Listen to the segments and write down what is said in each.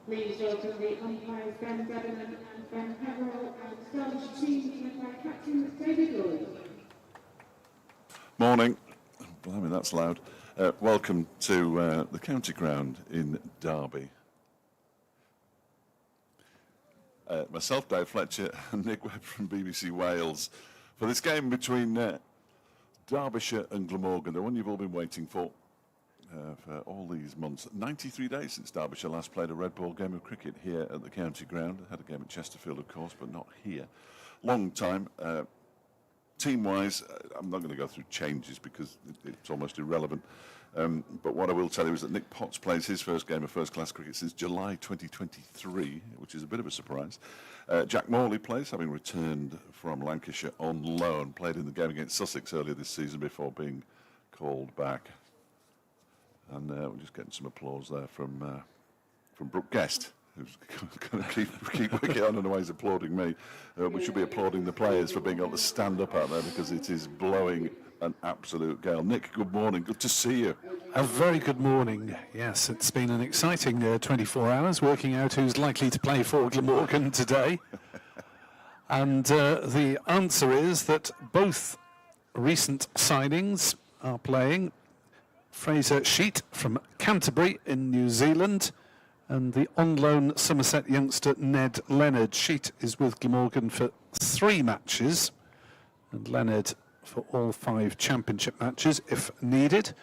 Please welcome the umpires Ben Debenham and Ben Hemmerall and Derbyshire team led by Captain David Lloyd. Morning. Blimey, that's loud. Welcome to the county ground in Derby. Myself, Dave Fletcher, and Nick Webb from BBC Wales for this game between Derbyshire and Glamorgan, the one you've all been waiting for all these months. 93 days since Derbyshire last played a red ball game of cricket here at the county ground. Had a game at Chesterfield, of course, but not here. Long time. Team-wise, I'm not going to go through changes because it's almost irrelevant. But what I will tell you is that Nick Potts plays his first game of first-class cricket since July 2023, which is a bit of a surprise. Jack Morley plays, having returned from Lancashire on loan, played in the game against Sussex earlier this season before being called back. And we're just getting some applause there from Brooke Guest, who's going to keep wicket on, and always applauding me. We should be applauding the players for being able to stand up out there because it is blowing an absolute gale. Nick, good morning. Good to see you. A very good morning. Yes, it's been an exciting 24 hours working out who's likely to play for Glamorgan today. And the answer is that both recent signings are playing. Fraser Sheet from Canterbury in New Zealand and the on-loan Somerset youngster Ned Leonard. Sheet is with Glamorgan for 3 matches and Leonard for all 5 championship matches if needed.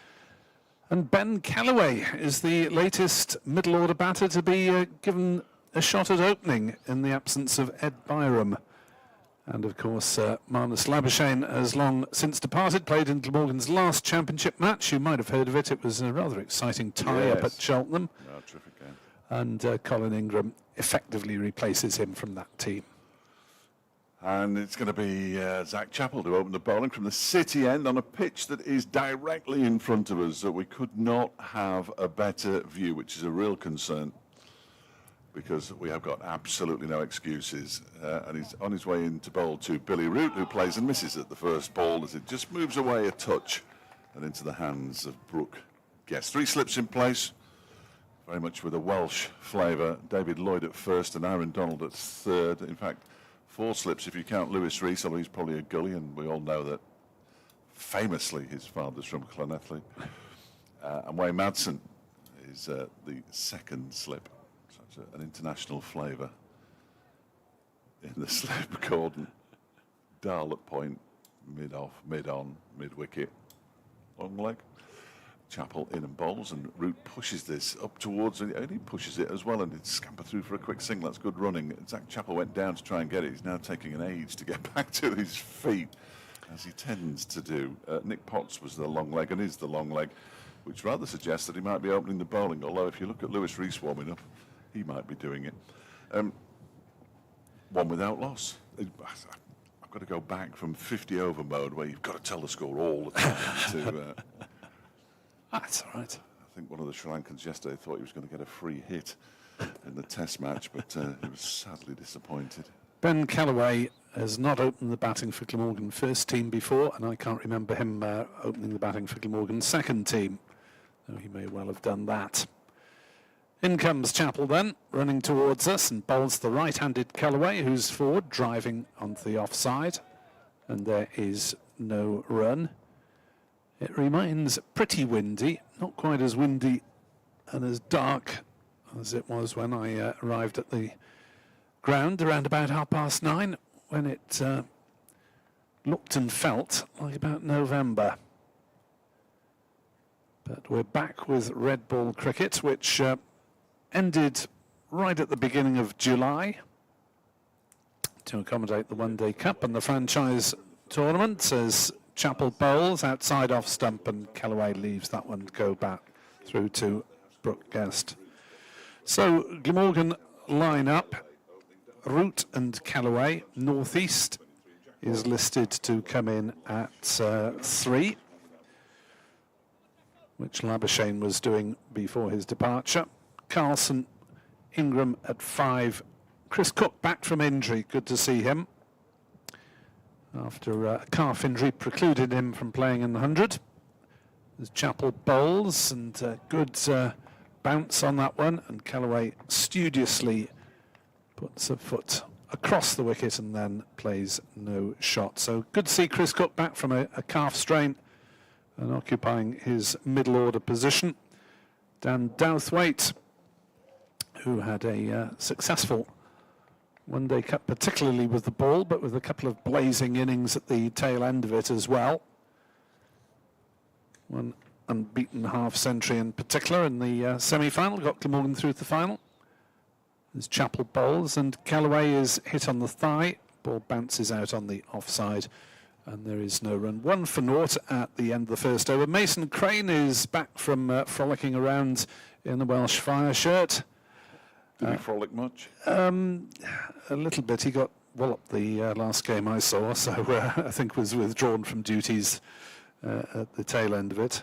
And Ben Callaway is the latest middle-order batter to be given a shot at opening in the absence of Ed Byram. And of course, Marnus Labuschagne has long since departed, played in Glamorgan's last championship match. You might have heard of it. It was a rather exciting tie-up at Cheltenham. No, terrific game. And Colin Ingram effectively replaces him from that team. And it's going to be Zach Chappell to open the bowling from the city end on a pitch that is directly in front of us. So we could not have a better view, which is a real concern, because we have got absolutely no excuses. And he's on his way in to bowl to Billy Root, who plays and misses at the first ball as it just moves away a touch and into the hands of Brooke Guest. 3 slips in place, very much with a Welsh flavour. David Lloyd at first and Aaron Donald at third. In fact, 4 slips if you count Lewis Rees, although he's probably a gully, and we all know that famously his father's from Llanelli. And Wayne Madsen is the second slip. An international flavour in the slip. Gordon, Dahl at point, mid-off, mid-on, mid-wicket, long leg. Chappell in and bowls, and Root pushes this up towards, and he pushes it as well, and it scamper through for a quick single. That's good running. Zach Chappell went down to try and get it. He's now taking an age to get back to his feet, as he tends to do. Nick Potts was the long leg and is the long leg, which rather suggests that he might be opening the bowling, although if you look at Lewis Rees warming up, he might be doing it. 1 without loss. I've got to go back from 50 over mode where you've got to tell the score all the time to... That's all right. I think one of the Sri Lankans yesterday thought he was going to get a free hit in the test match, but he was sadly disappointed. Ben Callaway has not opened the batting for Glamorgan first team before, and I can't remember him opening the batting for Glamorgan second team, though he may well have done that. In comes Chappell then, running towards us, and bowls the right-handed Callaway, who's forward, driving onto the offside, and there is no run. It remains pretty windy, not quite as windy and as dark as it was when I arrived at the ground around about 9:30, when it looked and felt like about November. But we're back with red ball cricket, which ended right at the beginning of July to accommodate the One Day Cup and the franchise tournament, as Chappell bowls outside off stump and Callaway leaves that one to go back through to Brooke Guest. So Glamorgan line up, Root and Callaway. Northeast is listed to come in at 3, which Labuschagne was doing before his departure. Carlson, Ingram at 5. Chris Cook back from injury, good to see him, after a calf injury precluded him from playing in the 100. There's Chappell bowls, and good bounce on that one, and Callaway studiously puts a foot across the wicket and then plays no shot. So good to see Chris Cook back from a calf strain and occupying his middle order position. Dan Douthwaite, who had a successful one-day cup, particularly with the ball, but with a couple of blazing innings at the tail end of it as well. One unbeaten half-century in particular in the semi-final, got Glamorgan through to the final. There's Chappell bowls, and Callaway is hit on the thigh. Ball bounces out on the offside, and there is no run. 1-0 at the end of the first over. Mason Crane is back from frolicking around in the Welsh Fire shirt. Did he frolic much? A little bit. He got walloped the last game I saw, so I think was withdrawn from duties at the tail end of it.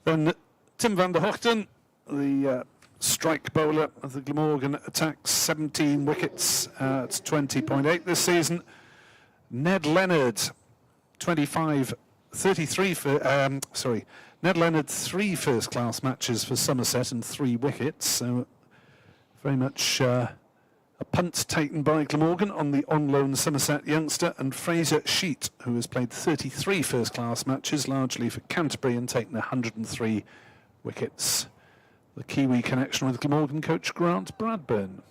Then Tim van der Hochten, the strike bowler of the Glamorgan attacks, 17 wickets at 20.8 this season. Ned Leonard, 33 Ned Leonard, 3 first-class matches for Somerset and 3 wickets. So very much a punt taken by Glamorgan on the on-loan Somerset youngster, and Fraser Sheet, who has played 33 first-class matches, largely for Canterbury, and taken 103 wickets. The Kiwi connection with Glamorgan coach Grant Bradburn.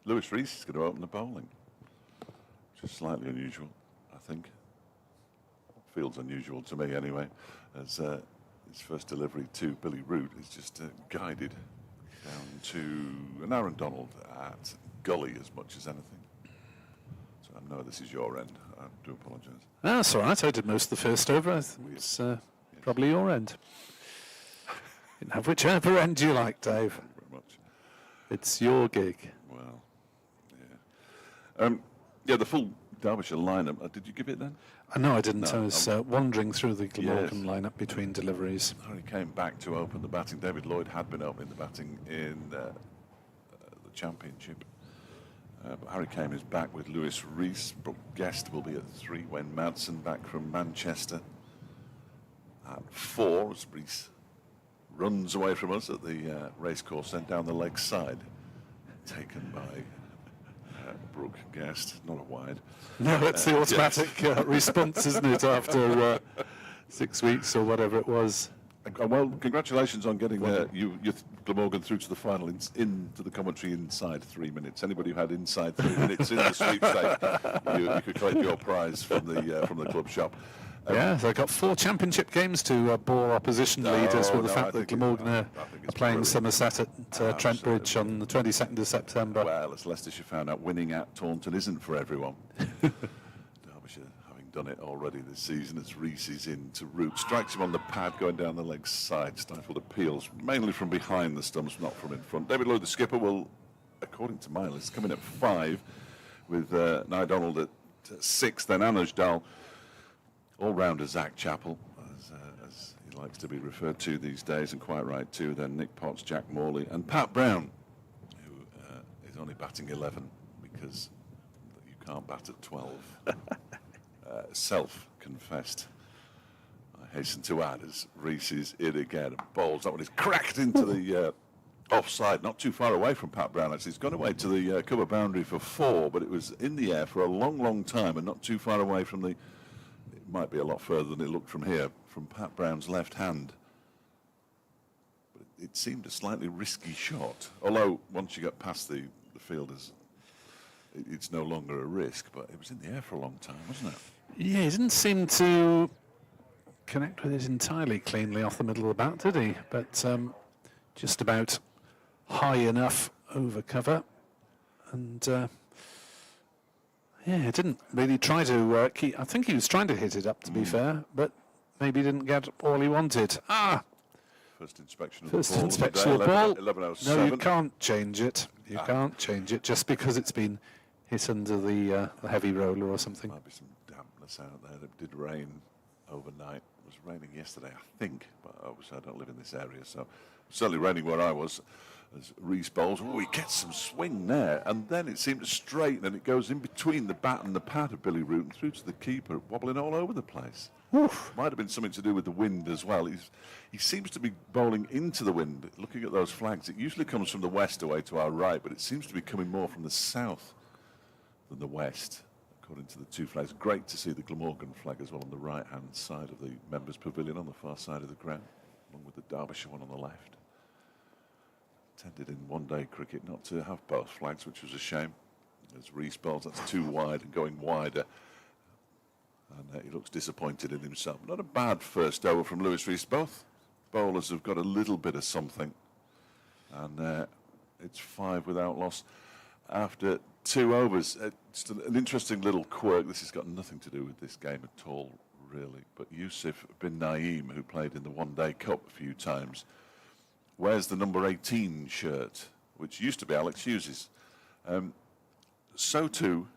Lewis Rees is going to open the bowling, which is slightly unusual, I think. Feels unusual to me anyway, as his first delivery to Billy Root is just guided down to an Aaron Donald at gully as much as anything. So I know this is your end. I do apologise. That's all right. I did most of the first over. It's probably your end. You can have whichever end you like, Dave. Thank you very much. It's your gig. Well, yeah. Yeah, the full Derbyshire lineup. Did you give it then? No, I didn't. No, I was wandering through the Glamorgan lineup between deliveries. Harry came back to open the batting. David Lloyd had been opening the batting in the Championship. But Harry Kane is back with Lewis Rees. Brooke Guest will be at 3 when Madsen back from Manchester at 4 as Rees runs away from us at the racecourse, sent down the leg side, taken by Brooke Guest, not a wide. No, it's the automatic response, isn't it, after 6 weeks or whatever it was. Well, congratulations on getting you Glamorgan through to the final, into the commentary inside 3 minutes. Anybody who had inside 3 minutes in the sweepstake, you could collect your prize from the club shop. Yeah, so I got 4 championship games to bore opposition leaders with the fact that Glamorgan are playing Somerset at Trent Bridge on the 22nd of September. Well, as Leicestershire found out, winning at Taunton isn't for everyone. Derbyshire having done it already this season as Rees is in to Root, strikes him on the pad going down the leg side, stifled appeals, mainly from behind the stumps, not from in front. David Lloyd, the skipper, will, according to my list, come in at 5 with Nye Donald at 6, then Anuj Dal. All-rounder Zach Chappell, as he likes to be referred to these days, and quite right too. Then Nick Potts, Jack Morley, and Pat Brown, who is only batting 11 because you can't bat at 12. Self-confessed, I hasten to add, as Rees is in again and bowls. That one is cracked into the offside, not too far away from Pat Brown. Actually, it's gone away to the cover boundary for 4, but it was in the air for a long, long time and not too far away from the. Might be a lot further than it looked from here, from Pat Brown's left hand. But it seemed a slightly risky shot, although once you get past the fielders, it's no longer a risk, but it was in the air for a long time, wasn't it? Yeah, he didn't seem to connect with it entirely cleanly off the middle of the bat, did he? But just about high enough over cover, and yeah, didn't really try to keep. I think he was trying to hit it up, to be fair, but maybe didn't get all he wanted. First inspection of First the ball. inspection of the ball. 11:07. No, you can't change it. You can't change it just because it's been hit under the heavy roller or something. Might be some dampness out there. It did rain overnight. It was raining yesterday, I think, but obviously I don't live in this area, so certainly raining where I was. As Rees bowls, he gets some swing there, and then it seemed to straighten, and it goes in between the bat and the pad of Billy Root and through to the keeper, wobbling all over the place. Oof. Might have been something to do with the wind as well. He seems to be bowling into the wind. Looking at those flags, it usually comes from the west away to our right, but it seems to be coming more from the south than the west, according to the two flags. Great to see the Glamorgan flag as well on the right-hand side of the members' pavilion on the far side of the ground, along with the Derbyshire one on the left. Tended in one-day cricket not to have both flags, which was a shame. As Rees bowls, that's too wide and going wider. And he looks disappointed in himself. Not a bad first over from Lewis Rees. Both bowlers have got a little bit of something. And it's 5 without loss after 2 overs. Just an interesting little quirk. This has got nothing to do with this game at all, really. But Yusuf bin Naeem, who played in the one-day cup a few times, wears the number 18 shirt, which used to be Alex Hughes's. So too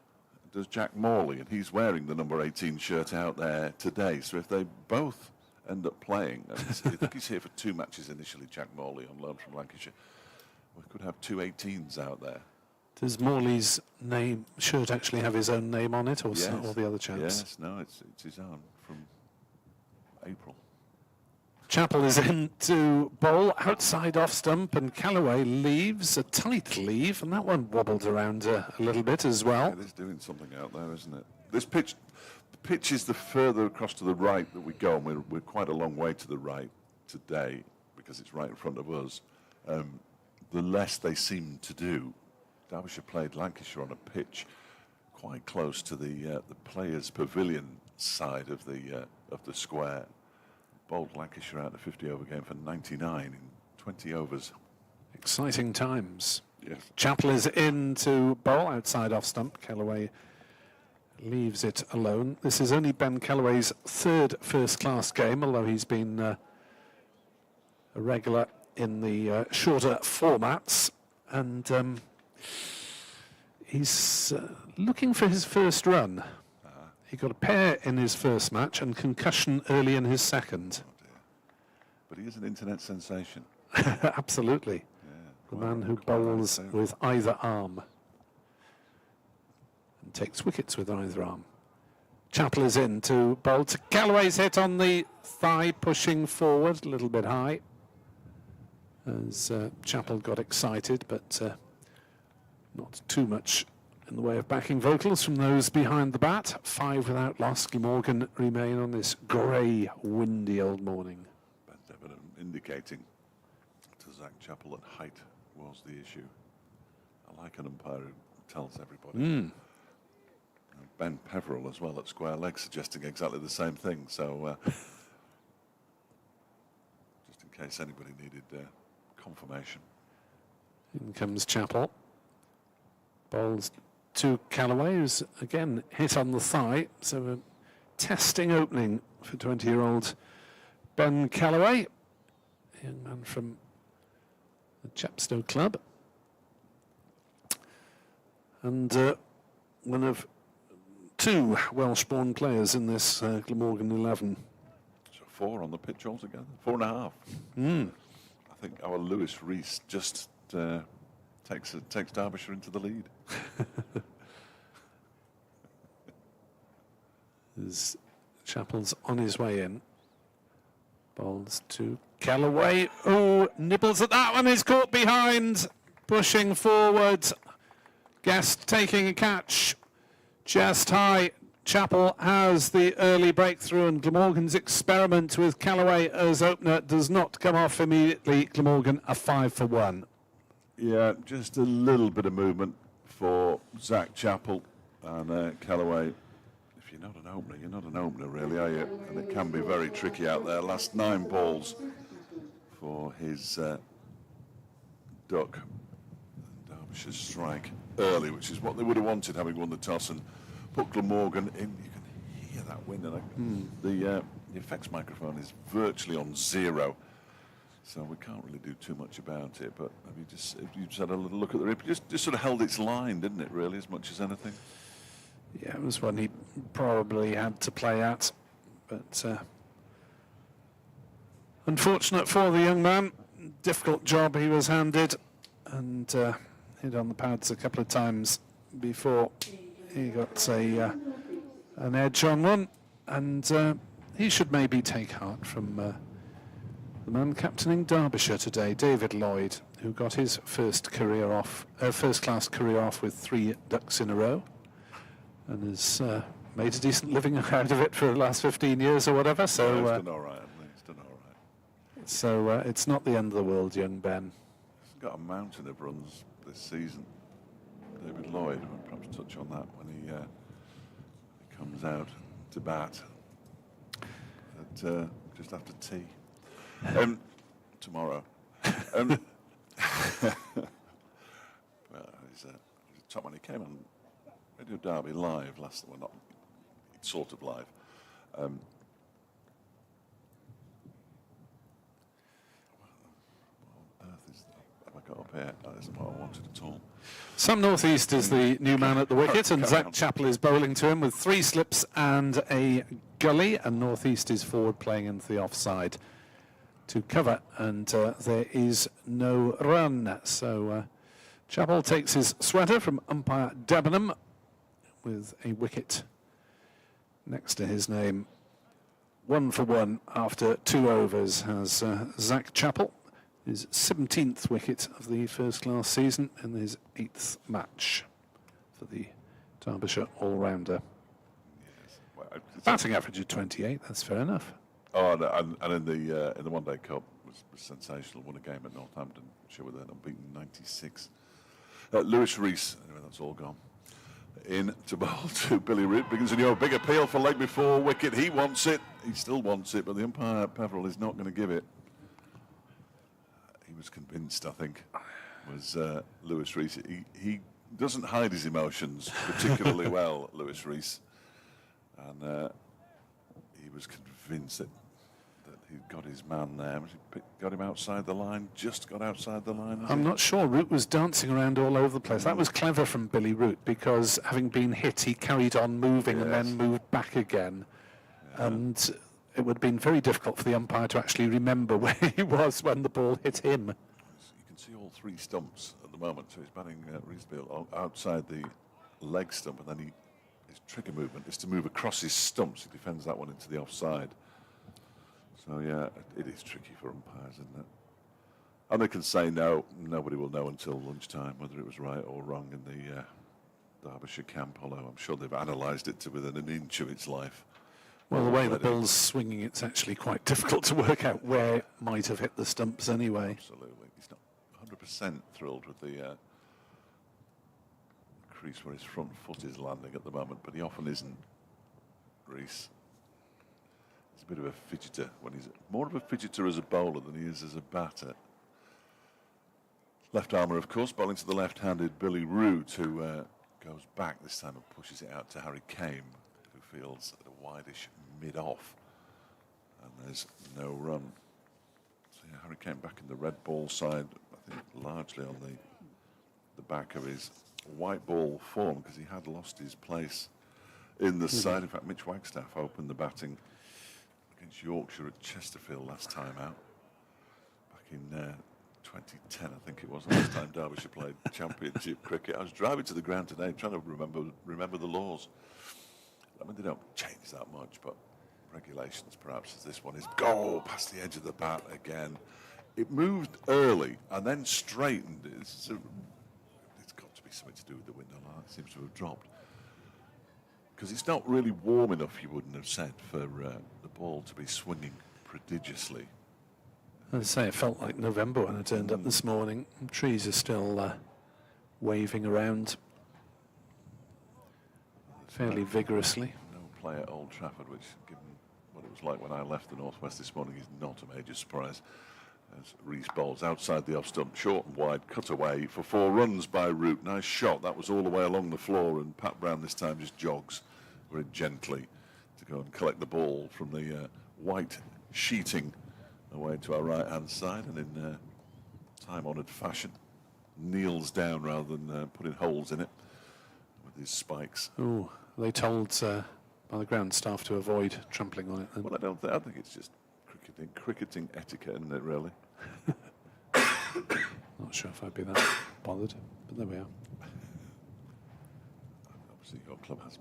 does Jack Morley, and he's wearing the number 18 shirt out there today. So if they both end up playing, and I think he's here for 2 matches initially, Jack Morley on loan from Lancashire, we could have 2 18s out there. Does Morley's shirt actually have his own name on it, or, Yes. or the other chaps? Yes, no, it's his own from April. Chappell is in to bowl outside off stump, and Callaway leaves a tight leave, and that one wobbled around a little bit as well. It is doing something out there, isn't it? This pitch, the pitch is the further across to the right that we go, and we're quite a long way to the right today because it's right in front of us. The less they seem to do. Derbyshire played Lancashire on a pitch quite close to the players' pavilion side of the square. Bowled Lancashire out a 50-over game for 99 in 20 overs. Exciting times. Yes. Chappell is in to bowl outside off stump. Callaway leaves it alone. This is only Ben Callaway's 3rd first-class game, although he's been a regular in the shorter formats. And he's looking for his first run. He got a pair in his first match and concussion early in his second. Oh dear. But he is an internet sensation. Absolutely. Yeah, The man who bowls with either arm and takes wickets with either arm. Chappell is in to bowl to Callaway's hit on the thigh, pushing forward a little bit high. As Chappell got excited, but not too much in the way of backing vocals from those behind the bat. 5 without loss. Glamorgan remain on this grey, windy old morning. But indicating to Zach Chappell that height was the issue. I like an umpire who tells everybody. And Ben Peverell as well at square leg suggesting exactly the same thing. So just in case anybody needed confirmation. In comes Chappell. Bowls to Callaway, who's again hit on the thigh. So a testing opening for 20-year-old Ben Callaway, young man from the Chepstow club. And one of 2 Welsh-born players in this Glamorgan 11. So 4 on the pitch altogether, 4.5. I think our Lewis Rees just takes Derbyshire into the lead. As Chappell's on his way in. Bowls to Callaway. Oh, nibbles at that one. Is caught behind. Pushing forward. Guest taking a catch. Just high. Chappell has the early breakthrough, and Glamorgan's experiment with Callaway as opener does not come off immediately. Glamorgan a 5 for 1. Yeah, just a little bit of movement for Zach Chappell, and Callaway. If you're not an opener, you're not an opener really, are you? And it can be very tricky out there. Last 9 balls for his duck. Derbyshire's strike early, which is what they would have wanted, having won the toss and put Glamorgan in. You can hear that wind, and the effects microphone is virtually on 0. So we can't really do too much about it, but have you just had a little look at the rip? Just sort of held its line, didn't it, really, as much as anything? Yeah, it was one he probably had to play at, but unfortunate for the young man. Difficult job he was handed, and hit on the pads a couple of times before he got an edge on one, and he should maybe take heart from the man captaining Derbyshire today, David Lloyd, who got his first-class career off with 3 ducks in a row, and has made a decent living out of it for the last 15 years or whatever. So he's done all right, hasn't he? He's done all right. So it's not the end of the world, young Ben. He's got a mountain of runs this season. David Lloyd, we'll perhaps touch on that when he comes out to bat at, just after tea tomorrow. Well, he's a top man. He came on Radio Derby live last, well, not sort of live. What on earth have I got up here? That isn't what I wanted at all. Sam Northeast is the new man at the wicket, and Zach Chappell is bowling to him with 3 slips and a gully, and Northeast is forward playing into the offside to cover, and there is no run. So Chappell takes his sweater from umpire Debenham with a wicket next to his name. 1 for 1 after 2 overs has Zach Chappell, his 17th wicket of the first-class season and his 8th match for the Derbyshire all-rounder. Yes. Well, Batting average of 28, that's fair enough. Oh, and in the One Day Cup was sensational. Won a game at Northampton, with an unbeaten 96. Lewis Rees, anyway, that's all gone. In to bowl to Billy Root. Begins a new big appeal for leg before wicket. He wants it. He still wants it, but the umpire Peveril is not going to give it. He was convinced, I think, was Lewis Rees. He doesn't hide his emotions particularly well, Lewis Rees, and he was convinced that he'd got his man there. Got him outside the line, just got outside the line. I'm not sure. Root was dancing around all over the place. That was clever from Billy Root, because having been hit, he carried on moving and then moved back again. Yeah. And it would have been very difficult for the umpire to actually remember where he was when the ball hit him. You can see all 3 stumps at the moment. So he's batting Reesbill outside the leg stump, and then his trigger movement is to move across his stumps. He defends that one into the offside. So yeah, it is tricky for umpires, isn't it? And they can say no, nobody will know until lunchtime whether it was right or wrong in the Derbyshire camp, although I'm sure they've analysed it to within an inch of its life. Well, the way the ball's swinging, it's actually quite difficult to work out where it might have hit the stumps anyway. Absolutely. He's not 100% thrilled with the crease where his front foot is landing at the moment, but he often isn't, Rees. He's a bit of a fidgeter. He's more of a fidgeter as a bowler than he is as a batter. Left armour, of course, bowling to the left-handed Billy Root, who goes back this time and pushes it out to Harry Kame, who fields at a wideish mid-off. And there's no run. So yeah, Harry Kame back in the red ball side, I think largely on the back of his white ball form, because he had lost his place in the side. In fact, Mitch Wagstaff opened the batting against Yorkshire at Chesterfield last time out, back in 2010, I think it was, last time Derbyshire played championship cricket. I was driving to the ground today trying to remember the laws. I mean, they don't change that much, but regulations perhaps as this one is go past the edge of the bat again. It moved early and then straightened. It's got to be something to do with the window line. It seems to have dropped, because it's not really warm enough, you wouldn't have said, for the ball to be swinging prodigiously. I'd say it felt like November when I turned up this morning. The trees are still waving around fairly vigorously. No play at Old Trafford, which, given what it was like when I left the Northwest this morning, is not a major surprise. As Rees bowls outside the off stump, short and wide, cut away for 4 runs by Root. Nice shot. That was all the way along the floor, and Pat Brown this time just jogs very gently to go and collect the ball from the white sheeting away to our right-hand side, and in time-honoured fashion kneels down rather than putting holes in it with his spikes. Oh, they told by the ground staff to avoid trampling on it. Well, I think it's just cricketing etiquette, isn't it, really? Not sure if I'd be that bothered, but there we are. Obviously, your club has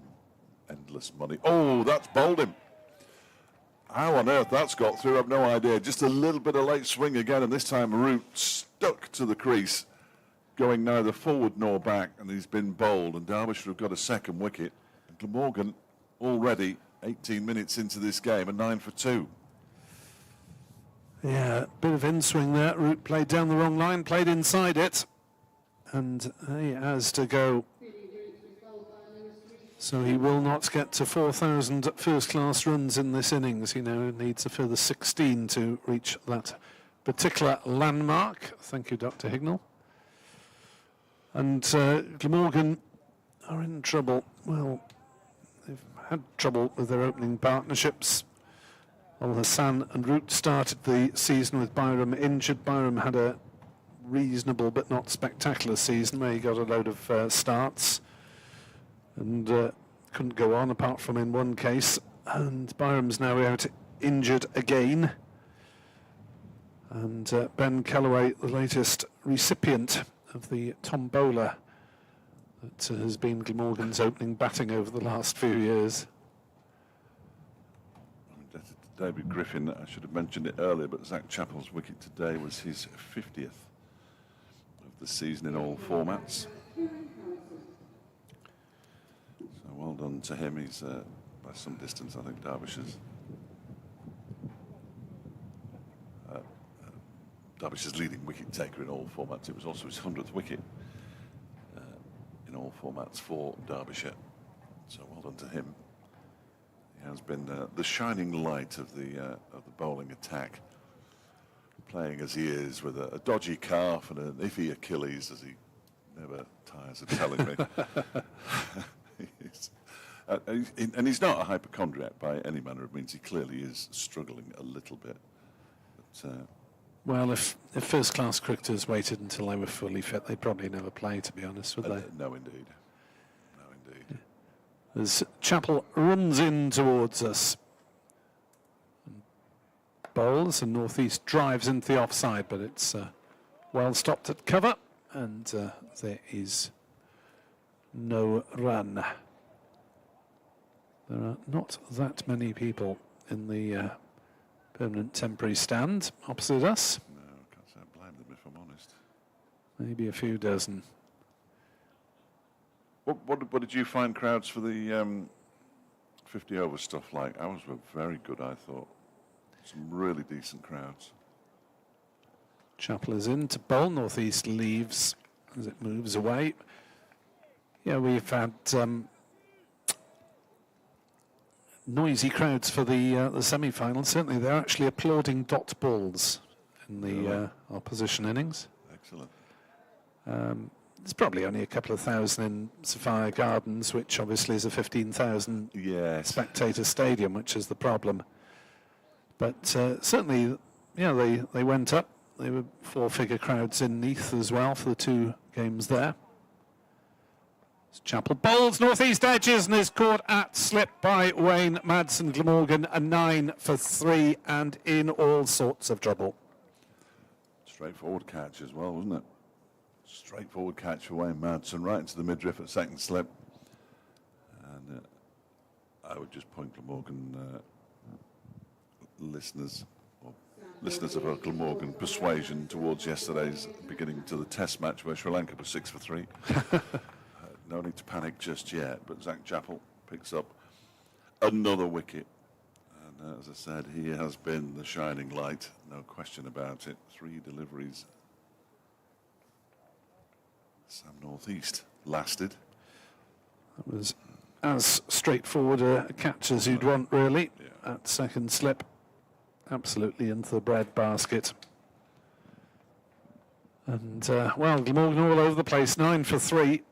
endless money. Oh, that's bowled him. How on earth that's got through, I've no idea. Just a little bit of late swing again, and this time Root stuck to the crease, going neither forward nor back, and he's been bowled, and Derbyshire have got a second wicket. And Glamorgan already 18 minutes into this game, a 9 for 2. Yeah, bit of in-swing there. Root played down the wrong line, played inside it, and he has to go. So he will not get to 4,000 first-class runs in this innings. He now needs a further 16 to reach that particular landmark. Thank you, Dr. Hignell. And Glamorgan are in trouble. Well, they've had trouble with their opening partnerships. Al Hassan and Root started the season with Byram injured. Byram had a reasonable but not spectacular season where he got a load of starts and couldn't go on apart from in one case. And Byram's now out injured again. And Ben Callaway, the latest recipient of the tombola that has been Glamorgan's opening batting over the last few years. David Griffin, I should have mentioned it earlier, but Zach Chappell's wicket today was his 50th of the season in all formats. So well done to him. He's by some distance, I think, Derbyshire's leading wicket taker in all formats. It was also his 100th wicket in all formats for Derbyshire. So well done to him. He has been the shining light of the bowling attack, playing as he is with a dodgy calf and an iffy Achilles, as he never tires of telling me. And he's not a hypochondriac by any manner of means. He clearly is struggling a little bit. But, well, if first-class cricketers waited until they were fully fit, they'd probably never play, to be honest, would they? No, indeed. No, indeed. Yeah. As Chappell runs in towards us, bowls, and North East drives into the offside, but it's well stopped at cover, and there is no run. There are not that many people in the permanent temporary stand opposite us. No, I can't say I blame them, if I'm honest. Maybe a few dozen. What did you find crowds for the 50 over stuff like? Ours were very good, I thought. Some really decent crowds. Chappell is in to bowl. North East leaves as it moves away. Yeah, we've had noisy crowds for the semi-final. Certainly, they're actually applauding dot balls in the opposition innings. Excellent. There's probably only a couple of thousand in Sophia Gardens, which obviously is a 15,000 spectator stadium, which is the problem. But certainly, yeah, they went up. They were four-figure crowds in Neath as well for the two games there. Chappell bowls North East edges and is caught at slip by Wayne Madsen. Glamorgan a 9 for 3 and in all sorts of trouble. Straightforward catch as well, wasn't it? Straightforward catch for Wayne Madsen, right into the midriff at second slip. And I would just point Glamorgan listeners of our Glamorgan persuasion towards yesterday's beginning to the test match where Sri Lanka was 6 for 3. No need to panic just yet, but Zach Chappell picks up another wicket. And as I said, he has been the shining light, no question about it. 3 deliveries. Sam North East lasted. That was as straightforward a catch as you'd want, really, at second slip. Absolutely into the bread basket. And, well, Glamorgan all over the place, 9 for 3.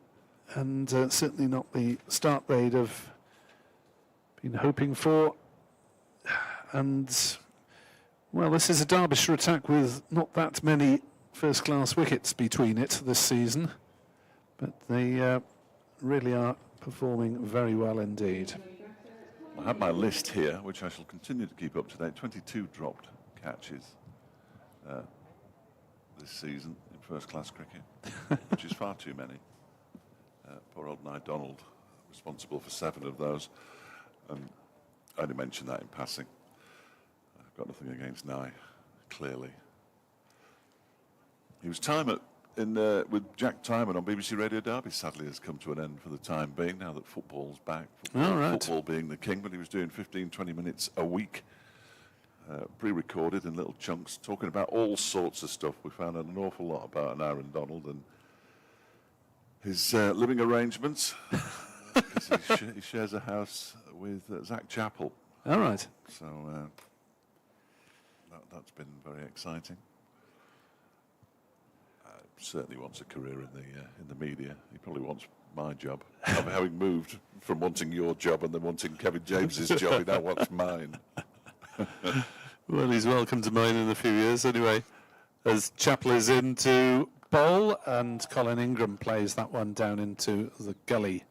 And certainly not the start they'd have been hoping for. And, well, this is a Derbyshire attack with not that many first-class wickets between it this season. But they really are performing very well indeed. I have my list here, which I shall continue to keep up to date. 22 dropped catches this season in first-class cricket, which is far too many. Poor old Nye Donald, responsible for 7 of those. I only mentioned that in passing. Got nothing against Nye, clearly. He was with Jack Timon on BBC Radio Derby. Sadly, has come to an end for the time being. Now that football's back, football being the king. But he was doing 15-20 minutes a week, pre-recorded in little chunks, talking about all sorts of stuff. We found out an awful lot about Aaron Donald and his living arrangements. Because he shares a house with Zach Chappell. All right. So that's been very exciting. Certainly wants a career in the media. He probably wants my job. Having moved from wanting your job and then wanting Kevin James's job, he now wants mine. Well, he's welcome to mine in a few years anyway. As Chappell is in to bowl and Colin Ingram plays that one down into the gully.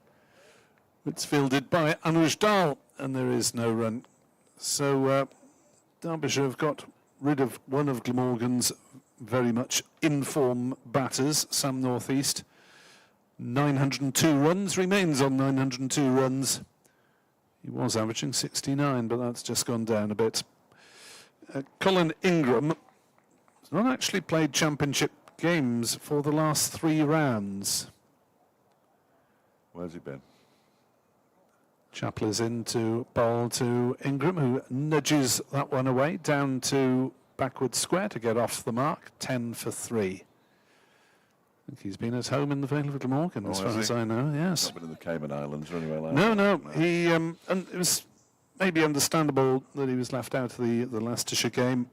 It's fielded by Anuj Dal and there is no run. So Derbyshire have got rid of one of Glamorgan's very much in-form batters, Sam Northeast. 902 runs, remains on 902 runs. He was averaging 69, but that's just gone down a bit. Colin Ingram has not actually played championship games for the last 3 rounds. Where's he been? Chappell is in to bowl to Ingram, who nudges that one away down to backward square to get off the mark, 10 for 3. I think he's been at home in the Vale of Glamorgan, as far as I know, yes. Not been in the Cayman Islands or anywhere like that. No. No. He, and it was maybe understandable that he was left out of the Leicestershire game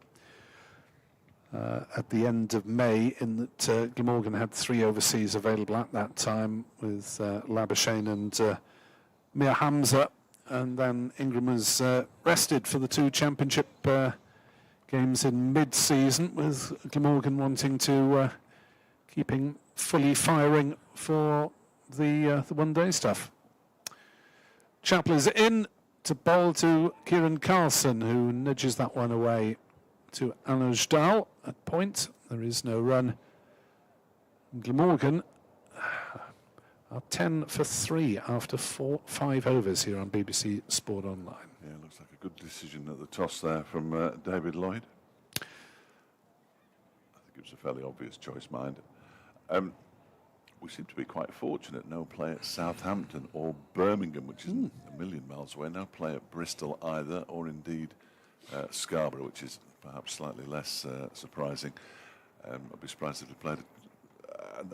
at the end of May, in that Glamorgan had 3 overseas available at that time with Labuschagne and Mir Hamza, and then Ingram was rested for the 2 championship games in mid-season, with Glamorgan wanting to keeping fully firing for the one-day stuff. Chappell is in to bowl to Kieran Carlson, who nudges that one away to Anuj Dal at point. There is no run. Glamorgan are 10 for 3 after 5 overs here on BBC Sport Online. Yeah, looks like a good decision at the toss there from David Lloyd. I think it was a fairly obvious choice, mind. We seem to be quite fortunate. No play at Southampton or Birmingham, which isn't a million miles away. No play at Bristol either, or indeed Scarborough, which is perhaps slightly less surprising. I'd be surprised if they played.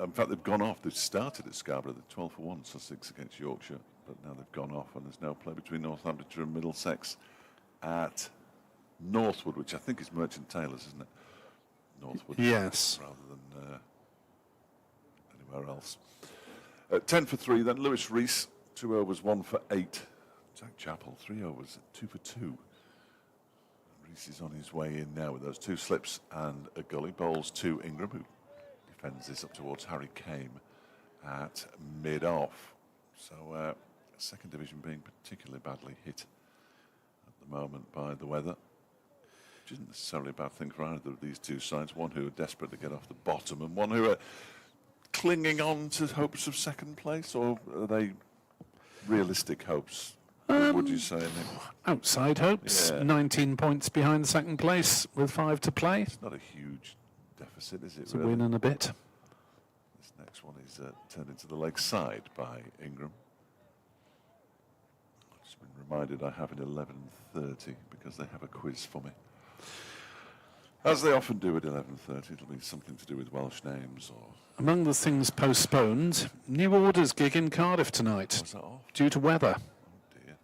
In fact, they've gone off. They've started at Scarborough. They're 12 for 1, Sussex against Yorkshire, but now they've gone off, and there's no play between Northamptonshire and Middlesex at Northwood, which I think is Merchant Taylors, isn't it? Northwood. Yes. Rather than anywhere else. 10 for 3, then Lewis Rees, 2 overs, 1 for 8. Zach Chappell, 3 overs, 2 for 2. Rees is on his way in now with those 2 slips and a gully. Bowls to Ingram, who defends this up towards Harry Kame at mid-off. So second division being particularly badly hit at the moment by the weather, which isn't necessarily a bad thing for either of these 2 sides. One who are desperate to get off the bottom and one who are clinging on to hopes of second place, or are they realistic hopes, would you say, Nick? Outside hopes, yeah. 19 points behind second place with 5 to play. It's not a huge deficit, is it? It's really a win and a bit. This next one is turned into the leg side by Ingram. I've just been reminded I have an 11:30 because they have a quiz for me. As they often do at 11:30, it'll be something to do with Welsh names or... Among the things postponed, New Order's gig in Cardiff tonight. Was that off? Due to weather. Oh dear.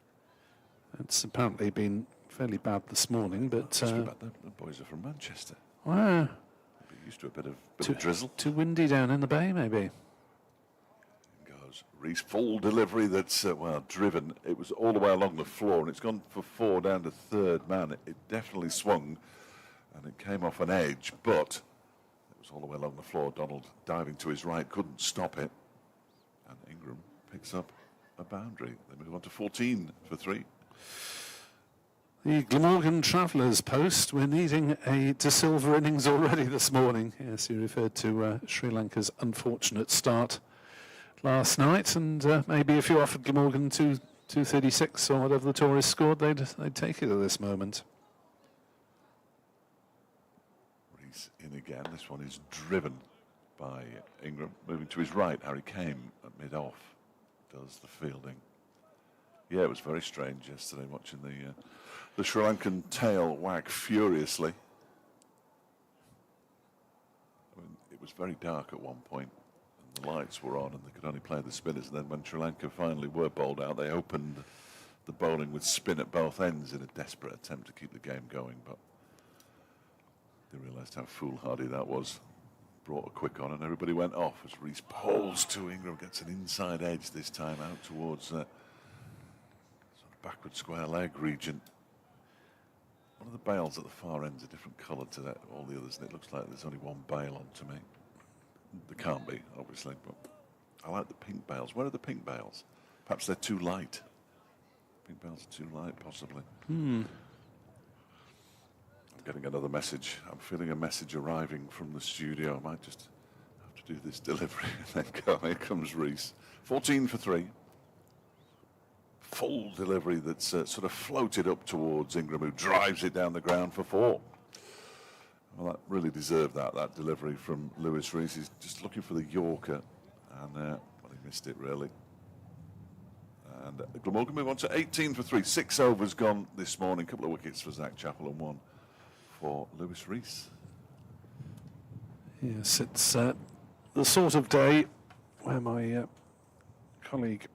It's apparently been fairly bad this morning, but... the boys are from Manchester. Wow. They're used to a bit of drizzle. Too windy down in the bay, maybe. Goes Rees, full delivery that's, driven. It was all the way along the floor, and it's gone for 4 down to third man. It definitely swung, and it came off an edge, but it was all the way along the floor. Donald diving to his right, couldn't stop it. And Ingram picks up a boundary. They move on to 14 for 3. The Glamorgan Travellers post, we're needing a De Silva innings already this morning. Yes, you referred to Sri Lanka's unfortunate start last night, and maybe if you offered Glamorgan 236 or whatever the Tories scored, they'd take it at this moment. He's in again. This one is driven by Ingram. Moving to his right, Harry Kame at mid-off does the fielding. Yeah, it was very strange yesterday watching the Sri Lankan tail wag furiously. I mean, it was very dark at one point, and the lights were on, and they could only play the spinners. And then when Sri Lanka finally were bowled out, they opened the bowling with spin at both ends in a desperate attempt to keep the game going. But they realised how foolhardy that was. Brought a quick on, and everybody went off as Rees pulls to Ingram, gets an inside edge this time out towards sort of backward square leg region. One of the bails at the far end is a different colour to that, all the others, and it looks like there's only one bail on to me. There can't be, obviously, but I like the pink bails. Where are the pink bails? Perhaps they're too light. Pink bails are too light, possibly. I'm getting another message. I'm feeling a message arriving from the studio. I might just have to do this delivery and then go. Here comes Rees. 14 for 3. Full delivery that's sort of floated up towards Ingram, who drives it down the ground for 4. Well, that really deserved that delivery from Lewis Rees. He's just looking for the Yorker, and well, he missed it really. And Glamorgan move on to 18 for 3. 6 overs gone this morning. A couple of wickets for Zach Chappell and 1 for Lewis Rees. Yes, it's the sort of day where my colleague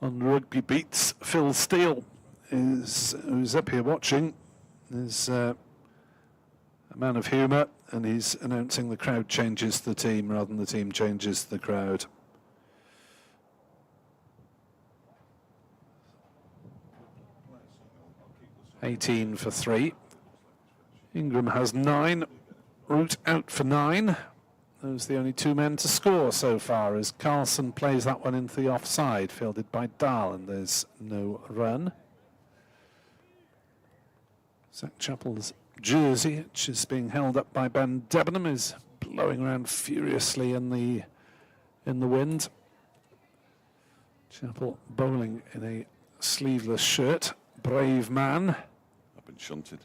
on Rugby Beats, Phil Steele, who's up here watching, is a man of humour, and he's announcing the crowd changes the team rather than the team changes the crowd. (18 for 3). Ingram has 9. Root out for 9. Those are the only 2 men to score so far, as Carlson plays that one into the offside, fielded by Dahl, and there's no run. Zach Chappell's jersey, which is being held up by Ben Debenham, is blowing around furiously in the wind. Chappell bowling in a sleeveless shirt. Brave man. I've been shunted.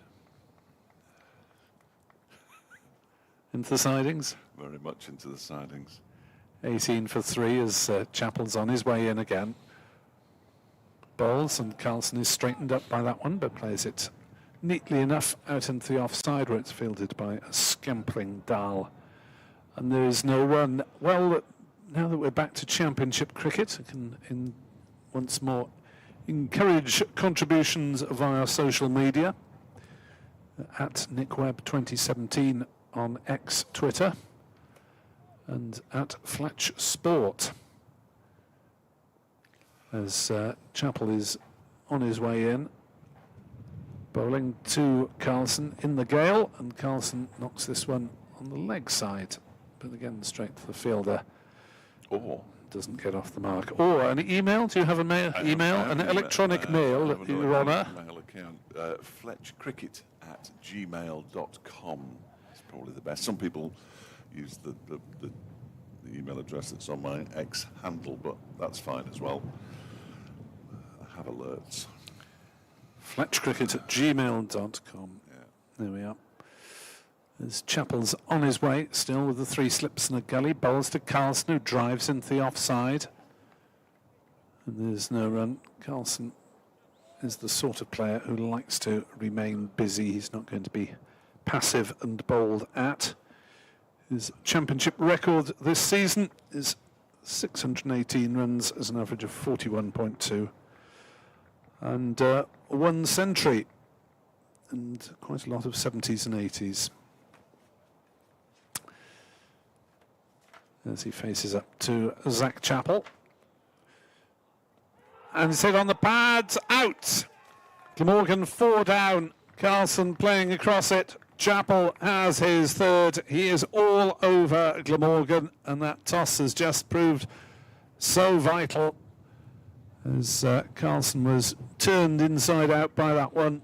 Into the sidings. Very much into the sidings. 18 for 3 as Chappell's on his way in again. Bowls, and Carlson is straightened up by that one, but plays it neatly enough out into the offside, where it's fielded by a scampering Dahl. And there is no run. Well, now that we're back to Championship cricket, I can once more encourage contributions via social media at NickWebb2017 on X Twitter and at Fletch Sport, as Chappell is on his way in, bowling to Carlson in the gale, and Carlson knocks this one on the leg side, but again straight to the fielder. Doesn't get off the mark. Or an email? Do you have an email? An electronic mail, Your Honour? Mail account. fletchcricket@gmail.com is probably the best. Some people use the email address that's on my X handle, but that's fine as well. I have alerts. Fletchcricket@gmail.com. Yeah. There we are. As Chappell's on his way, still with the 3 slips and a gully, bowls to Carlson, who drives into the offside. And there's no run. Carlson is the sort of player who likes to remain busy. He's not going to be passive and bowled at. His championship record this season is 618 runs as an average of 41.2. And 1 century. And quite a lot of 70s and 80s. As he faces up to Zach Chappell. And it's hit on the pads, out! Glamorgan 4 down, Carlson playing across it. Chappell has his 3rd. He is all over Glamorgan, and that toss has just proved so vital, as Carlson was turned inside out by that one.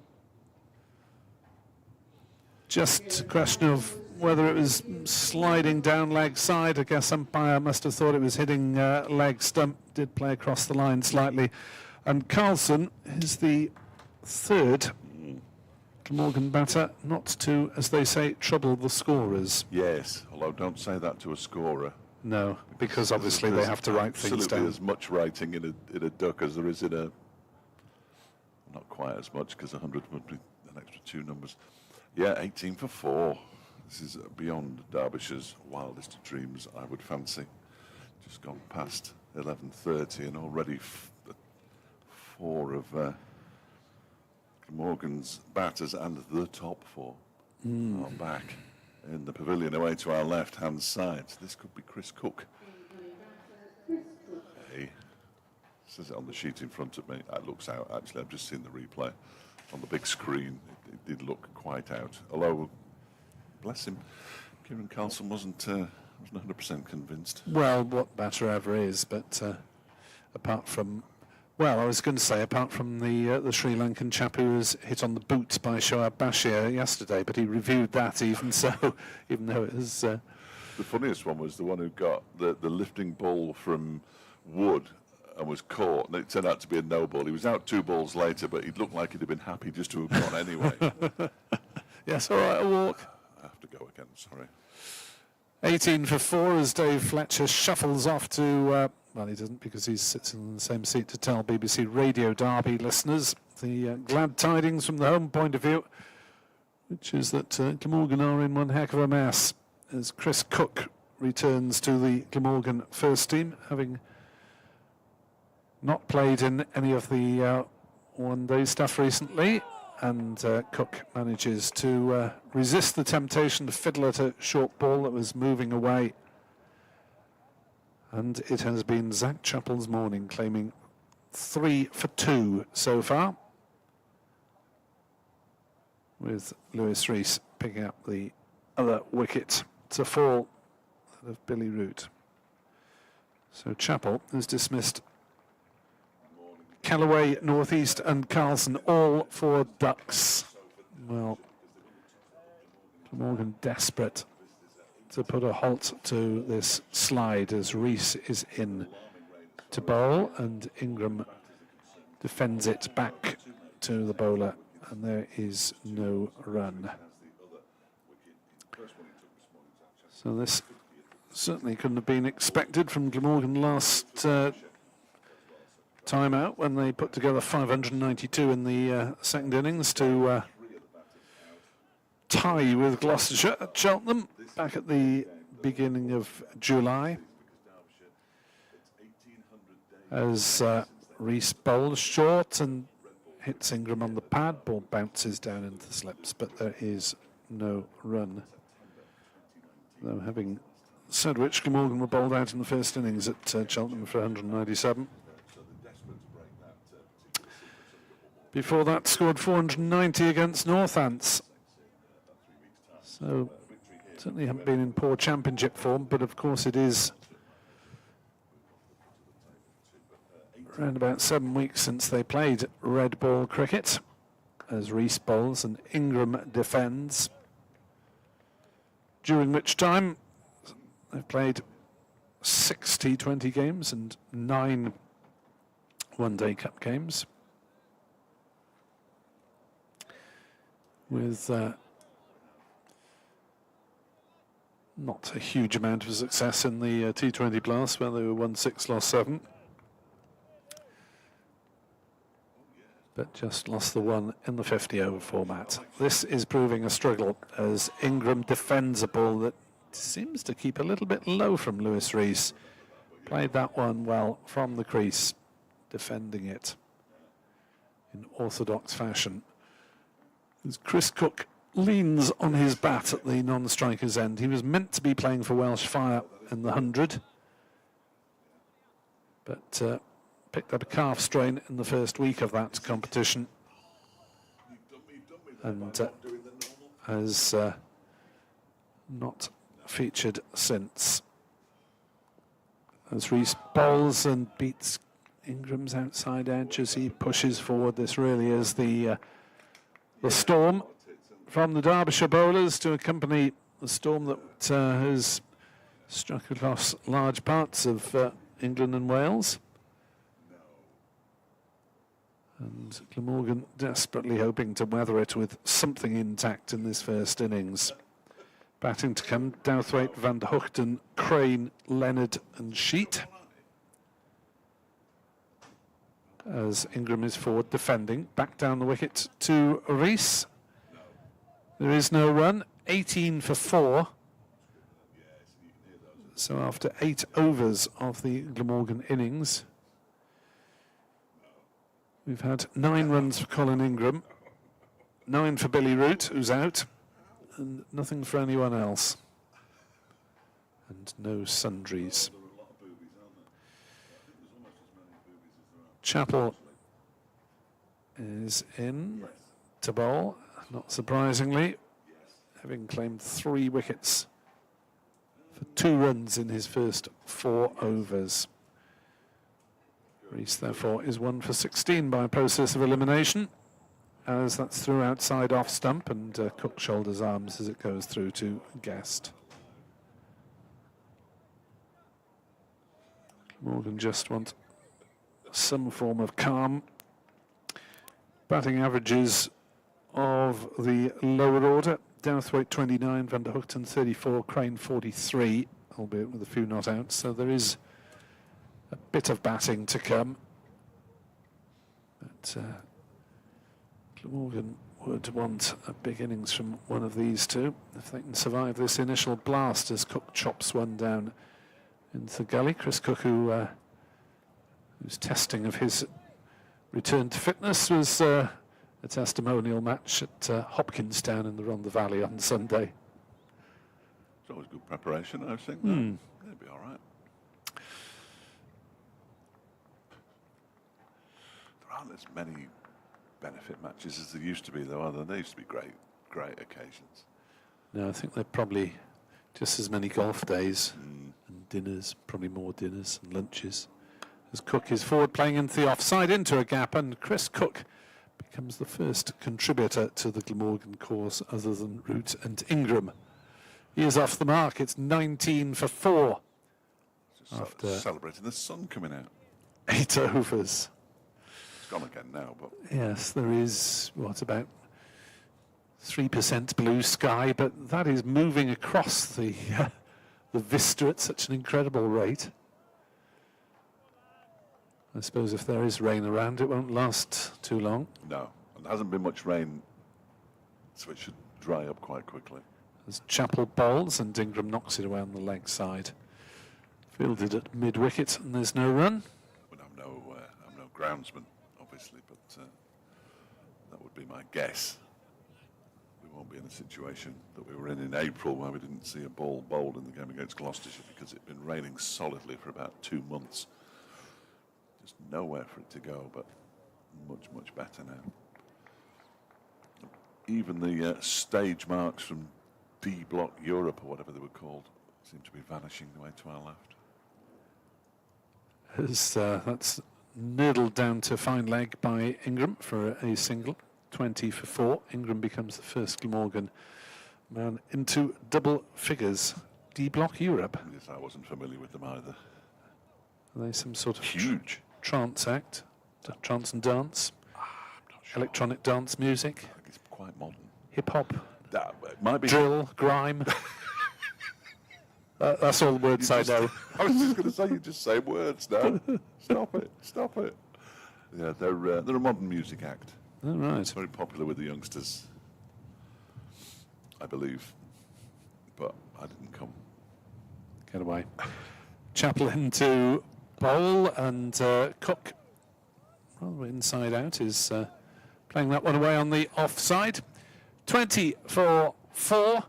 Just a question of whether it was sliding down leg side. I guess umpire must have thought it was hitting leg stump. Did play across the line slightly. And Carlson is the 3rd Glamorgan batter not to, as they say, trouble the scorers. Yes, although don't say that to a scorer. No, because obviously they have to write things down. Absolutely as much writing in a duck as there is in a... Not quite as much, because 100 would be an extra 2 numbers. Yeah, 18 for 4. This is beyond Derbyshire's wildest dreams, I would fancy. Just gone past 11:30 and already 4 of Glamorgan's batters and the top 4 are back in the pavilion away to our left-hand side. This could be Chris Cook. Hey. Says it on the sheet in front of me. It looks out, actually. I've just seen the replay on the big screen. It did look quite out. Although, bless him, Kieran Carlson wasn't 100% convinced. Well, what batter ever is, but apart from... Well, I was going to say, apart from the Sri Lankan chap who was hit on the boot by Shoaib Bashir yesterday, but he reviewed that even so, even though it was... The funniest one was the one who got the lifting ball from Wood and was caught, and it turned out to be a no ball. He was out 2 balls later, but he looked like he'd have been happy just to have gone anyway. Yes, all right, a walk. I have to go again, sorry. 18 for 4 as Dave Fletcher shuffles off to, well, he doesn't because he sits in the same seat to tell BBC Radio Derby listeners the glad tidings from the home point of view, which is that Glamorgan are in one heck of a mess as Chris Cook returns to the Glamorgan first team, having not played in any of the one-day stuff recently, and Cook manages to resist the temptation to fiddle at a short ball that was moving away. And it has been Zach Chappell's morning, claiming 3 for 2 so far, with Lewis Rees picking up the other wicket to fall of Billy Root. So Chappell has dismissed Callaway, Northeast and Carlson, all 4 ducks. Well, Glamorgan desperate to put a halt to this slide as Rees is in to bowl and Ingram defends it back to the bowler, and there is no run. So this certainly couldn't have been expected from Glamorgan last time out when they put together 592 in the second innings to tie with Gloucestershire at Cheltenham back at the beginning of July. As Rees bowls short and hits Ingram on the pad, ball bounces down into the slips, but there is no run. Though having said which, Glamorgan were bowled out in the first innings at Cheltenham for 197. Before that, scored 490 against Northants. So, certainly haven't been in poor championship form, but of course it is around about 7 weeks since they played red ball cricket, as Rees bowls and Ingram defends, during which time they've played 6 T20 games and 9 one-day cup games, with not a huge amount of success in the T20 Plus, where they were 1-6, lost 7. But just lost the 1 in the 50-over format. This is proving a struggle as Ingram defends a ball that seems to keep a little bit low from Lewis Rees. Played that one well from the crease, defending it in orthodox fashion. As Chris Cook leans on his bat at the non-striker's end. He was meant to be playing for Welsh Fire in the 100, but picked up a calf strain in the first week of that competition, and has not featured since. As Rees bowls and beats Ingram's outside edge as he pushes forward. This really is the storm from the Derbyshire bowlers to accompany the storm that has struck across large parts of England and Wales. And Glamorgan desperately hoping to weather it with something intact in this first innings. Batting to come, Douthwaite, Van der Hoogten, Crane, Leonard and Sheet. As Ingram is forward defending, back down the wicket to Rees. There is no run, 18 for 4. So after 8 overs of the Glamorgan innings, we've had 9 runs for Colin Ingram, 9 for Billy Root, who's out, and nothing for anyone else. And no sundries. Chappell is in to bowl, not surprisingly, having claimed 3 wickets for 2 runs in his first 4 overs. Rees, therefore, is 1 for 16 by process of elimination, as that's through outside off stump, and Cook shoulders arms as it goes through to Guest. Morgan just want some form of calm. Batting averages of the lower order: Douthwaite 29, Van der Hoogten 34, Crane 43, albeit with a few not out. So there is a bit of batting to come. But Glamorgan would want a big innings from one of these two if they can survive this initial blast as Cook chops one down into the gully. Chris Cook, whose testing of his return to fitness was a testimonial match at Hopkins down in the Rhondda Valley on Sunday. It's always good preparation, I think. They'll be all right. There aren't as many benefit matches as there used to be, though, are there? There used to be great occasions. No, I think they're probably just as many golf days and dinners, probably more dinners and lunches. As Cook is forward playing into the offside, into a gap, and Chris Cook becomes the first contributor to the Glamorgan course other than Root and Ingram. He is off the mark. It's 19 for 4. After celebrating the sun coming out. 8 overs. It's gone again now, but yes, there is, what, about 3% blue sky, but that is moving across the vista at such an incredible rate. I suppose if there is rain around, it won't last too long. no. And there hasn't been much rain, so it should dry up quite quickly. As Chappell bowls and Ingram knocks it away on the leg side. Fielded at mid-wicket, and there's no run. Well, I'm no groundsman, obviously, but that would be my guess. We won't be in a situation that we were in April where we didn't see a ball bowled in the game against Gloucestershire because it'd been raining solidly for about 2 months. Just nowhere for it to go, but much better now. Even the stage marks from D Block Europe, or whatever they were called, seem to be vanishing away to our left. As that's noodled down to fine leg by Ingram for a single. 20 for 4. Ingram becomes the first Glamorgan man into double figures. D Block Europe. Yes, I wasn't familiar with them either. Are they some sort of Huge. Trance act? Trance and dance? I'm not sure. Electronic dance music? I think it's quite modern. Hip-hop? That might be. Drill? Grime? That's all the words I know. I was just going to say, you just say words now. Stop it. Yeah, they're a modern music act. All right. Very popular with the youngsters, I believe. But I didn't come. Get away. Chappell into bowl, and Cook, rather inside out, is playing that one away on the offside. 20 for 4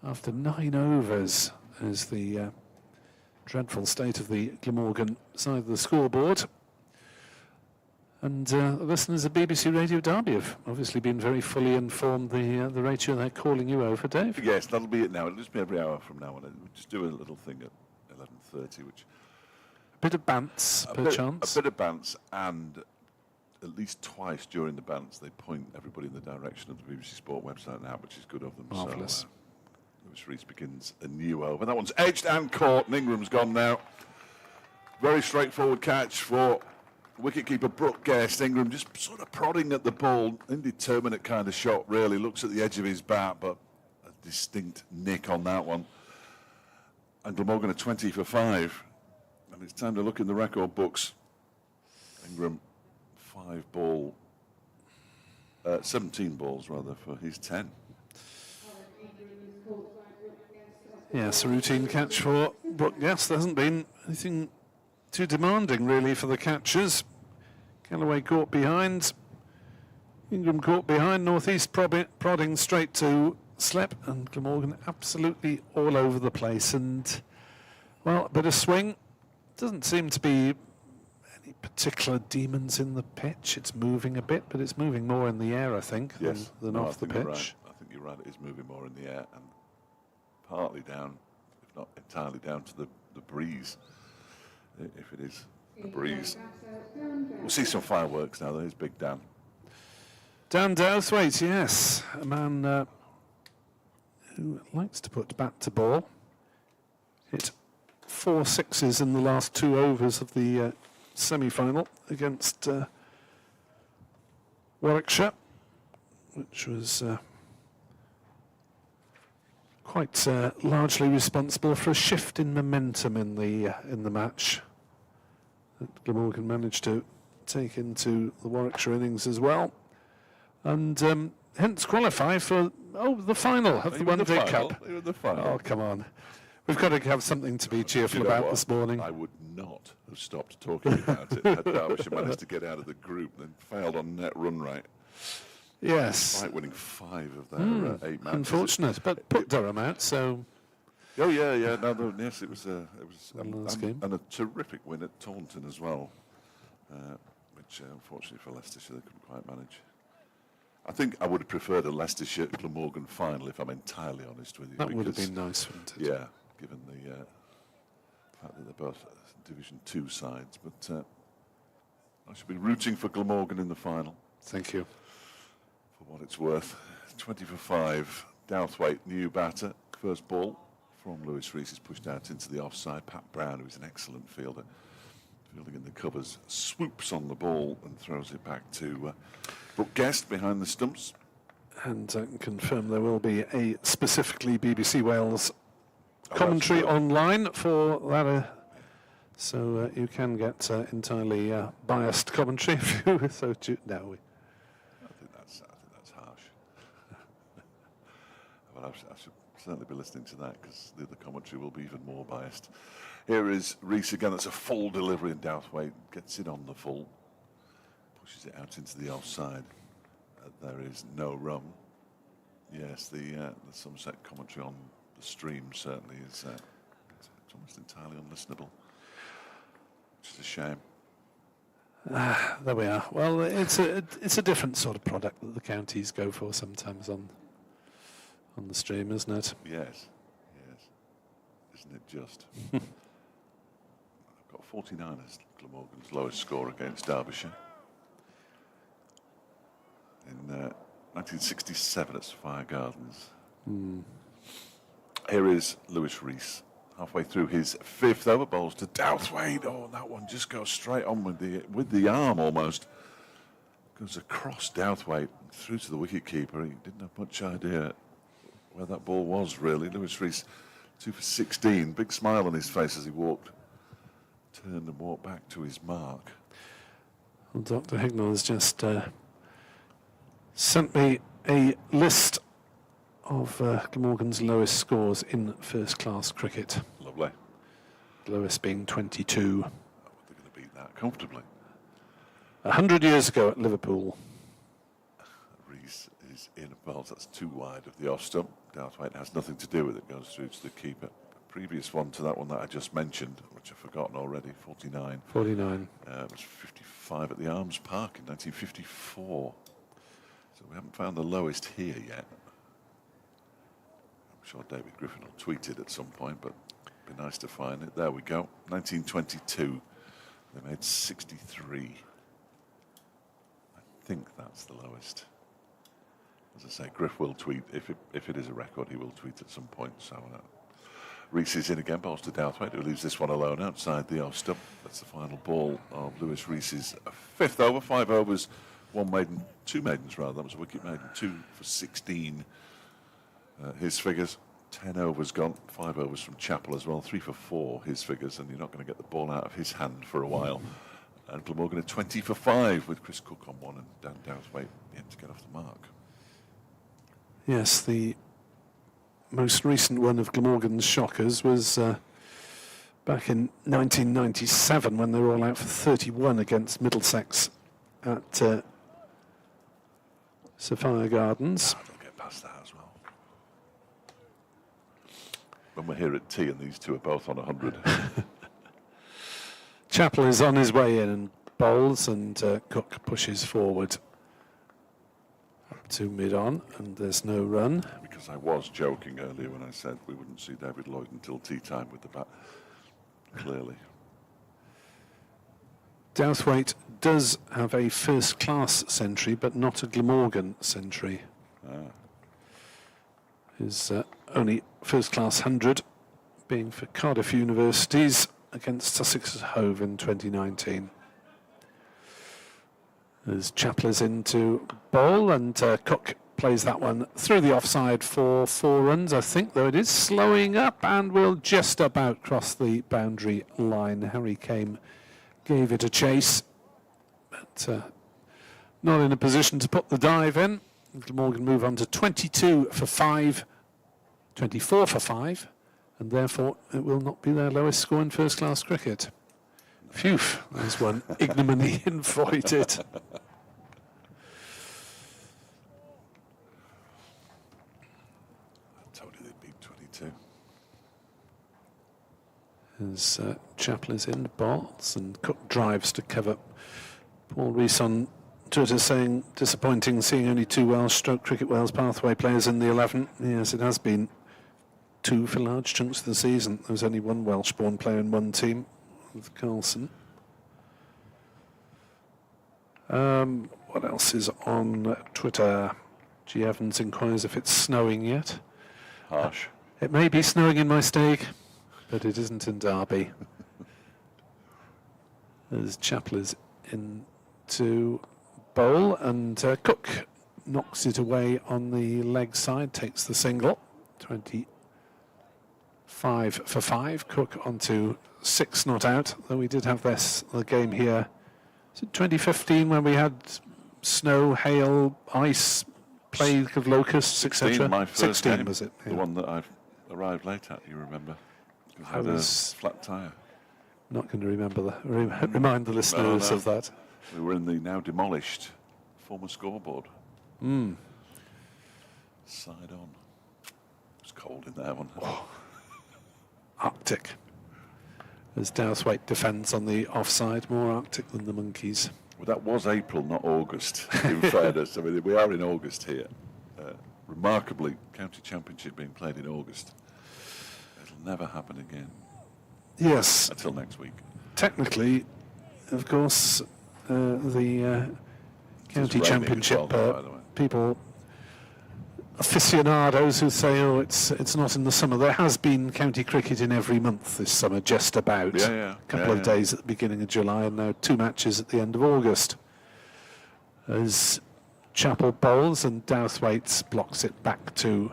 after 9 overs is the dreadful state of the Glamorgan side of the scoreboard. And listeners of BBC Radio Derby have obviously been very fully informed the ratio they're calling you over, Dave. Yes, that'll be it now. It'll just be every hour from now on. We'll just do a little thing at 11:30, which A bit of bants, perchance. A bit of bants, and at least twice during the bants they point everybody in the direction of the BBC Sport website now, which is good of them. Marvellous. So, Lewis Rees begins a new over. That one's edged and caught, and Ingram's gone now. Very straightforward catch for Wicketkeeper Brooke Guest, Ingram just sort of prodding at the ball, indeterminate kind of shot really, looks at the edge of his bat, but a distinct nick on that one. And Glamorgan are 20 for 5, and it's time to look in the record books. Ingram 17 balls rather for his 10. Yes, a routine catch for Brooke Guest. There hasn't been anything too demanding really for the catchers. Callaway caught behind, Ingram caught behind, Northeast prodding straight to slip, and Glamorgan absolutely all over the place. And well, a bit of swing. Doesn't seem to be any particular demons in the pitch. It's moving a bit, but it's moving more in the air, I think, yes. than off the pitch. Right. I think you're right. It is moving more in the air, and partly down, if not entirely down to the breeze. If it is a breeze. We'll see some fireworks now. There's Big Dan. Dan Douthwaite, yes. A man who likes to put bat to ball. Hit 4 sixes in the last 2 overs of the semi-final against Warwickshire, which was quite largely responsible for a shift in momentum in the match that Glamorgan managed to take into the Warwickshire innings as well, and hence qualify for the final of the One Day Cup. The final. Oh, come on. We've got to have something to be cheerful about this morning. I would not have stopped talking about it had Derbyshire managed to get out of the group, then failed on net run rate. Yes. Despite winning 5 of their 8 matches. Unfortunate, but put Durham out, so... Oh, yeah. No, yes, it was a nice game. And a terrific win at Taunton as well, which unfortunately for Leicestershire they couldn't quite manage. I think I would have preferred a Leicestershire-Glamorgan final, if I'm entirely honest with you. That would have been nice, wouldn't it? Yeah, given the fact that they're both Division 2 sides. But I should be rooting for Glamorgan in the final. Thank you. For what it's worth. 20 for 5. Douthwaite, new batter. First ball from Lewis Rees is pushed out into the offside. Pat Brown, who's an excellent fielder, fielding in the covers, swoops on the ball and throws it back to Brooke Guest behind the stumps. And I can confirm there will be a specifically BBC Wales commentary online for that. So you can get entirely biased commentary if you so choose. No, I think that's harsh. But I should certainly be listening to that because the commentary will be even more biased. Here is Rees again. That's a full delivery, and Douthwaite gets it on the full, pushes it out into the offside. There is no run. Yes, the Somerset commentary on the stream certainly is it's almost entirely unlistenable, which is a shame. There we are. Well, it's a different sort of product that the counties go for sometimes on the stream, isn't it? Yes. Isn't it just? I've got 49 as Glamorgan's lowest score against Derbyshire. In 1967 at Fire Gardens. Here is Lewis Rees, halfway through his 5th over, bowls to Douthwaite. Oh, that one just goes straight on with the arm almost. Goes across Douthwaite through to the wicketkeeper. He didn't have much idea where that ball was really. Lewis Rees 2 for 16. Big smile on his face as he turned and walked back to his mark. Well, Dr. Hignell has just sent me a list of Glamorgan's lowest scores in first-class cricket. Lovely. Lowest being 22. They're going to beat that comfortably. 100 years ago at Liverpool. Rees is in a bowl. That's too wide of the off stump. Douthwaite has nothing to do with it. Goes through to the keeper. Previous one to that one that I just mentioned, which I've forgotten already, 49. 49. Was 55 at the Arms Park in 1954. So we haven't found the lowest here yet. I'm sure David Griffin will tweet it at some point, but it'd be nice to find it. There we go. 1922. They made 63. I think that's the lowest. As I say, Griff will tweet. If it is a record, he will tweet at some point. So Reese is in again, bowls to Douthwaite, who leaves this one alone outside the off stump. That's the final ball of Lewis Reese's 5th over. 5 overs, 1 maiden, 2 maidens rather. That was a wicket maiden, 2 for 16. His figures, 10 overs gone, 5 overs from Chappell as well, 3 for 4 his figures, and you're not going to get the ball out of his hand for a while. And Glamorgan at 20 for 5 with Chris Cook on 1 and Dan Douthwaite yet to get off the mark. Yes, the most recent one of Glamorgan's shockers was back in 1997 when they were all out for 31 against Middlesex at Sophia Gardens. They'll get past that as well. When we're here at tea and these two are both on 100. Chappell is on his way in and bowls, and Cook pushes forward up to mid-on, and there's no run. Because I was joking earlier when I said we wouldn't see David Lloyd until tea time with the bat, clearly. Douthwaite does have a first-class century, but not a Glamorgan century. His only first-class 100 being for Cardiff University's against Sussex at Hove in 2019. As Chappell is into bowl, and Cook plays that one through the offside for 4 runs, I think, though it is slowing up and will just about cross the boundary line. Harry Kame gave it a chase, but not in a position to put the dive in. Glamorgan move on to 22 for 5, 24 for 5, and therefore it will not be their lowest score in first-class cricket. Phew, there's one ignominy avoided. I told you they'd beat 22. As Chappell is in balls and Cook drives to cover. Paul Rees on Twitter saying, disappointing seeing only 2 Welsh stroke Cricket Wales pathway players in the 11. Yes, it has been 2 for large chunks of the season. There was only 1 Welsh-born player in 1 team, with Carlson. What else is on Twitter? G. Evans inquires if it's snowing yet. Harsh. It may be snowing in my stake, but it isn't in Derby. As Chappell is into bowl, and Cook knocks it away on the leg side, takes the single. 25 for 5. Cook onto 6 not out, though we did have the game here. Is it 2015 when we had snow, hail, ice, plague of locusts, etc.? My first 16 game, was it? the one that I arrived late at, you remember? I was a flat tyre. not going to remember that. Remind the listeners of that. We were in the now demolished former scoreboard. Side on. It was cold in there, wasn't it? Arctic. As Douthwaite defends on the offside, more Arctic than the Monkeys. Well, that was April, not August, in fairness. I mean, we are in August here. Remarkably, County Championship being played in August. It'll never happen again. Yes. Until next week. Technically, of course, the County Championship people, aficionados who say, oh, it's not in the summer. There has been county cricket in every month this summer, just about. Yeah. A couple of days at the beginning of July, and now 2 matches at the end of August. As Chappell bowls and Douthwaite blocks it back to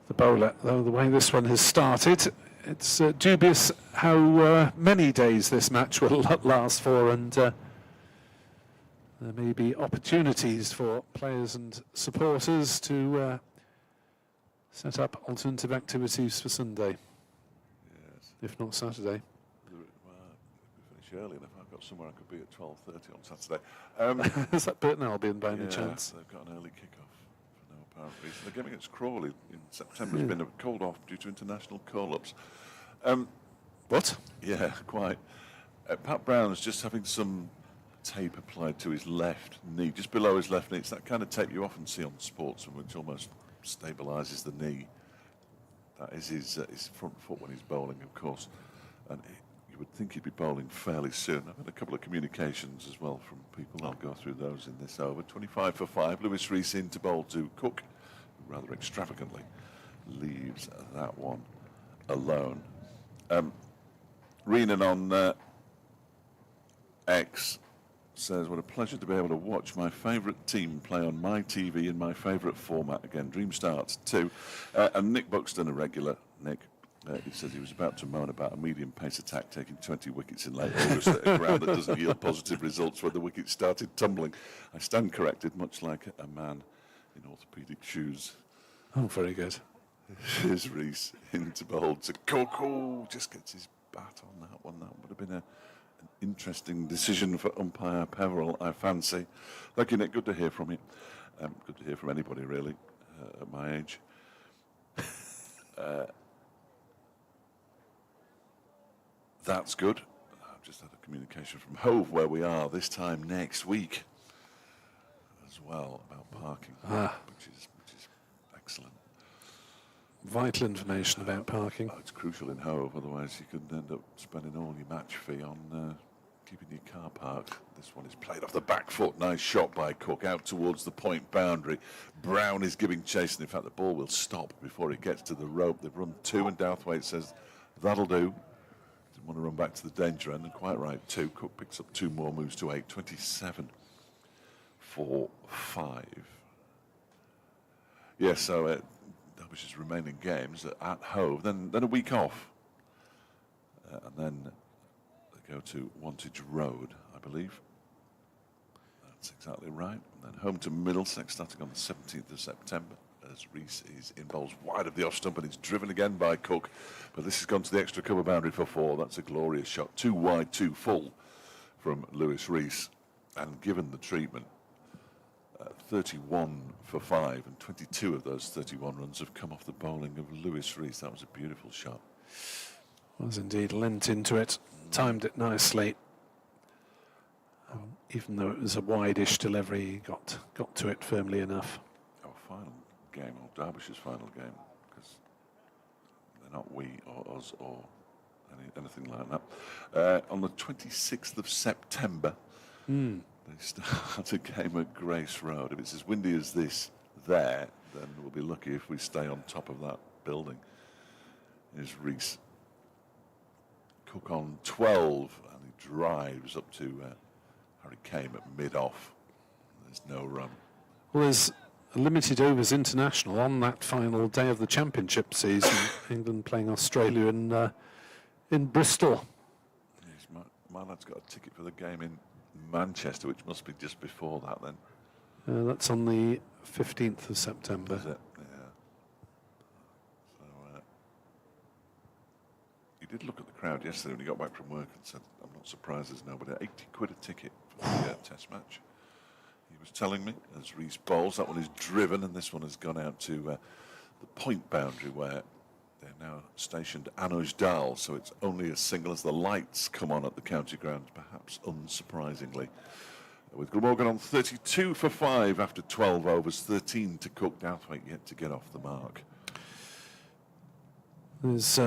the bowler. Though the way this one has started, it's dubious how many days this match will last for, and there may be opportunities for players and supporters to set up alternative activities for Sunday, if not Saturday. Well, we finish early enough. I've got somewhere I could be at 12:30 on Saturday. Is that Burton Albion by any chance? They've got an early kick-off for no apparent reason. They're going against Crawley in September. It's been a cold off due to international call-ups. What? Yeah, quite. Pat Brown's just having some tape applied to his left knee, just below his left knee. It's that kind of tape you often see on sports, which almost stabilises the knee. That is his front foot when he's bowling, of course. And you would think he'd be bowling fairly soon. I've had a couple of communications as well from people. I'll go through those in this over. 25 for 5. Lewis Rees in to bowl to Cook, who rather extravagantly leaves that one alone. Renan on X says, what a pleasure to be able to watch my favourite team play on my TV in my favourite format again. Dream starts too. And Nick Buxton, a regular, Nick, he says he was about to moan about a medium pace attack taking 20 wickets in late August at a ground that doesn't yield positive results when the wickets started tumbling. I stand corrected, much like a man in orthopaedic shoes. Oh, very good. Here's Rees into bowl to Cook. Oh, just gets his bat on that one. That would have been an interesting decision for umpire Peveril, I fancy. Thank you, Nick. Good to hear from you. Good to hear from anybody, really, at my age. That's good. I've just had a communication from Hove where we are this time next week as well about parking, which is excellent. Vital information about parking. Oh, it's crucial in Hove, otherwise you could end up spending all your match fee on keeping your car parked. This one is played off the back foot. Nice shot by Cook out towards the point boundary. Brown is giving chase, and in fact the ball will stop before it gets to the rope. They've run 2, and Douthwaite says that'll do. Didn't want to run back to the danger end, and quite right too. Cook picks up 2 more, moves to 8, 27 for 5. Yes, so Derbyshire's remaining games at Hove, then a week off, and then they go to Wantage Road, I believe. That's exactly right. And then home to Middlesex, starting on the 17th of September, as Rees is in bowls wide of the off stump, and it's driven again by Cook. But this has gone to the extra cover boundary for 4. That's a glorious shot. 2 wide, 2 full from Lewis Rees. And given the treatment, 31 for 5, and 22 of those 31 runs have come off the bowling of Lewis Rees. That was a beautiful shot. Was indeed lent into it, timed it nicely. Even though it was a wide-ish delivery, he got to it firmly enough. Our final game, or Derbyshire's final game, because they're not we or us or anything like that. On the 26th of September, they start a game at Grace Road. If it's as windy as this there, then we'll be lucky if we stay on top of that building. Here's Rees. Cook on 12, and he drives up to Harry Kame at mid-off. There's no run. Well, there's a limited overs international on that final day of the championship season. England playing Australia in Bristol. Yes, my lad's got a ticket for the game in Manchester, which must be just before that then. That's on the 15th of September. Is it? Yeah. So he did look at the crowd yesterday when he got back from work and said, I'm not surprised there's nobody. 80 quid a ticket for the test match. He was telling me, as Rees bowls, that one is driven, and this one has gone out to the point boundary where they're now stationed Anuj Dal, so it's only a single as the lights come on at the county ground, perhaps unsurprisingly. With Glamorgan on 32 for 5 after 12 overs, 13 to Cook. Douthwaite yet to get off the mark. There's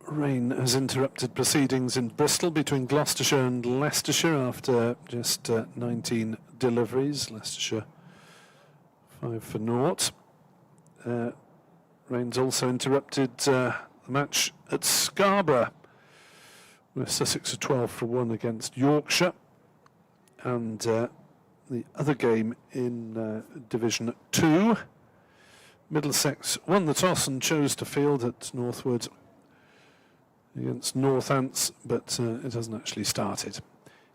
rain has interrupted proceedings in Bristol between Gloucestershire and Leicestershire after just 19 deliveries. Leicestershire 5 for 0. Rain's also interrupted the match at Scarborough, where Sussex are 12 for 1 against Yorkshire. And the other game in Division 2, Middlesex won the toss and chose to field at Northwood against Northants, but it hasn't actually started.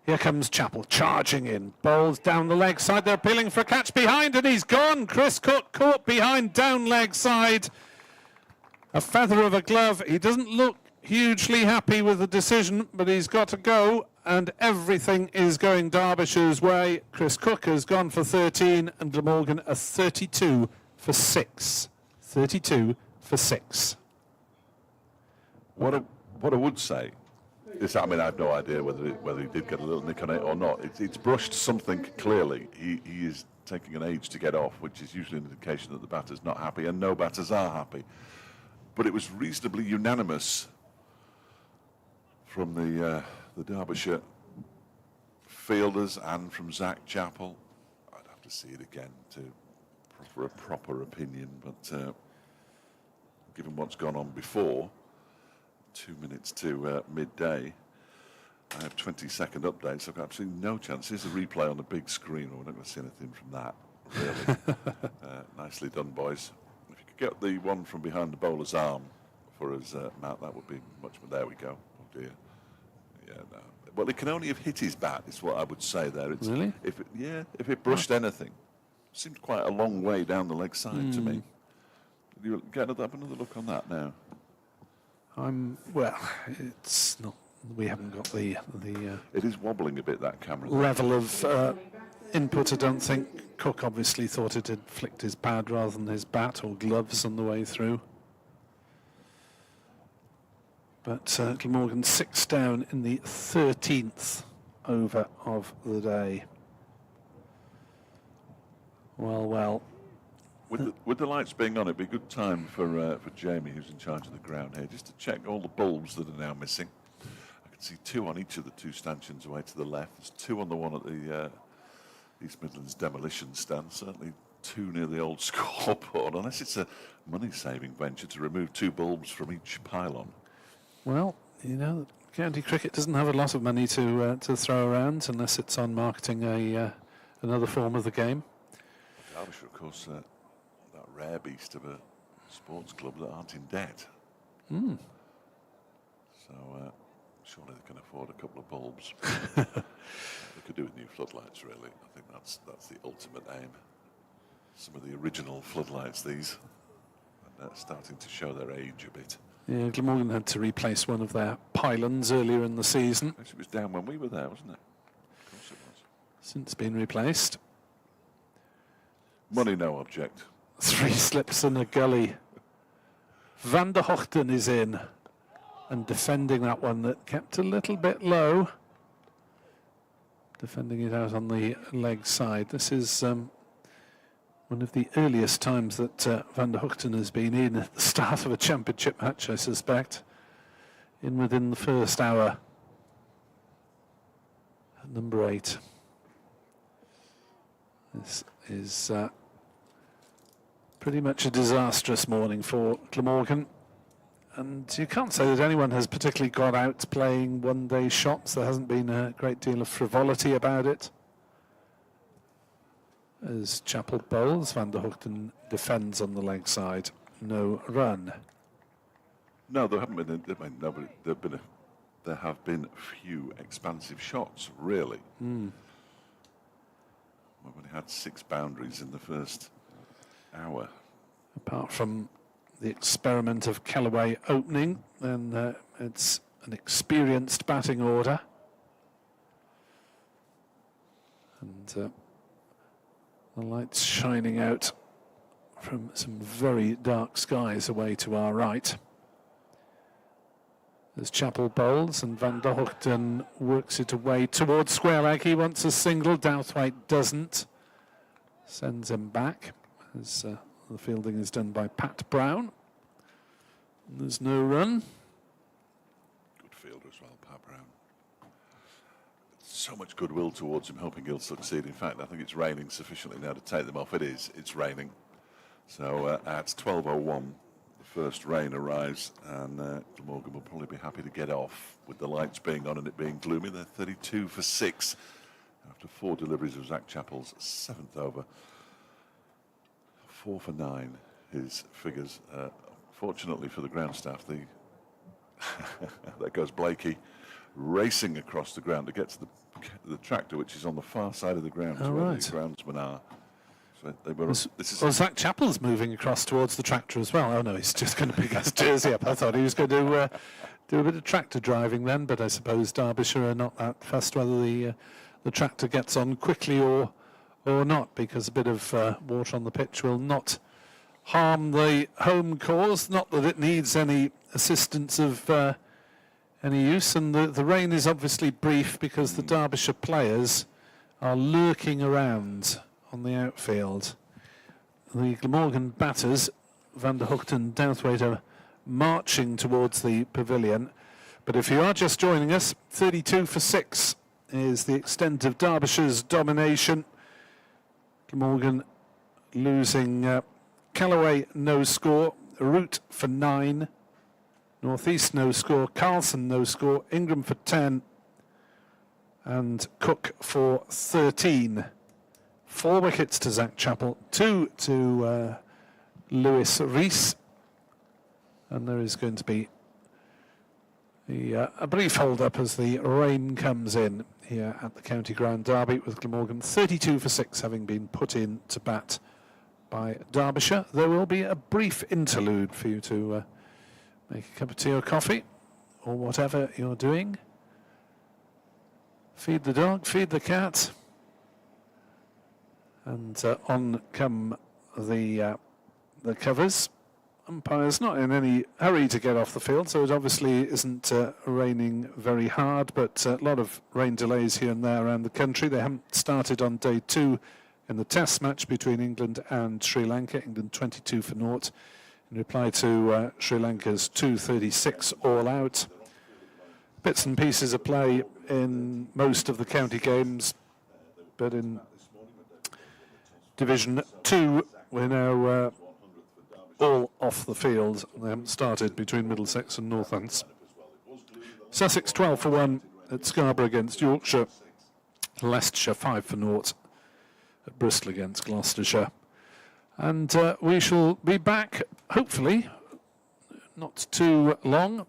Here comes Chappell charging in, bowls down the leg side. They're appealing for a catch behind, and he's gone. Chris Cook caught behind down leg side. A feather of a glove. He doesn't look hugely happy with the decision, but he's got to go, and everything is going Derbyshire's way. Chris Cook has gone for 13, and Glamorgan are 32 for 6. 32 for 6. What I would say is, I mean, I have no idea whether he did get a little nick on it or not. It's brushed something clearly. He is taking an age to get off, which is usually an indication that the batter's not happy, and no batters are happy. But it was reasonably unanimous from the Derbyshire fielders and from Zach Chappell. I'd have to see it again for a proper opinion, but given what's gone on before, 2 minutes to midday. I have 20-second updates. I've got absolutely no chance. Here's a replay on the big screen. We're not going to see anything from that, really. Nicely done, boys. If you could get the one from behind the bowler's arm for us, Matt, that would be much more. There we go. Oh, dear. Yeah, no. Well, it can only have hit his bat, is what I would say there. It's, really? If it brushed anything. Seemed quite a long way down the leg side to me. You have another look on that now. Well, it's not. We haven't got the It is wobbling a bit, that camera. level of input. I don't think Cook obviously thought it had flicked his pad rather than his bat or gloves on the way through. But Glamorgan 6 down in the 13th over of the day. Well. With the lights being on, it'd be a good time for Jamie, who's in charge of the ground here, just to check all the bulbs that are now missing. I can see 2 on each of the 2 stanchions away to the left. There's 2 on the one at the East Midlands demolition stand. Certainly 2 near the old scoreboard, unless it's a money-saving venture to remove 2 bulbs from each pylon. Well, you know, county cricket doesn't have a lot of money to throw around unless it's on marketing another form of the game. Derbyshire, of course, that rare beast of a sports club that aren't in debt. So surely they can afford a couple of bulbs. They could do with new floodlights, really. I think that's the ultimate aim. Some of the original floodlights, these, and they're starting to show their age a bit. Yeah, Glamorgan had to replace one of their pylons earlier in the season. Actually, it was down when we were there, wasn't it? Of course it was. Since been replaced. Money, no object. 3 slips in a gully. Van der Hochten is in and defending that one that kept a little bit low. Defending it out on the leg side. This is one of the earliest times that Van der Hochten has been in at the start of a championship match, I suspect. In within the first hour. At number 8. This is pretty much a disastrous morning for Glamorgan. And you can't say that anyone has particularly got out playing one-day shots. There hasn't been a great deal of frivolity about it. As Chapel bowls, Van der Hochten defends on the leg side. No run. No, there haven't been. There have been few expansive shots, really. We've only had 6 boundaries in the first hour. Apart from the experiment of Callaway opening, and it's an experienced batting order. And the lights shining out from some very dark skies away to our right. As Chapel bowls and Van der Hochten works it away towards square leg. He wants a single, Douthwaite doesn't. Sends him back as the fielding is done by Pat Brown. And there's no run. Good fielder as well, Pat Brown. So much goodwill towards him, hoping he'll succeed. In fact, I think it's raining sufficiently now to take them off. It is. It's raining. So at 12:01, the first rain arrives, and Glamorgan will probably be happy to get off with the lights being on and it being gloomy. They're 32 for 6 after 4 deliveries of Zach Chappell's 7th over. 4 for 9, his figures. Fortunately for the ground staff, there goes Blakey racing across the ground to get to the tractor, which is on the far side of the ground, where the groundsmen are. So they were, well, Zach Chappell's moving across towards the tractor as well. Oh no, he's just going to pick his jersey up. I thought he was going to do a bit of tractor driving then, but I suppose Derbyshire are not that fussed whether the tractor gets on quickly or not, because a bit of water on the pitch will not harm the home cause. Not that it needs any assistance of any use, and the rain is obviously brief because the Derbyshire players are lurking around on the outfield. The Glamorgan batters, Van der Hochten, Douthwaite, are marching towards the pavilion. But if you are just joining us, 32 for 6 is the extent of Derbyshire's domination. Glamorgan losing Callaway, no score. Root for 9. North East no score, Carlson no score, Ingram for 10 and Cook for 13. 4 wickets to Zach Chappell, 2 to Lewis Rees, and there is going to be a brief hold-up as the rain comes in here at the County Ground Derby, with Glamorgan 32 for 6 having been put in to bat by Derbyshire. There will be a brief interlude for you to make a cup of tea or coffee or whatever you're doing. Feed the dog, feed the cat, and on come the covers. Umpires not in any hurry to get off the field, so it obviously isn't raining very hard, but a lot of rain delays here and there around the country. They haven't started on day 2 in the test match between England and Sri Lanka. England 22 for naught in reply to Sri Lanka's 236 all out. Bits and pieces of play in most of the county games, but in Division 2 we're now all off the field. They haven't started between Middlesex and Northants. Sussex 12 for 1 at Scarborough against Yorkshire. Leicestershire 5 for naught at Bristol against Gloucestershire. And we shall be back, hopefully, not too long.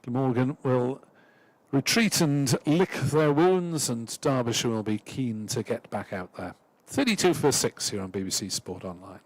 Glamorgan will retreat and lick their wounds, and Derbyshire will be keen to get back out there. 32 for 6 here on BBC Sport Online.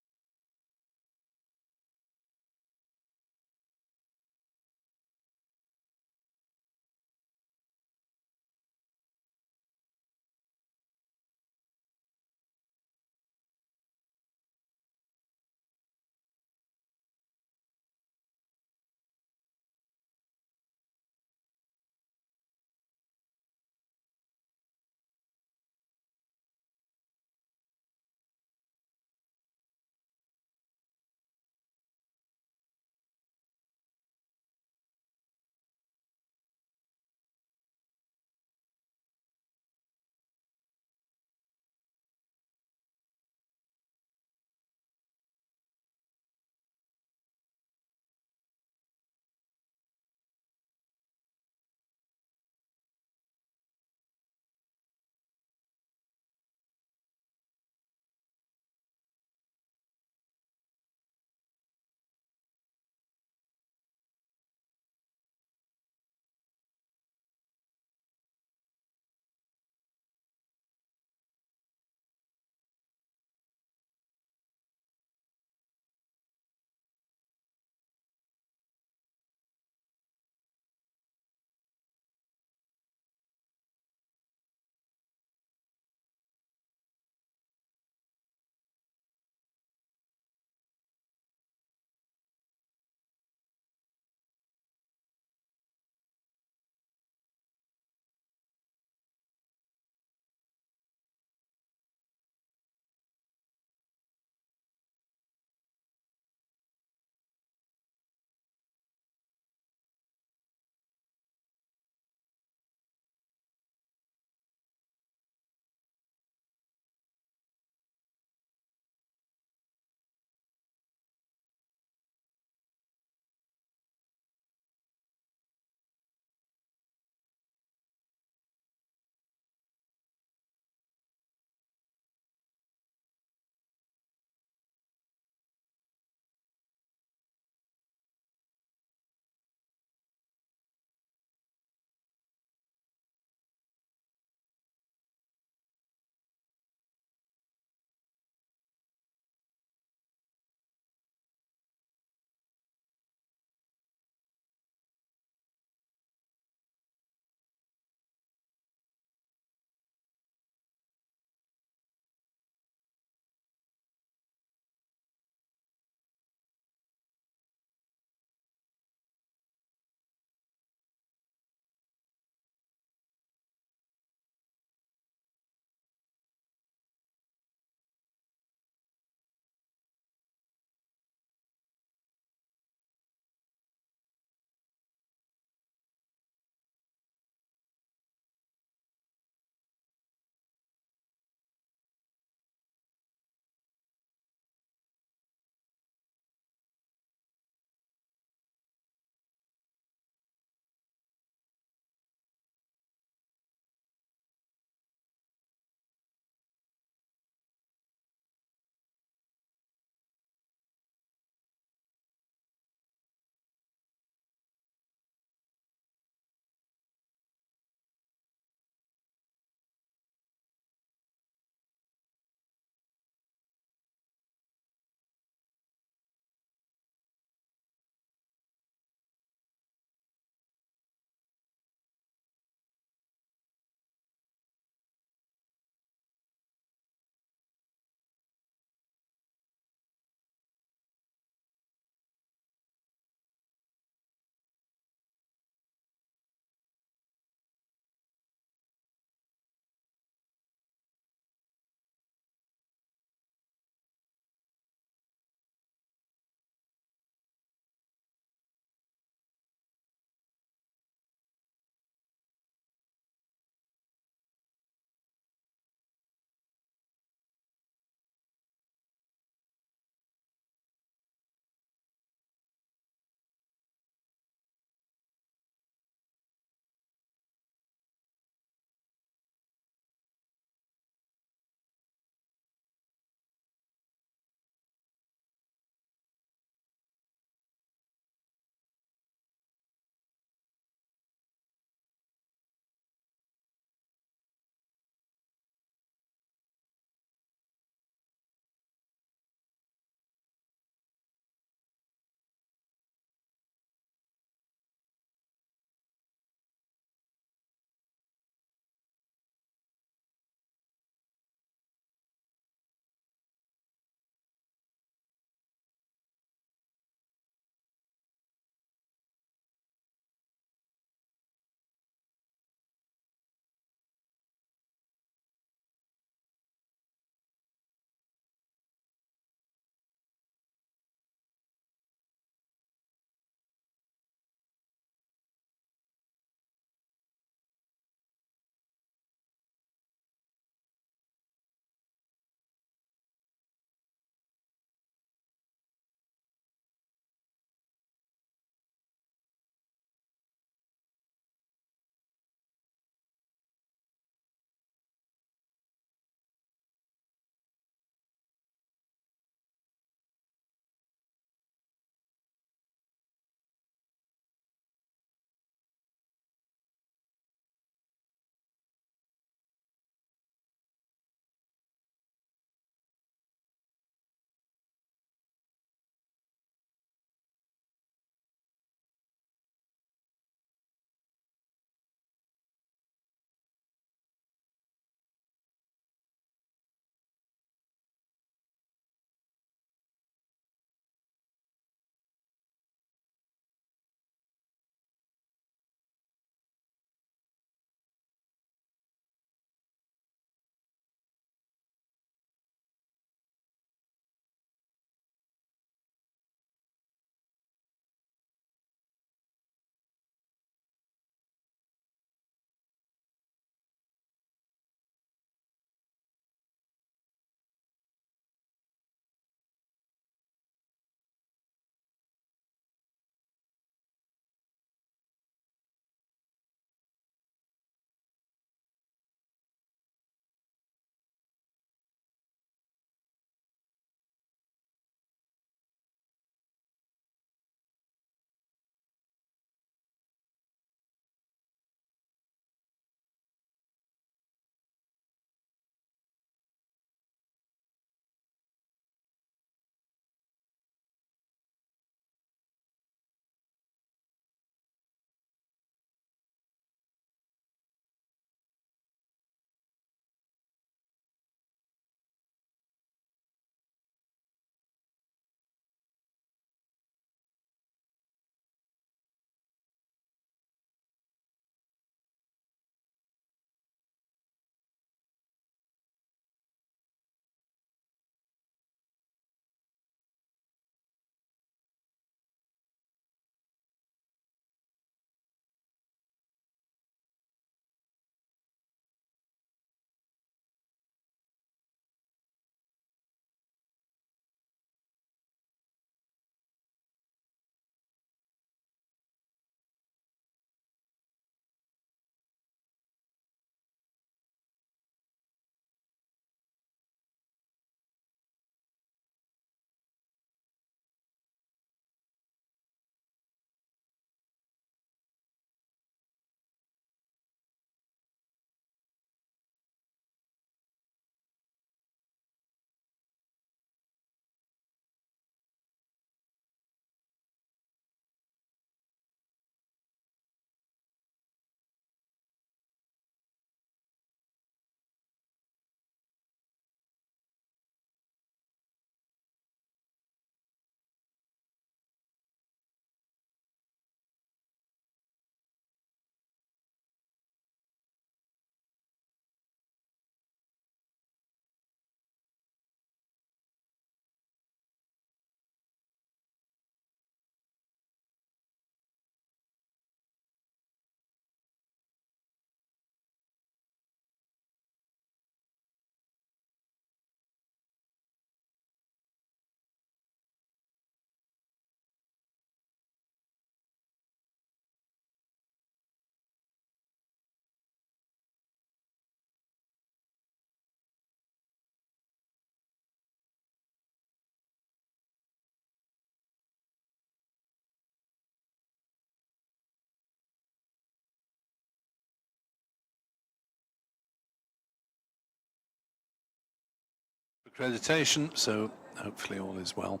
accreditation, so hopefully all is well.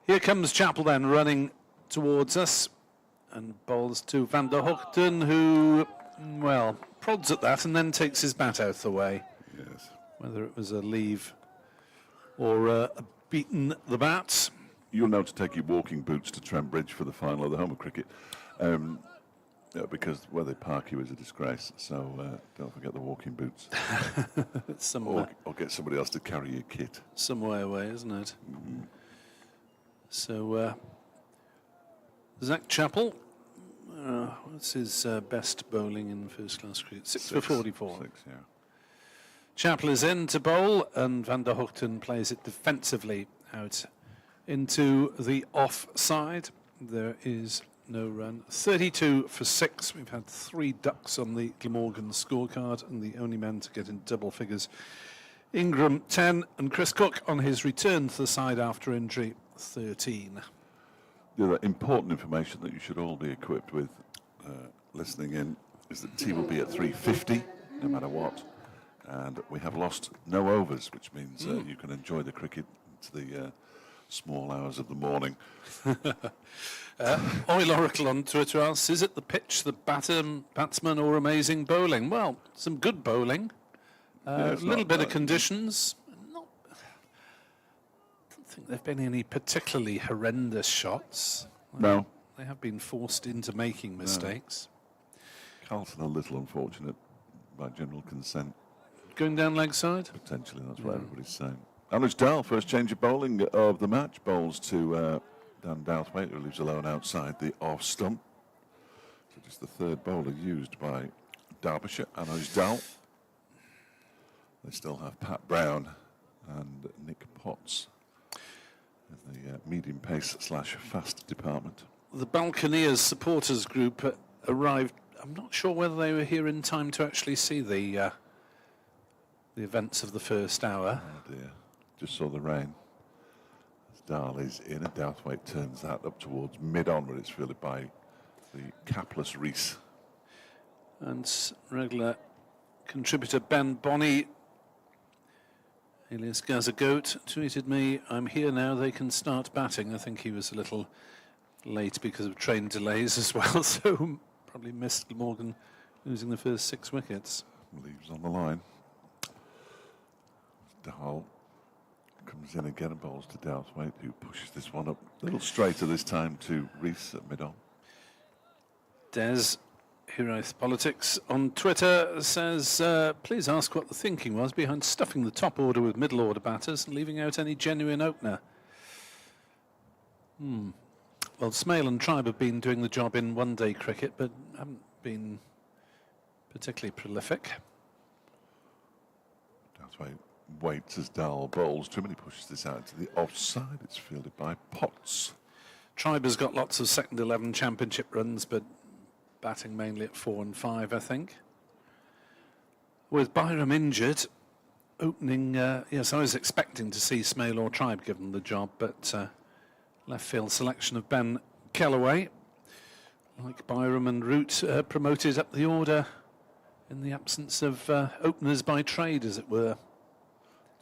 Here comes Chappell then running towards us, and bowls to Van der Hoogten, who, well, prods at that and then takes his bat out of the way. Yes. Whether it was a leave or a beaten the bat. You'll know to take your walking boots to Trent Bridge for the final of the home of cricket, because where they park you is a disgrace. So don't forget the walking boots. or get somebody else to carry your kit. Some way away, isn't it? Mm-hmm. So Zach Chappell, what's his best bowling in first-class cricket? 6 for 44. 6, yeah. Chappell is in to bowl, and Van der Hoogten plays it defensively out into the offside. There is no run. 32 for 6. We've had 3 ducks on the Glamorgan scorecard, and the only man to get in double figures, Ingram 10, and Chris Cook on his return to the side after injury 13. The other important information that you should all be equipped with listening in is that tea will be at 3:50 no matter what, and we have lost no overs, which means you can enjoy the cricket into the small hours of the morning. Oil Oracle on Twitter asks, is it the pitch, the batsman, or amazing bowling? Well, some good bowling, a little bit of conditions. I don't think there have been any particularly horrendous shots. No. They have been forced into making mistakes. Carlson a little unfortunate by general consent. Going down leg side? Potentially, that's what everybody's saying. Anuj Dal, first change of bowling of the match, bowls to Dan Douthwaite, who leaves alone outside the off stump. So just the third bowler used by Derbyshire, Anuj Dal. They still have Pat Brown and Nick Potts in the medium pace / fast department. The Balconeers supporters group arrived. I'm not sure whether they were here in time to actually see the events of the first hour. Oh dear, just saw the rain. As Dahl is in, and Douthwaite turns that up towards mid-on, where it's fielded by the capless Rees. And regular contributor Ben Bonney, alias Gazagoat, tweeted me, I'm here now, they can start batting. I think he was a little late because of train delays as well, so probably missed Glamorgan losing the first 6 wickets. Leaves on the line. Dahl comes in again and bowls to Douthwaite, who pushes this one up a little straighter this time to Rees at mid-on. Des, Heroth Politics, on Twitter says, please ask what the thinking was behind stuffing the top order with middle order batters and leaving out any genuine opener. Well, Smale and Tribe have been doing the job in one-day cricket, but haven't been particularly prolific. Douthwaite waits as Dahl bowls to him, and he pushes this out to the offside. It's fielded by Potts. Tribe has got lots of second 11 championship runs, but batting mainly at 4 and 5, I think. With Byram injured, opening, yes, I was expecting to see Smale or Tribe given the job, but left field selection of Ben Kellaway, like Byram and Root, promoted up the order in the absence of openers by trade, as it were.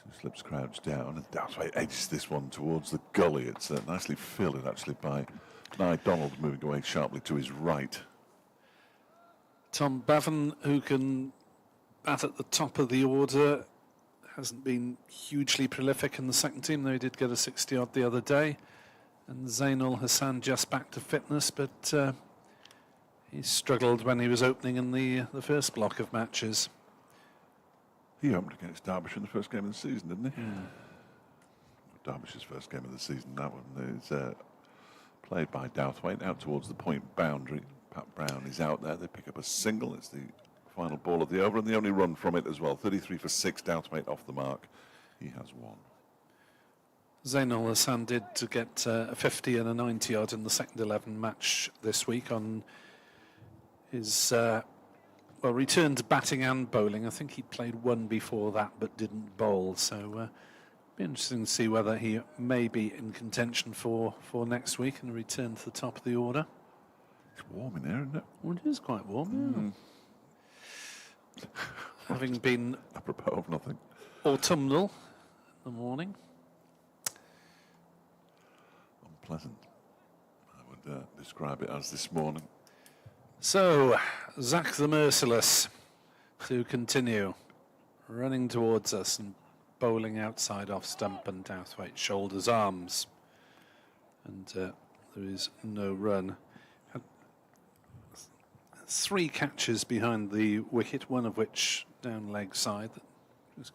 2 slips crouched down, and Douthwaite edges this one towards the gully. It's nicely fielded, actually, by Nye Donald, moving away sharply to his right. Tom Bevan, who can bat at the top of the order, hasn't been hugely prolific in the second team, though he did get a 60-odd the other day. And Zainul Hassan just back to fitness, but he struggled when he was opening in the first block of matches. He opened against Derbyshire in the first game of the season, didn't he? Derbyshire's first game of the season, that one is played by Douthwaite out towards the point boundary. Pat Brown is out there. They pick up a single. It's the final ball of the over, and the only run from it as well. 33 for 6, Douthwaite off the mark. He has 1. Zainul Hassan did to get a 50 and a 90-odd in the second 11 match this week on his, well, return to batting and bowling. I think he played 1 before that but didn't bowl, so be interesting to see whether he may be in contention for next week and return to the top of the order. It's warm in there, isn't it? Well, it is quite warm, yeah. Having been apropos of nothing. autumnal, the morning. Unpleasant, I would describe it as this morning. So, Zach the Merciless to continue, running towards us and bowling outside off stump and Douthwaite shoulders arms. And there is no run. Had 3 catches behind the wicket, one of which down leg side. That was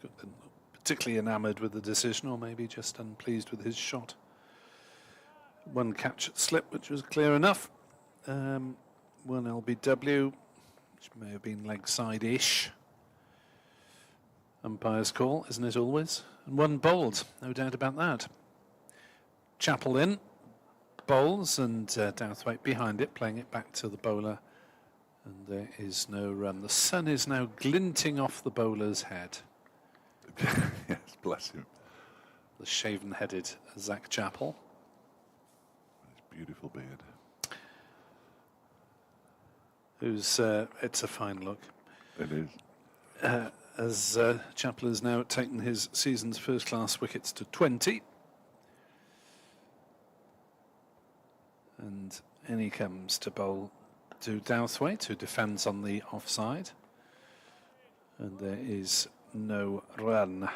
particularly enamoured with the decision, or maybe just unpleased with his shot. 1 catch at slip, which was clear enough. 1 LBW, which may have been leg side-ish. Umpire's call, isn't it always? And 1 bowled, no doubt about that. Chappell in, bowls, and Douthwaite behind it, playing it back to the bowler. And there is no run. The sun is now glinting off the bowler's head. Yes, bless him. The shaven-headed Zach Chappell. His beautiful beard. It's a fine look. It is. As Chappell has now taken his season's first-class wickets to 20. And in he comes to bowl to Douthwaite, who defends on the offside. And there is no run.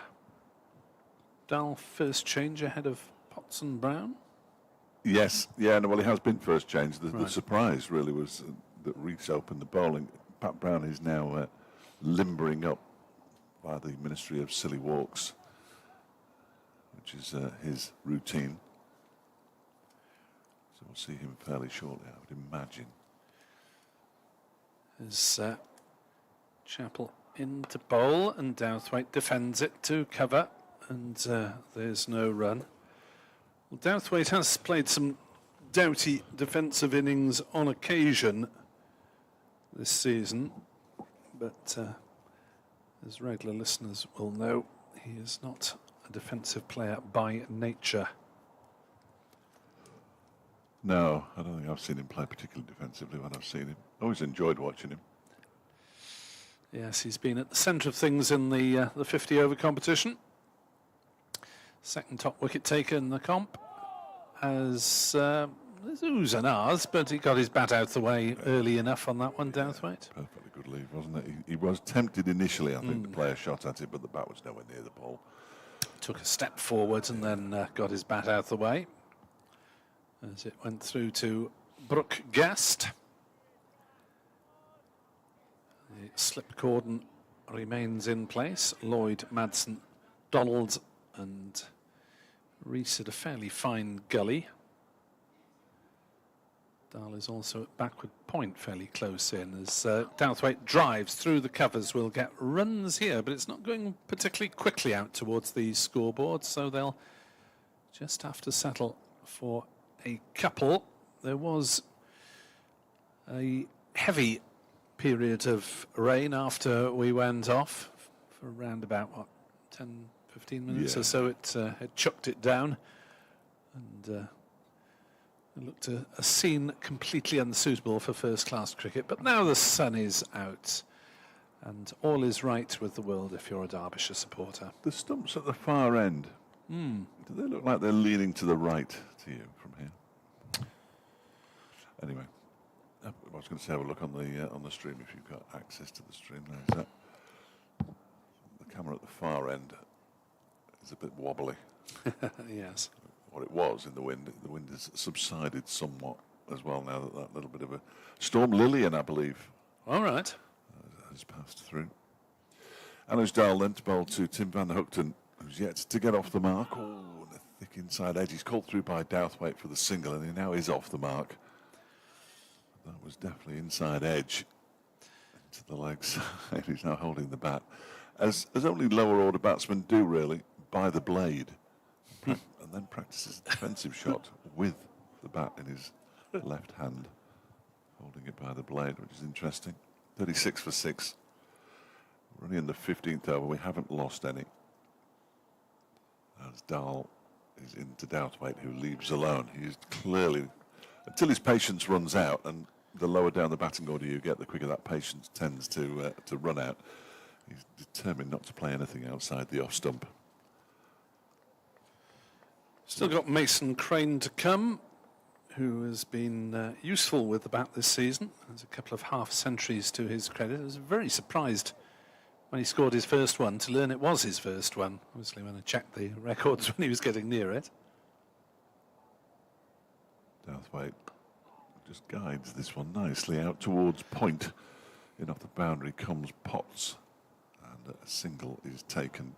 Dahl first change ahead of Potts and Brown. Yes, yeah, no, well, he has been first change. The Right. surprise really was that Rees opened the bowling. Pat Brown is now limbering up by the Ministry of Silly Walks, which is his routine. So we'll see him fairly shortly, I would imagine. As Chappell in to bowl, and Douthwaite defends it to cover, and there's no run. Well, Douthwaite has played some doughty defensive innings on occasion this season, but as regular listeners will know, he is not a defensive player by nature. No, I don't think I've seen him play particularly defensively when I've seen him. Always enjoyed watching him. Yes, he's been at the centre of things in the 50-over competition. Second top wicket taker in the comp. As there's oohs and ahs, but he got his bat out the way early enough on that one, Douthwaite. Perfectly good leave, wasn't it? He was tempted initially, I think, to play a shot at it, but the bat was nowhere near the ball. Took a step forward and then got his bat out the way as it went through to Brooke Guest. The slip cordon remains in place. Lloyd, Madsen, Donald and Rees at a fairly fine gully. Dahl is also at backward point, fairly close in, as Douthwaite drives through the covers. We'll get runs here, but it's not going particularly quickly out towards the scoreboard, so they'll just have to settle for a couple. There was a heavy period of rain after we went off for around about, what, 10, 15 minutes or so. It chucked it down, and it looked a scene completely unsuitable for first-class cricket. But now the sun is out, and all is right with the world if you're a Derbyshire supporter. The stumps at the far end, do they look like they're leaning to the right to you from here? Anyway, I was going to say have a look on the stream if you've got access to the stream. There's that. The camera at the far end is a bit wobbly. Yes. What it was in the wind has subsided somewhat as well now that little bit of a storm, Lillian, I believe, All right. has passed through. Anuj Dahl then to bowl to Tim van Hookton, who's yet to get off the mark. Oh, and a thick inside edge. He's called through by Douthwaite for the single, and he now is off the mark. That was definitely inside edge to the leg side. He's now holding the bat, as only lower order batsmen do, really, by the blade, and then practices a defensive shot with the bat in his left hand, holding it by the blade, which is interesting. 36 for 6. We're only in the 15th over. We haven't lost any. As Dahl is into Douthwaite, who leaves alone. He is clearly, until his patience runs out, and the lower down the batting order you get, the quicker that patience tends to run out. He's determined not to play anything outside the off stump. Still got Mason Crane to come, who has been useful with the bat this season. There's a couple of half centuries to his credit. I was very surprised when he scored his first one to learn it was his first one. Obviously, when I checked the records when he was getting near it. Douthwaite just guides this one nicely out towards point. In off the boundary comes Potts, and a single is taken.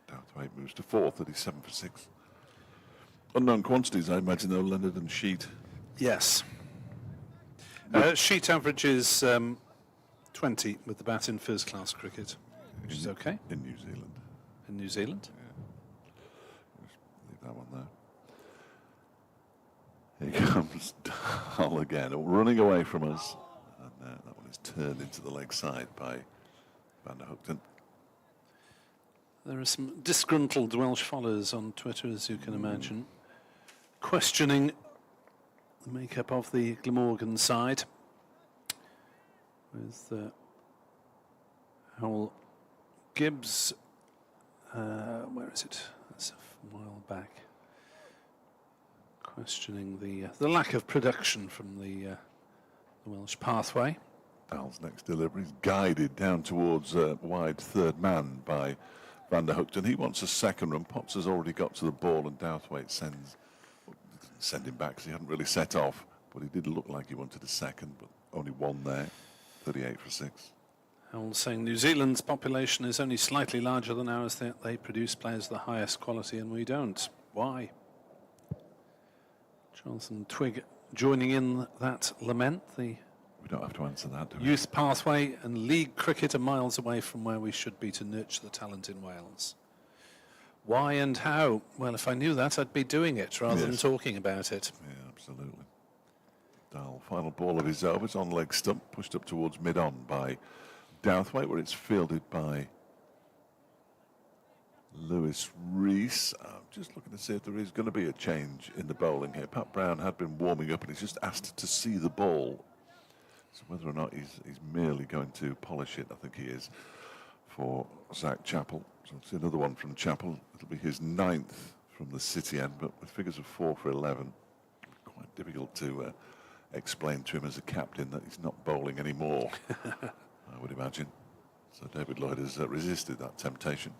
Douthwaite moves to 4, 37 for 6. Unknown quantities, I imagine, though, Leonard and Sheet. Yes. Sheet averages 20 with the bat in first-class cricket, which is okay. In New Zealand. In New Zealand? Yeah. Just leave that one there. Here comes Dahl again, running away from us. And that one is turned into the leg side by Van der Hoogten. There are some disgruntled Welsh followers on Twitter, as you can imagine, questioning the makeup of the Glamorgan side, with Howell Gibbs, where is it? That's a while back, questioning the lack of production from the Welsh pathway. Dahl's next delivery is guided down towards wide third man by Van der Hoogten. He wants a second run. Potts has already got to the ball, and Douthwaite send him back because he hadn't really set off, but he did look like he wanted a second, but only one there. 38 for 6. Howell saying New Zealand's population is only slightly larger than ours. They produce players of the highest quality and we don't. Why? Charlton Twigg joining in that lament. The We don't have to answer that, do we? youth pathway and league cricket are miles away from where we should be to nurture the talent in Wales. Why and how? Well, if I knew that, I'd be doing it rather than talking about it. Yeah, absolutely. Dahl, final ball of his over. It's on leg stump, pushed up towards mid-on by Douthwaite, where it's fielded by Lewis Rees. I'm just looking to see if there is going to be a change in the bowling here. Pat Brown had been warming up and he's just asked to see the ball. So whether or not he's merely going to polish it, I think he is, for Zach Chappell. So it's another one from Chappell. It'll be his 9th from the City end, but with figures of 4 for 11. Quite difficult to explain to him as a captain that he's not bowling anymore, I would imagine. So David Lloyd has resisted that temptation.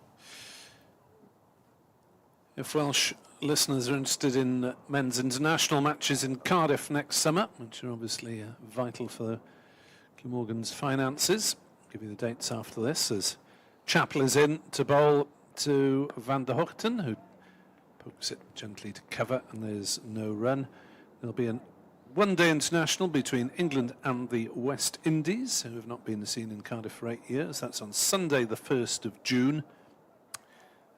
If Welsh listeners are interested in men's international matches in Cardiff next summer, which are obviously vital for Glamorgan's finances, I'll give you the dates after this, as Chappell is in to bowl to Van der Hoogten, who pokes it gently to cover, and there's no run. There'll be a one-day international between England and the West Indies, who have not been seen in Cardiff for 8 years. That's on Sunday the 1st of June.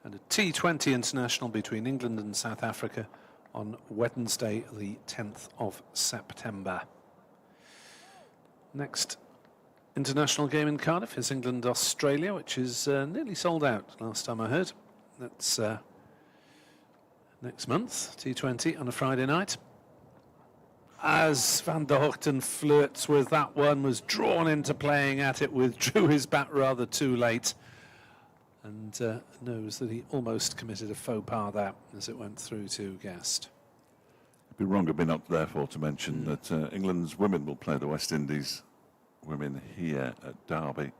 And a T20 international between England and South Africa on Wednesday the 10th of September. Next international game in Cardiff is England-Australia, which is nearly sold out last time I heard. That's next month, T20 on a Friday night. As Van der Hoogten flirts with that one, was drawn into playing at it, withdrew his bat rather too late, and knows that he almost committed a faux pas there as it went through to Guest. It'd be wrong of me not therefore to mention that England's women will play the West Indies women here at Derby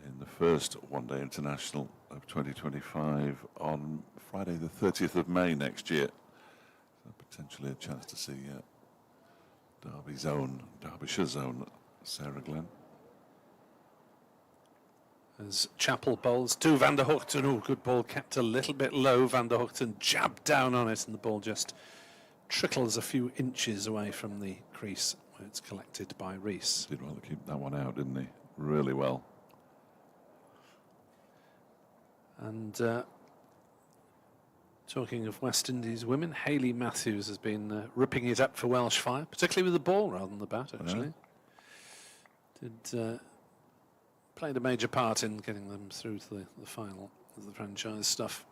in the first one-day international of 2025 on Friday the 30th of May next year. So potentially a chance to see Derbyshire's own Sarah Glenn. As Chappell bowls to Van der Hoogten. Oh, good ball, kept a little bit low. Van der Hoogten jabbed down on it, and the ball just trickles a few inches away from the crease where it's collected by Rees. Did well to keep that one out, didn't he? Really well. And talking of West Indies women, Hayley Matthews has been ripping it up for Welsh Fire, particularly with the ball rather than the bat, actually. Played a major part in getting them through to the final of the franchise stuff.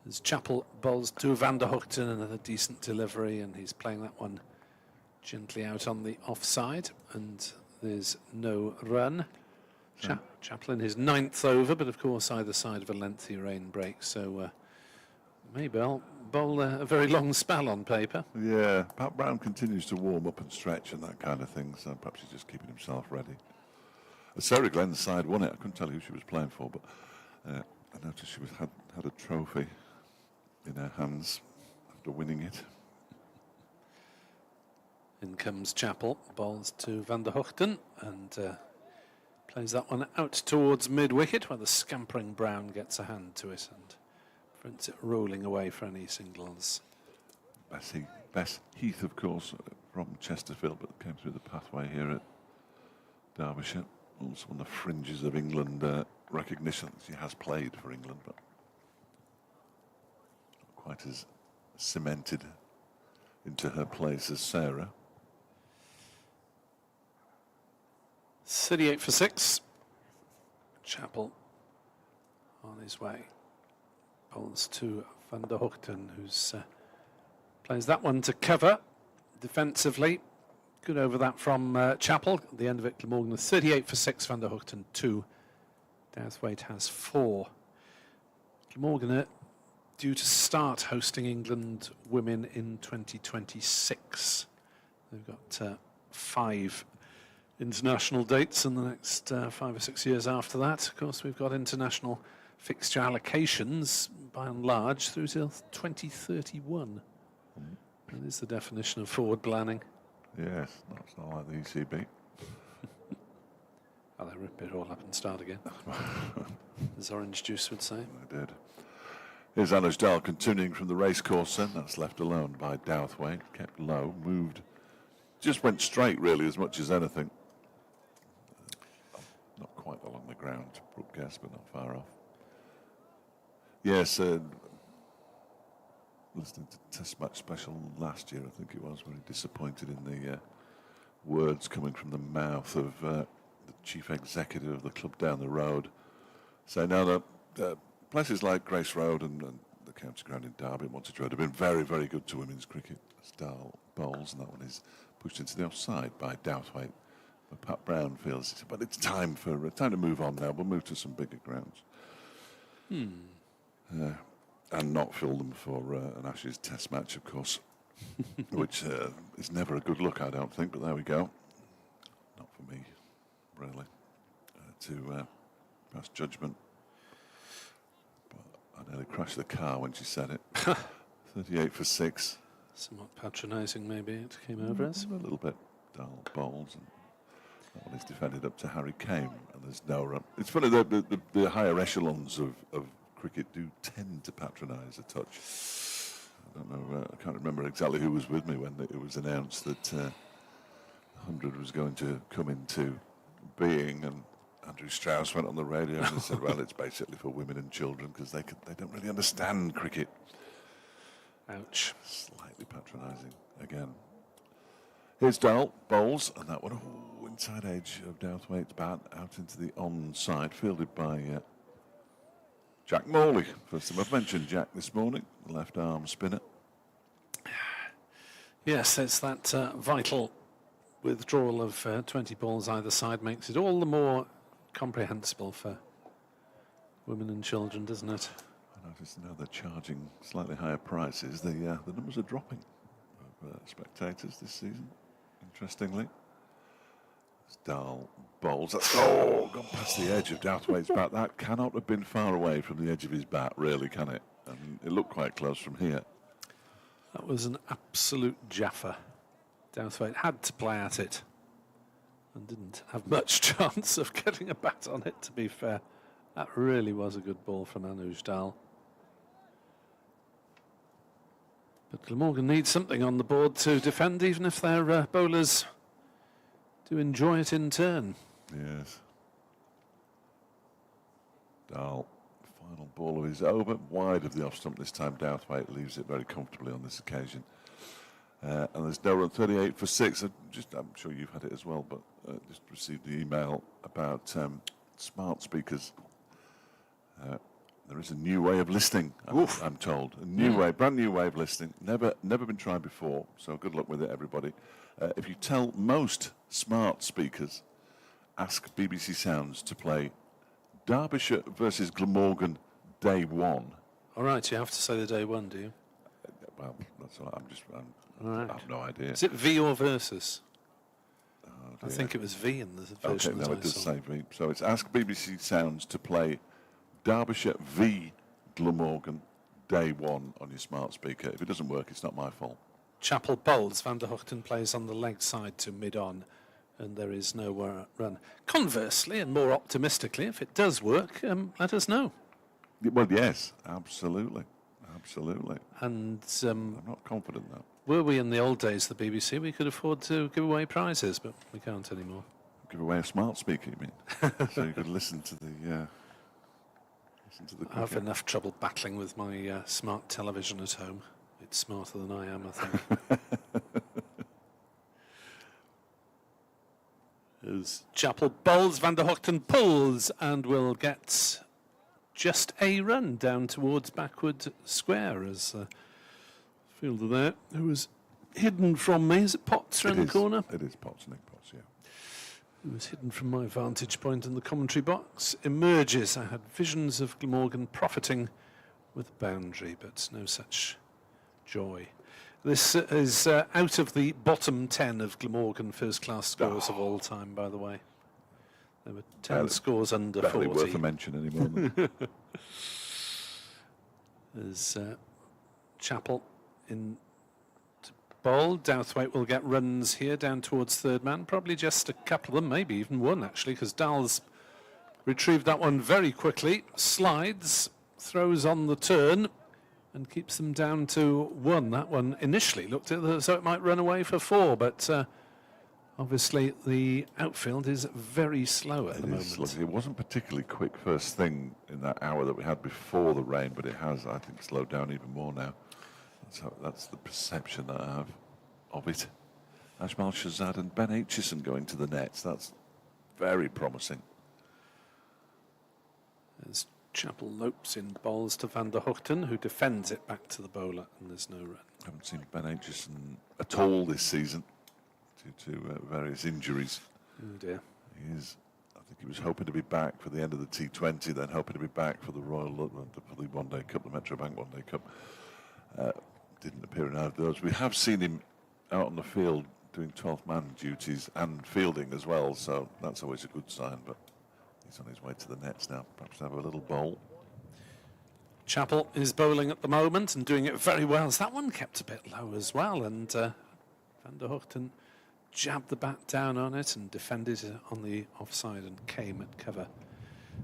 As Chappell bowls to Van der Hoogten, another decent delivery, and he's playing that one gently out on the offside, and there's no run. Chappell in his 9th over, but of course either side of a lengthy rain break, so Maybe I'll bowl a very long spell on paper. Yeah, Pat Brown continues to warm up and stretch and that kind of thing, so perhaps he's just keeping himself ready. Sarah Glenn's side won it. I couldn't tell you who she was playing for, but I noticed she had a trophy in her hands after winning it. In comes Chappell, bowls to Van der Hoogten, and plays that one out towards mid-wicket, where the scampering Brown gets a hand to it and prevents it rolling away for any singles. Bess Heath, of course, from Chesterfield, but came through the pathway here at Derbyshire. Also on the fringes of England recognition. She has played for England, but not quite as cemented into her place as Sarah. 38 for 6. Chappell on his way. Bowls to Van der Hoogten, who's plays that one to cover defensively. Good over that from Chappell. At the end of it, Glamorgan 38 for 6, Van der Hoogten 2. Douthwaite has 4. Glamorgan are due to start hosting England women in 2026. They've got 5 international dates in the next 5 or 6 years after that. Of course, we've got international fixture allocations, by and large, through till 2031. That is the definition of forward planning. Yes, that's not like the ECB. Oh, they rip it all up and start again, as Orange Juice would say. I did. Here's Anuj Dal continuing from the racecourse then. That's left alone by Douthwaite. Kept low, moved. Just went straight, really, as much as anything. Not quite along the ground, Brooke guess, but not far off. Yes, listening to Test Match Special last year, I think it was, very disappointed in the words coming from the mouth of the chief executive of the club down the road, saying now that places like Grace Road and the county ground in Derby and Wantage Road have been very, very good to women's cricket. Style bowls, and that one is pushed into the offside by Douthwaite. But Pat Brown feels, but it's time to move on now. We'll move to some bigger grounds. And not fill them for an Ashes Test match, of course, which is never a good look, I don't think, but there we go. Not for me, really, to pass judgment. But I nearly crashed the car when she said it. 38 for 6. Somewhat patronising, maybe, it came over as. A little bit dull bowls. And that one is defended up to Harry Kane, and there's no run. It's funny, the higher echelons of cricket do tend to patronise a touch. I don't know, I can't remember exactly who was with me when it was announced that 100 was going to come into being, and Andrew Strauss went on the radio and he said, well, it's basically for women and children because they don't really understand cricket. Ouch. Slightly patronising again. Here's Dal, bowls, and that one, inside edge of Douthwaite's bat, out into the onside, fielded by Jack Morley. First time I've mentioned Jack this morning, left arm spinner. Yes, it's that vital withdrawal of 20 balls either side makes it all the more comprehensible for women and children, doesn't it? I notice now they're charging slightly higher prices. The numbers are dropping of spectators this season, interestingly. Dal bowls. That's gone past the edge of Douthwaite's bat. That cannot have been far away from the edge of his bat, really, can it? And it looked quite close from here. That was an absolute jaffa. Douthwaite had to play at it and didn't have much chance of getting a bat on it, to be fair. That really was a good ball from Anuj Dal. But Glamorgan needs something on the board to defend, even if their bowlers do enjoy it in turn. Yes. Dal, final ball of his over, wide of the off stump this time. Douthwaite leaves it very comfortably on this occasion. And there's no run, 38 for 6. I'm sure you've had it as well, but just received the email about smart speakers. There is a new way of listening, I'm told. A new way, brand new way of listening. Never been tried before, so good luck with it, everybody. If you tell most smart speakers, ask BBC Sounds to play Derbyshire versus Glamorgan Day 1. All right, you have to say the day one, do you? Well, that's all. All right. I have no idea. Is it V or versus? Oh, I dear. think it was V in the Okay, version no, that it I does saw. say V. So it's Ask BBC Sounds to play Derbyshire v Glamorgan day one on your smart speaker. If it doesn't work, it's not my fault. Chapel bowls. Van der Hoogten plays on the leg side to mid-on, and there is no run. Conversely, and more optimistically, if it does work, let us know. Well, yes, absolutely. Absolutely. And I'm not confident that. were we in the old days of the BBC, we could afford to give away prizes, but we can't anymore. Give away a smart speaker, you mean? So you could listen to the I have cricket. enough trouble battling with my smart television at home. It's smarter than I am, I think. As Chapel bowls, Van der Hoogten pulls, and will get just a run down towards backward square as fielder there, who was hidden from me. Is it Potts around the corner? It is Potts, Nick Potts, yeah. Who was hidden from my vantage point in the commentary box. Emerges. I had visions of Glamorgan profiting with a boundary, but no such joy. This is out of the bottom 10 of Glamorgan first-class scores of all time, by the way. There were 10 scores under Barely 40. worth a mention anymore. There's Chapel in to bowl. Douthwaite will get runs here down towards third man. Probably just a couple of them, maybe even one actually, because Dahl's retrieved that one very quickly. Slides, throws on the turn, and keeps them down to one. That one initially looked as though it might run away for four, but obviously the outfield is very slow at the moment. Look, it wasn't particularly quick first thing in that hour that we had before the rain, but it has, I think, slowed down even more now. That's the perception that I have of it. Ajmal Shahzad and Ben Aitchison going to the nets. That's very promising. As Chapel lopes in bowls to Van der Hoogten, who defends it back to the bowler, and there's no run. I haven't seen Ben Aitchison at all this season due to various injuries. Oh dear. I think he was hoping to be back for the end of the T20, then hoping to be back for the for the One Day Cup, the Metro Bank One Day Cup. Didn't appear in either of those. We have seen him out on the field doing 12-man duties and fielding as well, so that's always a good sign. But he's on his way to the nets now. Perhaps have a little bowl. Chapel is bowling at the moment and doing it very well. So that one kept a bit low as well, and Van der Hoogten jabbed the bat down on it and defended it on the offside and came at cover.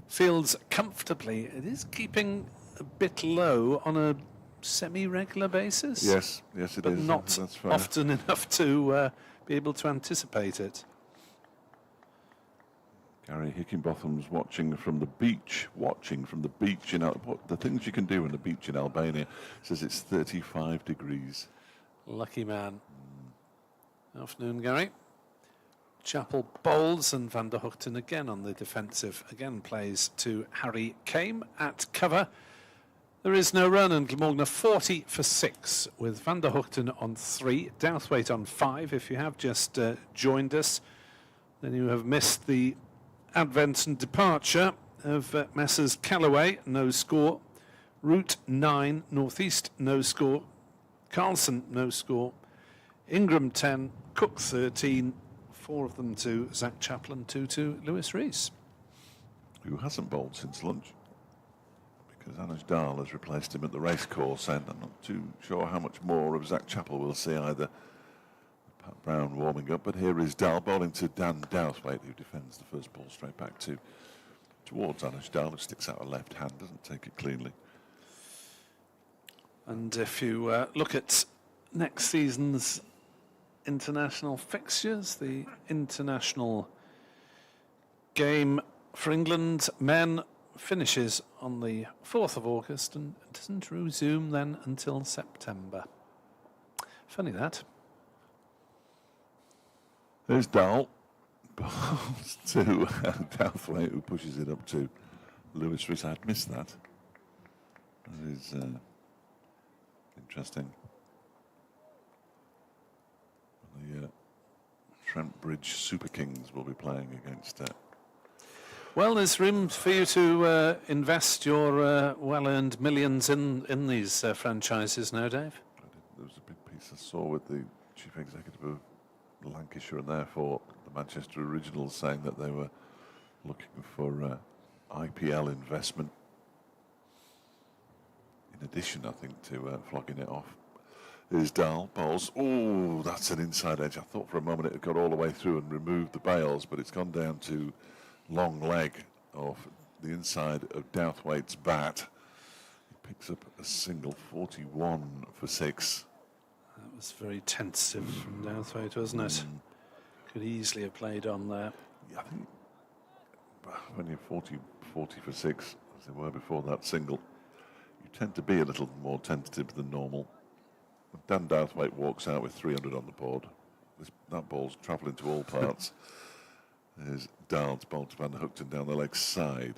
Fields comfortably. It is keeping a bit low on a semi-regular basis. Yes, it is. But not That's fair. often enough to be able to anticipate it. Gary Hickenbotham's watching from the beach. You know, the things you can do on the beach in Albania. Says it's 35 degrees. Lucky man. Afternoon, Gary. Chapel bowls and Van der Hoogten again on the defensive. Again plays to Harry Kame at cover. There is no run, and Glamorgan are 40 for 6 with Van der Hoogten on 3, Douthwaite on 5. If you have just joined us, then you have missed the advent and departure of Messrs Callaway, no score. Route 9, Northeast, no score. Carlson, no score. Ingram 10, Cook 13, 4 of them to Zach Chaplin, 2 to Lewis Rees. Who hasn't bowled since lunch, because Anuj Dahl has replaced him at the racecourse end. I'm not too sure how much more of Zach Chappell we'll see either. Pat Brown warming up, but here is Dahl bowling to Dan Douthwaite, who defends the first ball straight back towards Anuj Dahl, who sticks out a left hand, doesn't take it cleanly. And if you look at next season's international fixtures, the international game for England men finishes on the 4th of August and doesn't resume then until September. Funny that. There's Dahl, balls to Douthwaite, who pushes it up to Lewis Rees. I'd missed that. That is interesting. The Trent Bridge Super Kings will be playing against Well, there's room for you to invest your well-earned millions in these franchises now, Dave. There was a big piece I saw with the chief executive of Lancashire and therefore the Manchester Originals saying that they were looking for IPL investment in addition, I think, to flogging it off. Here's Dahl, bowls. Oh, that's an inside edge. I thought for a moment it had got all the way through and removed the bails, but it's gone down to long leg off the inside of Douthwaite's bat. He picks up a single, 41 for 6. That was very tentative from Douthwaite, wasn't it? Could easily have played on there. Yeah, I think when you're 40 for 6, as they were before that single, you tend to be a little more tentative than normal. Dan Douthwaite walks out with 300 on the board. That ball's travelling to all parts. There's Dahl's ball to Van der Hoogten down the leg side.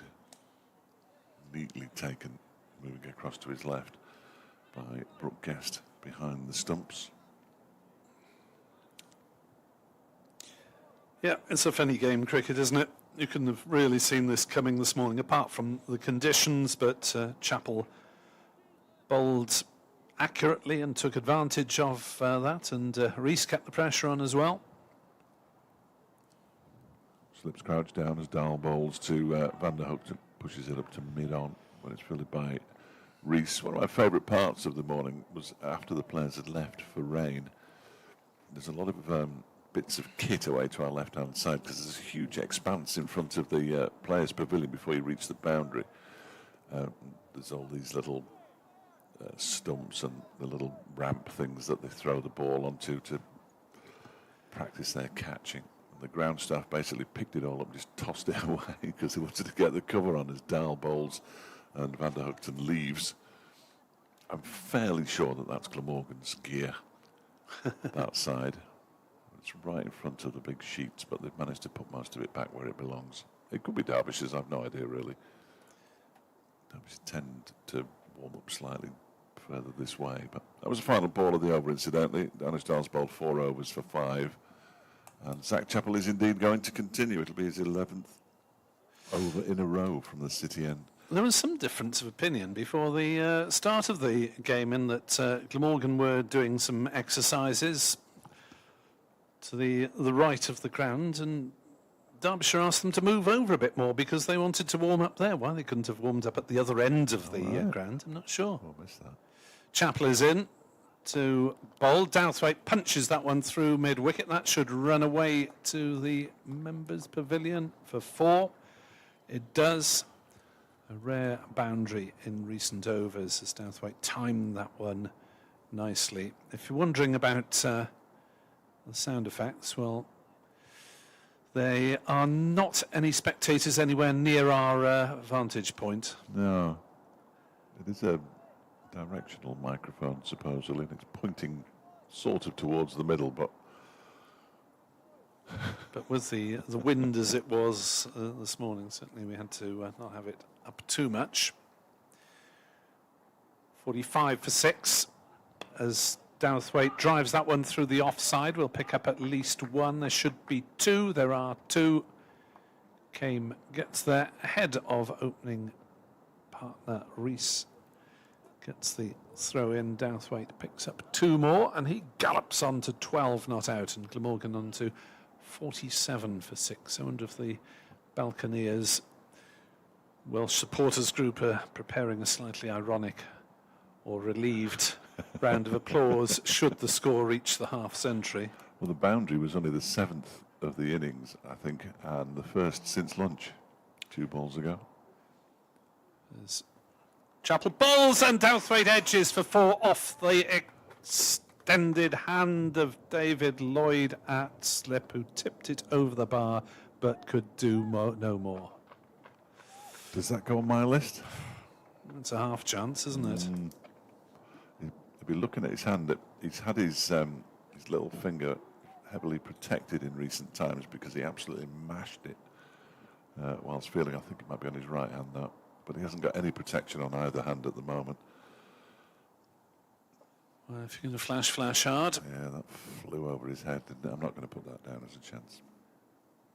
Neatly taken, moving across to his left by Brooke Guest behind the stumps. Yeah, it's a funny game, cricket, isn't it? You couldn't have really seen this coming this morning, apart from the conditions, but Chappell bowled accurately and took advantage of that, and Rees kept the pressure on as well. Slips crouch down as Dahl bowls to Van der Hoogten, pushes it up to mid-on when it's fielded by Rees. One of my favourite parts of the morning was after the players had left for rain. There's a lot of bits of kit away to our left-hand side because there's a huge expanse in front of the players' pavilion before you reach the boundary. There's all these little stumps and the little ramp things that they throw the ball onto to practice their catching. And the ground staff basically picked it all up and just tossed it away because they wanted to get the cover on as Dahl bowls and Van der Hoogten leaves. I'm fairly sure that that's Glamorgan's gear, that side. It's right in front of the big sheets, but they've managed to put most of it back where it belongs. It could be Derbyshire's, I've no idea really. Derbyshire tend to warm up slightly further this way, but that was the final ball of the over, incidentally. Danish Dahl's bowled 4 overs for 5, and Zach Chappell is indeed going to continue. It'll be his 11th over in a row from the City end. There was some difference of opinion before the start of the game, in that Glamorgan were doing some exercises to the right of the ground, and Derbyshire asked them to move over a bit more because they wanted to warm up there. Why they couldn't have warmed up at the other end of the ground, I'm not sure. Oh, I missed that. Chappell is in to bowl. Douthwaite punches that one through mid-wicket. That should run away to the members' pavilion for 4. It does. A rare boundary in recent overs as Douthwaite timed that one nicely. If you're wondering about the sound effects, well, there are not any spectators anywhere near our vantage point. No. It is a directional microphone, supposedly, and it's pointing sort of towards the middle, but with the wind as it was this morning, certainly we had to not have it up too much. 45 for 6 as Douthwaite drives that one through the offside. We'll pick up at least 1. There should be 2. There are 2. Kame gets there ahead of opening partner Rees. Gets the throw in. Douthwaite picks up 2 more, and he gallops on to 12 not out, and Glamorgan on to 47 for 6. I wonder if the Balconeers Welsh supporters group are preparing a slightly ironic or relieved round of applause should the score reach the half-century. Well, the boundary was only the 7th of the innings, I think, and the first since lunch, 2 balls ago. As Chappell bowls and Douthwaite edges for 4 off the extended hand of David Lloyd at slip, who tipped it over the bar but could do no more. Does that go on my list? It's a half chance, isn't it? He'll be looking at his hand. He's had his little finger heavily protected in recent times because he absolutely mashed it whilst fielding. I think it might be on his right hand now, but he hasn't got any protection on either hand at the moment. Well, if you're going to flash hard. Yeah, that flew over his head, didn't it? I'm not going to put that down as a chance.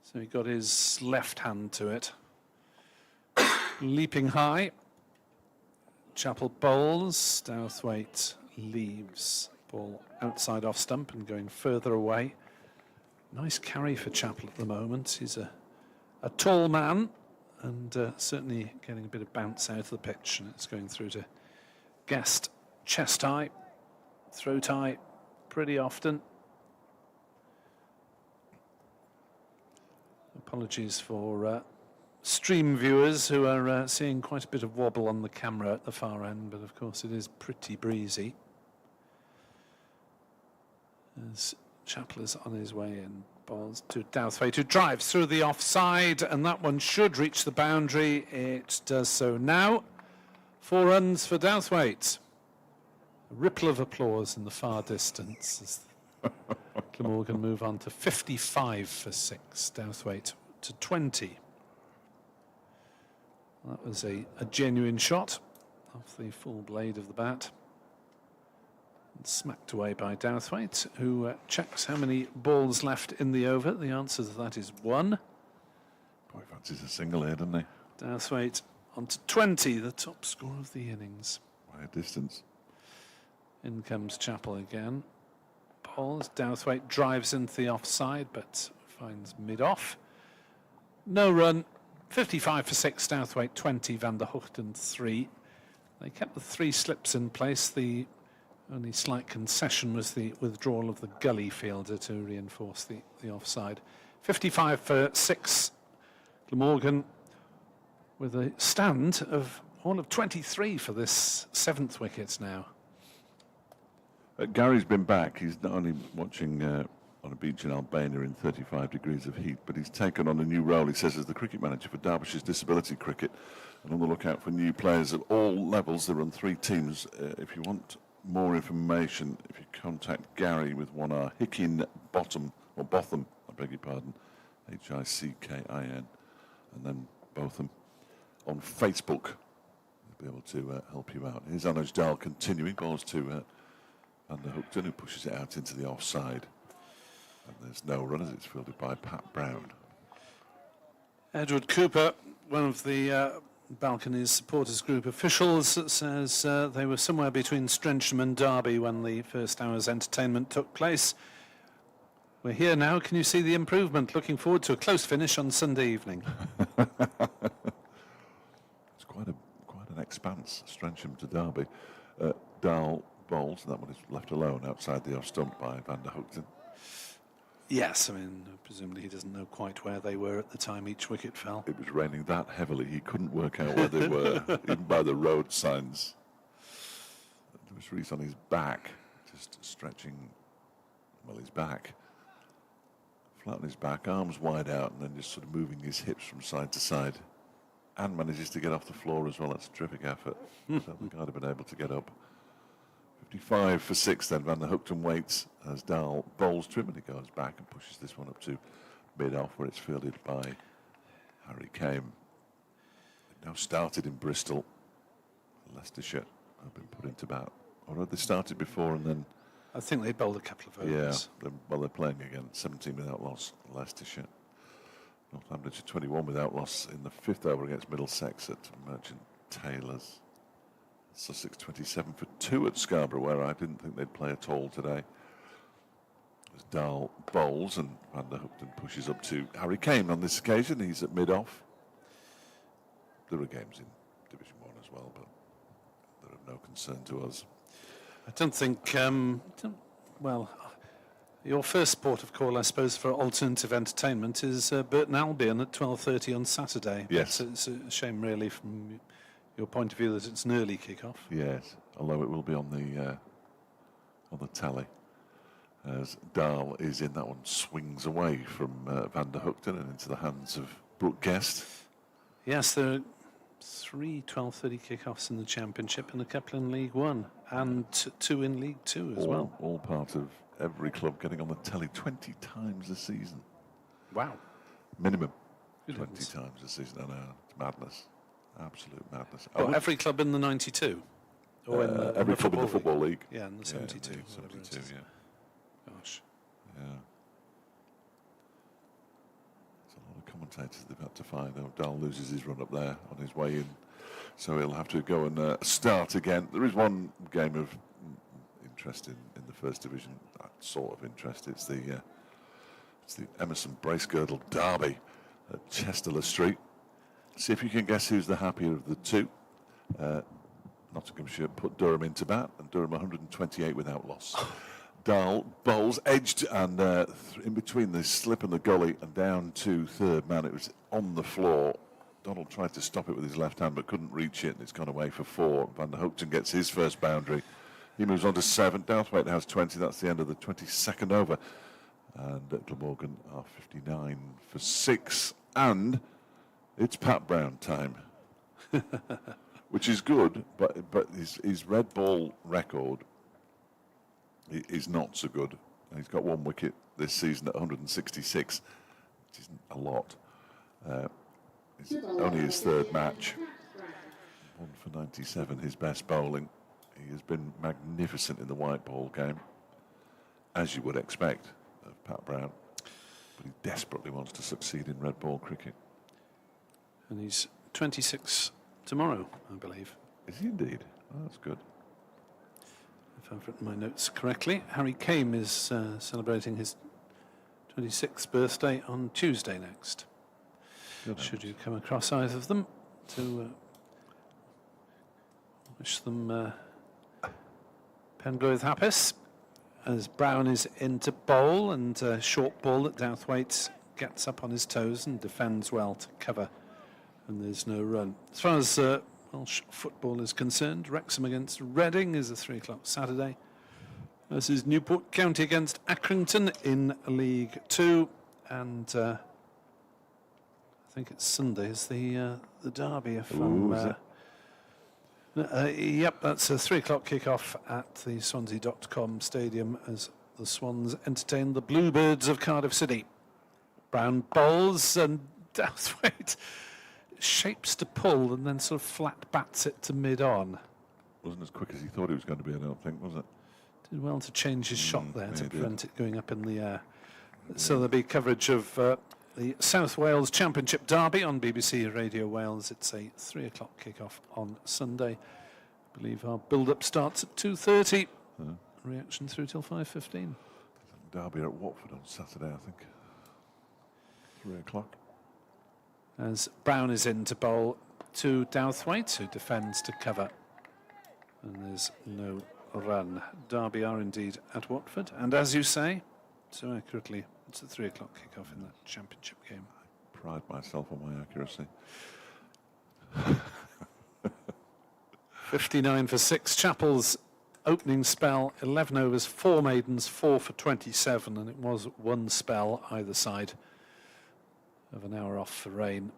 So he got his left hand to it. leaping high. Chapel bowls. Douthwaite leaves. Ball outside off stump and going further away. Nice carry for Chapel at the moment. He's a tall man and certainly getting a bit of bounce out of the pitch, and it's going through to Guest. Chest high, throat high pretty often. Apologies for stream viewers who are seeing quite a bit of wobble on the camera at the far end, but of course it is pretty breezy. As Chapel is on his way in, balls to Douthwaite, who drives through the offside, and that one should reach the boundary. It does so now. 4 runs for Douthwaite. A ripple of applause in the far distance as Glamorgan move on to 55 for 6. Douthwaite to 20. That was a genuine shot off the full blade of the bat. And smacked away by Douthwaite, who checks how many balls left in the over. The answer to that is 1. Boy, fancies a single here, doesn't he? Douthwaite on to 20, the top score of the innings. By a distance. In comes Chapel again. Balls. Douthwaite drives into the offside, but finds mid-off. No run. 55 for 6. Douthwaite 20. Van der Hoogten 3. They kept the 3 slips in place. The only slight concession was the withdrawal of the gully fielder to reinforce the offside. 55 for 6. Glamorgan with a stand of all of 23 for this 7th wicket now. Gary's been back. He's not only watching on a beach in Albania in 35 degrees of heat, but he's taken on a new role, he says, as the cricket manager for Derbyshire's disability cricket, and on the lookout for new players at all levels. They run 3 teams. If you want more information, if you contact Gary with 1R, Hickin Botham, I beg your pardon, Hickin, and then Botham on Facebook. He'll be able to help you out. Here's Anuj Dal continuing, balls to Van der Hoogten, who pushes it out into the offside. And there's no run as it's fielded by Pat Brown. Edward Cooper, one of the Balcony's supporters group officials, says they were somewhere between Strensham and Derby when the first hour's entertainment took place. We're here now. Can you see the improvement? Looking forward to a close finish on Sunday evening. It's quite an expanse, Strensham to Derby. Dahl bowls, and that one is left alone outside the off stump by Van der Hoogten. Yes, I mean, presumably he doesn't know quite where they were at the time each wicket fell. It was raining that heavily, he couldn't work out where they were, even by the road signs. Lewis Rees on his back, just stretching, well, his back. Flat on his back, arms wide out, and then just sort of moving his hips from side to side. And manages to get off the floor as well. That's a terrific effort. So the guy had been able to get up. 55 for 6 then. Van der Hoogten waits as Dahl bowls to him, and he goes back and pushes this one up to mid-off, where it's fielded by Harry Kame. It now started in Bristol. Leicestershire have been put into bat. Or had they started before and then... I think they bowled a couple of overs. Yeah, they're playing again. 17 without loss, Leicestershire. Northamptonshire 21 without loss in the 5th over against Middlesex at Merchant Taylors. Sussex 27 for 2 at Scarborough, where I didn't think they'd play at all today. As Dahl bowls and Van der Hoogten pushes up to Harry Kane on this occasion. He's at mid-off. There are games in Division 1 as well, but they're of no concern to us. I don't think, well, your first port of call, I suppose, for alternative entertainment is Burton Albion at 12:30 on Saturday. Yes. It's a shame, really, from your point of view, that it's an early kick-off. Yes, although it will be on the tally. As Dahl is in, that one swings away from Van der Hoogten and into the hands of Brooke Guest. Yes, there are 3 12:30 kick-offs in the Championship and a couple in League One, and 2 in League Two as well. All part of every club getting on the telly 20 times a season. Wow. Minimum. Good 20 heavens. times a season. I know, it's madness. Absolute madness. Well, every club in the 92? Or in the, every club in the Football League. Yeah, in the 72. Yeah, whatever it 72, is. yeah. Gosh. Yeah. There's a lot of commentators they've had to find. O'Donnell loses his run up there on his way in, so he'll have to go and start again. There is one game of interest in the first division, sort of interest. It's the Emerson Bracegirdle Derby at Chester Street. See if you can guess who's the happier of the two. Nottinghamshire put Durham into bat, and Durham 128 without loss. Dahl bowls edged and in between the slip and the gully and down to third man. It was on the floor. Donald tried to stop it with his left hand but couldn't reach it, and it's gone away for 4. Van der Hoogten gets his first boundary. He moves on to 7. Douthwaite has 20. That's the end of the 22nd over. And Glamorgan are 59 for 6. And it's Pat Brown time. Which is good, but his red ball record is not so good. He's got 1 wicket this season at 166, which isn't a lot. It's only his 3rd match. 1 for 97, his best bowling. He has been magnificent in the white ball game, as you would expect of Pat Brown. But he desperately wants to succeed in red ball cricket. And he's 26 tomorrow, I believe. Is he indeed? Oh, that's good. If I've written my notes correctly, Harry Kame is celebrating his 26th birthday on Tuesday next. Good. Should you come across either of them, to wish them Penglwydd hapus, as Brown is into bowl, and a short ball that Douthwaite gets up on his toes and defends well to cover, and there's no run. As far as Welsh football is concerned, Wrexham against Reading is a 3 o'clock Saturday. This is Newport County against Accrington in League 2, and I think it's Sunday is the derby. If yep, that's a 3 o'clock kick-off at the Swansea.com stadium as the Swans entertain the Bluebirds of Cardiff City. Brown bowls, and Douthwaite shapes to pull and then sort of flat bats it to mid-on. Wasn't as quick as he thought it was going to be, I don't think, was it? Did well to change his shot there to prevent it going up in the air. Yeah. So there'll be coverage of the South Wales Championship Derby on BBC Radio Wales. It's a 3 o'clock kick-off on Sunday. I believe our build-up starts at 2:30. Reaction through till 5:15. Derby at Watford on Saturday, I think. 3 o'clock. As Brown is in to bowl to Douthwaite, who defends to cover. And there's no run. Derby are indeed at Watford. And as you say, so accurately, it's a 3 o'clock kick-off in that championship game. I pride myself on my accuracy. 59 for 6. Chappell's opening spell, 11 overs, 4 maidens, 4 for 27, and it was 1 spell either side of an hour off for rain.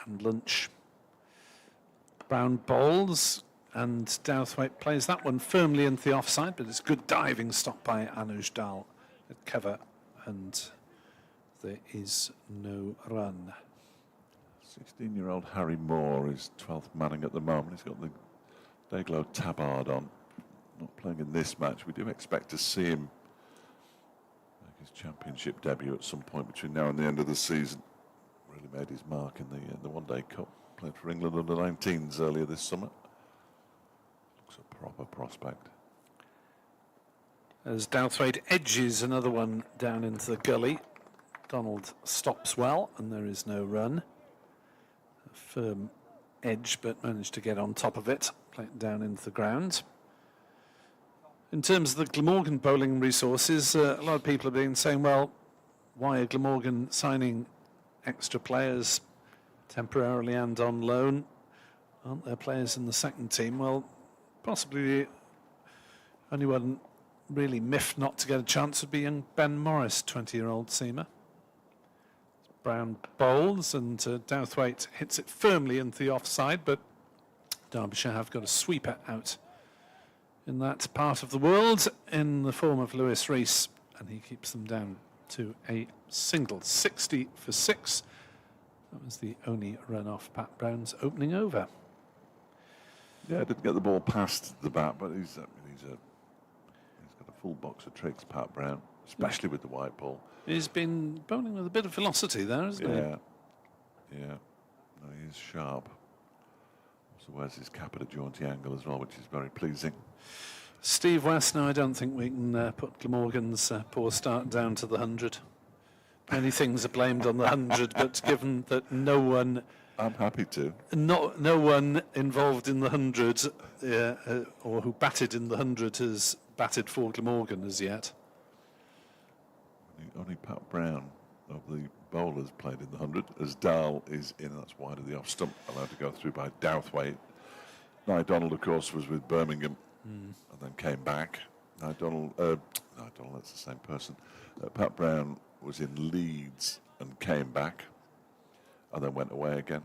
And lunch. Brown bowls, and Douthwaite plays that one firmly into the offside, but it's good diving stop by Anuj Dal at cover, and there is no run. 16-year-old Harry Moore is 12th manning at the moment. He's got the Dayglow tabard on. Not playing in this match. We do expect to see him make his championship debut at some point between now and the end of the season. Really made his mark in the One Day Cup. Played for England under 19s earlier this summer. Looks a proper prospect. As Douthwaite edges another one down into the gully, Donald stops well, and there is no run. A firm edge, but managed to get on top of it, play it down into the ground. In terms of the Glamorgan bowling resources, a lot of people have been saying, well, why are Glamorgan signing extra players temporarily and on loan? Aren't there players in the second team? Well, possibly the only one really miffed not to get a chance would be young Ben Morris, 20-year-old seamer. Brown bowls, and Douthwaite hits it firmly into the offside, but Derbyshire have got a sweeper out in that part of the world in the form of Lewis Rees, and he keeps them down to a single. 60 for 6. That was the only run off Pat Brown's opening over. Yeah, didn't get the ball past the bat, but he's got a full box of tricks, Pat Brown. especially with the white ball. He's been bowling with a bit of velocity there, hasn't he? Yeah. No, he is sharp. Also wears his cap at a jaunty angle as well, which is very pleasing. Steve West, now I don't think we can put Glamorgan's poor start down to the 100. Many things are blamed on the 100, but given that no one... I'm happy to. No one involved in the 100 or who batted in the 100 has batted for Glamorgan as yet. Only Pat Brown of the bowlers played in the 100, as Dahl is in, that's wide of the off stump, allowed to go through by Douthwaite. Nye Donald, of course, was with Birmingham and then came back. Nye Donald, that's the same person. Pat Brown was in Leeds and came back and then went away again.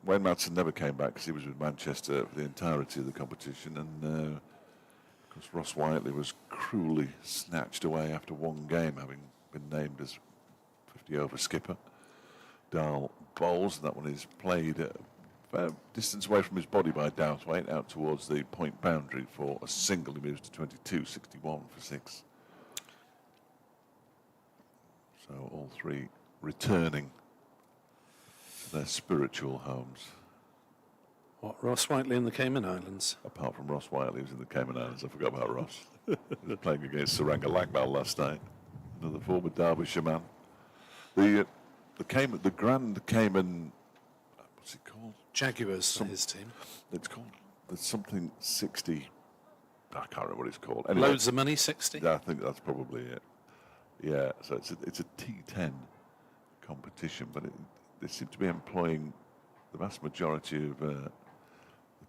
Wayne Madsen never came back because he was with Manchester for the entirety of the competition, and of course Ross Whiteley was cruelly snatched away after one game, having been named as 50 over skipper. Dahl bowls, and that one is played a distance away from his body by Douthwaite out towards the point boundary for a single. He moves to 22-61 for 6. So all three returning to their spiritual homes. What, Ross Whiteley in the Cayman Islands? Apart from Ross Whiteley, who's in the Cayman Islands. I forgot about Ross. He was playing against Saranga Lagbal last night. Another former Derbyshire man. The Grand Cayman, what's it called? Jaguars, his team. It's called, there's something 60, I can't remember what it's called. Anyway, Loads of money, 60? I think that's probably it. Yeah, so it's a T10 competition, but they seem to be employing the vast majority of the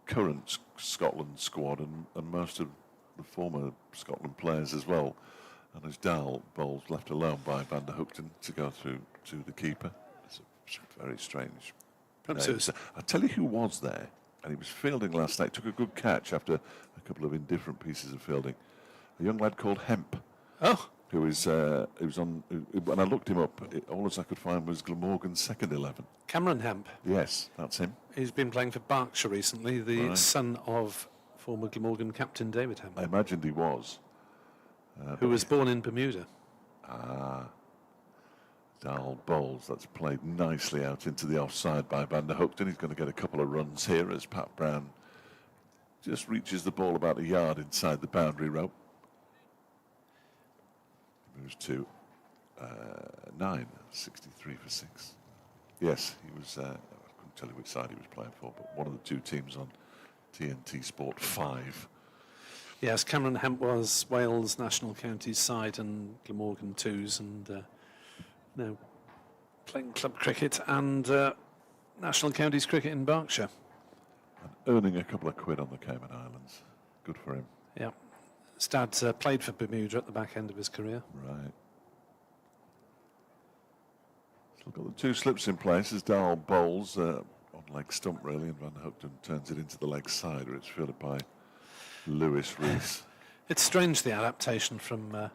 current Scotland squad and most of the former Scotland players as well. And as Dahl bowls left alone by Van der Hookten to go through to the keeper. It's a very strange. Perhaps I'll tell you who was there, and he was fielding last night. Took a good catch after a couple of indifferent pieces of fielding. A young lad called Hemp. Oh. Who was on, when I looked him up, all I could find was Glamorgan's second 11. Cameron Hemp. Yes, that's him. He's been playing for Berkshire recently, the son of former Glamorgan captain David Hemp. I imagined he was. Who was born in Bermuda. Dahl bowls. That's played nicely out into the offside by Van der Hookten. He's going to get a couple of runs here as Pat Brown just reaches the ball about a yard inside the boundary rope. Moves to 9, 63 for 6. Yes, he was, I couldn't tell you which side he was playing for, but one of the two teams on TNT Sport 5. Yes, Cameron Hemp was Wales national counties side and Glamorgan 2s, and now playing club cricket and national counties cricket in Berkshire. And earning a couple of quid on the Cayman Islands. Good for him. Yeah. His dad played for Bermuda at the back end of his career. Right. So we've got the two slips in place as Dahl bowls on leg stump really, and Van Hookten turns it into the leg side where it's fielded by Lewis Rees. It's strange, the adaptation from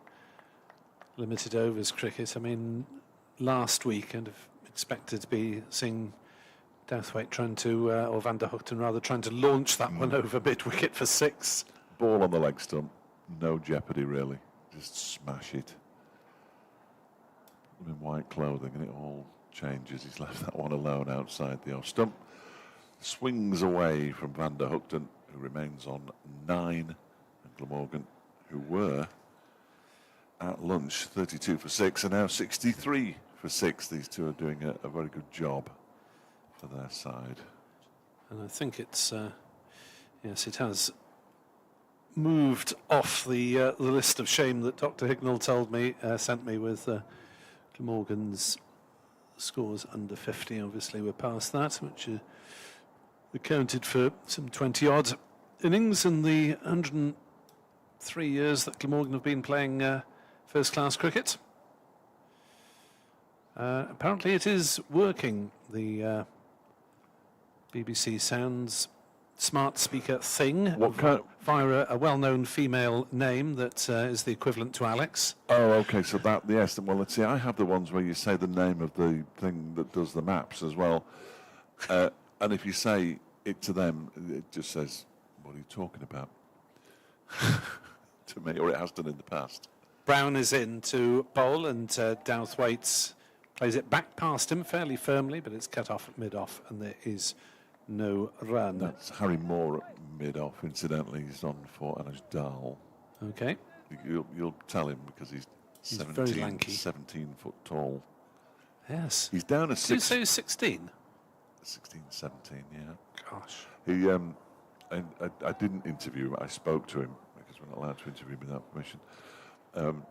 limited overs cricket. I mean, last week I'd have expected to be seeing Douthwaite trying to, or Van der Hookten rather, trying to launch that one over mid-wicket for 6. Ball on the leg stump. No jeopardy, really. Just smash it. In white clothing, and it all changes. He's left that one alone outside the off stump. Swings away from Van der Hookten, who remains on 9. And Glamorgan, who were at lunch 32 for 6, and now 63 for 6. These two are doing a very good job for their side. And I think it's, yes, it has moved off the list of shame that Dr. Hignell told me, sent me with Glamorgan's scores under 50. Obviously, we're past that, which accounted for some 20-odd innings in the 103 years that Glamorgan have been playing first-class cricket. Apparently, it is working. The BBC Sounds smart speaker thing via a well-known female name that is the equivalent to Alex. Oh, okay, so that, yes, well, let's see, I have the ones where you say the name of the thing that does the maps as well, and if you say it to them, it just says, what are you talking about? To me, or it has done in the past. Brown is in to bowl, and Douthwaite plays it back past him fairly firmly, but it's cut off at mid-off, and there is no run. That's Harry Moore at mid-off, incidentally. He's on for Anuj Dal. Okay. You'll tell him because he's very lanky. 17 foot tall. Yes. He's down at Did you say 16? 16, 17, yeah. Gosh. He, I didn't interview him. I spoke to him because we're not allowed to interview him without permission. I'll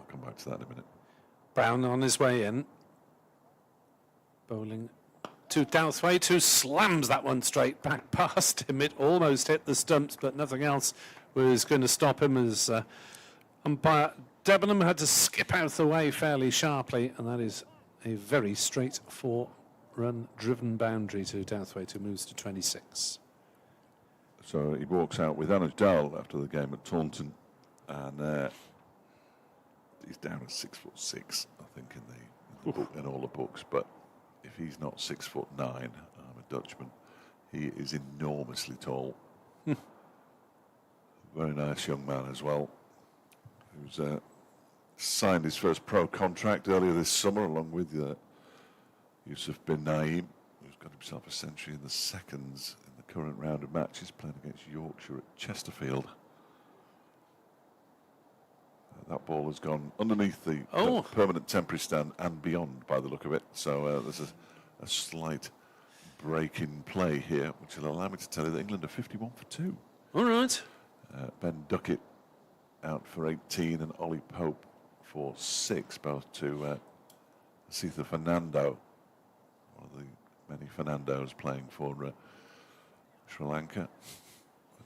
come back to that in a minute. Brown on his way in. Bowling to Douthwaite, who slams that one straight back past him. It almost hit the stumps, but nothing else was going to stop him as umpire Debenham had to skip out the way fairly sharply, and that is a very straight 4-run driven boundary to Douthwaite, who moves to 26. So he walks out with Anuj Dal after the game at Taunton, and he's down at 6'6", I think, in the book, in all the books. But if he's not 6'9", I'm a Dutchman. He is enormously tall. Very nice young man as well, who's signed his first pro contract earlier this summer, along with Yusuf bin Naeem, who's got himself a century in the seconds in the current round of matches, playing against Yorkshire at Chesterfield. That ball has gone underneath the permanent temporary stand and beyond, by the look of it. So there's a slight break in play here, which will allow me to tell you that England are 51 for 2. All right. Ben Duckett out for 18 and Ollie Pope for 6, both to Sitha Fernando, one of the many Fernandos playing for Sri Lanka.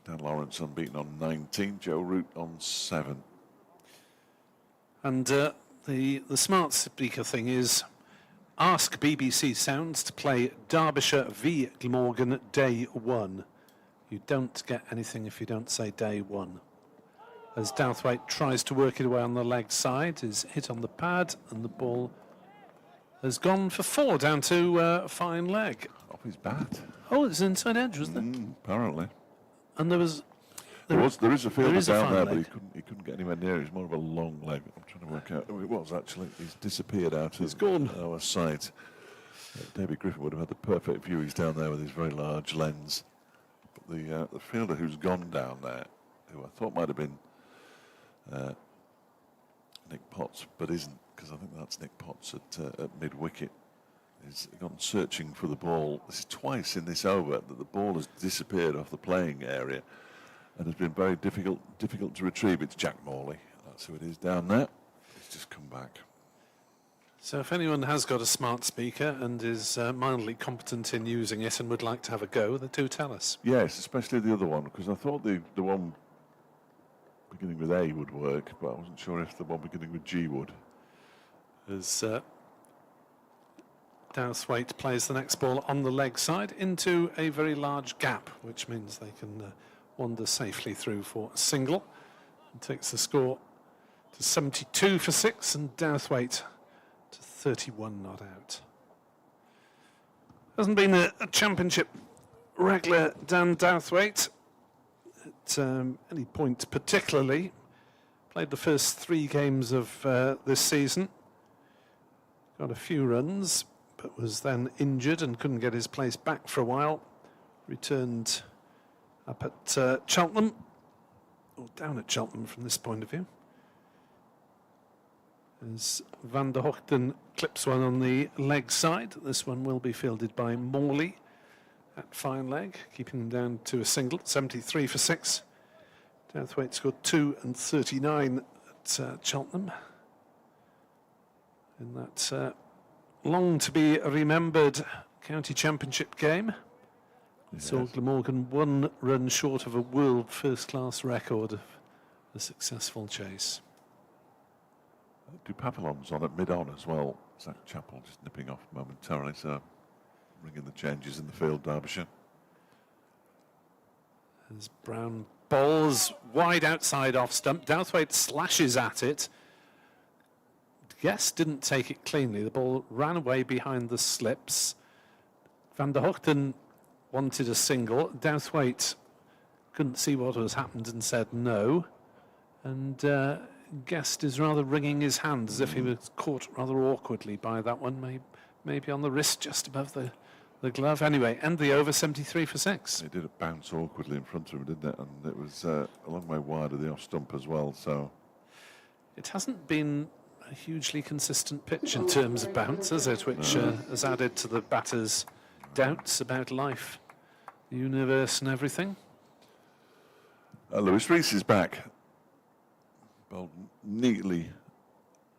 Dan Lawrence unbeaten on 19, Joe Root on 7. And the smart speaker thing is, ask BBC Sounds to play Derbyshire v Glamorgan Day 1. You don't get anything if you don't say Day 1. As Douthwaite tries to work it away on the leg side, is hit on the pad, and the ball has gone for 4 down to fine leg. Off his bat. Oh, it's inside edge, wasn't it? Apparently. And there is a fielder down there, but leg. he couldn't get anywhere near it. It's more of a long leg. I'm trying to work out who it was, actually. He's disappeared out of our sight. David Griffin would have had the perfect view. He's down there with his very large lens. But the fielder who's gone down there, who I thought might have been Nick Potts, but isn't, because I think that's Nick Potts at mid-wicket, is gone searching for the ball. This is twice in this over that the ball has disappeared off the playing area and has been very difficult to retrieve. It's Jack Morley. That's who it is down there. He's just come back. So if anyone has got a smart speaker and is mildly competent in using it and would like to have a go, then do tell us. Yes, especially the other one, because I thought the one beginning with A would work, but I wasn't sure if the one beginning with G would. As Douthwaite plays the next ball on the leg side into a very large gap, which means they can wander safely through for a single. And takes the score to 72 for 6, and Douthwaite to 31 not out. Hasn't been a championship regular, Dan Douthwaite, at any point particularly. Played the first 3 games of this season. Got a few runs, but was then injured and couldn't get his place back for a while. Returned up at Cheltenham, or down at Cheltenham from this point of view. As Van der Hoogten clips one on the leg side. This one will be fielded by Morley at fine leg, keeping him down to a single, 73 for 6. Douthwaite scored 2 and 39 at Cheltenham. In that long to be remembered county championship game. Yes. Saw Glamorgan 1 run short of a world first-class record of a successful chase. Dupapillon's on at mid-on as well. Zach Chappell just nipping off momentarily, so bringing the changes in the field, Derbyshire. As Brown bowls wide outside off stump, Douthwaite slashes at it. Guest didn't take it cleanly. The ball ran away behind the slips. Van der Hoogten wanted a single. Douthwaite couldn't see what has happened and said no. And guest is rather wringing his hand as if he was caught rather awkwardly by that one, maybe on the wrist just above the glove. Anyway, and the over 73 for 6. It did bounce awkwardly in front of him, didn't it? And it was a long way wide of the off stump as well. So it hasn't been a hugely consistent pitch in terms of bounce, has it? Which has added to the batter's doubts about life, the universe, and everything. Lewis Rees is back. Bowled neatly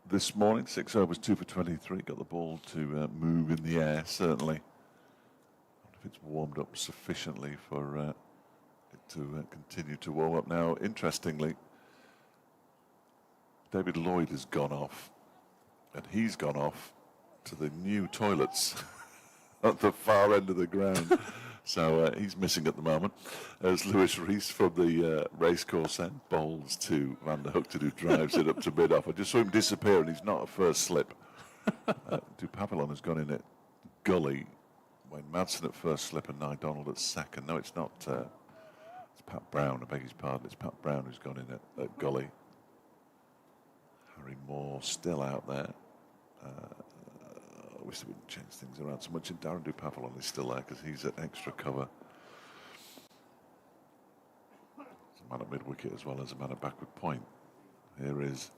this morning. 6 overs, 2 for 23. Got the ball to move in the air, certainly. I wonder if it's warmed up sufficiently for it to continue to warm up now. Interestingly, David Lloyd has gone off, and he's gone off to the new toilets at the far end of the ground. So he's missing at the moment. As Lewis Rees from the racecourse end bowls to Van der Hoogten, who drives it up to mid-off. I just saw him disappear, and he's not a first slip. Dupavilon has gone in at gully. Wayne Madsen at first slip and Nye Donald at second. No, it's not. It's Pat Brown. I beg his pardon. It's Pat Brown who's gone in at gully. Harry Moore still out there. I wish they wouldn't change things around so much. And Darren Dupavilon is still there because he's at extra cover. There's a man at mid-wicket as well as a man at backward point. Here is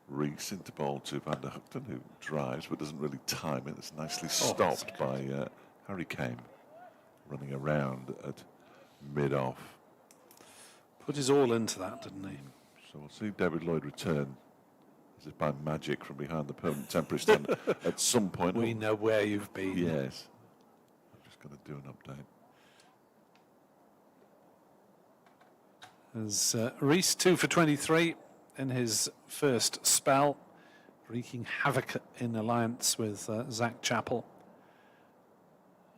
Rees into bowl to Van der Hoogten, who drives but doesn't really time it. It's nicely stopped by Harry Kane, running around at mid-off. Put his all into that, didn't he? So we'll see David Lloyd return. This is by magic from behind the permanent temporary stand at some point. We know where you've been. Yes. I'm just going to do an update. As Rees 2 for 23 in his first spell, wreaking havoc in alliance with Zach Chappell.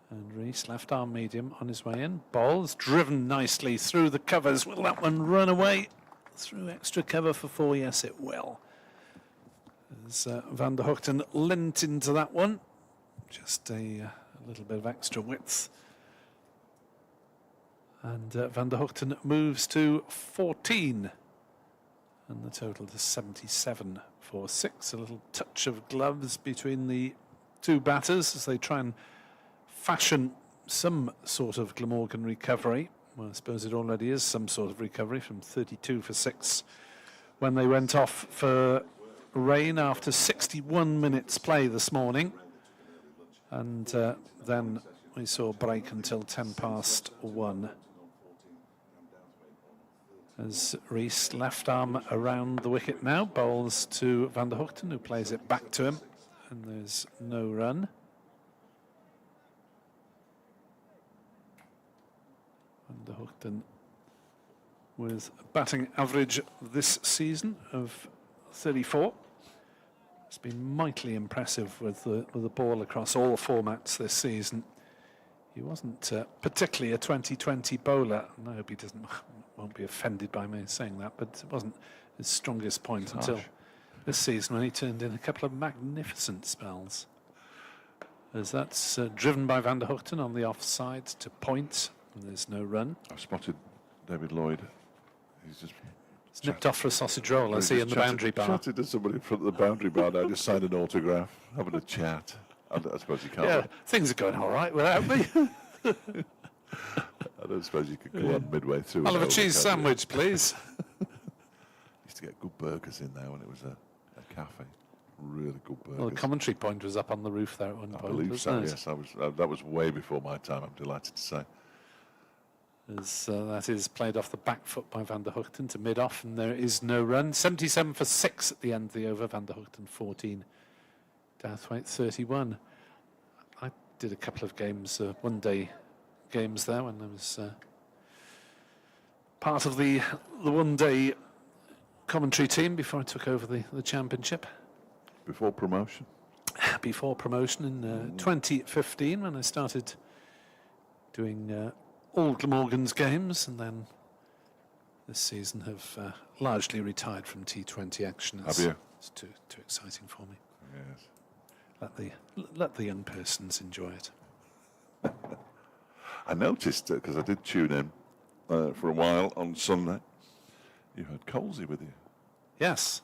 And Rees, left arm medium, on his way in. Bowls driven nicely through the covers. Will that one run away through extra cover for 4? Yes, it will. As Van der Hoogten lent into that one. Just a little bit of extra width. And Van der Hoogten moves to 14. And the total to 77 for 6. A little touch of gloves between the two batters as they try and fashion some sort of Glamorgan recovery. Well, I suppose it already is some sort of recovery from 32 for 6 when they went off for rain after 61 minutes play this morning. And then we saw break until 10 past 1. As Rees, left arm around the wicket now, bowls to Van der Hoogten, who plays it back to him, and there's no run. Van der Hoogten with a batting average this season of 34. It's been mightily impressive with the ball across all formats this season. He wasn't particularly a 2020 bowler, and I hope he won't be offended by me saying that, but it wasn't his strongest point until this season when he turned in a couple of magnificent spells. As that's driven by Van der Hoogten on the offside to point, and there's no run. I've spotted David Lloyd. He's just nipped off for a sausage roll, I see, in the boundary bar. Chatted to somebody in front of the boundary bar now, just signed an autograph, having a chat. I suppose you can't. Yeah, things are going all right without me. I don't suppose you could go on midway through. I'll have a cheese sandwich, please. Used to get good burgers in there when it was a cafe. Really good burgers. Well, the commentary point was up on the roof there at one point. I believe so, it? yes. That was way before my time, I'm delighted to say. As that is played off the back foot by Van der Hoogten to mid-off, and there is no run. 77 for 6 at the end of the over. Van der Hoogten 14. Douthwaite 31. I did a couple of games, one-day games there when I was part of the one-day commentary team before I took over the championship. Before promotion? Before promotion in 2015 when I started doing all Glamorgan's games, and then this season have largely retired from T20 action. Have you? It's too exciting for me. Yes. Let the young persons enjoy it. I noticed, because I did tune in for a while on Sunday, you had Colsey with you. Yes.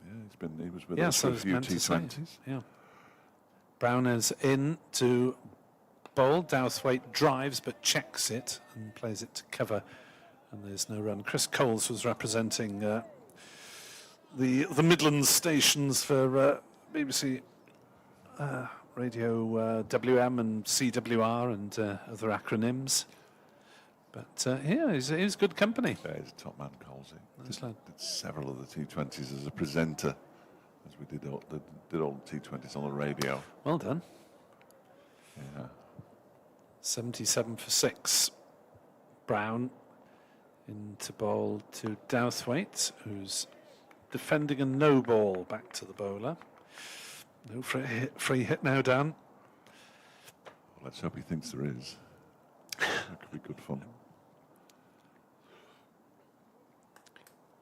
Yeah, he was with us Yes, for I a was few meant to say. T20s. Yeah. Brown is in to bowl. Douthwaite drives but checks it and plays it to cover, and there's no run. Chris Coles was representing the Midlands stations for BBC Radio WM and CWR and other acronyms. But yeah, he's good company. Yeah, he's a top man, Colsey. Nice lad. Did several of the T20s as a presenter, as we did all the T20s on the radio. Well done. Yeah. 77 for 6. Brown into bowl to Douthwaite, who's defending a no ball back to the bowler. No free hit now, Dan. Well, let's hope he thinks there is. That could be good fun.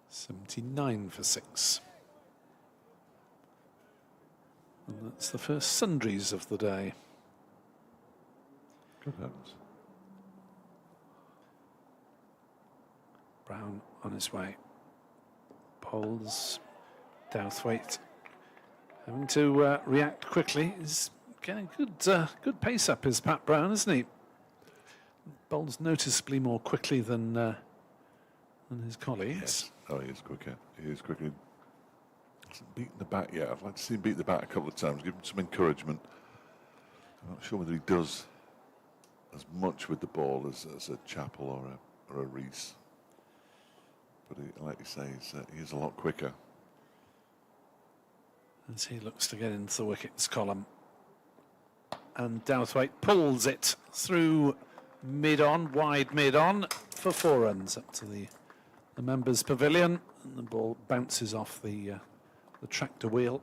79 for 6. And that's the first sundries of the day. Good heavens. Brown on his way. Bowls. Douthwaite having to react quickly. He's getting good pace up, is Pat Brown, isn't he? Bowls noticeably more quickly than his colleagues. Yes. Oh, he is quicker. He is quicker. Hasn't beaten the bat yet. I'd like to see him beat the bat a couple of times, give him some encouragement. I'm not sure whether he does as much with the ball as a Chappell or a Rees. But like you say, he is a lot quicker. As he looks to get into the wickets column. And Douthwaite pulls it through mid-on, wide mid-on, for 4 runs up to the members' pavilion. And the ball bounces off the tractor wheel.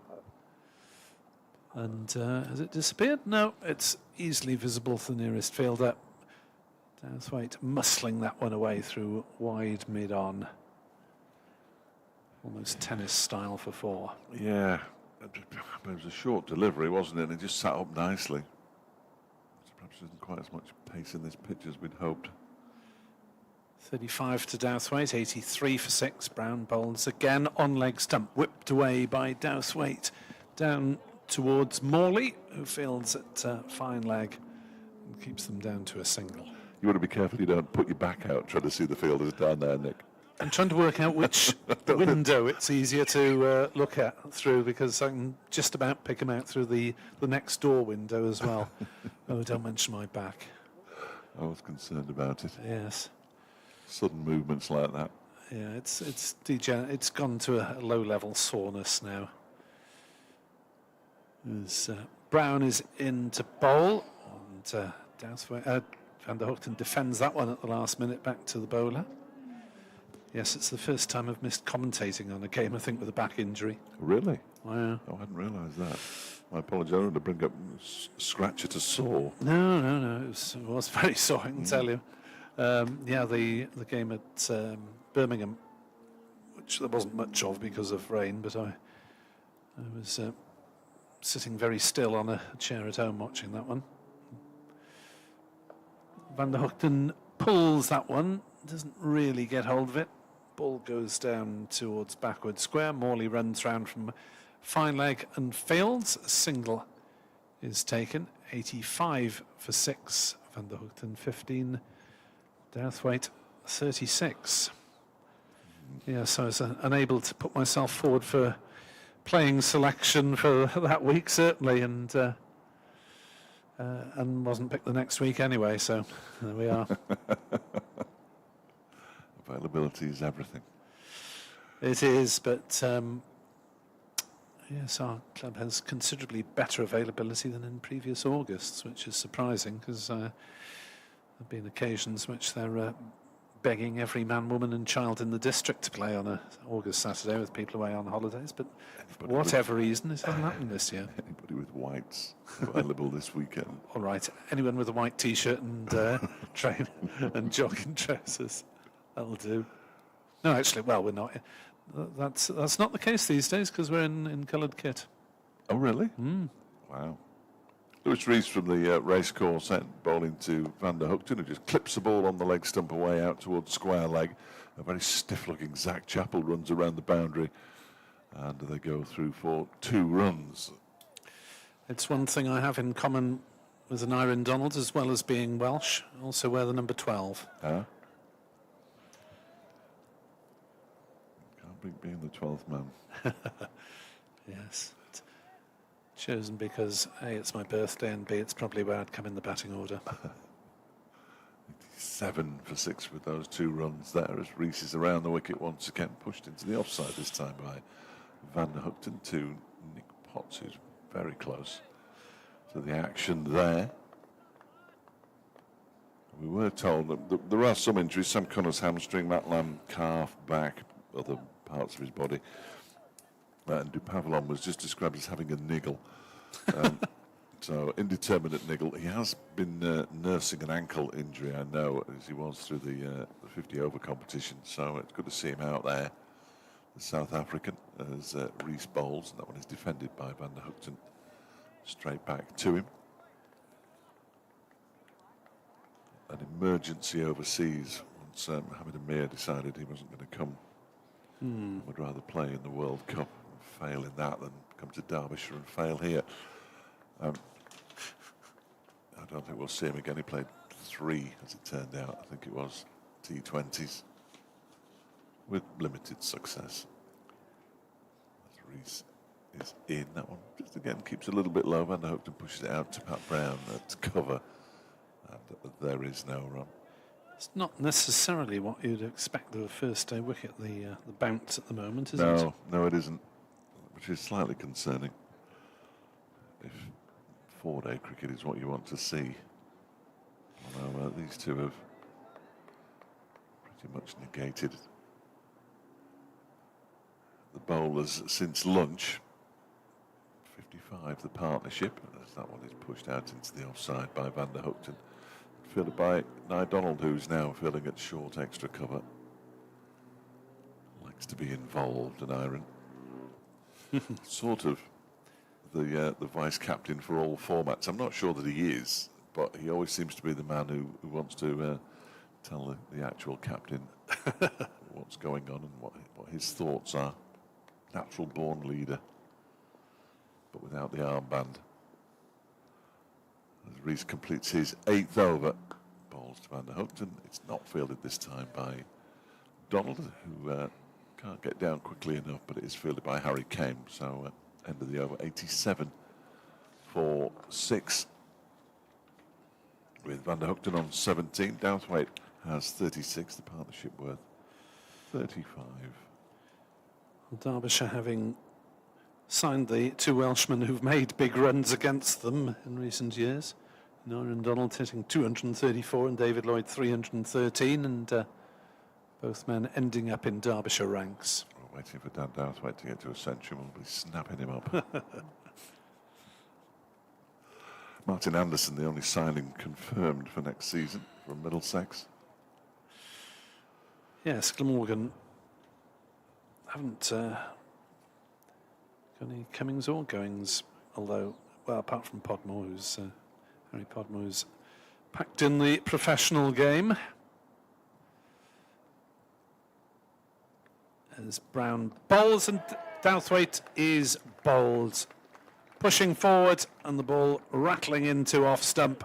And has it disappeared? No, it's easily visible to the nearest fielder. Douthwaite muscling that one away through wide mid-on. Almost tennis style for 4. Yeah. It was a short delivery, wasn't it? And it just sat up nicely. So perhaps there isn't quite as much pace in this pitch as we'd hoped. 35 to Douthwaite, 83 for 6. Brown bowls again on leg stump, whipped away by Douthwaite down towards Morley, who fields at fine leg and keeps them down to a single. You want to be careful you don't put your back out trying to see the fielders down there, Nick. I'm trying to work out which window it's easier to look at through, because I can just about pick them out through the next door window as well. Oh, don't mention my back. I was concerned about it. Yes. Sudden movements like that. Yeah, it's gone to a low-level soreness now. As Brown is in to bowl, and Van der Hoogten defends that one at the last minute back to the bowler. Yes, it's the first time I've missed commentating on a game, I think, with a back injury. Really? Wow. Oh, I hadn't realised that. I apologise. I don't want to bring up scratcher to sore. No. It was very sore, I can tell you. Yeah, the game at Birmingham, which there wasn't much of because of rain, but I was sitting very still on a chair at home watching that one. Van der Hoogten pulls that one, doesn't really get hold of it. Ball goes down towards backward square. Morley runs round from fine leg and fields. A single is taken. 85 for 6. Van der Hoogten 15. Douthwaite 36. Yeah, so I was unable to put myself forward for playing selection for that week, certainly, and wasn't picked the next week anyway, so there we are. Availability is everything. It is, but yes, our club has considerably better availability than in previous Augusts, which is surprising, because there have been occasions which they're begging every man, woman and child in the district to play on a August Saturday with people away on holidays, but for whatever reason it hasn't happened this year. Anybody with whites available this weekend? All right, anyone with a white T-shirt and train and jogging trousers, that'll do. No, actually, well, we're not. That's not the case these days, because we're in coloured kit. Oh, really? Mm. Wow. Lewis Rees from the racecourse sent bowling to Van der Hoogten, who just clips the ball on the leg stump away out towards square leg. A very stiff-looking Zach Chappell runs around the boundary And they go through for 2 runs. It's one thing I have in common with an Iron Donald, as well as being Welsh. I also wear the number 12. Can't beat being the 12th man. Yes. Chosen because A, it's my birthday, and B, it's probably where I'd come in the batting order. 7 for 6 with those 2 runs there as Rees is around the wicket once again, pushed into the offside this time by Van der Hookton to Nick Potts, who's very close to the action there. We were told that there are some injuries. Sam Connor's hamstring, Matt Lamb calf, back, other parts of his body. And Dupavlon was just described as having a niggle. So indeterminate niggle. He has been nursing an ankle injury, I know, as he was through the 50 over competition. So it's good to see him out there. The South African as Rees bowls, and that one is defended by Van der Hookton. Straight back to him. An emergency overseas once Mohammed Amir decided he wasn't going to come. Would rather play in the World Cup and fail in that than come to Derbyshire and fail here. I don't think we'll see him again. He played 3, as it turned out. I think it was T20s with limited success. As Rees is in, that one just again keeps a little bit low. Van der Hookton pushes it out to Pat Brown to cover, and there is no run. It's not necessarily what you'd expect of a first day wicket, the bounce at the moment, is it? No, it isn't, which is slightly concerning. If 4-day cricket is what you want to see. Although these two have pretty much negated the bowlers since lunch. 55, the partnership, as that one is pushed out into the offside by Van der Hookton. Fielded by Nye Donald, who's now fielding at short extra cover. Likes to be involved, an Iron. Sort of the vice captain for all formats. I'm not sure that he is, but he always seems to be the man who wants to tell the actual captain what's going on and what his thoughts are. Natural born leader, but without the armband. As Rees completes his 8th over, bowls to Van der Hookton. It's not fielded this time by Donald, who can't get down quickly enough, but it is fielded by Harry Kane. So end of the over, 87 for 6. With Van der Hookton on 17, Douthwaite has 36, the partnership worth 35. Derbyshire having signed the 2 Welshmen who've made big runs against them in recent years. Iron Donald hitting 234 and David Lloyd 313, and both men ending up in Derbyshire ranks. We're waiting for Dan Douthwaite to get to a century. We'll be snapping him up. Martin Anderson, the only signing confirmed for next season from Middlesex. Yes, Glamorgan haven't got any comings or goings, although, well, apart from Podmore, who's Harry Podmore, who's packed in the professional game. As Brown bowls and Douthwaite is bowled, pushing forward, and the ball rattling into off stump,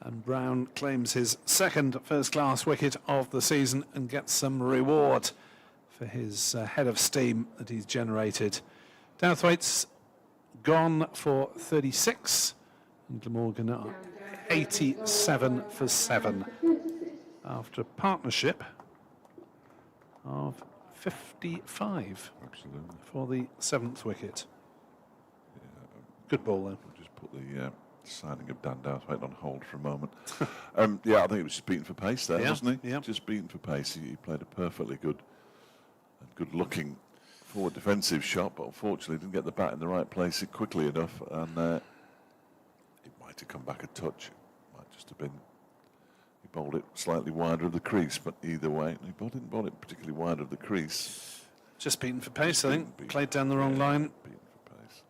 and Brown claims his 2nd first-class wicket of the season and gets some reward for his head of steam that he's generated. Douthwaite's gone for 36, and Glamorgan are 87 for 7 after a partnership of 55. Absolutely. For the 7th wicket. Good ball, though. We'll just put the signing of Dan Douthwaite on hold for a moment. Yeah, I think it was just beaten for pace there, wasn't he? Yeah. Just beaten for pace. He played a perfectly good and good-looking forward defensive shot, but unfortunately didn't get the bat in the right place quickly enough, and it might have come back a touch. It might just have been, he bowled it slightly wider of the crease, but either way, he didn't bowl it particularly wide of the crease. Just beaten for pace, I think. Beaten. Played down the wrong line. Beaten for pace.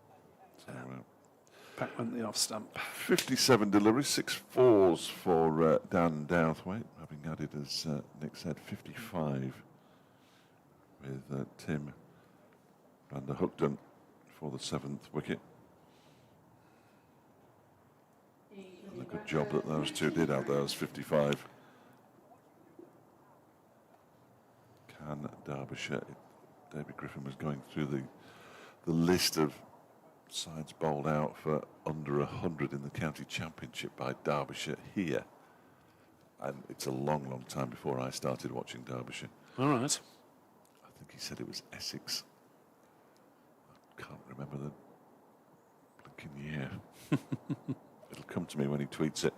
So, Back went the off stump. 57 deliveries, 6 fours for Dan Douthwaite, having added, as Nick said, 55 with Tim And the hook done for the 7th wicket. And a good job that those two did out there. It was 55. Can Derbyshire? David Griffin was going through the list of sides bowled out for under 100 in the county championship by Derbyshire here. And it's a long, long time before I started watching Derbyshire. All right. I think he said it was Essex. I can't remember the blinking year. It'll come to me when he tweets it,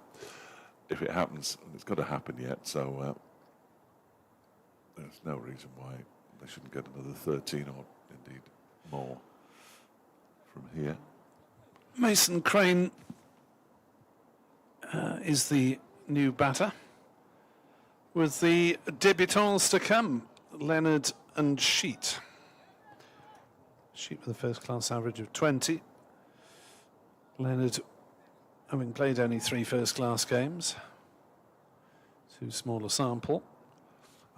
if it happens. And it's got to happen yet, so there's no reason why they shouldn't get another 13 or indeed more from here. Mason Crane is the new batter, with the debutants to come, Leonard and Sheet. Sheet with a first-class average of 20. Leonard, having played only 3 first-class games, too small a sample.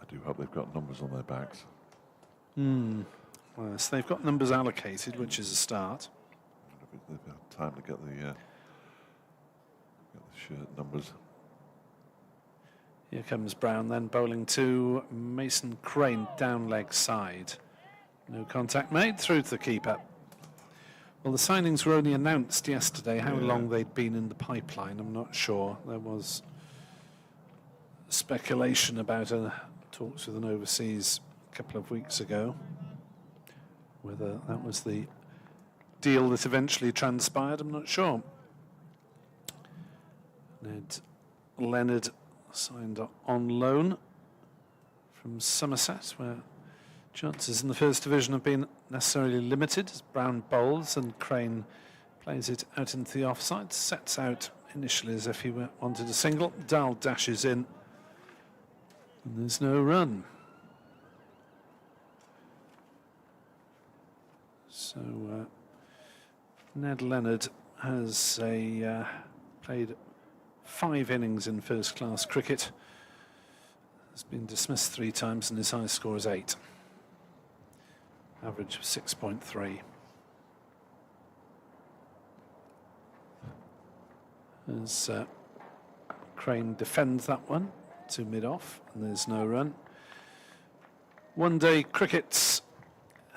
I do hope they've got numbers on their backs. Well, yes, they've got numbers allocated, which is a start. They've had time to get the shirt numbers. Here comes Brown then bowling to Mason Crane, down leg side. No contact made, through to the keeper. Well, the signings were only announced yesterday. How long they'd been in the pipeline, I'm not sure. There was speculation about talks with an overseas a couple of weeks ago, whether that was the deal that eventually transpired, I'm not sure. Ned Leonard signed on loan from Somerset, where chances in the first division have been necessarily limited as Brown bowls and Crane plays it out into the offside, sets out initially as if he wanted a single. Dahl dashes in and there's no run. So Ned Leonard has played 5 innings in first-class cricket. Has been dismissed 3 times and his highest score is 8. Average of 6.3. As Crane defends that one to mid-off, and there's no run. One-day cricket's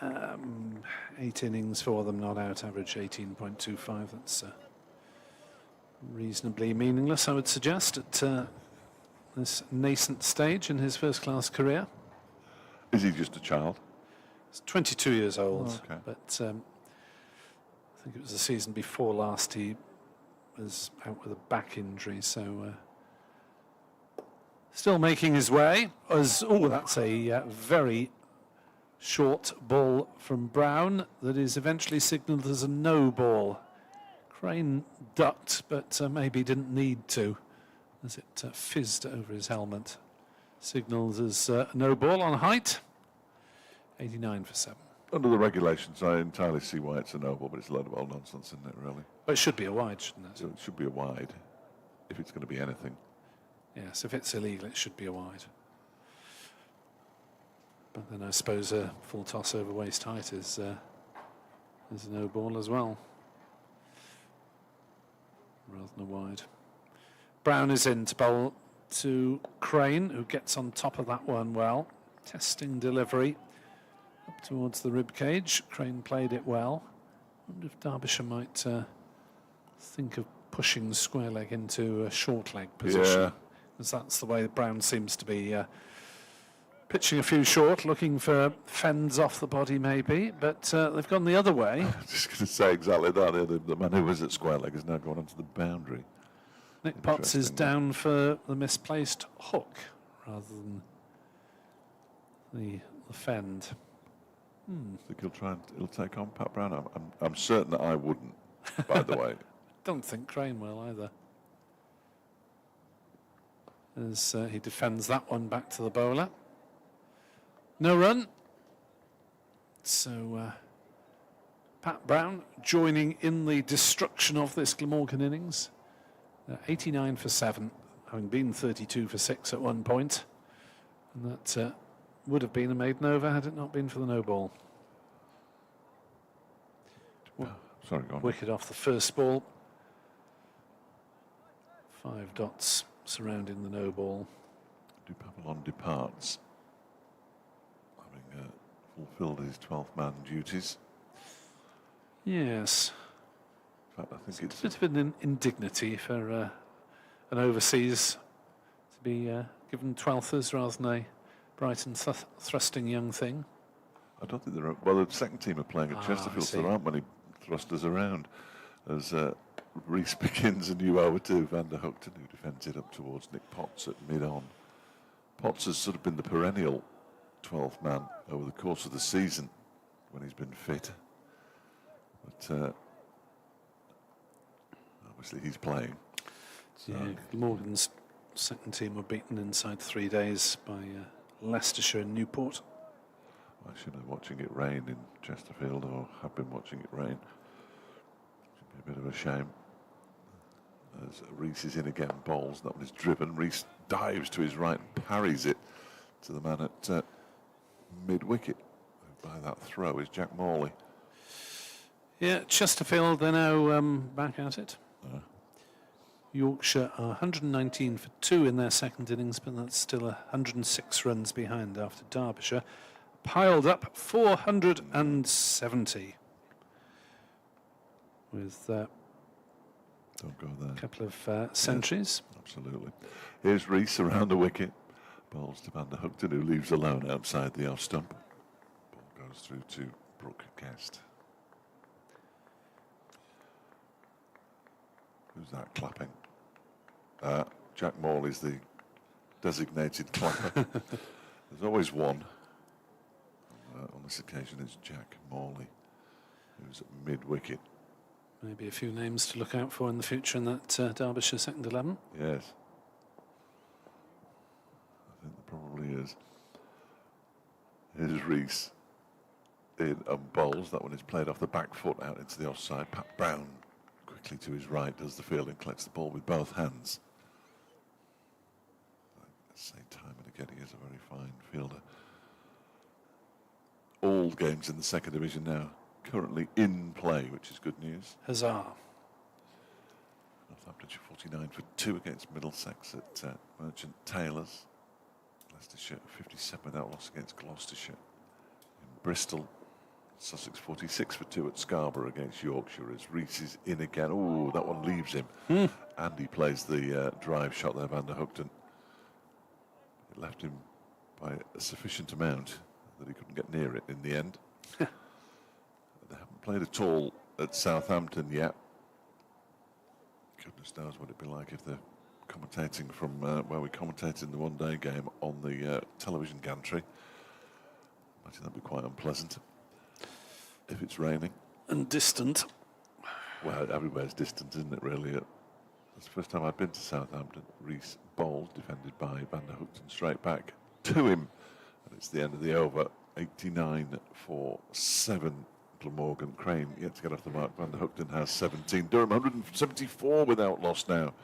8 innings for them, not out, average 18.25. That's reasonably meaningless, I would suggest, at this nascent stage in his first-class career. Is he just a child? He's 22 years old, okay. but I think it was the season before last he was out with a back injury, so still making his way. That's a very short ball from Brown that is eventually signalled as a no ball. Crane ducked, but maybe didn't need to, as it fizzed over his helmet. Signalled as no ball on height. 89 for 7. Under the regulations, I entirely see why it's a no ball, but it's a load of old nonsense, isn't it, really? But it should be a wide, shouldn't it? So it should be a wide, if it's going to be anything. Yes, if it's illegal, it should be a wide. But then I suppose a full toss over waist height is a no ball as well, rather than a wide. Brown is in to bowl to Crane, who gets on top of that one well. Testing delivery up towards the rib cage. Crane played it well. I wonder if Derbyshire might think of pushing square leg into a short leg position. Yeah. Because that's the way that Brown seems to be pitching a few short, looking for fends off the body maybe, but they've gone the other way. I was just going to say exactly that. The man who was at square leg has now gone onto the boundary. Nick Potts is down for the misplaced hook rather than the fend. I think he'll take on Pat Brown. I'm certain that I wouldn't, by the way. Don't think Crane will either. As he defends that one back to the bowler. No run. So Pat Brown joining in the destruction of this Glamorgan innings. 89 for 7, having been 32 for 6 at one point. And that would have been a maiden over had it not been for the no ball. Sorry, go on. Wicket off the first ball. 5 dots surrounding the no ball. Papillon departs, having fulfilled his 12th man duties. Yes. In fact, I think It's a bit of an indignity for an overseas to be given 12thers rather than a bright and thrusting young thing. I don't think there are. Well, the second team are playing at I Chesterfield, so see. there aren't many thrusters around. As Rees begins a new over to Van der Hoogten, who defends it up towards Nick Potts at mid-on. Potts has sort of been the perennial 12th man over the course of the season when he's been fit. But obviously he's playing. So Yeah, Glamorgan's second team were beaten inside 3 days by Leicestershire and Newport. I should be watching it rain in Chesterfield, or have been watching it rain. Should be a bit of a shame. As Rees is in again, bowls. That one is driven. Rees dives to his right and parries it to the man at mid-wicket. By that throw is Jack Morley. Yeah, Chesterfield, they're now back at it. Yorkshire are 119 for 2 in their second innings, but that's still 106 runs behind after Derbyshire piled up 470 with Don't go there. a couple of centuries. Yes, absolutely. Here's Rees around the wicket. Bowls to Van der Hoogten, who leaves alone outside the off stump. Ball goes through to Brooke Guest. Who's that clapping? Jack Morley's the designated clapper. There's always one. On this occasion, it's Jack Morley, who's at mid-wicket. Maybe a few names to look out for in the future in that Derbyshire second 11. Yes. I think there probably is. Here's Rees in bowls. That one is played off the back foot out into the offside. Pat Brown quickly to his right does the fielding, collects the ball with both hands. Let's say time and again he is a very fine fielder. All games in the second division now currently in play, which is good news. Huzzah. Northamptonshire 49 for 2 against Middlesex at Merchant Taylors. Leicestershire 57 without loss against Gloucestershire. In Bristol, Sussex 46 for 2 at Scarborough against Yorkshire as Rees is in again. Oh, that one leaves him. And he plays the drive shot there, Van der Hoogten. It left him by a sufficient amount that he couldn't get near it in the end. They haven't played at all at Southampton yet. Goodness knows what it'd be like if they're commentating from where we commentated in the one-day game on the television gantry. Imagine that'd be quite unpleasant if it's raining. And distant. Well, everywhere's distant, isn't it, really? That's the first time I've been to Southampton. Rees bowls, defended by Van der Hoogten, straight back to him. And it's the end of the over. 89 for 7. Glamorgan. Crane yet to get off the mark. Van der Hoogten has 17. Durham 174 without loss now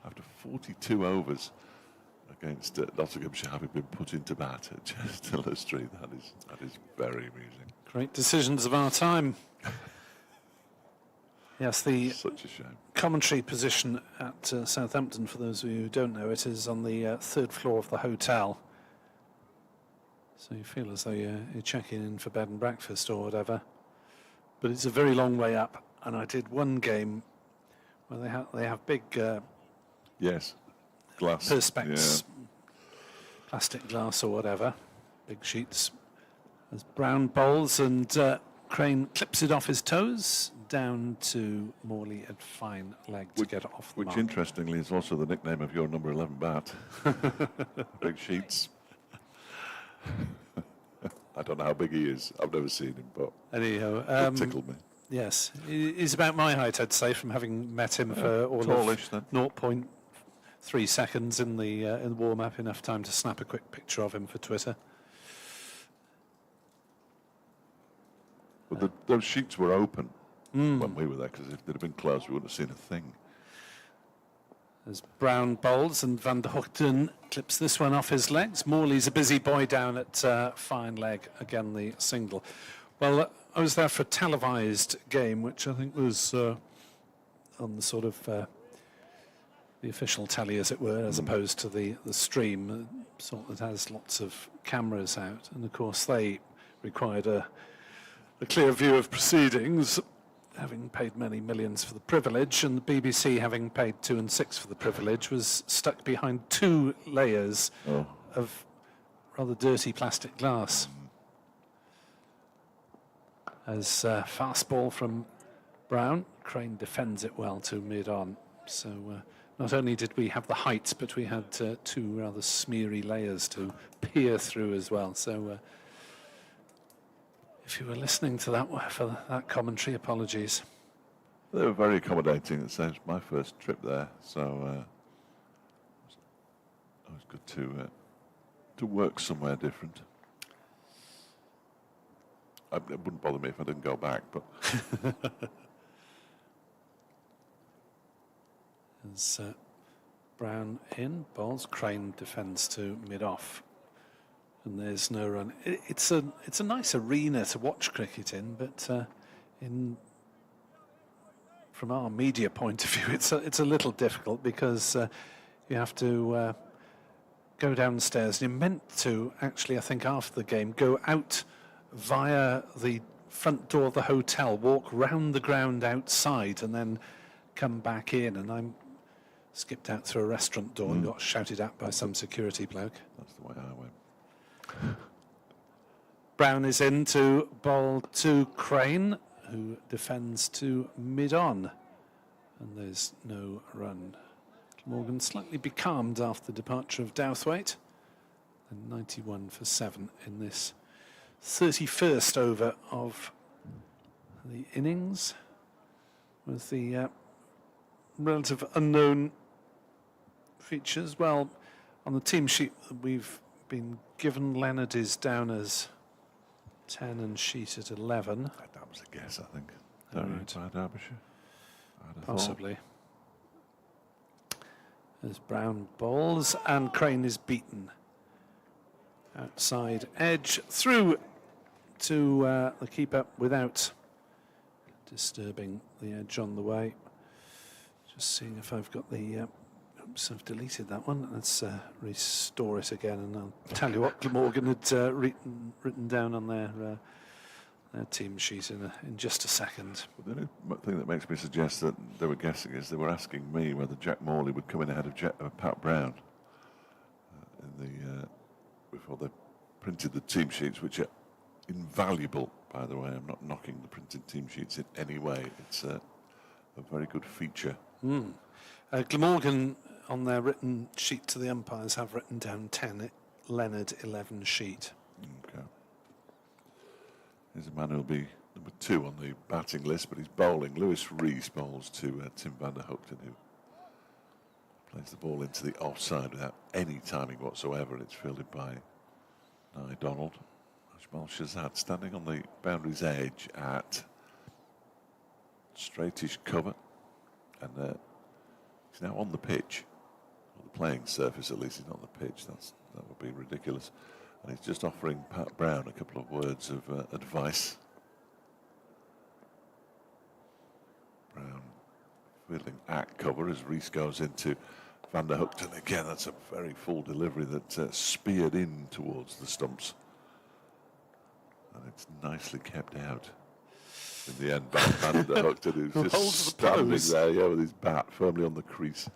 after 42 overs against Nottinghamshire having been put into bat at Chester Street. That is very amusing. Great decisions of our time. Yes, the Such a shame. commentary position at Southampton, for those of you who don't know, it is on the third floor of the hotel. So you feel as though you're checking in for bed and breakfast or whatever. But it's a very long way up. And I did one game where they have big Yes, glass. perspex, plastic glass or whatever, big sheets. There's Brown bowls and Crane clips it off his toes down to Morley at fine leg to get it off the Which mark. interestingly is also the nickname of your number 11 bat. Big sheets. I don't know how big he is. I've never seen him, but Anyhow, it tickled me. yes, he's about my height, I'd say, from having met him for all tallish of then. 0.3 seconds in the warm-up, enough time to snap a quick picture of him for Twitter. But those sheets were open when we were there, because if they'd have been closed, we wouldn't have seen a thing. There's Brown bowls and Van der Hoogten clips this one off his legs. Morley's a busy boy down at fine leg, again the single. Well, I was there for a televised game, which I think was on the sort of the official telly, as it were, as opposed to the stream, sort that has lots of cameras out. And of course, they required a clear view of proceedings, having paid many millions for the privilege, and the BBC, having paid 2 and 6 for the privilege, was stuck behind 2 layers of rather dirty plastic glass. As fast ball from Brown, Crane defends it well to mid-on. So not only did we have the height, but we had 2 rather smeary layers to peer through as well. So if you were listening to that for that commentary, apologies. They were very accommodating. It was my first trip there, so it was good to work somewhere different. It wouldn't bother me if I didn't go back, but as Brown in, bowls, Crane defends to mid-off, and there's no run. It's a nice arena to watch cricket in, but from our media point of view, it's a little difficult because you have to go downstairs. You're meant to actually, I think, after the game, go out via the front door of the hotel, walk round the ground outside, and then come back in. And I'm skipped out through a restaurant door and got shouted at by some security bloke. That's the way I went. Brown is in to bowl to Crane, who defends to mid-on. And there's no run. Morgan slightly becalmed after the departure of Douthwaite. And 91 for 7 in this 31st over of the innings, with the relative unknown features. Well, on the team sheet that we've been given, Leonard is down as 10 and sheet at 11. That was a guess, I think. By Derbyshire. Possibly. As Brown bowls and Crane is beaten. Outside edge through to the keeper without disturbing the edge on the way. Just seeing if I've got the... oops, I've deleted that one. Let's restore it again, and I'll tell you what Glamorgan had written down on their team sheet in just a second. Well, the only thing that makes me suggest that they were guessing is they were asking me whether Jack Morley would come in ahead of Pat Brown before they printed the team sheets, which are invaluable, by the way. I'm not knocking the printed team sheets in any way. It's a very good feature. Glamorgan, on their written sheet to the umpires, have written down 10, Leonard 11 sheet. Okay. Here's a man who'll be number 2 on the batting list, but he's bowling. Lewis Rees bowls to Tim van der Hoogten, who plays the ball into the offside without any timing whatsoever, and it's fielded by Nye Donald. Ajmal Shahzad standing on the boundary's edge at straightish cover, and he's now on the pitch, or the playing surface at least. He's not on the pitch. That would be ridiculous. And he's just offering Pat Brown a couple of words of advice. Brown fielding at cover as Rees goes into Van der Hoogten. Again, that's a very full delivery that speared in towards the stumps. And it's nicely kept out. In the end, Van der Hoogten, who's just standing there, with his bat firmly on the crease.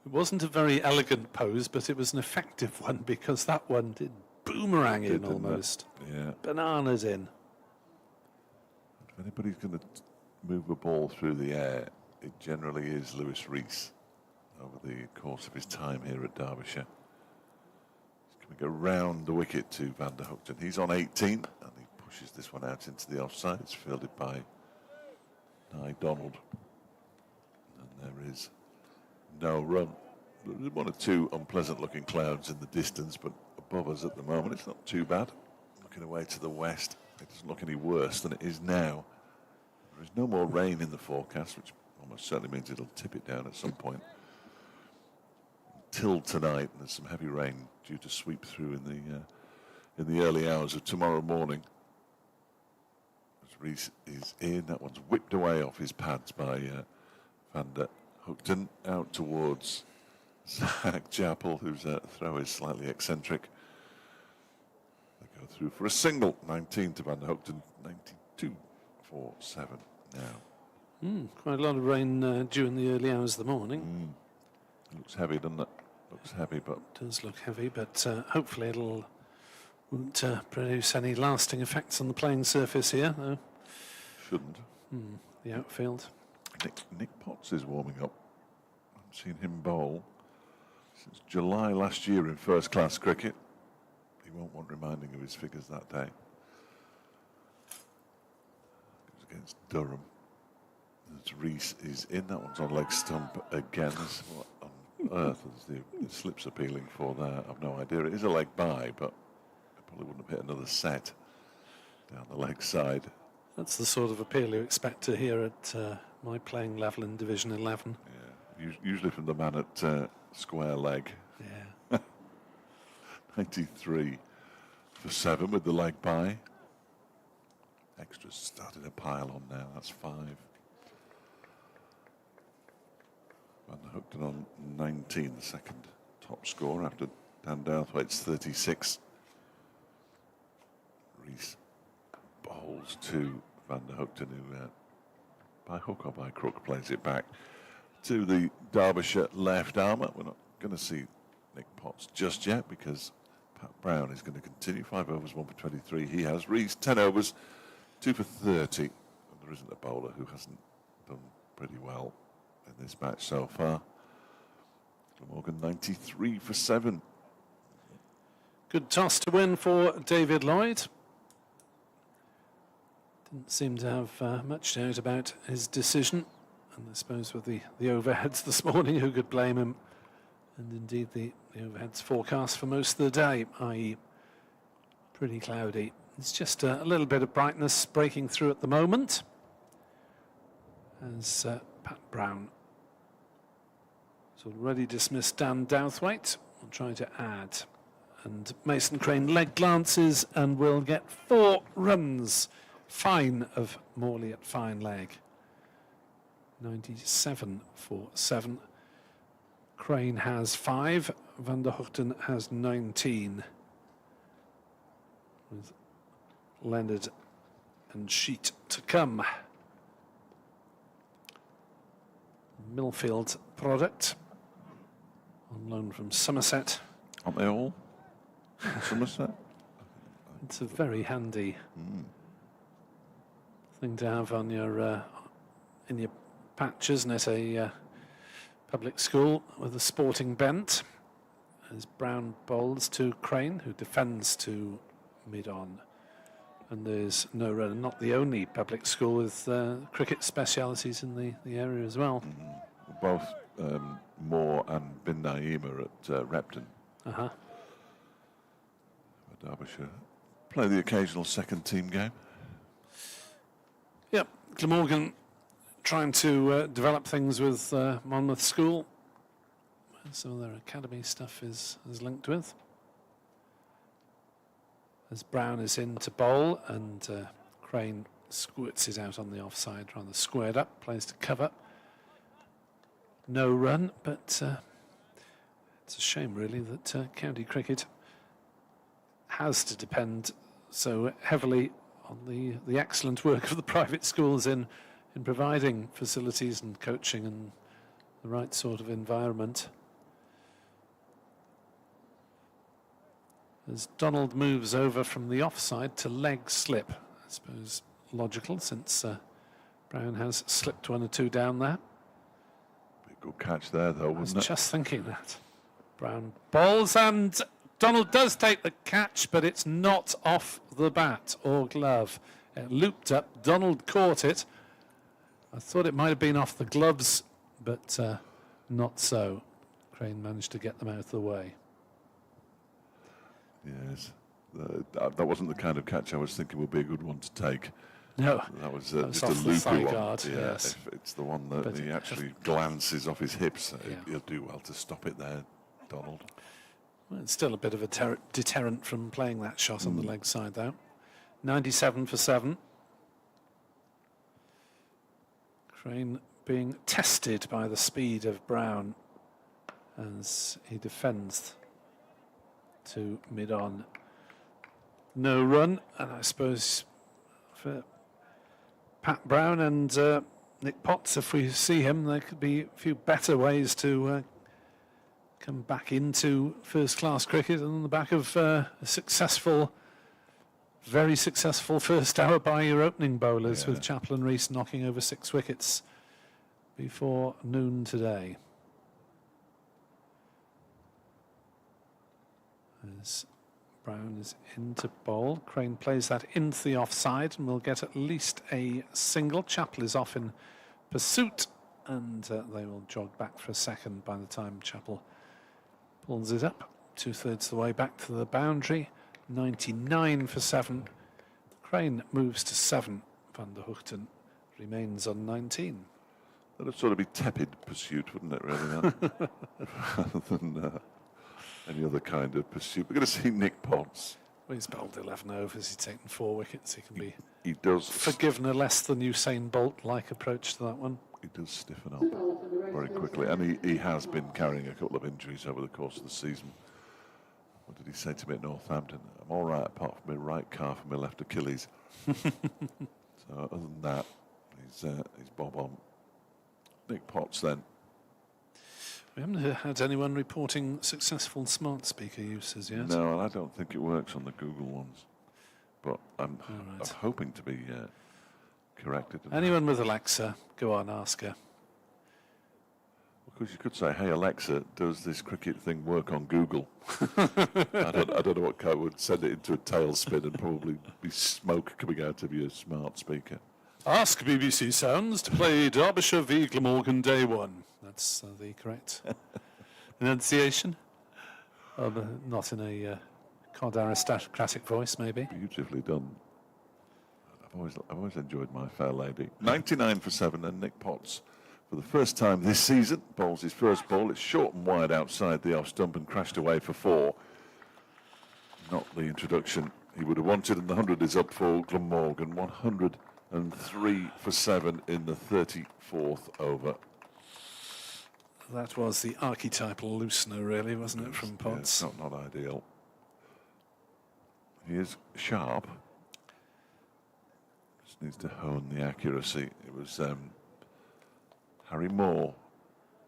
It wasn't a very elegant pose, but it was an effective one, because that one did boomerang in almost. Yeah. Bananas in. If anybody's going to move a ball through the air, it generally is Lewis Rees over the course of his time here at Derbyshire. He's going to go round the wicket to Van der Hoogten. He's on 18, and he pushes this one out into the offside. It's fielded by Nye Donald. And there is no run. There's 1 or 2 unpleasant looking clouds in the distance, but above us at the moment it's not too bad. Looking away to the west, it doesn't look any worse than it is now. There is no more rain in the forecast, which almost certainly means it'll tip it down at some point. Until tonight, there's some heavy rain due to sweep through in the early hours of tomorrow morning. Rees is in. That one's whipped away off his pads by Van der Hoogten out towards Zach Chapel, whose throw is slightly eccentric. They go through for a single. 19 to Van der Hoogten, 92 for 7 now. Quite a lot of rain due in the early hours of the morning. Looks heavy, doesn't it? Looks heavy, but Does look heavy, but hopefully it'll won't produce any lasting effects on the playing surface here, though. shouldn't. The outfield. Nick Potts is warming up. I haven't seen him bowl since July last year in first-class cricket. He won't want reminding of his figures that day. Goes against Durham. Rees is in. That one's on leg stump again. What on earth is the slips appealing for there? I've no idea. It is a leg by, but it probably wouldn't have hit another set down the leg side. That's the sort of appeal you expect to hear at my playing level in Division 11. Yeah, usually from the man at square leg. Yeah. 93 for 7 with the leg by. Extras starting to pile on now. That's 5. Van der Hoogten on 19, the second top score after Dan Douthwaite's 36. Rees bowls to Van der Hoogten, who by hook or by crook plays it back to the Derbyshire left armour. We're not going to see Nick Potts just yet because Pat Brown is going to continue. 5 overs, 1 for 23. He has. Rees 10 overs, 2 for 30. And there isn't a bowler who hasn't done pretty well in this match so far. Glamorgan 93 for 7. Good toss to win for David Lloyd. Didn't seem to have much doubt about his decision. And I suppose with the overheads this morning, who could blame him? And indeed the overheads forecast for most of the day, i.e. pretty cloudy. It's just a little bit of brightness breaking through at the moment. As Pat Brown has already dismissed Dan Douthwaite. We'll try to add. And Mason Crane leg glances and will get 4 runs. Fine of Morley at fine leg. 97 for 7. Crane has 5. Van der Hoogten has 19. With Leonard and Sheet to come. Millfield product on loan from Somerset. Aren't they all? Somerset? It's a very handy thing to have on your in your patch, isn't it? A public school with a sporting bent. As Brown bowls to Crane, who defends to mid-on. And there's no run, not the only public school with cricket specialities in the area as well. Both Moore and Bin Naeem are at Repton. Derbyshire play the occasional second team game. Yep, Glamorgan trying to develop things with Monmouth School. Some of their academy stuff is linked with. As Brown is in to bowl and Crane squirts it out on the offside, rather squared up, plays to cover. No run, but it's a shame really that county cricket has to depend so heavily on the excellent work of the private schools in providing facilities and coaching and the right sort of environment. As Donald moves over from the offside to leg slip, I suppose logical since Brown has slipped 1 or 2 down there. Good catch there though, wasn't it? I was just thinking that. Brown bowls and Donald does take the catch, but it's not off the bat or glove. It looped up, Donald caught it. I thought it might have been off the gloves, but not so. Crane managed to get them out of the way. Yes, that wasn't the kind of catch I was thinking would be a good one to take. No, that was that was just a off the loopy thigh one. guard, Yeah, yes. if it's the one that But he actually glances off his hips, Yeah. he'll do well to stop it there, Donald. Well, it's still a bit of a deterrent from playing that shot on the leg side, though. 97 for 7. Crane being tested by the speed of Brown as he defends to mid-on. No run, and I suppose for Pat Brown and Nick Potts, if we see him, there could be a few better ways to come back into first-class cricket on the back of a successful, very successful first hour by your opening bowlers, with Chappell and Rees knocking over 6 wickets before noon today. As Brown is into bowl, Crane plays that into the offside and will get at least a single. Chappell is off in pursuit, and they will jog back for a second by the time Chappell pulls it up. 2/3 the way back to the boundary. 99 for 7. Crane moves to 7. Van der Hoogten remains on 19. That would sort of be tepid pursuit, wouldn't it, really, then? Rather than any other kind of pursuit. We're going to see Nick Potts. Well, he's bowled 11 overs, he's taken 4 wickets. He can be He does forgiven a less than Usain Bolt-like approach to that one. He does stiffen up very quickly, and he has been carrying a couple of injuries over the course of the season. What did he say to me at Northampton? I'm all right apart from my right calf and my left Achilles. So other than that, he's bob on. Nick Potts then. We haven't had anyone reporting successful smart speaker uses yet. No, and I don't think it works on the Google ones. But I'm hoping to be corrected. Anyone with Alexa, go on, ask her. Because you could say, hey Alexa, does this cricket thing work on Google? I don't know what kind would send it into a tailspin and probably be smoke coming out of your smart speaker. Ask BBC Sounds to play Derbyshire v Glamorgan Day 1. That's the correct enunciation. Not in a cod aristocratic voice, maybe. Beautifully done. I've always enjoyed my fair lady. 99 for 7, and Nick Potts, for the first time this season, bowls his first ball. It's short and wide outside the off stump and crashed away for 4. Not the introduction he would have wanted, and the 100 is up for Glamorgan. 103 for 7 in the 34th over. That was the archetypal loosener, really, wasn't it, from Potts? Yeah, not ideal. He is sharp. Just needs to hone the accuracy. It was Harry Moore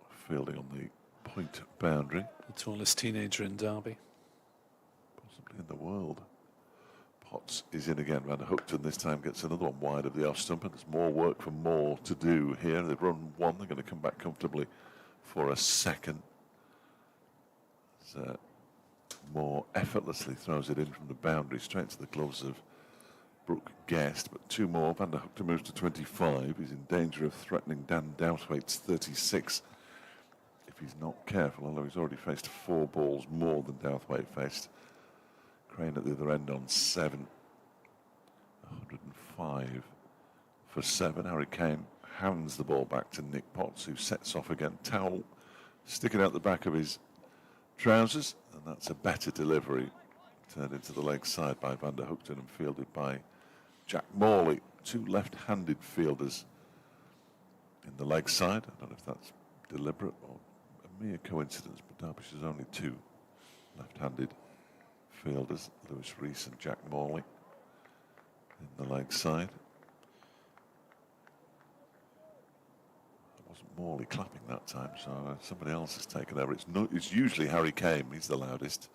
fielding on the point boundary. The tallest teenager in Derby. Possibly in the world. Potts is in again. Van der Hoogten this time gets another one wide of the off stump, and there's more work for Moore to do here. They've run 1. They're going to come back comfortably for a second. Moore effortlessly throws it in from the boundary straight to the gloves of Brooke Guest, but 2 more. Van der Hoogten moves to 25. He's in danger of threatening Dan Douthwaite's 36 if he's not careful, although he's already faced 4 balls more than Douthwaite faced. Crane at the other end on 7. 105 for 7. Harry Kane hands the ball back to Nick Potts, who sets off again. Towel sticking out the back of his trousers, and that's a better delivery. Turned into the leg side by Van der Hoogten and fielded by Jack Morley. 2 left-handed fielders in the leg side. I don't know if that's deliberate or a mere coincidence, but Derbyshire's only 2 left-handed fielders, Lewis Rees and Jack Morley, in the leg side. It wasn't Morley clapping that time, so somebody else has taken over. It's usually Harry Kane. He's the loudest.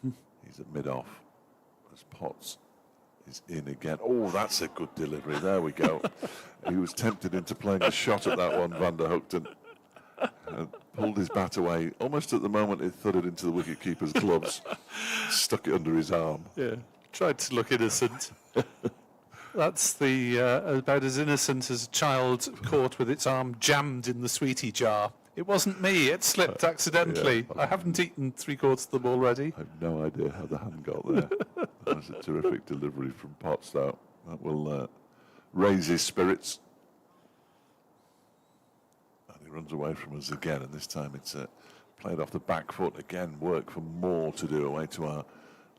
He's at mid-off as Potts is in again. Oh, that's a good delivery. There we go. He was tempted into playing a shot at that one, Van der Hoogten. Pulled his bat away almost at the moment it thudded into the wicket-keeper's gloves. Stuck it under his arm. Yeah, tried to look innocent. That's the about as innocent as a child caught with its arm jammed in the sweetie jar. It wasn't me, it slipped accidentally. Yeah. I haven't eaten 3/4 of them already. I have no idea how the hand got there. That was a terrific delivery from Potts, though. That will raise his spirits. And he runs away from us again, and this time it's played off the back foot. Again, work for Moore to do away to our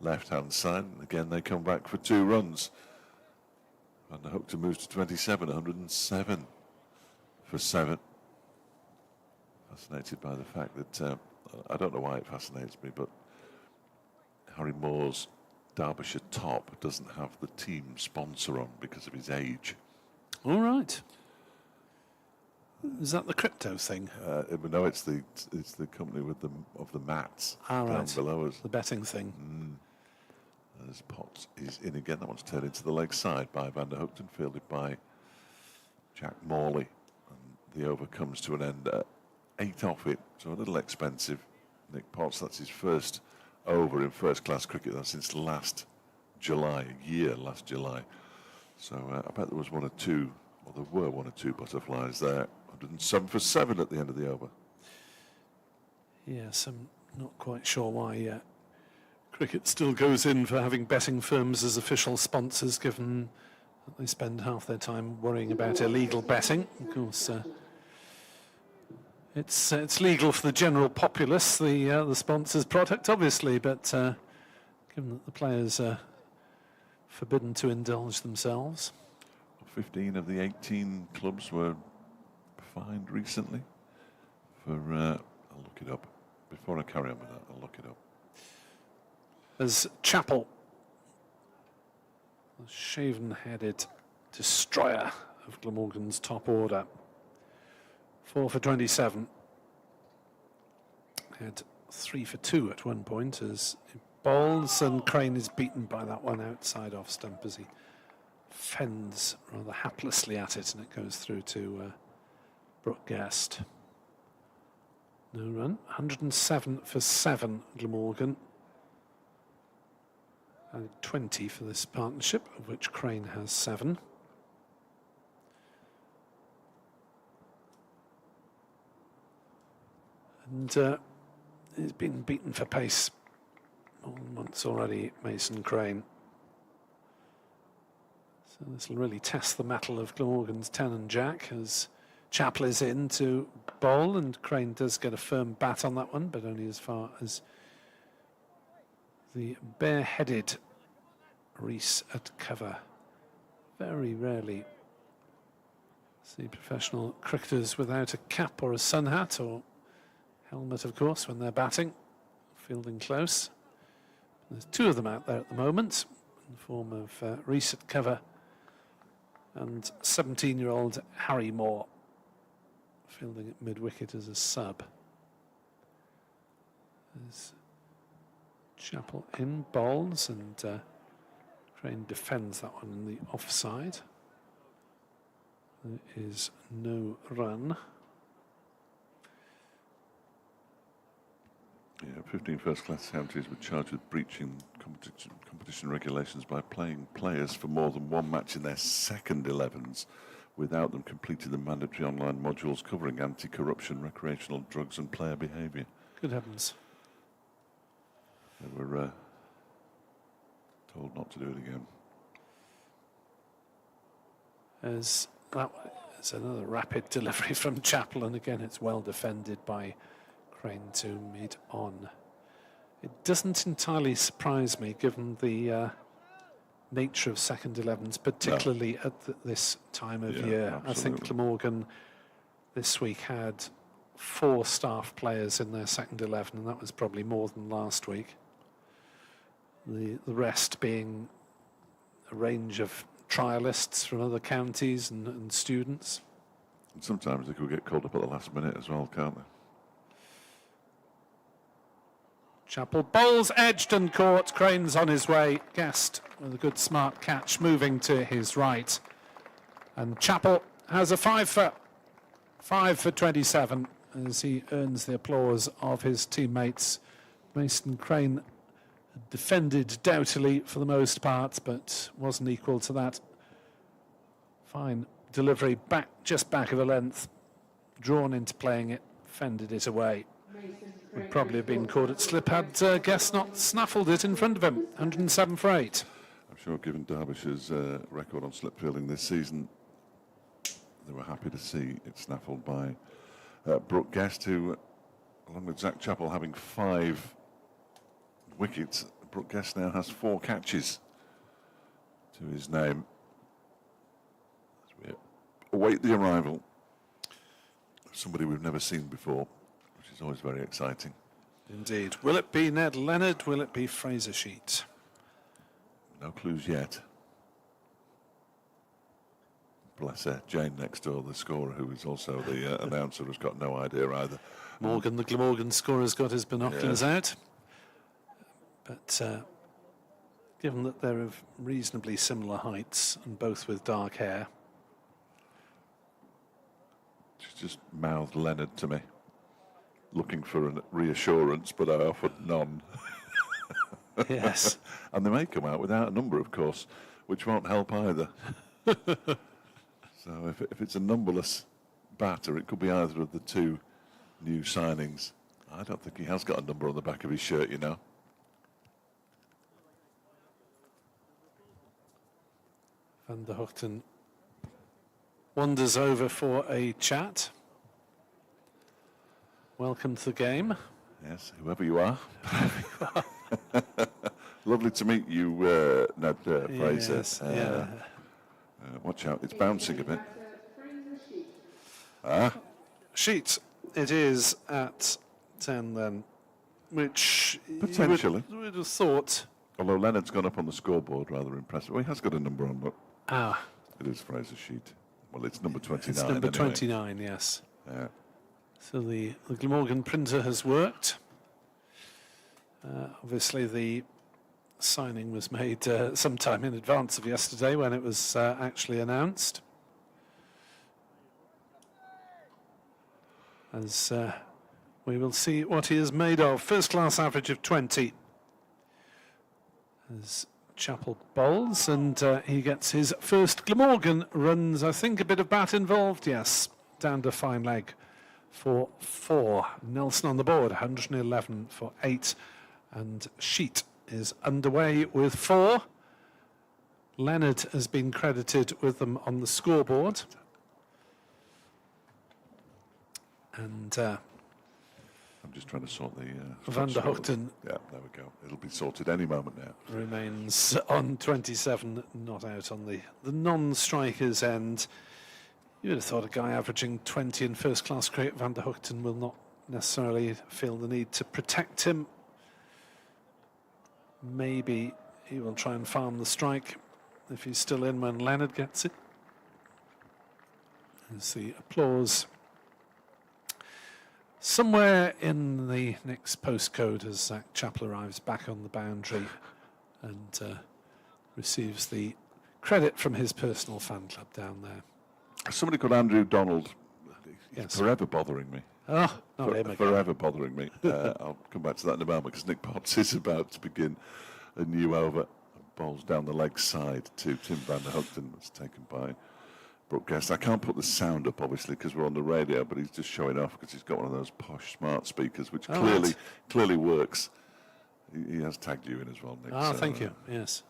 left-hand side. And again, they come back for 2 runs. Van der Hoogten moves to 27, 107 for 7. Fascinated by the fact that, I don't know why it fascinates me, but Harry Moore's Derbyshire top doesn't have the team sponsor on because of his age. All right. Is that the crypto thing? No, it's the company with the mats down below us. The betting thing. As Potts is in again. That one's turned into the leg side by Van der Hookton, fielded by Jack Morley. And the over comes to an end at 8 off it, so a little expensive. Nick Potts, that's his first over in first-class cricket. That's since last July. So I bet there was one or two, or there were one or two butterflies there. 107 for 7 at the end of the over. Yes, I'm not quite sure why cricket still goes in for having betting firms as official sponsors, given that they spend half their time worrying about illegal betting. Of course, it's legal for the general populace, the sponsor's product, obviously, but given that the players are forbidden to indulge themselves. 15 of the 18 clubs were fined recently for, I'll look it up. Before I carry on with that, I'll look it up. As Chappell, the shaven-headed destroyer of Glamorgan's top order, 4 for 27. Had 3 for 2 at one point as he bowls, and Crane is beaten by that one outside off stump as he fends rather haplessly at it, and it goes through to Brooke Guest. No run. 107 for 7, Glamorgan. And 20 for this partnership, of which Crane has 7. And he's been beaten for pace once already, Mason Crane. So this will really test the mettle of Glamorgan's 10 and Jack as Chappell is in to bowl, and Crane does get a firm bat on that one, but only as far as the bareheaded Reese at cover. Very rarely see professional cricketers without a cap or a sun hat or helmet, of course, when they're batting, fielding close. There's 2 of them out there at the moment, in the form of Reese at cover and 17-year-old Harry Moore, fielding at mid-wicket as a sub. There's Chappell in, bowls, and Crane defends that one in the offside. There is no run. Yeah, 15 first-class counties were charged with breaching competition regulations by playing players for more than one match in their second 11s without them completing the mandatory online modules covering anti-corruption, recreational drugs and player behaviour. Good heavens. They were told not to do it again. As another rapid delivery from Chappell, and again it's well defended by Crane to mid on. It doesn't entirely surprise me given the nature of second 11s, particularly at this time of year. Absolutely. I think Glamorgan this week had 4 staff players in their second 11, and that was probably more than last week. The rest being a range of trialists from other counties and students. And sometimes they could get called up at the last minute as well, can't they? Chappell bowls, edged and caught. Crane's on his way. Guest with a good smart catch, moving to his right. And Chappell has a 5 for 27 as he earns the applause of his teammates. Mason Crane defended doubtily for the most part, but wasn't equal to that. Fine delivery, just back of a length, drawn into playing it, fended it away. Would probably have been caught at slip had Guest not snaffled it in front of him. 107 for 8. I'm sure given Derbyshire's record on slip fielding this season, they were happy to see it snaffled by Brooke Guest, who, along with Zach Chappell having 5 wickets, Brooke Guest now has 4 catches to his name. As we await the arrival somebody we've never seen before, which is always very exciting. Indeed. Will it be Ned Leonard? Will it be Fraser Sheet? No clues yet. Bless her. Jane next door, the scorer, who is also the announcer, has got no idea either. Morgan, the Glamorgan scorer's got his binoculars out. But given that they're of reasonably similar heights and both with dark hair. She's just mouthed Leonard to me, looking for a reassurance, but I offered none. Yes. And they may come out without a number, of course, which won't help either. So if it's a numberless batter, it could be either of the two new signings. I don't think he has got a number on the back of his shirt, you know. Van der Hoogten wanders over for a chat. Welcome to the game. Yes, whoever you are. Lovely to meet you, Ned Fraser. Yes, yeah. Watch out, it's bouncing a bit. Sheet, it is at 10 then, which Potentially. you would have thought. Although Leonard's gone up on the scoreboard, rather impressive. Well, he has got a number on, but Ah, it is Fraser Sheet. Well, it's number 29. it's number anyway. 29, yes. Yeah. So the Glamorgan printer has worked. Obviously, the signing was made sometime in advance of yesterday when it was actually announced. As we will see what he is made of. First class average of 20. As Chappell bowls, and he gets his first Glamorgan runs. I think a bit of bat involved, yes. Down to fine leg for 4. Nelson on the board, 111 for 8. And Sheet is underway with 4. Leonard has been credited with them on the scoreboard. And I'm just trying to sort the... Van der Hoogten Yeah, there we go. It'll be sorted any moment now. remains on 27, not out on the non-strikers end. You would have thought a guy averaging 20 in first-class cricket, Van der Hoogten, will not necessarily feel the need to protect him. Maybe he will try and farm the strike if he's still in when Leonard gets it. There's the applause. Somewhere in the next postcode as Zach Chappell arrives back on the boundary and receives the credit from his personal fan club down there. Somebody called Andrew Donald. He's Yes. forever bothering me. Oh, not him again. Forever bothering me. I'll come back to that in a moment because Nick Potts is about to begin a new over. Bowls down the leg side to Tim Van der Hoogten. That's taken by Brooke Guest. I can't put the sound up, obviously, because we're on the radio, but he's just showing off because he's got one of those posh smart speakers, which clearly works. He has tagged you in as well, Nick. Ah, so, thank you. Yes.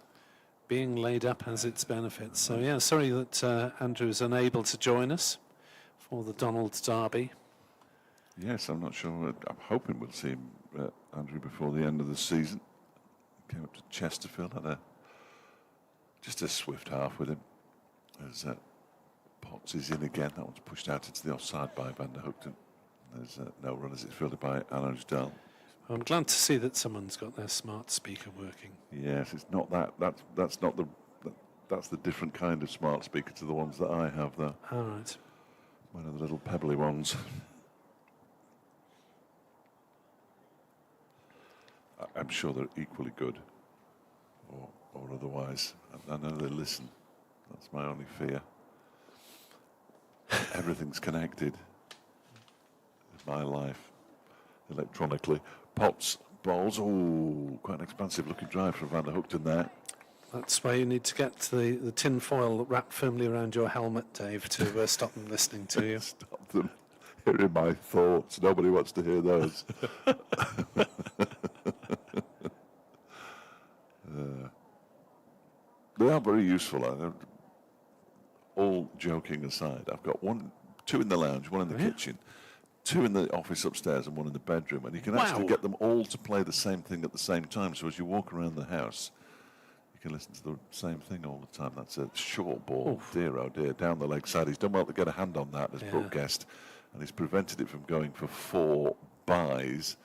Being laid up has its benefits. So, yeah, sorry that Andrew is unable to join us for the Donald Derby. Yes, I'm not sure. I'm hoping we'll see him, Andrew, before the end of the season. Came up to Chesterfield, had just a swift half with him. As Potts is in again. That one's pushed out into the offside by Van der Hoogten. There's no run as it's fielded by Arnold. I'm glad to see that someone's got their smart speaker working. Yes, it's not that. That's not the. That's the different kind of smart speaker to the ones that I have, though. All right. One of the little pebbly ones. I'm sure they're equally good, or otherwise. I know they listen. That's my only fear. Everything's connected in my life electronically. Potts bowls. Oh, quite an expansive looking drive from Van der Hoogten there. That's why you need to get the tin foil wrapped firmly around your helmet, Dave, to stop them listening to you. Stop them hearing my thoughts. Nobody wants to hear those. They are very useful. All joking aside, I've got two in the lounge, one in the kitchen, 2 in the office upstairs and 1 in the bedroom, and you can actually get them all to play the same thing at the same time. So as you walk around the house, you can listen to the same thing all the time. That's a short ball, dear oh dear, down the leg side. He's done well to get a hand on that as Brooke Guest and he's prevented it from going for 4 byes.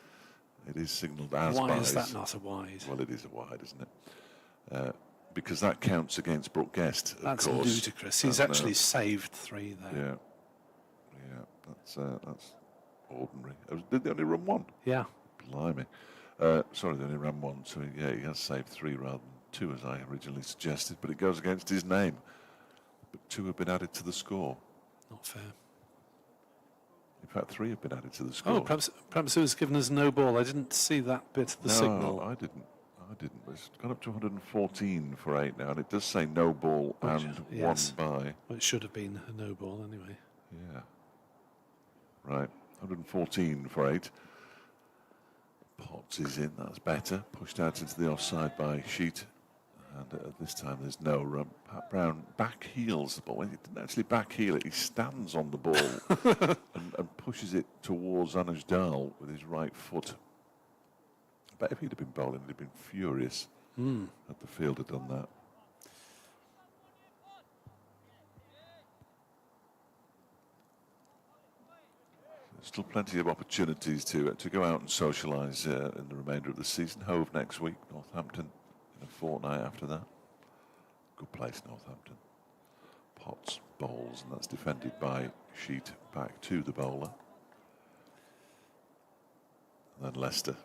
It is signalled as Why byes. is that not a wide? Well, it is a wide, isn't it? Because that counts against Brooke Guest, of That's course. ludicrous. He's And, actually saved 3 there. Yeah, that's ordinary. Did they only run 1? Yeah. Blimey. Sorry, they only ran 1, so yeah, he has saved 3 rather than 2, as I originally suggested, but it goes against his name. But 2 have been added to the score. Not fair. In fact, 3 have been added to the score. Oh, perhaps it was given as no ball. I didn't see that bit of the signal. No, I didn't. It's gone up to 114 for 8 now, and it does say no ball and yes. 1 bye. Well, it should have been a no ball anyway. Yeah. Right, 114 for 8. Potts is in, that's better. Pushed out into the offside by Sheet. And this time there's no run. Pat Brown back heels the ball. He didn't actually back heel it, he stands on the ball and pushes it towards Anuj Dal with his right foot. I bet if he'd have been bowling, he'd have been furious that the field had done that. There's still plenty of opportunities to go out and socialise in the remainder of the season. Hove next week, Northampton in a fortnight after that. Good place, Northampton. Potts bowls, and that's defended by Sheet back to the bowler. And then Leicester,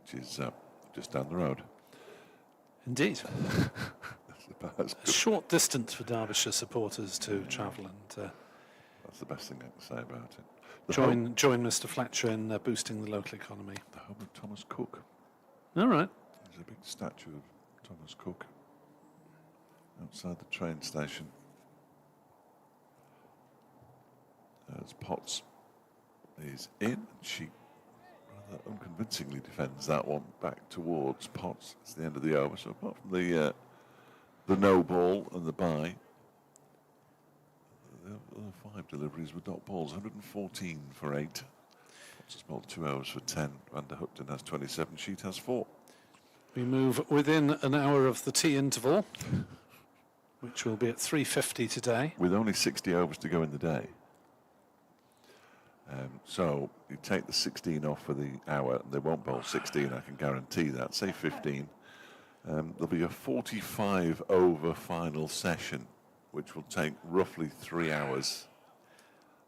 which is just down the road. Indeed. That's about as A good. short distance for Derbyshire supporters to travel and That's the best thing I can say about it. The join Mr. Fletcher in boosting the local economy. The home of Thomas Cook. All right. There's a big statue of Thomas Cook outside the train station. As Potts is in, and she rather unconvincingly defends that one back towards Potts. It's the end of the over. So apart from the no ball and the bye, the other 5 deliveries were dot balls. 114 for 8. Potts has bowled 2 overs for 10. Van der Hugton has 27. Sheet has 4. We move within an hour of the tea interval, which will be at 3:50 today. With only 60 overs to go in the day. So you take the 16 off for the hour, and they won't bowl 16, I can guarantee that. Say 15. There'll be a 45 over final session, which will take roughly 3 hours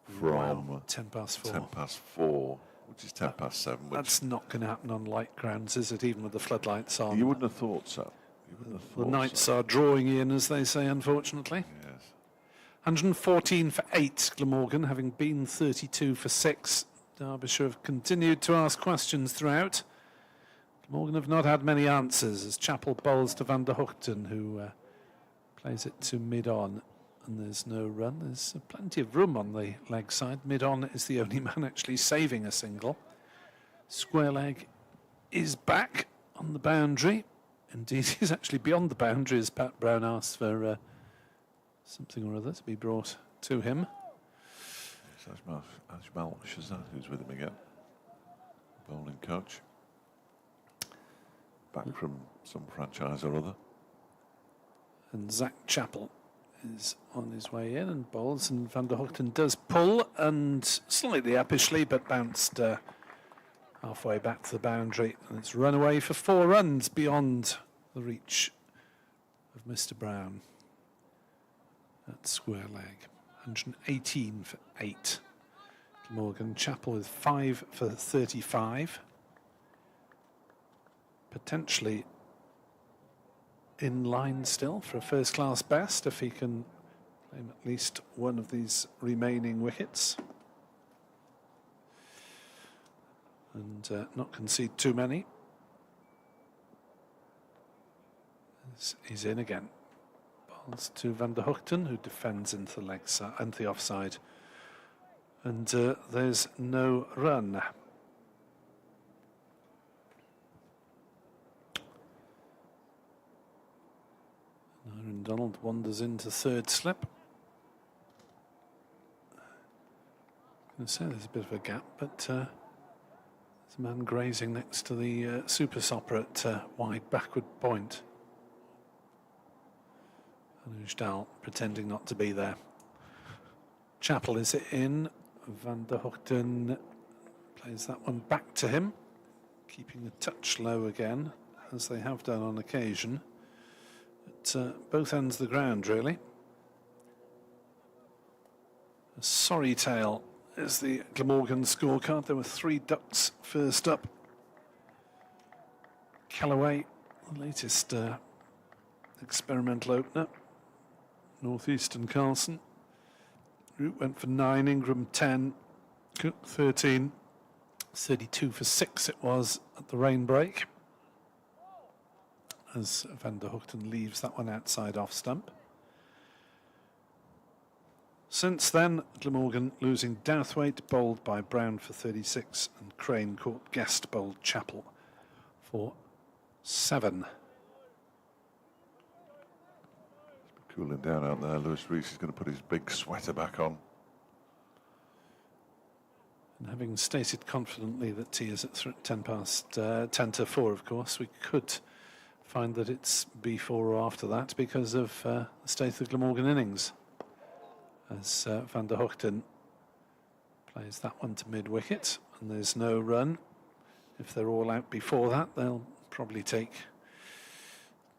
from 10 past 4. 10 past 4, which is 10 past 7. Which That's not going to happen on light grounds, is it, even with the floodlights on? you wouldn't have thought so. You wouldn't have The thought nights so. are drawing in, as they say, unfortunately. Yes. 114 for 8, Glamorgan, having been 32 for 6. Derbyshire have continued to ask questions throughout. Glamorgan have not had many answers as Chappell bowls to Van der Hugton, who plays it to mid-on, and there's no run. There's plenty of room on the leg side. Mid-on is the only man actually saving a single. Square leg is back on the boundary. Indeed, he's actually beyond the boundary as Pat Brown asks for something or other to be brought to him. It's Ajmal Shazad who's with him again. Bowling coach. Back from some franchise or other. And Zach Chappell is on his way in and bowls, and Van der Hugton does pull, and slightly uppishly, but bounced halfway back to the boundary, and it's run away for 4 runs beyond the reach of Mr. Brown. At square leg. 118 for 8. Morgan Chappell with 5 for 35. Potentially in line still for a first-class best if he can claim at least one of these remaining wickets. And not concede too many. He's in again. Balls to Van der Hugton, who defends into the leg side and the offside. And there's no run. Aaron Donald wanders into third slip. I'm going to say there's a bit of a gap, but there's a man grazing next to the super stopper at wide backward point. Anuj Dal pretending not to be there. Chapel is in. Van der Hoogten plays that one back to him, keeping the touch low again, as they have done on occasion. At both ends of the ground, really. A sorry tale is the Glamorgan scorecard. There were 3 ducks first up. Callaway, the latest experimental opener. Northeastern Carlson. Root went for 9, Ingram 10, Cook 13, 32 for 6 it was at the rain break, as Van der Hoogten leaves that one outside off stump. Since then, Glamorgan losing Douthwaite, bowled by Brown for 36, and Crane caught Guest, bowled Chapel for 7. Cooling down out there. Lewis Rees is going to put his big sweater back on. And having stated confidently that tea is at 10 to 4, of course, we could find that it's before or after that because of the state of the Glamorgan innings. As Van der Hoogten plays that one to mid-wicket, and there's no run. If they're all out before that, they'll probably take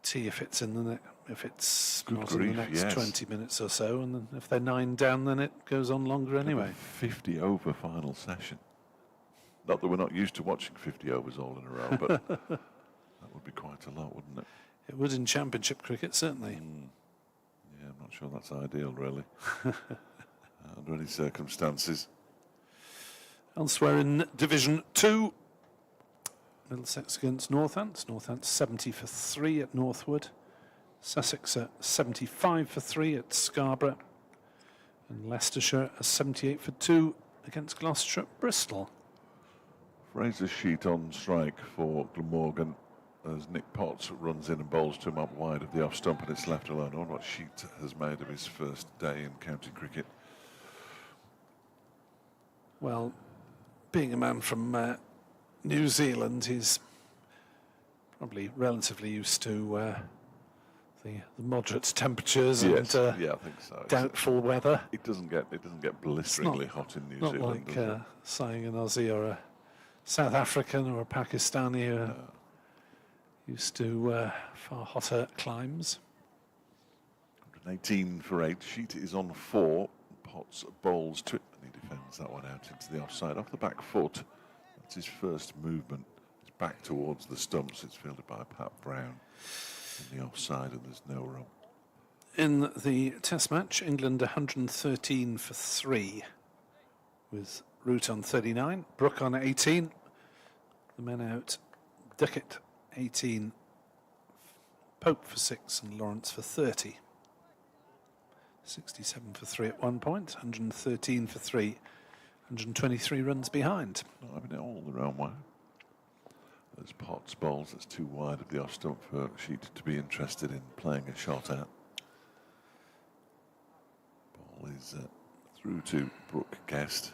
tea if it's in the if it's not in the next 20 minutes or so, and then if they're 9 down, then it goes on longer anyway. 50 over final session. Not that we're not used to watching 50 overs all in a row, but that would be quite a lot, wouldn't it? It would in championship cricket, certainly. Yeah, I'm not sure that's ideal, really, under any circumstances. Elsewhere in Division 2, Middlesex against Northants. Northants 70 for 3 at Northwood. Sussex are 75 for 3 at Scarborough. And Leicestershire are 78 for 2 against Gloucestershire at Bristol. Fraser Sheet on strike for Glamorgan as Nick Potts runs in and bowls to him up wide of the off stump, and it's left alone. I wonder what Sheet has made of his first day in county cricket. Well, being a man from New Zealand, he's probably relatively used to the moderate temperatures and yeah, I think so. doubtful weather. It doesn't get blisteringly hot in New Zealand. Not like saying an Aussie or a South African or a Pakistani who are used to far hotter climes. 118 for 8. Sheet is on 4. Potts bowls to it, and he defends that one out into the offside off the back foot. That's his first movement. It's back towards the stumps. It's fielded by Pat Brown in the offside, and there's no run. In the Test match, England 113 for 3, with Root on 39, Brook on 18. The men out: Duckett 18, Pope for 6, and Lawrence for 30. 67 for 3 at one point, 113 for 3, 123 runs behind. Not having it all the wrong way. There's Potts bowls. That's too wide of the off stump for Sheet to be interested in playing a shot at. Ball is through to Brooke Guest.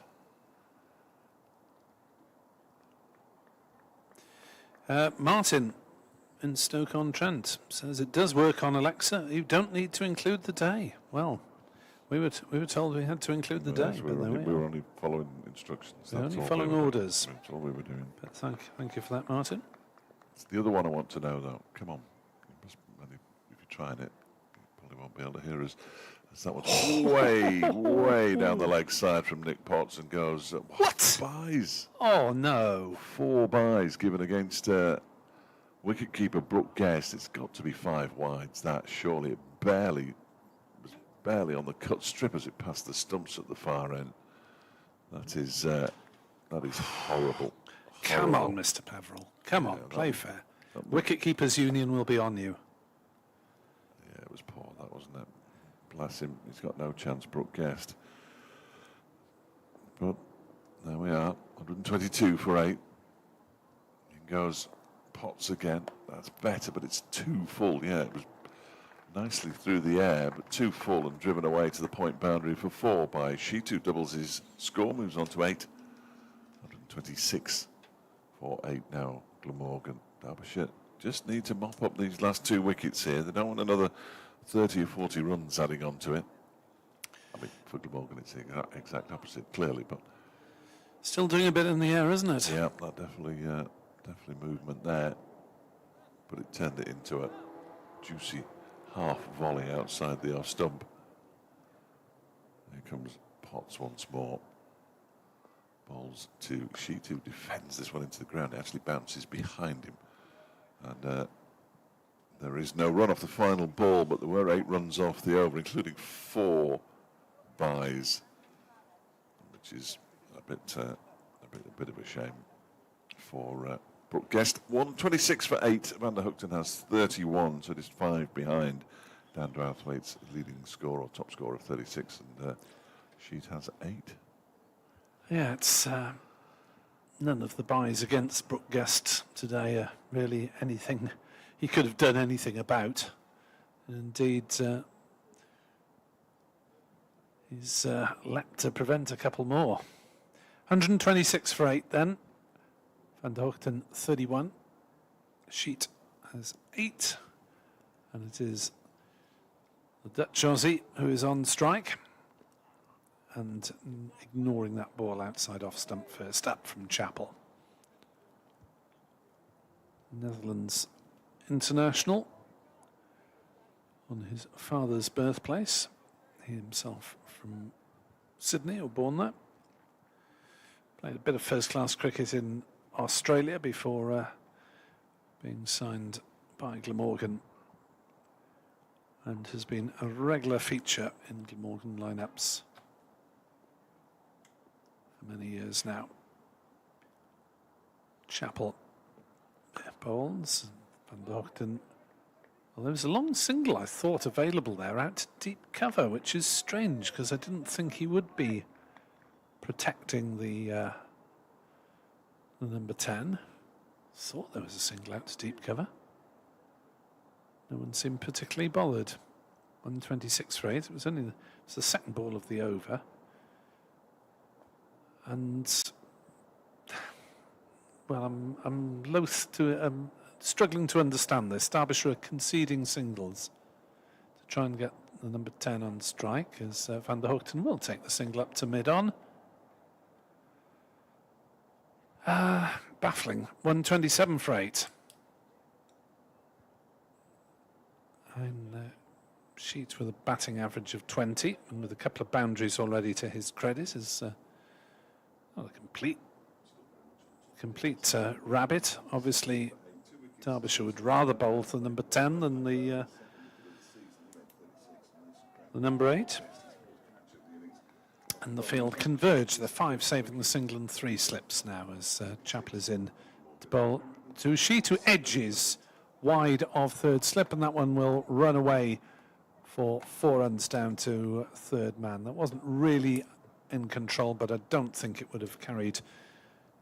Martin in Stoke-on-Trent says it does work on Alexa. You don't need to include the day. Well, we were told we had to include the day, Yes, but we were only following instructions. We're That's only all following we were orders. doing. That's all we were doing. But thank you for that, Martin. It's the other one I want to know, though. Come on. If you're trying it, you probably won't be able to hear us. As that was way down the leg side from Nick Potts and goes, what? Buys. Oh, no. 4 buys given against wicketkeeper Brooke Guest. It's got to be 5 wides, that. Surely it was barely on the cut strip as it passed the stumps at the far end. That is horrible. Come on, Mr. Peverill. Come on, play fair. Wicketkeepers Union will be on you. Yeah, it was poor, that, wasn't it? Bless him. He's got no chance, Brooke Guest. But there we are. 122 for 8. In goes Potts again. That's better, but it's too full. Yeah, it was nicely through the air, but too full and driven away to the point boundary for 4 by Sheet, who doubles his score, moves on to 8. 126 for 8 now, Glamorgan. Derbyshire just need to mop up these last 2 wickets here. They don't want another 30 or 40 runs adding on to it. Sadly, for Glamorgan, it's the exact opposite, clearly. But Still doing a bit in the air, isn't it? yeah, that definitely movement there. But it turned it into a juicy half volley outside the off stump. Here comes Potts once more. Bowls to Sheet, who defends this one into the ground. It actually bounces behind him. And there is no run off the final ball, but there were 8 runs off the over, including 4 byes, which is a bit of a shame for Brooke Guest. 126 for 8. Van der Hoogten has 31, so it is 5 behind Dan Drouthwaite's leading score or top score of 36, and Sheet has 8. Yeah, it's none of the byes against Brooke Guest today are really anything he could have done anything about. And indeed, he's leapt to prevent a couple more. 126 for 8 then. Van der Hoogten 31. Sheet has 8. And it is the Dutch Aussie who is on strike. And ignoring that ball outside off stump first up from Chappell. Netherlands international on his father's birthplace. He himself from Sydney, or born there. Played a bit of first-class cricket in Australia before being signed by Glamorgan, and has been a regular feature in Glamorgan lineups for many years now. Chappell bowls. Van der Hoogten. Well, there was a long single I thought available there out to deep cover, which is strange because I didn't think he would be protecting the number 10. Thought there was a single out to deep cover. No one seemed particularly bothered. 126 for 8. It was only the second ball of the over. And well, I'm loath to struggling to understand this. Derbyshire are conceding singles to try and get the number 10 on strike, as Van der Hoogten will take the single up to mid-on. Baffling. 127 for 8. And Sheet with a batting average of 20, and with a couple of boundaries already to his credit, is a complete rabbit. Obviously, Derbyshire would rather bowl for the number 10 than the number 8. And the field converged. The 5 saving the single and 3 slips now as Chappell is in to bowl to Sheet, who edges wide of third slip, and that one will run away for 4 runs down to third man. That wasn't really in control, but I don't think it would have carried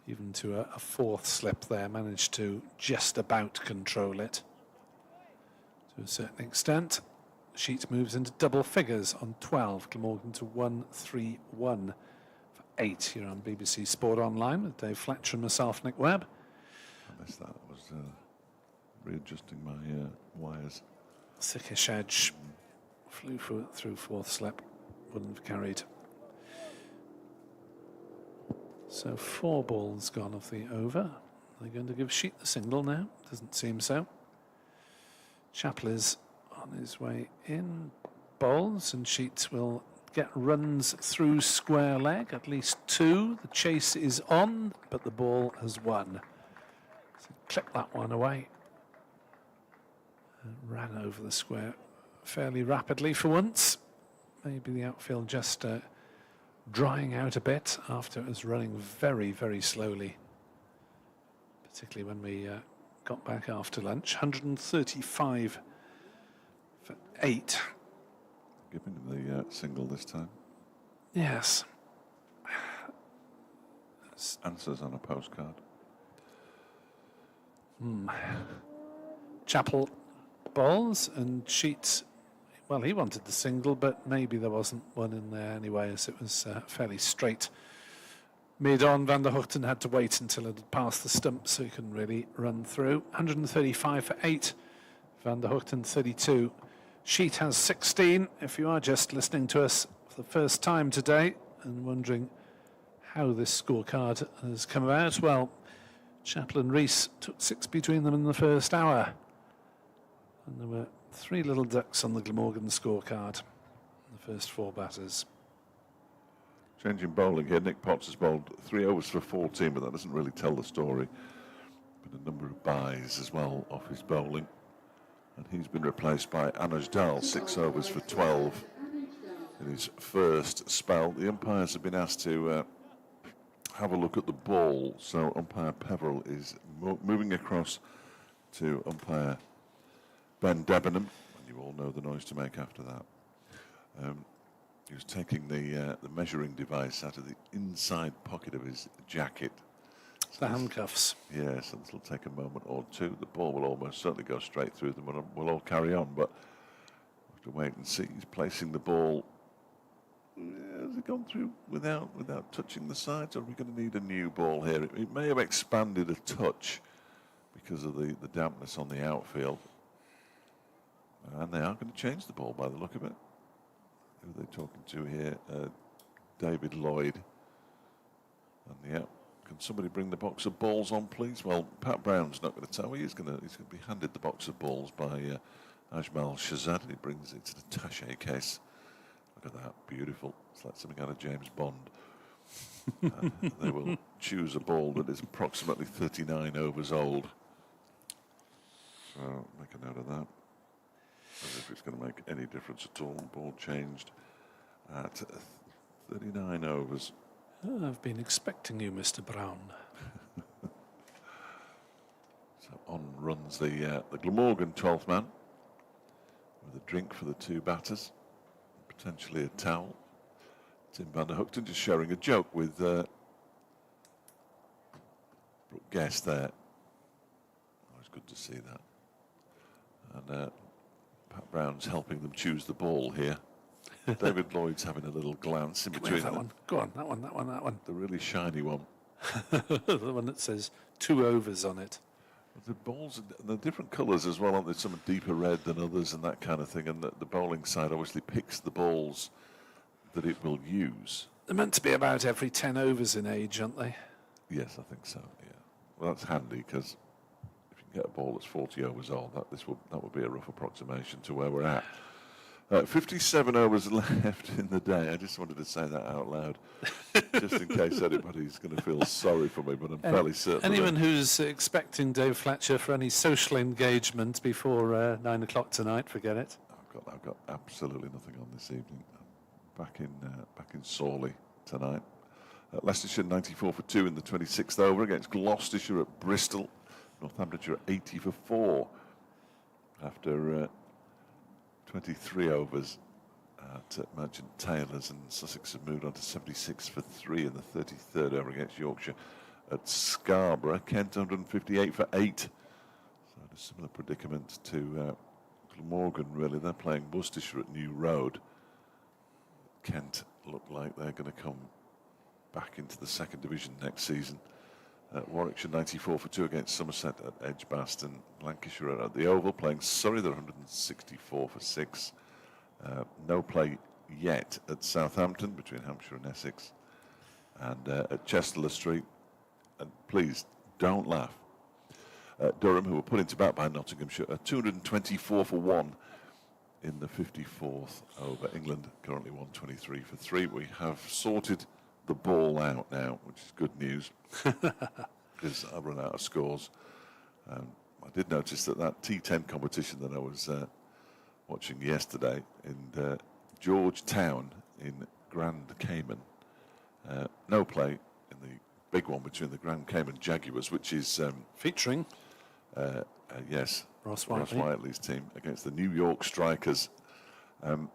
even to a 4th slip there. Managed to just about control it to a certain extent. Sheet moves into double figures on 12. Glamorgan to 131 for 8 here on BBC Sport Online with Dave Fletcher and myself, Nick Webb. I missed that. I was readjusting my wires. Thickish edge flew through 4th slip. Wouldn't have carried. So 4 balls gone off the over. Are they going to give Sheet the single now? Doesn't seem so. Chappell is on his way in. Bowls, and Sheet will get runs through square leg, at least 2. The chase is on, but the ball has won. So clip that one away. And ran over the square fairly rapidly for once. Maybe the outfield just drying out a bit after it was running very, very slowly, particularly when we got back after lunch. 135 for 8. Giving the single this time. Yes. Answers on a postcard. Chappell bowls, and Sheet, well, he wanted the single, but maybe there wasn't one in there anyway, as it was fairly straight. Mid-on, Van der Hoogten had to wait until it had passed the stump, so he couldn't really run through. 135 for 8. Van der Hoogten 32. Sheet has 16. If you are just listening to us for the first time today and wondering how this scorecard has come about. Well, Chapel and Rees took 6 between them in the first hour. And there were 3 little ducks on the Glamorgan scorecard, the first 4 batters. Changing bowling here. Nick Potts has bowled 3 overs for 14, but that doesn't really tell the story. But a number of byes as well off his bowling. And he's been replaced by Anuj Dal, 6 overs for 12 in his first spell. The umpires have been asked to have a look at the ball, so umpire Peveril is moving across to umpire Ben Debenham, and you all know the noise to make after that. He was taking the measuring device out of the inside pocket of his jacket. The handcuffs. Yes, and this will take a moment or two. The ball will almost certainly go straight through them, and we'll all carry on, but we'll have to wait and see. He's placing the ball. Has it gone through without touching the sides, or are we going to need a new ball here? It may have expanded a touch because of the dampness on the outfield. And they are going to change the ball by the look of it. Who are they talking to here? David Lloyd. And yeah, can somebody bring the box of balls on, please? Well, Pat Brown's not going to tell. He's going to be handed the box of balls by Ajmal Shahzad, and he brings it to the taché case. Look at that, beautiful. It's like something out of James Bond. They will choose a ball that is approximately 39 overs old. So make a note of that. As if it's going to make any difference at all. Ball changed at 39 overs. Oh, I've been expecting you, Mr. Brown. So on runs the Glamorgan 12th man with a drink for the 2 batters. Potentially a towel. Tim van der Hookton just sharing a joke with Brooke Guest there. Always good to see that. And Pat Brown's helping them choose the ball here. David Lloyd's having a little glance in between. That one. Go on, that one. The really shiny one. The one that says 2 overs on it. The balls, they're different colours as well, aren't they? Some are deeper red than others and that kind of thing. And the bowling side obviously picks the balls that it will use. They're meant to be about every 10 overs in age, aren't they? Yes, I think so, yeah. Well, that's handy because if you can get a ball that's 40 overs old, that would be a rough approximation to where we're at. 57 overs left in the day. I just wanted to say that out loud, just in case anybody's going to feel sorry for me, but I'm fairly certain. Anyone who's expecting Dave Fletcher for any social engagement before 9 o'clock tonight, forget it. I've got absolutely nothing on this evening. I'm back in Sawley tonight. Leicestershire 94 for 2 in the 26th over against Gloucestershire at Bristol. Northamptonshire 80 for 4 after 23 overs at Merchant Taylor's, and Sussex have moved on to 76 for 3 in the 33rd over against Yorkshire at Scarborough. Kent 158 for 8. So a similar predicament to Glamorgan, really. They're playing Worcestershire at New Road. Kent look like they're going to come back into the 2nd division next season. Warwickshire 94 for 2 against Somerset at Edgbaston. Lancashire at the Oval playing Surrey. They're 164 for 6. No play yet at Southampton between Hampshire and Essex. And at Chester Street, and please don't laugh, Durham, who were put into bat by Nottinghamshire, are 224 for 1 in the 54th over. England currently 123 for 3. We have sorted the ball out now, which is good news, because I've run out of scores. I did notice that T10 competition that I was watching yesterday in Georgetown in Grand Cayman, no play in the big one between the Grand Cayman Jaguars, which is featuring yes, Ross Whiteley's team, against the New York Strikers. They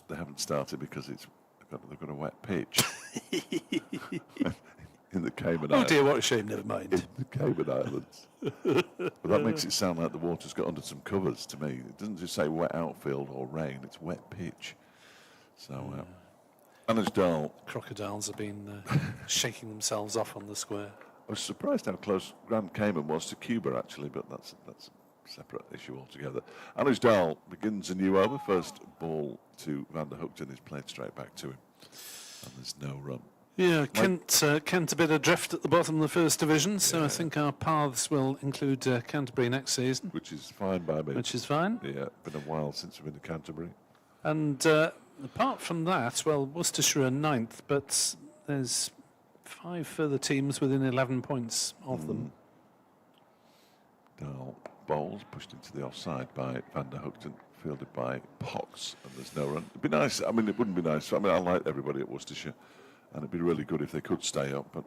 haven't started because they've got a wet pitch in the Cayman Islands. Oh dear, what a shame, never mind. In the Cayman Islands. But that makes it sound like the water's got under some covers to me. It doesn't just say wet outfield or rain, it's wet pitch. So, Anuj Dal. Crocodiles have been shaking themselves off on the square. I was surprised how close Grand Cayman was to Cuba, actually, but that's separate issue altogether. Anusdal begins a new over. First ball to Van der Hoogten is played straight back to him. And there's no run. Yeah, Kent a bit adrift at the bottom of the First Division, so I think our paths will include Canterbury next season. Which is fine by me. Which is fine. Yeah, been a while since we've been to Canterbury. And apart from that, well, Worcestershire are 9th, but there's 5 further teams within 11 points of them. Dahl bowls, pushed into the offside by Van der Hoogten, fielded by Pox, and there's no run. It'd be nice, I mean, it wouldn't be nice. I mean, I like everybody at Worcestershire, and it'd be really good if they could stay up, but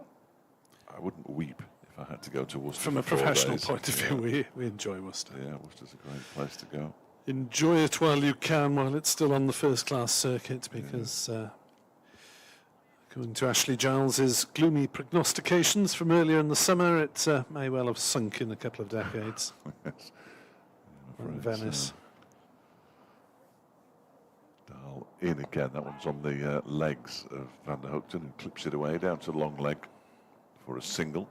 I wouldn't weep if I had to go to Worcester. From a professional point of view, we enjoy Worcester. Yeah, Worcester's a great place to go. Enjoy it while you can, while it's still on the first-class circuit, because according to Ashley Giles's gloomy prognostications from earlier in the summer, it may well have sunk in a couple of decades. Yes. In Venice. Dahl in again. That one's on the legs of Van der Hoogten, who clips it away down to long leg for a single.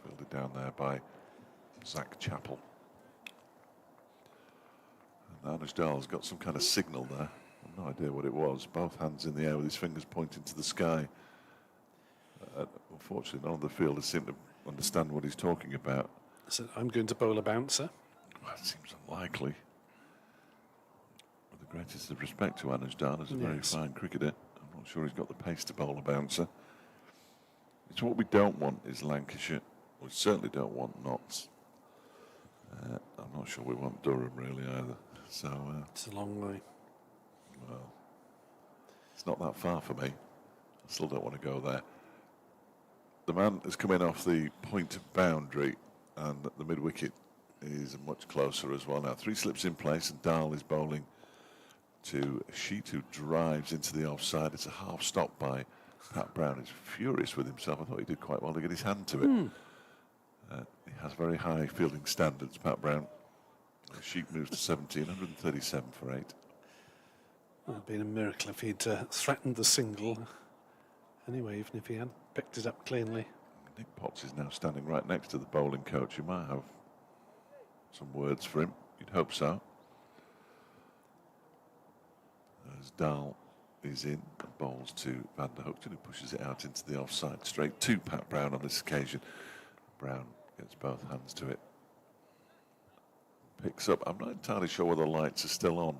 Fielded down there by Zach Chappell. And Anusdal's got some kind of signal there. I've no idea what it was. Both hands in the air with his fingers pointing to the sky. Unfortunately, none of the fielders seem to understand what he's talking about. So I'm going to bowl a bouncer. Well, it seems unlikely. With the greatest of respect to Anusdal, as a very fine cricketer, I'm not sure he's got the pace to bowl a bouncer. It's what we don't want is Lancashire. We certainly don't want Notts. I'm not sure we want Durham really either. So it's a long way. Well, it's not that far for me. I still don't want to go there. The man has come in off the point boundary, and the mid-wicket is much closer as well now. 3 slips in place, and Dahl is bowling to Sheet, who drives into the offside. It's a half stop by Pat Brown. He's furious with himself. I thought he did quite well to get his hand to it. He has very high fielding standards, Pat Brown. Sheet moves to 17, 137 for 8. Well, it'd been a miracle if he'd threatened the single. Anyway, even if he hadn't picked it up cleanly. Nick Potts is now standing right next to the bowling coach. You might have some words for him. You'd hope so. As Dahl is in, and bowls to Van der Hoogten, who pushes it out into the offside straight to Pat Brown on this occasion. Brown gets both hands to it. Picks up. I'm not entirely sure whether the lights are still on.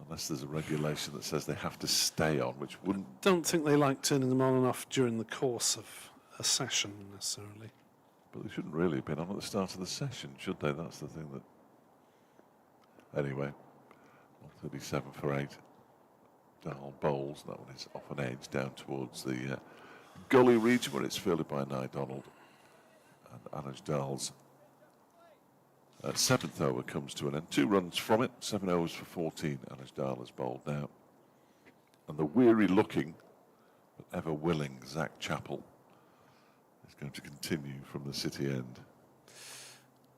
Unless there's a regulation that says they have to stay on, which wouldn't... Don't think they like turning them on and off during the course of a session, necessarily. But they shouldn't really have been on at the start of the session, should they? That's the thing that... Anyway, 137 for 8. Dahl bowls. That one is off an edge down towards the gully region where it's fielded by Nye Donald. And Anusdal's 7th over comes to an end. 2 runs from it, 7 overs for 14. Anusdal has bowled now. And the weary-looking, but ever-willing Zach Chappell is going to continue from the City end.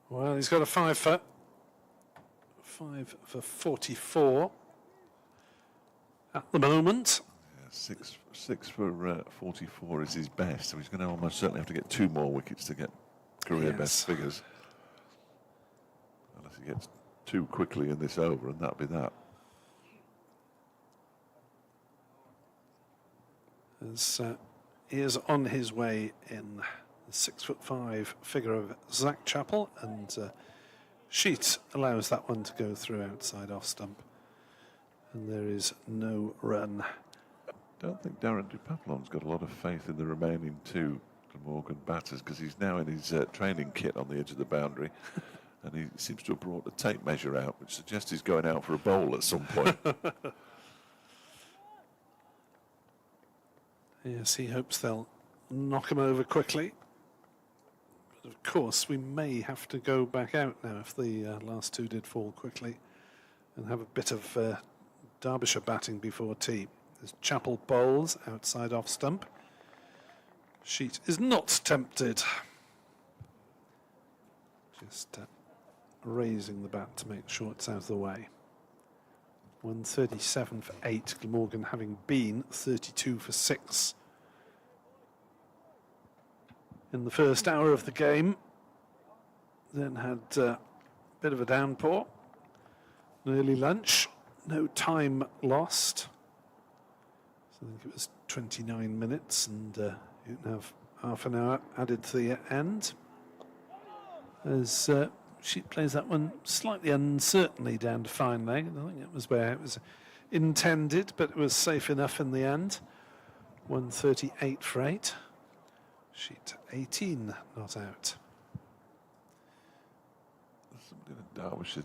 Well, he's got a 5 for 44 at the moment. Yeah, 6 for 44 is his best, so he's going to almost certainly have to get 2 more wickets to get career best figures. Unless he gets 2 quickly in this over, and that'll be that. As he is on his way in the 6'5" figure of Zach Chappell, and Sheet allows that one to go through outside off stump, and there is no run. I don't think Darren Dupapillon's got a lot of faith in the remaining 2 Glamorgan batters, because he's now in his training kit on the edge of the boundary. And he seems to have brought a tape measure out, which suggests he's going out for a bowl at some point. Yes, he hopes they'll knock him over quickly. But of course, we may have to go back out now if the last 2 did fall quickly, and have a bit of Derbyshire batting before tea. There's Chappell bowls outside off stump. Sheet is not tempted. Just raising the bat to make sure it's out of the way. 137 for 8, Glamorgan having been 32 for 6 in the first hour of the game. then had a bit of a downpour, an early lunch, no time lost. So I think it was 29 minutes, and you can have half an hour added to the end. As she plays that one slightly uncertainly down to fine leg. I think it was where it was intended, but it was safe enough in the end. 138 for 8. Sheet 18 not out. Somebody in Derbyshire,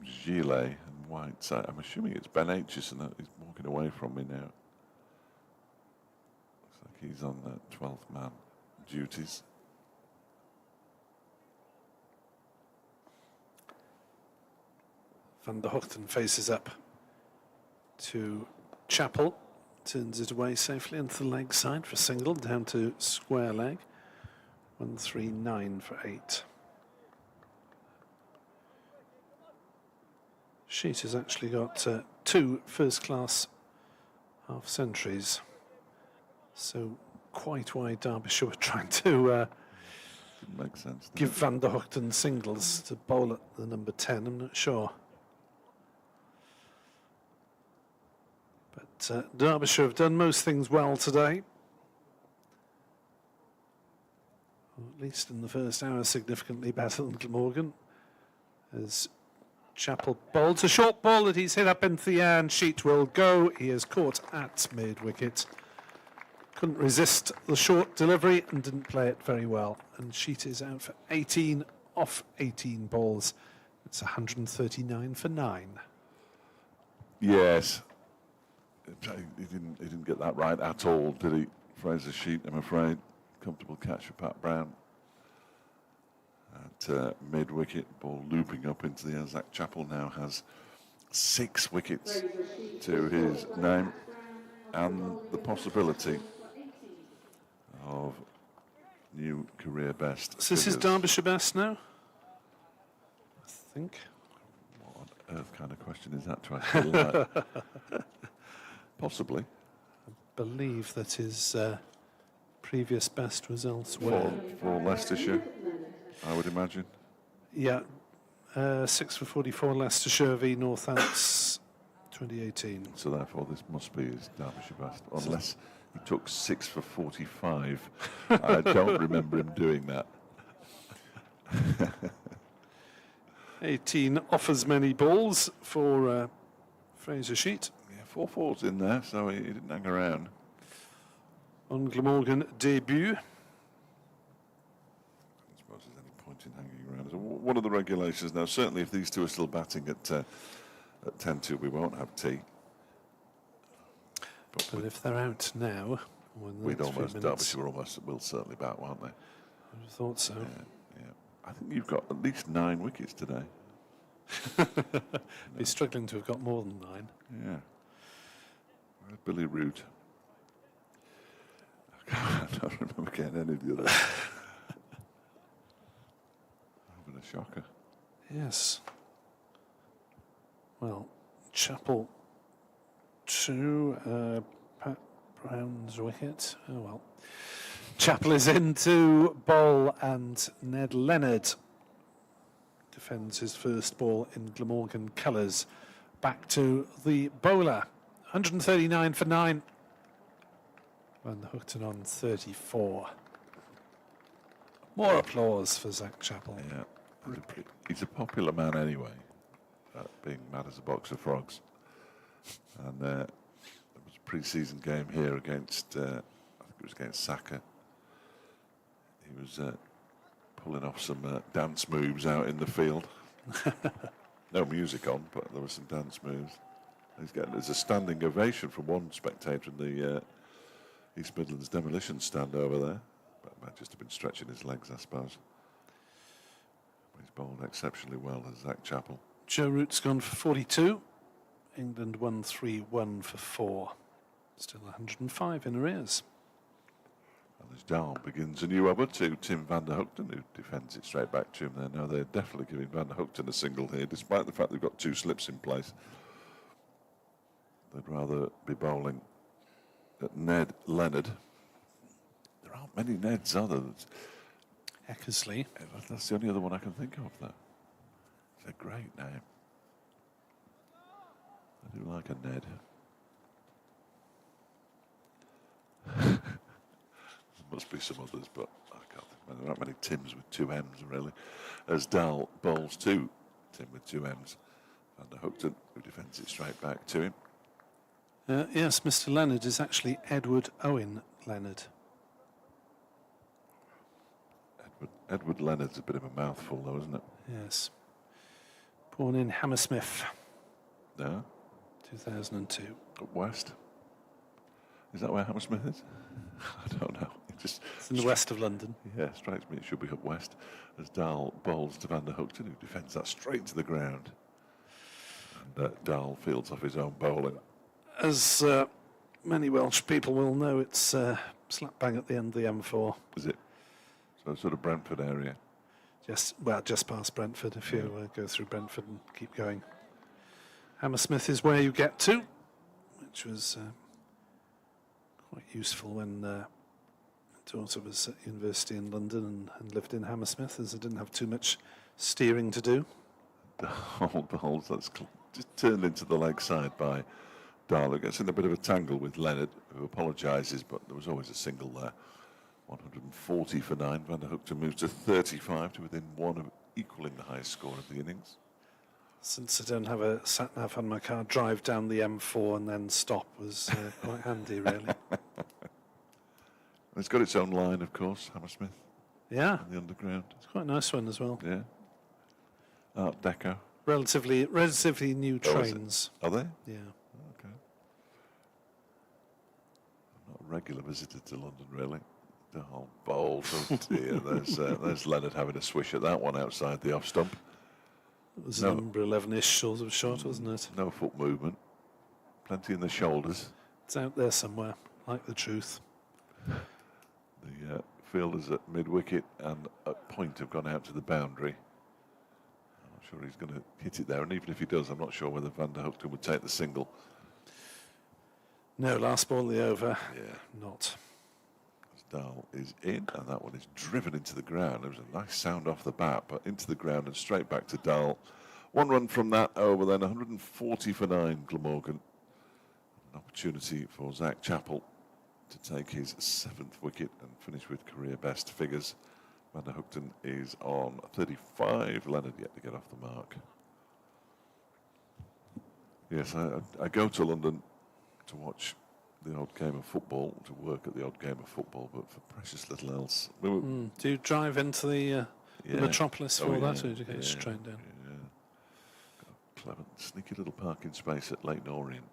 gilet and white. So I'm assuming it's Ben Aitchison that he's walking away from me now. Looks like he's on the 12th man duties. Van der Hochten faces up to Chappell, turns it away safely into the leg side for a single, down to square leg. 139 for 8. Sheet has actually got 2 first-class half-centuries, so quite why Derbyshire were trying to Didn't make sense. give Van der Hochten singles to bowl at the number 10, I'm not sure. But Derbyshire have done most things well today. Or at least in the first hour, significantly better than Glamorgan. As Chappell bowls a short ball that he's hit up into the air, and Sheet will go. He is caught at mid-wicket. Couldn't resist the short delivery and didn't play it very well. And Sheet is out for 18 off 18 balls. It's 139 for 9. Yes. He didn't get that right at all, did he? Fraser Sheet, I'm afraid. Comfortable catch for Pat Brown. At mid-wicket, ball looping up into the air. Zach Chappell now has 6 wickets to his name and the possibility of new career best. So this is Derbyshire best now? I think. What on earth kind of question is that to ask you like? Possibly. I believe that his previous best was elsewhere. For Leicestershire, I would imagine. Yeah, 6 for 44 Leicestershire v Northants 2018. So therefore this must be his Derbyshire best, unless he took 6 for 45. I don't remember him doing that. 18 offers many balls for Fraser Sheet. Yeah, 4 fours in there, so he didn't hang around. On Glamorgan debut. I suppose there's any point in hanging around. So what are the regulations now? Certainly if these two are still batting at 10-2, we won't have tea. But if they're out now, We'd almost, Derbyshire will certainly bat, won't they? I would have thought so. Yeah. I think you've got at least 9 wickets today. He's struggling to have got more than 9. Yeah. Where's Billy Root? I don't remember getting any of the others. Having a shocker. Yes. Well, Chappell to Pat Brown's wicket. Oh well. Chappell is into bowl, and Ned Leonard defends his first ball in Glamorgan colours. Back to the bowler. 139 for 9. Van der Hochten on 34. More applause for Zach Chappell. Yeah. He's a popular man anyway, being mad as a box of frogs. And there was a pre-season game here against, I think it was against Saka. He was pulling off some dance moves out in the field. No music on, but there were some dance moves. There's a standing ovation from one spectator in the East Midlands demolition stand over there. But might just have been stretching his legs, I suppose. But he's bowled exceptionally well as Zach Chappell. Joe Root's gone for 42. England 131 for 4. Still 105 in arrears. And as Down begins a new over to Tim Van der Hochten, who defends it straight back to him there. Now they're definitely giving Van der Hochten a single here, despite the fact they've got 2 slips in place. They'd rather be bowling at Ned Leonard. There aren't many Neds, are there? Eckersley. That's the only other one I can think of, though. It's a great name. I do like a Ned. There must be some others, but I can't think. There aren't many Tims with 2 M's, really. As Dahl bowls to Tim with 2 M's. Van der Hoogten, who defends it straight back to him. Yes, Mr. Leonard is actually Edward Owen Leonard. Edward Leonard's a bit of a mouthful, though, isn't it? Yes. Born in Hammersmith, No? 2002. Up west? Is that where Hammersmith is? I don't know. It's in the west of London. Yeah, strikes me it should be up west. As Dahl bowls to Van der Hoogten, who defends that straight to the ground. And Dahl fields off his own bowling. As many Welsh people will know, it's slap bang at the end of the M4. Is it? So sort of Brentford area. Just past Brentford, if you go through Brentford and keep going. Hammersmith is where you get to, which was quite useful when my daughter was at university in London and lived in Hammersmith, as I didn't have too much steering to do. The whole that's just turned into the leg side by Dahl, who gets in a bit of a tangle with Leonard, who apologises, but there was always a single there. 140 for 9. Van der Hoogten moves to 35 to within 1 of equalling the highest score of the innings. Since I don't have a sat-nav on my car, drive down the M4 and then stop was quite handy, really. It's got its own line, of course, Hammersmith. Yeah. In the underground. It's quite a nice one as well. Yeah. Art Deco. Relatively new trains. Are they? Yeah. Okay. I'm not a regular visitor to London, really. The whole bowl. Oh dear. There's Leonard having a swish at that one outside the off stump. It was number 11-ish sort of shot, wasn't it? No foot movement. Plenty in the shoulders. It's out there somewhere, like the truth. The fielders at mid-wicket and at point have gone out to the boundary. I'm not sure he's going to hit it there, and even if he does, I'm not sure whether Van der Hoogten would take the single. No, last ball of the over. Yeah. Not. Dahl is in, and that one is driven into the ground. There was a nice sound off the bat, but into the ground and straight back to Dahl. 1 run from that over, then 140 for 9, Glamorgan. An opportunity for Zach Chappell to take his 7th wicket and finish with career best figures. Van der Hoogten is on 35. Leonard yet to get off the mark. Yes, I go to London to watch the odd game of football, to work at the odd game of football, but for precious little else. Do you drive into the metropolis for that, or do you get straight down? Yeah. Got a clever, sneaky little parking space at Leighton Orient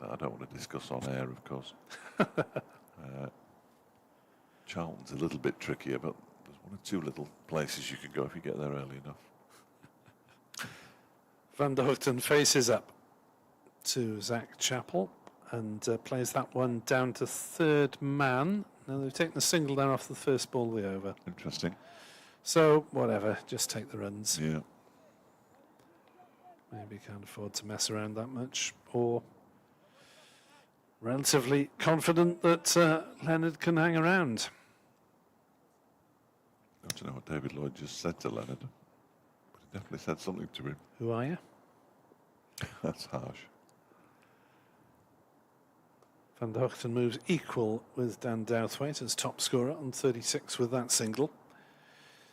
that I don't want to discuss on air, of course. Charlton's a little bit trickier, but there's 1 or 2 little places you can go if you get there early enough. Van der Hoogten faces up to Zach Chappell and plays that one down to 3rd man. Now they've taken a single down off the first ball of the over. Interesting. So, whatever, just take the runs. Yeah. Maybe can't afford to mess around that much, or relatively confident that Leonard can hang around. I don't know what David Lloyd just said to Leonard, but he definitely said something to him. Who are you? That's harsh. Van der Hoogten moves equal with Dan Douthwaite as top scorer on 36 with that single.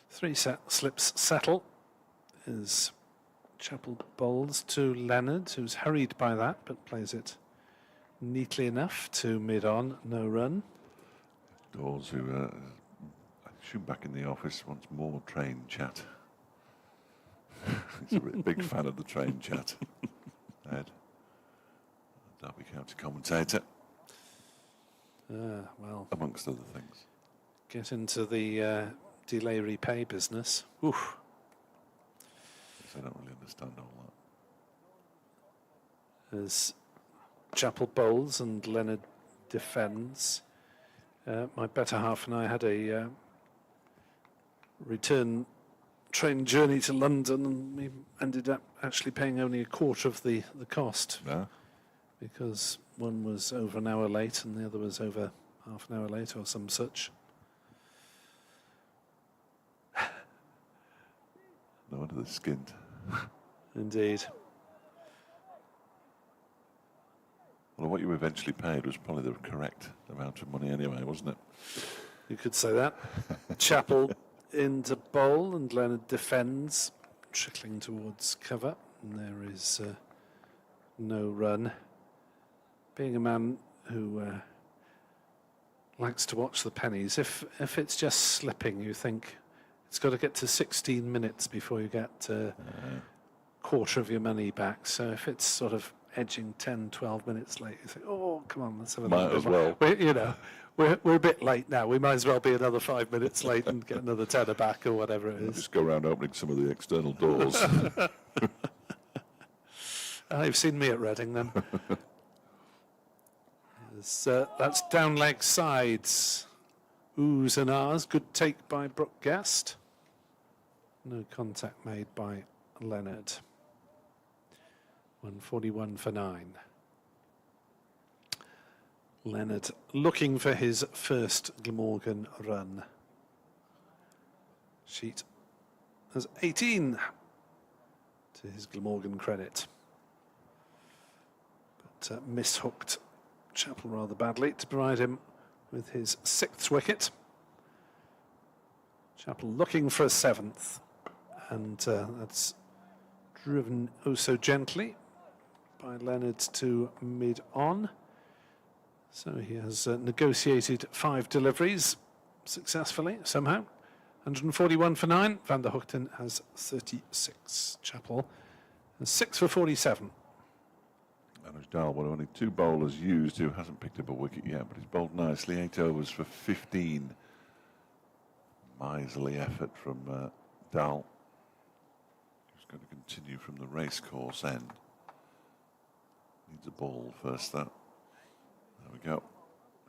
3 slips settle as Chappell bowls to Leonard, who's hurried by that, but plays it neatly enough to mid-on, no run. Dawes, who I assume back in the office, wants more train chat. He's a big fan of the train chat. Ed, Derby County commentator. Well, amongst other things. Get into the delay repay business. Oof. I don't really understand all that. As Chappell bowls and Leonard defends. My better half and I had a return train journey to London, and we ended up actually paying only a quarter of the cost. Yeah. Because one was over an hour late and the other was over half an hour late or some such. No wonder they're skinned. Indeed. Well, what you eventually paid was probably the correct amount of money anyway, wasn't it? You could say that. Chappell into bowl, and Leonard defends, trickling towards cover, and there is no run. Being a man who likes to watch the pennies, if it's just slipping, you think it's got to get to 16 minutes before you get quarter of your money back. So if it's sort of edging 10, 12 minutes late, you think, oh, come on, let's have a Might as well. We're a bit late now. We might as well be another 5 minutes late and get another tenner back or whatever it is. Just go around opening some of the external doors. You've seen me at Reading then. That's down leg sides. Oohs and ahs. Good take by Brooke Guest. No contact made by Leonard. 141 for 9. Leonard looking for his first Glamorgan run. Sheet has 18 to his Glamorgan credit. But mishooked Chappell rather badly to provide him with his 6th wicket. Chappell looking for a 7th, and that's driven oh so gently by Leonard to mid-on. So he has negotiated 5 deliveries successfully somehow. 141 for 9. Van der Hoogten has 36. Chappell has 6 for 47. Manoj Dal, one of only 2 bowlers used who hasn't picked up a wicket yet, but he's bowled nicely. 8 overs for 15. Miserly effort from Dal. He's going to continue from the racecourse end. Needs a ball first, though. There we go.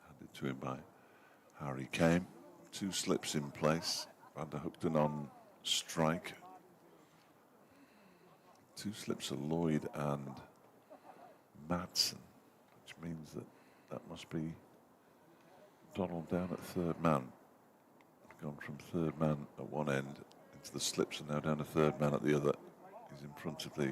Handed to him by Harry Kane. 2 slips in place. Van der Hoogten on strike. 2 slips are Lloyd and Madsen, which means that must be Donald down at 3rd man. Gone from 3rd man at one end into the slips and now down to 3rd man at the other. He's in front of the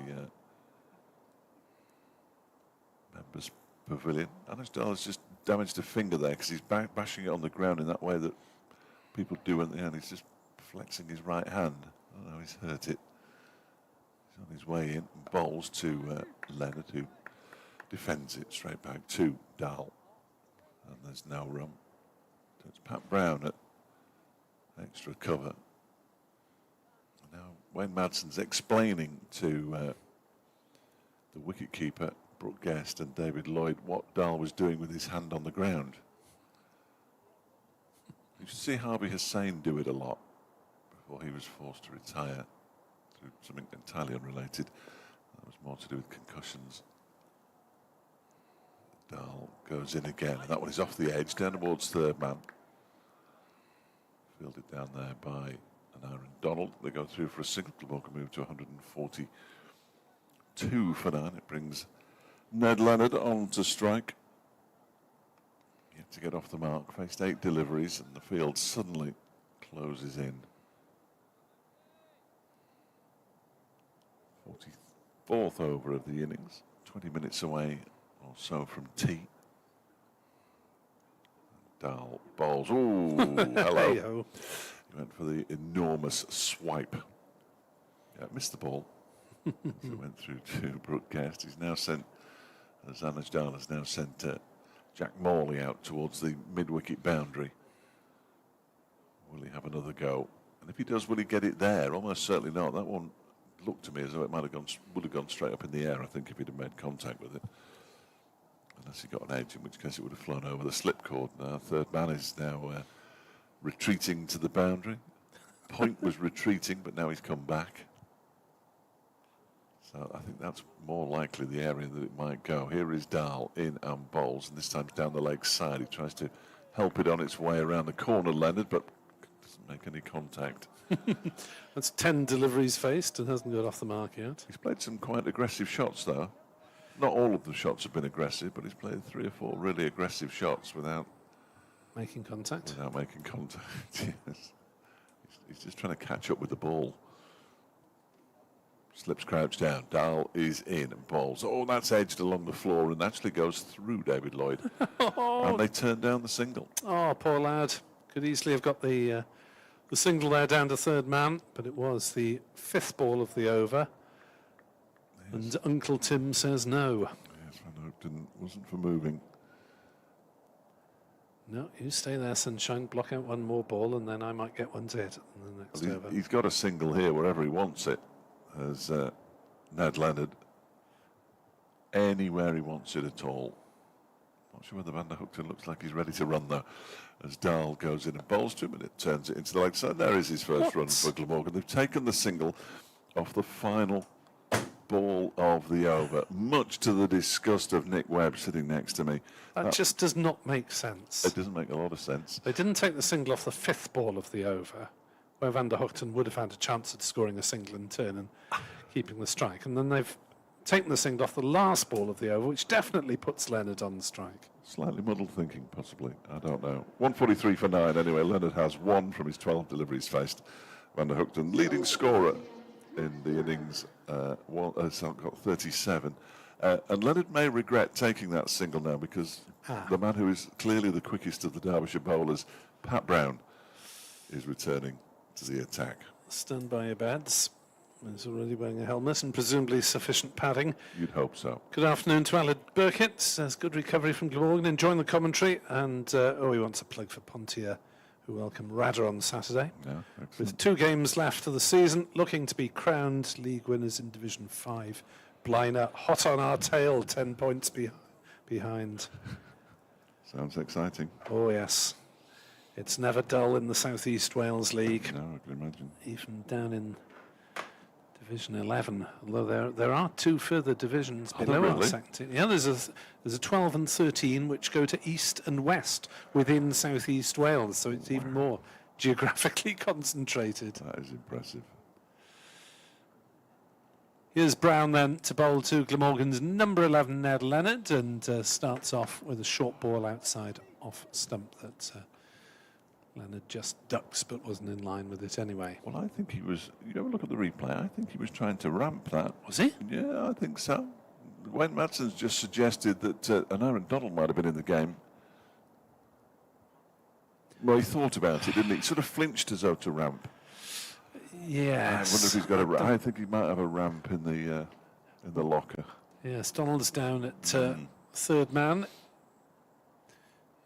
members' pavilion. Manoj Dal has just damaged a finger there because he's bashing it on the ground in that way that people do at the end. He's just flexing his right hand. Oh no, he's hurt it. He's on his way in and bowls to Leonard, who defends it straight back to Dal. And there's no run. So it's Pat Brown at extra cover. Now Wayne Madsen's explaining to the wicketkeeper, Brooke Guest, and David Lloyd what Dal was doing with his hand on the ground. You should see Harvey Hussain do it a lot before he was forced to retire through something entirely unrelated. That was more to do with concussions. Dal goes in again, and that one is off the edge, down towards 3rd man. Fielded down there by an Aaron Donald. They go through for a single. Glamorgan move to 142 for 9. It brings Ned Leonard on to strike. Yet to get off the mark. Faced 8 deliveries, and the field suddenly closes in. 44th over of the innings. 20 minutes away or so from tea. Dal bowls. Ooh, hello. Hey-ho. He went for the enormous swipe. Yeah, missed the ball. So it went through to Brooke Guest. He's now sent, Manoj Dal has now sent Jack Morley out towards the mid-wicket boundary. Will he have another go? And if he does, will he get it there? Almost certainly not. That one looked to me as though it would have gone straight up in the air, I think, if he'd have made contact with it. Unless he got an edge, in which case it would have flown over the slipcord. Now 3rd man is now retreating to the boundary. Point was retreating, but now he's come back. So I think that's more likely the area that it might go. Here is Dal in and bowls, and this time down the leg side. He tries to help it on its way around the corner, Leonard, but doesn't make any contact. That's 10 deliveries faced and hasn't got off the mark yet. He's played some quite aggressive shots, though. Not all of the shots have been aggressive, but he's played 3 or 4 really aggressive shots without making contact. Yes. He's just trying to catch up with the ball. Slips crouch down. Dahl is in and bowls. Oh, that's edged along the floor and actually goes through David Lloyd. And they turn down the single. Oh, poor lad. Could easily have got the single there down to third man, but it was the 5th ball of the over. Yes. And Uncle Tim says no. Yes, I know, wasn't for moving. No, you stay there, Sunshine. Block out one more ball, and then I might get one to hit in the next over. He's got a single here wherever he wants it, as Ned Leonard. Anywhere he wants it at all. Not sure whether Van der Hoogten looks like he's ready to run, though, as Dahl goes in and bowls to him, and it turns it into the leg side. There is his first run for Glamorgan. They've taken the single off the final ball of the over, much to the disgust of Nick Webb sitting next to me. That just does not make sense. It doesn't make a lot of sense. They didn't take the single off the 5th ball of the over, where Van der Hoogten would have had a chance at scoring a single in turn and keeping the strike. And then they've taken the single off the last ball of the over, which definitely puts Leonard on the strike. Slightly muddled thinking, possibly. I don't know. 143 for 9 anyway. Leonard has 1 from his 12 deliveries faced. Van der Hoogten, leading scorer in the innings, got 37. And Leonard may regret taking that single now, because the man who is clearly the quickest of the Derbyshire bowlers, Pat Brown, is returning to the attack. Stand by your beds. He's already wearing a helmet and presumably sufficient padding. You'd hope so. Good afternoon to Alan Burkitt. Says good recovery from Glamorgan, enjoying the commentary. And he wants a plug for Pontier, who welcome Radder on Saturday. Yeah, with 2 games left of the season, looking to be crowned league winners in Division 5. Bliner hot on our tail, 10 points behind. Sounds exciting. Oh, yes. It's never dull in the South East Wales League. No, I can imagine. Even down in Division 11, although there are 2 further divisions below our second team. Yeah, there's a 12 and 13 which go to east and west within South East Wales, so it's even more geographically concentrated. That is impressive. Here's Brown then to bowl to Glamorgan's number 11 Ned Leonard, and starts off with a short ball outside off stump that Leonard just ducks but wasn't in line with it anyway. Well, I think he was, you have a look at the replay, I think he was trying to ramp that. Was he? Yeah, I think so. Wayne Madson's just suggested that an Aaron Donald might have been in the game. Well, he thought about it, didn't he? He sort of flinched as though to ramp. Yes. I wonder if he's got a. I think he might have a ramp in the locker. Yes, Donald's down at third man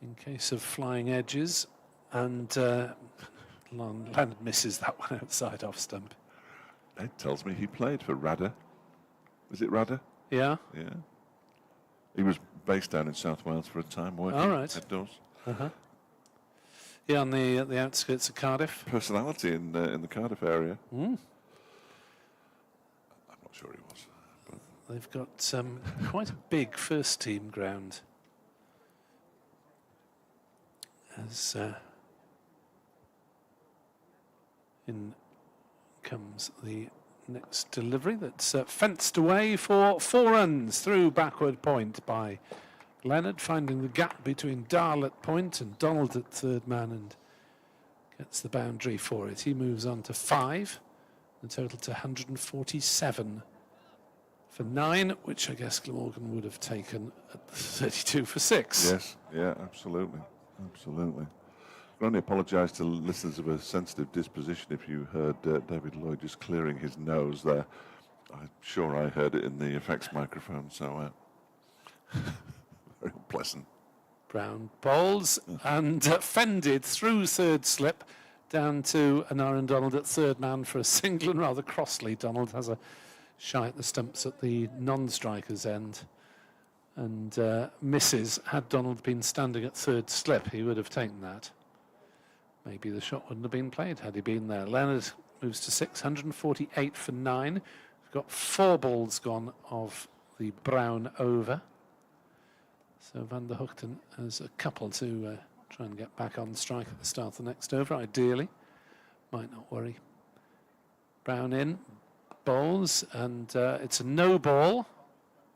in case of flying edges, and Leonard misses that one outside off stump. Ed tells me he played for Radder. Was it Radder? Yeah. Yeah. He was based down in South Wales for a time, working outdoors. Yeah, on the outskirts of Cardiff. Personality in the Cardiff area. I'm not sure he was. But they've got quite a big first team ground. As in comes the next delivery that's fenced away for 4 runs through backward point by Leonard, finding the gap between Dahl at point and Donald at third man, and gets the boundary for it. He moves on to 5, the total to 147 for 9, which I guess Glamorgan would have taken at 32 for 6. yes, yeah, absolutely, absolutely. I can only apologise to listeners of a sensitive disposition if you heard David Lloyd just clearing his nose there. I'm sure I heard it in the effects microphone, so very unpleasant. Brown bowls and fended through third slip down to an Aaron Donald at third man for a single, and rather crossly Donald has a shy at the stumps at the non-striker's end and misses. Had Donald been standing at third slip, he would have taken that. Maybe the shot wouldn't have been played had he been there. Leonard moves to 648 for 9. We've got 4 balls gone of the Brown over. So Van der Hoogten has a couple to try and get back on strike at the start of the next over, ideally. Might not worry. Brown in, bowls, and it's a no ball.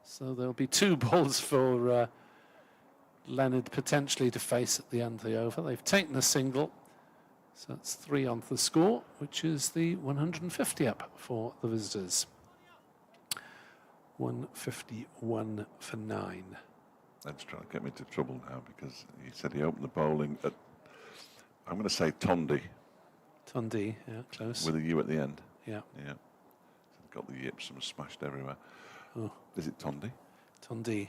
So there'll be 2 balls for Leonard potentially to face at the end of the over. They've taken a single. So that's 3 on the score, which is the 150 up for the visitors. 151 for 9. Let's try to get me into trouble now because he said he opened the bowling at, I'm going to say Tondi, Tondi, yeah, close. with a U at the end. Yeah. Yeah. Got the yips and was smashed everywhere. Oh. Is it Tondi? Tondi.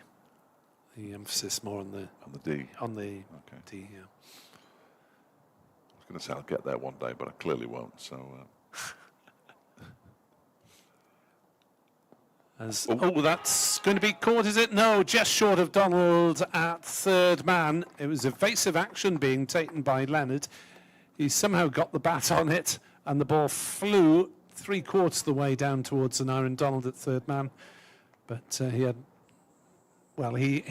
The emphasis more on the D. On the Okay. D, yeah. I was going to say I'll get there one day, but I clearly won't. So. That's going to be caught, is it? No, just short of Donald at third man. It was evasive action being taken by Leonard. He somehow got the bat on it, and the ball flew 3/4 of the way down towards an Aaron Donald at third man. But he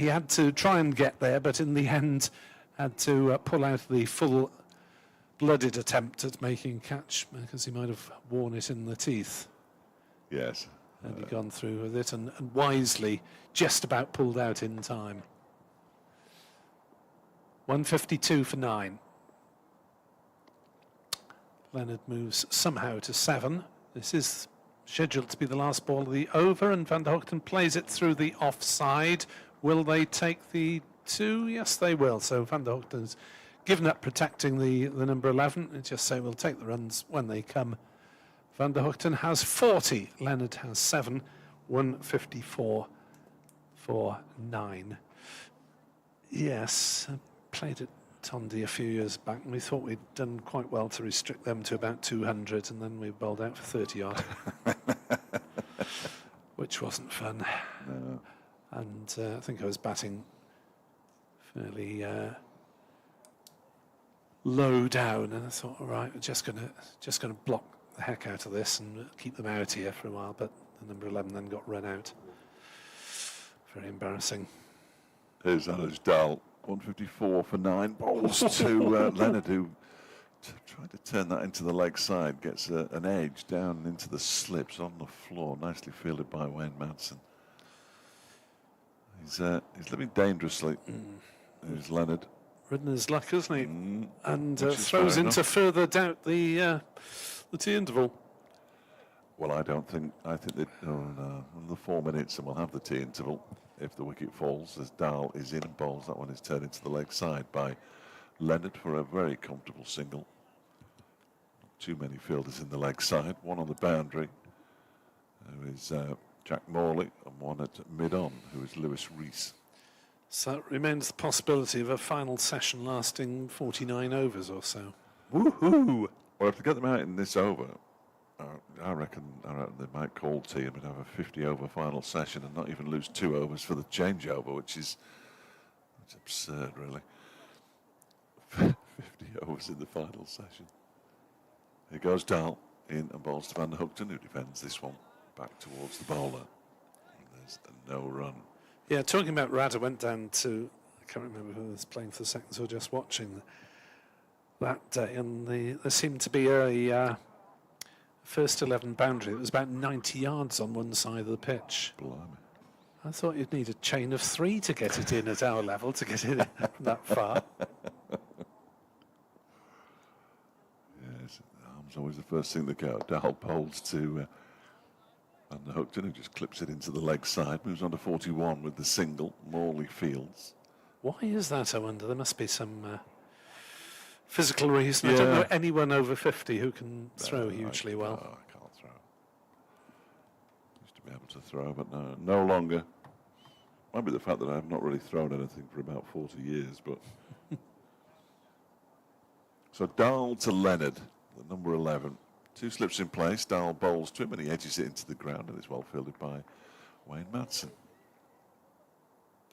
had to try and get there, but in the end had to pull out the full-blooded attempt at making a catch because he might have worn it in the teeth. Yes. Had he gone through with it and wisely just about pulled out in time. 152 for 9. Leonard moves somehow to 7. This is scheduled to be the last ball of the over, and Van der Hoogten plays it through the offside. Will they take the 2? Yes, they will. So Van der Hoogten's given up protecting the number 11 and just say we'll take the runs when they come. Van der Hoogten has 40. Leonard has 7. 154 for 9. Yes, I played at Tondi a few years back, and we thought we'd done quite well to restrict them to about 200, and then we bowled out for 30 odd, which wasn't fun. No. And I think I was batting fairly low down, and I thought, all right, we're just gonna block the heck out of this and keep them out here for a while. But the number 11 then got run out. Very embarrassing. Here's Alice Dahl, 154 for 9. Bowls to Leonard, who tried to turn that into the leg side, gets an edge down into the slips on the floor. Nicely fielded by Wayne Madsen. He's living dangerously. There's Leonard. Ridden his luck, isn't he? And fair throws into enough. further doubt the tea interval. Well, I think that the 4 minutes and we'll have the tea interval if the wicket falls, as Dahl is in and bowls. That one is turned into the leg side by Leonard for a very comfortable single. Too many fielders in the leg side. One on the boundary, who is Jack Morley, and one at mid-on, who is Lewis Rees. So it remains the possibility of a final session lasting 49 overs or so. Woohoo! Well, if they get them out in this over, I reckon they might call tea and we'd have a 50-over final session and not even lose 2 overs for the changeover, which is absurd, really. 50 overs in the final session. Here goes Dahl in and bowls to Van der Hoogten, who defends this one back towards the bowler. And there's a no run. Yeah, talking about Radha, went down to, I can't remember who was playing for the seconds or just watching that day, and there seemed to be a first 11 boundary. It was about 90 yards on one side of the pitch. Blimey. I thought you'd need a chain of 3 to get it in at our level, to get it that far. Yes, arm's always the first thing that go. Dahl bowls to Van der Hoogten, who just clips it into the leg side, moves on to 41 with the single. Morley fields. Why is that, I wonder? There must be some physical reason. Yeah. I don't know anyone over 50 who can throw hugely well. No, I can't throw. Used to be able to throw, but no longer. Might be the fact that I've not really thrown anything for about 40 years, but. So Dahl to Leonard, the number 11. 2 slips in place. Dahl bowls to him and he edges it into the ground, and it's well fielded by Wayne Madsen.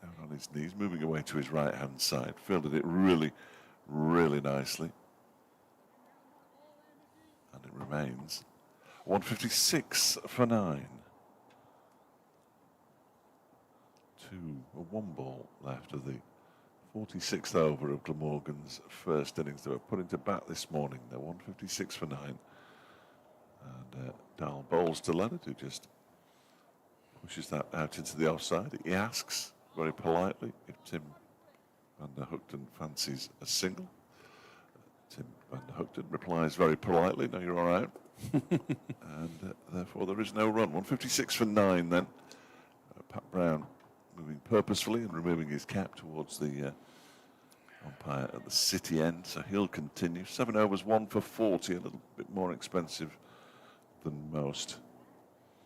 Down on his knees, moving away to his right-hand side. Fielded it really, really nicely. And it remains 156 for 9. 1 ball left of the 46th over of Glamorgan's first innings. They were put into bat this morning. They're 156 for 9. And Dahl bowls to Leonard, who just pushes that out into the offside. He asks very politely if Tim Van der Hoogten fancies a single. Tim Van der Hoogten replies very politely, no, you're all right. And therefore there is no run. 156 for 9 then. Pat Brown moving purposefully and removing his cap towards the umpire at the City end, so he'll continue. 7 overs, 1 for 40, a little bit more expensive than most.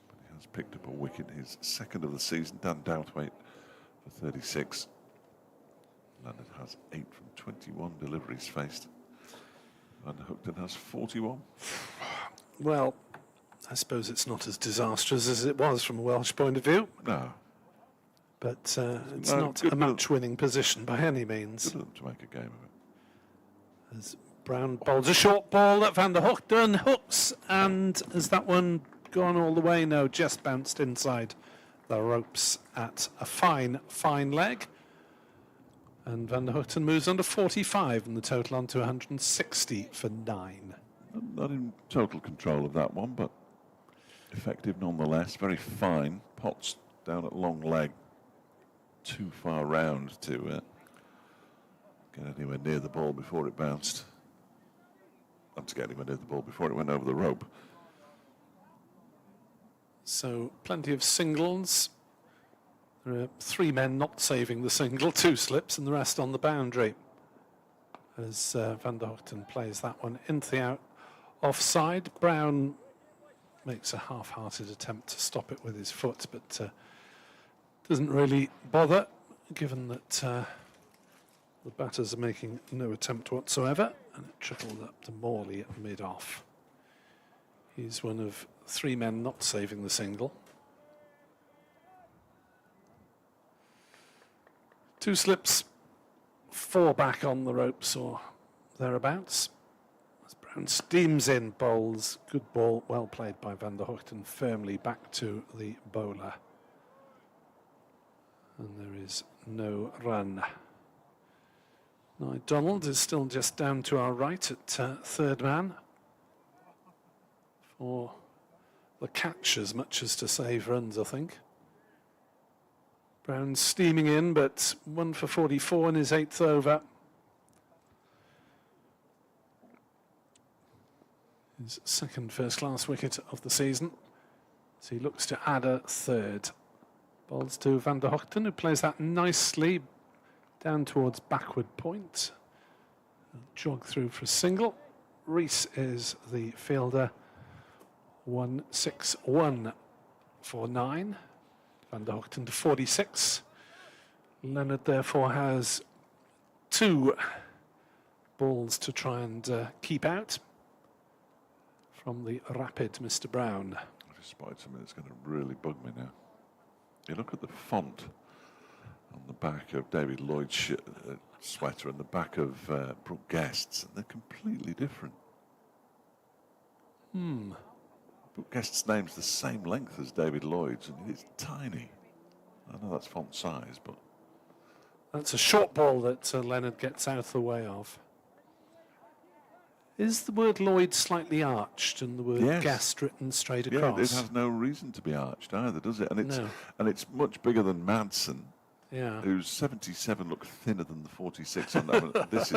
But he has picked up a wicket, his second of the season. Dan Douthwaite for 36. Leonard has 8 from 21 deliveries faced. Van der Hookten has 41. Well, I suppose it's not as disastrous as it was from a Welsh point of view. No. But it's not a match-winning position by any means. Good of them to make a game of it. As Brown bowls a short ball that Van der Hookten hooks, and has that one gone all the way? No, just bounced inside the ropes at a fine leg. And Van der Hookten moves on to 45 and the total on to 160 for 9. Not in total control of that one, but effective nonetheless. Very fine. Potts down at long leg. Too far round to get anywhere near the ball before it bounced. Not to get anywhere near the ball before it went over the rope. So plenty of singles. There are 3 men not saving the single, 2 slips and the rest on the boundary. As Van der Hookten plays that one into the offside. Brown makes a half-hearted attempt to stop it with his foot, but doesn't really bother, given that the batters are making no attempt whatsoever, and it trickles up to Morley at mid-off. He's one of 3 men not saving the single. 2 slips, 4 back on the ropes or thereabouts. As Brown steams in, bowls. Good ball, well played by Van der Hookten, firmly back to the bowler. And there is no run. Now Donald is still just down to our right at third man for the catch as much as to save runs, I think. Brown steaming in, but 1 for 44 in his 8th over. His second first-class wicket of the season. So he looks to add a 3rd. Bowls to Van der Hookten, who plays that nicely down towards backward point. Jog through for a single. Rees is the fielder. 161 for 9. Van der Hookten to 46. Leonard therefore has 2 balls to try and keep out from the rapid Mr. Brown. I just spotted something that's going to really bug me now. You look at the font on the back of David Lloyd's sweater and the back of Brooke Guest's, and they're completely different. Brooke Guest's name's the same length as David Lloyd's, and it's tiny. I know that's font size, but... That's a short ball that Leonard gets out of the way of. Is the word Lloyd slightly arched and the word Guest written straight across? Yeah, it has no reason to be arched either, does it? And it's much bigger than Madsen, who's 77 look thinner than the 46 on that one. This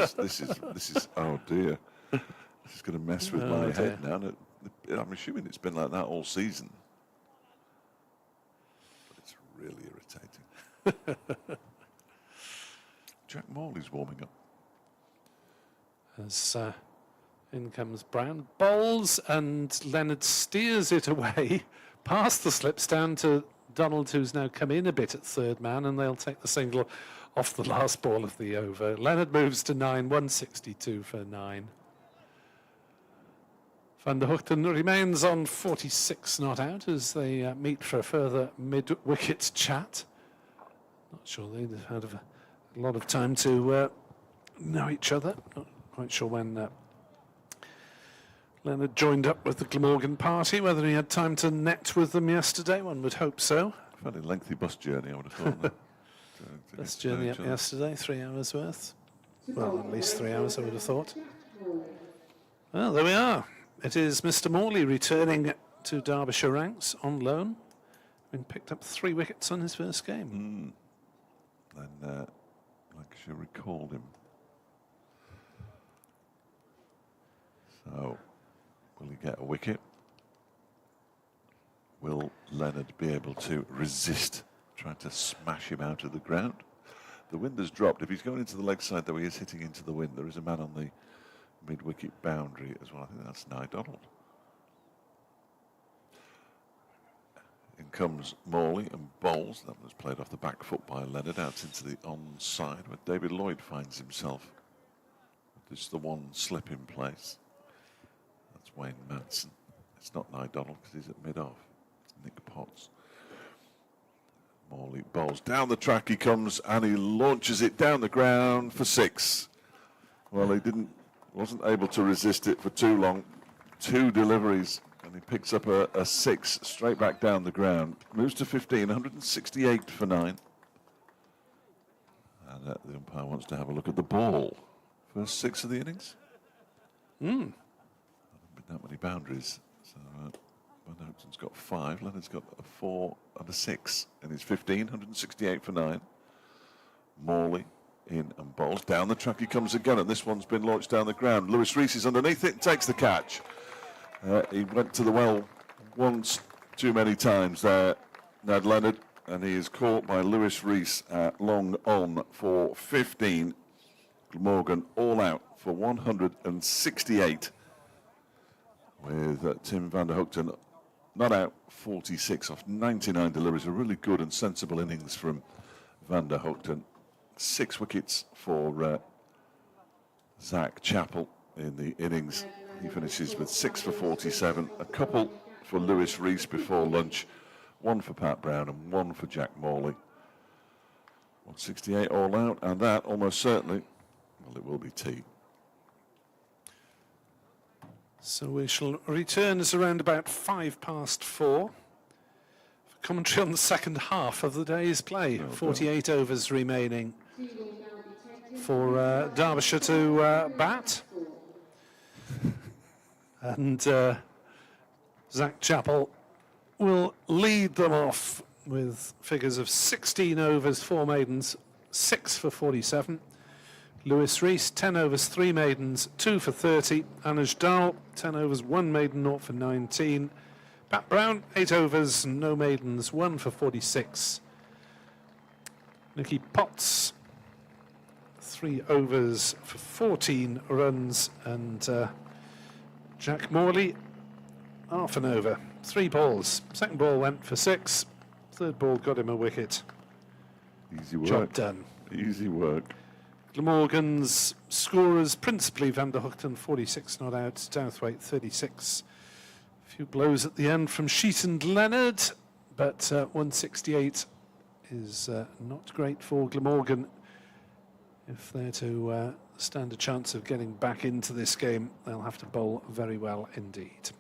is oh dear. This is going to mess with my head now. I'm assuming it's been like that all season. But it's really irritating. Jack Morley's warming up. As in comes Brown, bowls, and Leonard steers it away past the slips down to Donald, who's now come in a bit at third man, and they'll take the single off the last ball of the over. Leonard moves to 9, 162 for 9. Van der Hookten remains on 46 not out as they meet for a further mid-wicket chat. Not sure they've had a lot of time to know each other. Not quite sure when Leonard joined up with the Glamorgan party, whether he had time to net with them yesterday. One would hope so. Fairly lengthy bus journey, I would have thought. Bus journey up yesterday, 3 hours worth. Well, at least 3 hours, I would have thought. Well, there we are. It is Mr. Morley returning to Derbyshire ranks on loan. Been picked up 3 wickets on his first game. And Lancashire recalled him. So, will he get a wicket? Will Leonard be able to resist trying to smash him out of the ground. The wind has dropped. If he's going into the leg side, though, he is hitting into the wind. There is a man on the mid-wicket boundary as well. I think that's Nye Donald. In comes Morley and bowls. That was played off the back foot by Leonard out into the onside, where David Lloyd finds himself. This is the one slip in place. That's Wayne Manson. It's not Nye Donald because he's at mid-off. It's Nick Potts. Morley bowls down the track. He comes and he launches it down the ground for 6. Well, he wasn't able to resist it for too long. 2 deliveries. And he picks up a 6 straight back down the ground. Moves to 15, 168 for 9. And the umpire wants to have a look at the ball. First 6 of the innings. Not that many boundaries. So Van Hoekten's got 5. Leonard's got a 4 and a 6. And he's 15, 168 for 9. Morley in and bowls. Down the track he comes again. And this one's been launched down the ground. Lewis Rees is underneath it and takes the catch. He went to the well once too many times there, Ned Leonard, and he is caught by Lewis Rees long on for 15. Glamorgan all out for 168 with Tim van der Hoekten not out 46 off 99 deliveries. A really good and sensible innings from van der Hoekten. 6 wickets for Zach Chappell in the innings. He finishes with 6 for 47, a couple for Lewis Rees before lunch, 1 for Pat Brown and 1 for Jack Morley. 168 all out, and that almost certainly, well, it will be tea. So we shall return as around about 4:05 for commentary on the second half of the day's play. 48 overs remaining for Derbyshire to bat. And Zach Chappell will lead them off with figures of 16 overs, 4 maidens, 6 for 47. Lewis Rees, 10 overs, 3 maidens, 2 for 30. Anuj Dal, 10 overs, 1 maiden, 0 for 19. Pat Brown, 8 overs, no maidens, 1 for 46. Nicky Potts, 3 overs for 14 runs, and Jack Morley, half an over, 3 balls. Second ball went for 6. Third ball got him a wicket. Easy work. Job done. Easy work. Glamorgan's scorers, principally Van der Hoekten, 46 not out, Douthwaite 36. A few blows at the end from Sheet and Leonard, but 168 is not great for Glamorgan. If they're to stand a chance of getting back into this game, they'll have to bowl very well indeed.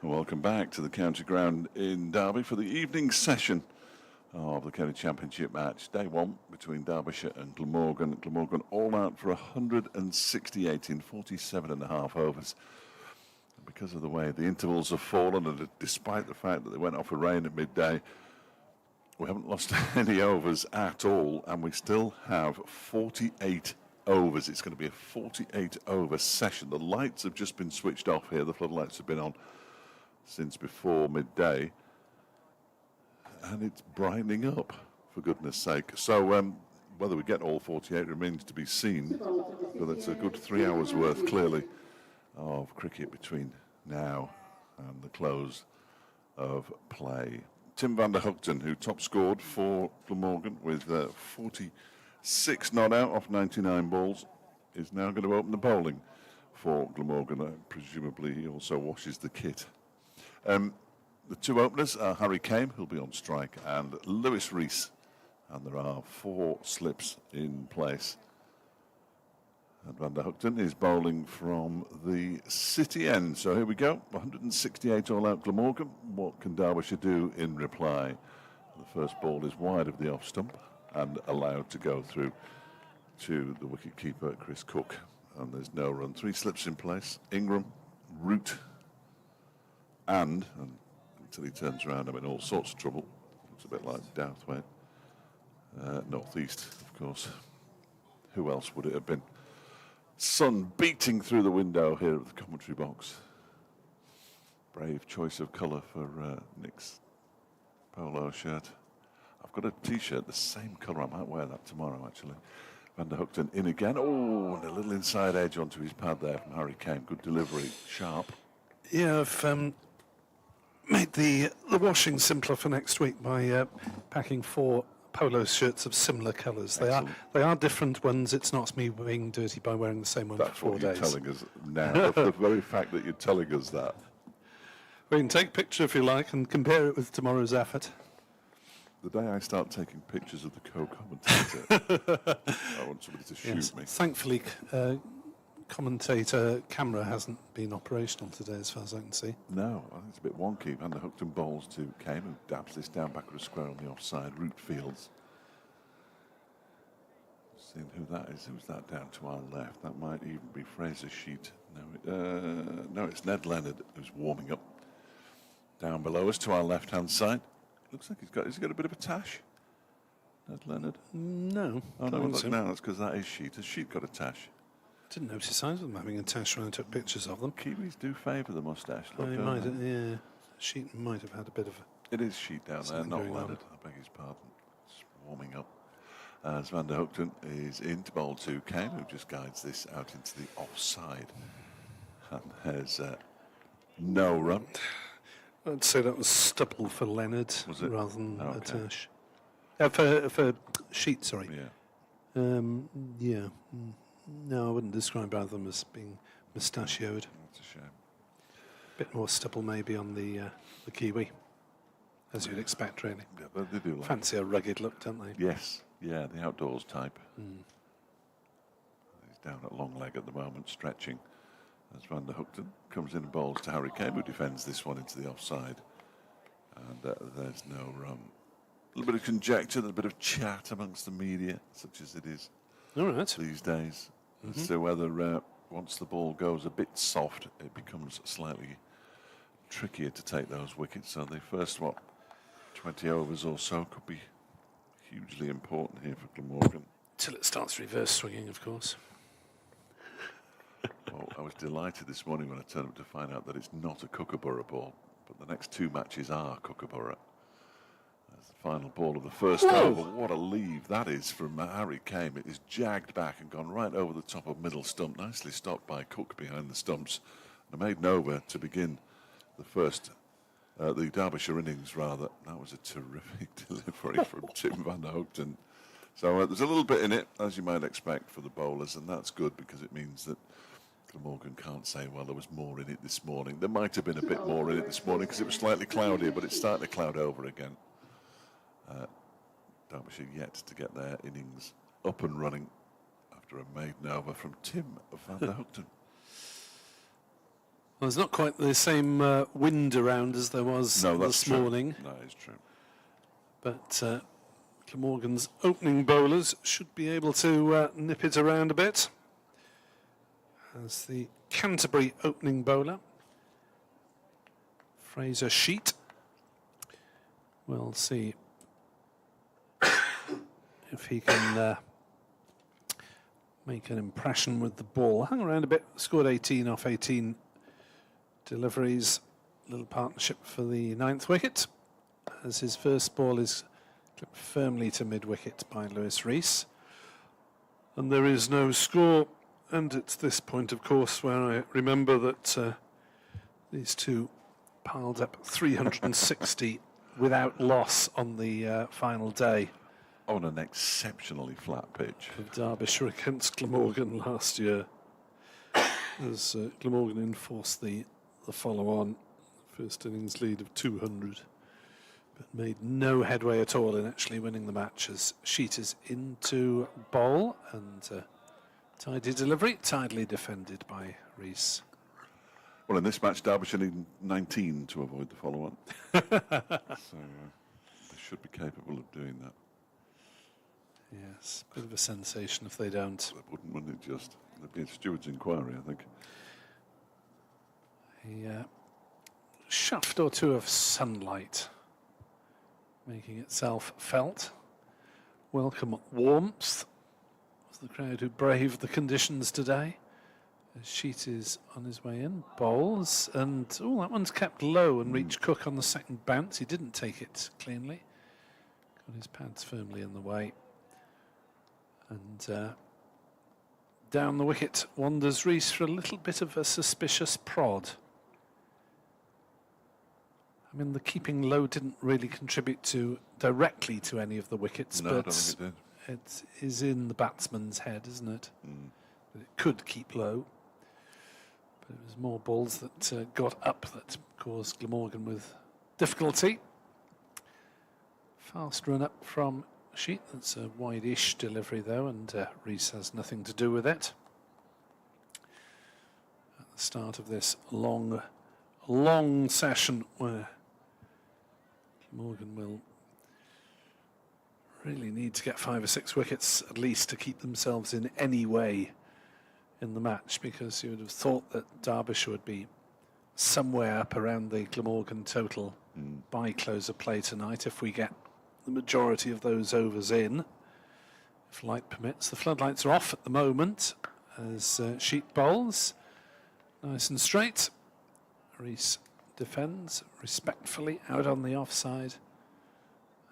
Welcome back to the county ground in Derby for the evening session of the county championship match. Day one between Derbyshire and Glamorgan. Glamorgan all out for 168 in 47.5 overs. Because of the way the intervals have fallen, and despite the fact that they went off a rain at midday, we haven't lost any overs at all, and we still have 48 overs. It's going to be a 48 over session. The lights have just been switched off here. The floodlights have been on since before midday, and it's brightening up, for goodness sake. So whether we get all 48 remains to be seen, but it's a good 3 hours worth, clearly, of cricket between now and the close of play. Tim van der Hugten, who top scored for Glamorgan with 46 not out off 99 balls, is now going to open the bowling for Glamorgan. Presumably he also washes the kit. The two openers are Harry Kame, who'll be on strike, and Lewis Rees, and there are 4 slips in place. And Van der Hugten is bowling from the city end. So here we go, 168 all out Glamorgan. What can Derbyshire do in reply? The first ball is wide of the off stump and allowed to go through to the wicket-keeper, Chris Cook. And there's no run. 3 slips in place. Ingram, Root, and until he turns around, I'm in all sorts of trouble. Looks a bit like Douthwaite. Northeast, of course. Who else would it have been? Sun beating through the window here at the commentary box. Brave choice of colour for Nick's polo shirt. I've got a t-shirt the same colour. I might wear that tomorrow, actually. Van der Hugten in again. Oh, and a little inside edge onto his pad there from Harry Kane. Good delivery, sharp. Yeah, I've made the washing simpler for next week by packing 4 polo shirts of similar colours. They are different ones. It's not me being dirty by wearing the same one for 4 days. That's what you're telling us now. The very fact that you're telling us that. We can take a picture if you like and compare it with tomorrow's effort. The day I start taking pictures of the co-commentator, I want somebody to shoot me. Thankfully, commentator camera hasn't been operational today, as far as I can see. No, I think it's a bit wonky. Van der Hugten bowls to Kame, who dabs this down backward square on the offside. Root fields. Seeing who that is. Who's that down to our left? That might even be Fraser Sheet. No, it's Ned Leonard who's warming up. Down below us to our left-hand side. Looks like has he got a bit of a tash? Ned Leonard? No. Oh, no, look, no, that's because that is Sheet. Has Sheet got a tash? Didn't notice either of them having a tash when I took pictures of them. Kiwis do favour the moustache. Yeah. Sheet might have had a bit of a... It is Sheet down there, not Leonard. I beg his pardon. It's warming up. As Van der Hugten is in to bowl to Kane, who just guides this out into the offside. And has no run. I'd say that was stubble for Leonard rather than a tash. For Sheet, sorry. Yeah. Yeah. No, I wouldn't describe either of them as being mustachioed. That's a shame. A bit more stubble maybe on the Kiwi, as you'd expect, really. Yeah, but they do like fancy a rugged look, don't they? Yes, yeah, the outdoors type. He's down at long leg at the moment, stretching. As Van der Hugten comes in and bowls to Harry Kane, who defends this one into the offside. And there's no run. A little bit of conjecture, a little bit of chat amongst the media, such as it is these days, as to whether once the ball goes a bit soft, it becomes slightly trickier to take those wickets. So the first, 20 overs or so could be hugely important here for Glamorgan. Till it starts reverse swinging, of course. Well, I was delighted this morning when I turned up to find out that it's not a Kookaburra ball, but the next 2 matches are Kookaburra. That's the final ball of the first over. What a leave that is from Harry Kame. It is jagged back and gone right over the top of middle stump. Nicely stopped by Cook behind the stumps. And a maiden over to begin the first, the Derbyshire innings, rather. That was a terrific delivery from Tim van der Hugten. So there's a little bit in it, as you might expect, for the bowlers, and that's good because it means that Glamorgan can't say, well, there was more in it this morning. There might have been a bit more in it this morning because it was slightly cloudier, but it's starting to cloud over again. Derbyshire yet to get their innings up and running after a maiden over from Tim van der Hugten. Well, there's not quite the same wind around as there was No, that's this true. morning. No, it's true. But Glamorgan's opening bowlers should be able to nip it around a bit. As the Canterbury opening bowler, Fraser Sheet. We'll see if he can make an impression with the ball. Hung around a bit, scored 18 off 18 deliveries. Little partnership for the 9th wicket, as his first ball is clipped firmly to mid-wicket by Lewis Rees. And there is no score, and it's this point, of course, where I remember that these two piled up 360 without loss on the final day On an exceptionally flat pitch. of Derbyshire against Glamorgan last year, as Glamorgan enforced the follow-on first innings lead of 200, but made no headway at all in actually winning the match, as Sheet is into bowl, and tidy delivery, tidily defended by Rees. Well, in this match, Derbyshire need 19 to avoid the follow-on. So they should be capable of doing that. Yes, bit of a sensation if they don't. They wouldn't it just? There'd be a steward's inquiry, I think. A shaft or two of sunlight making itself felt. Welcome warmth of the crowd who braved the conditions today. Sheet is on his way in, bowls, and that one's kept low and reached Cook on the second bounce. He didn't take it cleanly. Got his pads firmly in the way. And down the wicket wanders Rees for a little bit of a suspicious prod. I mean, the keeping low didn't really contribute directly to any of the wickets, No, I but don't think it did. it is in the batsman's head, isn't it? But it could keep low. But it was more balls that got up that caused Glamorgan with difficulty. Fast run up from Sheet. That's a wide-ish delivery, though, and Rees has nothing to do with it. At the start of this long session where Glamorgan will really need to get 5 or 6 wickets at least to keep themselves in any way in the match, because you would have thought that Derbyshire would be somewhere up around the Glamorgan total by close of play tonight if we get the majority of those overs in, if light permits. The floodlights are off at the moment as Sheet bowls nice and straight. Rees defends respectfully out on the offside,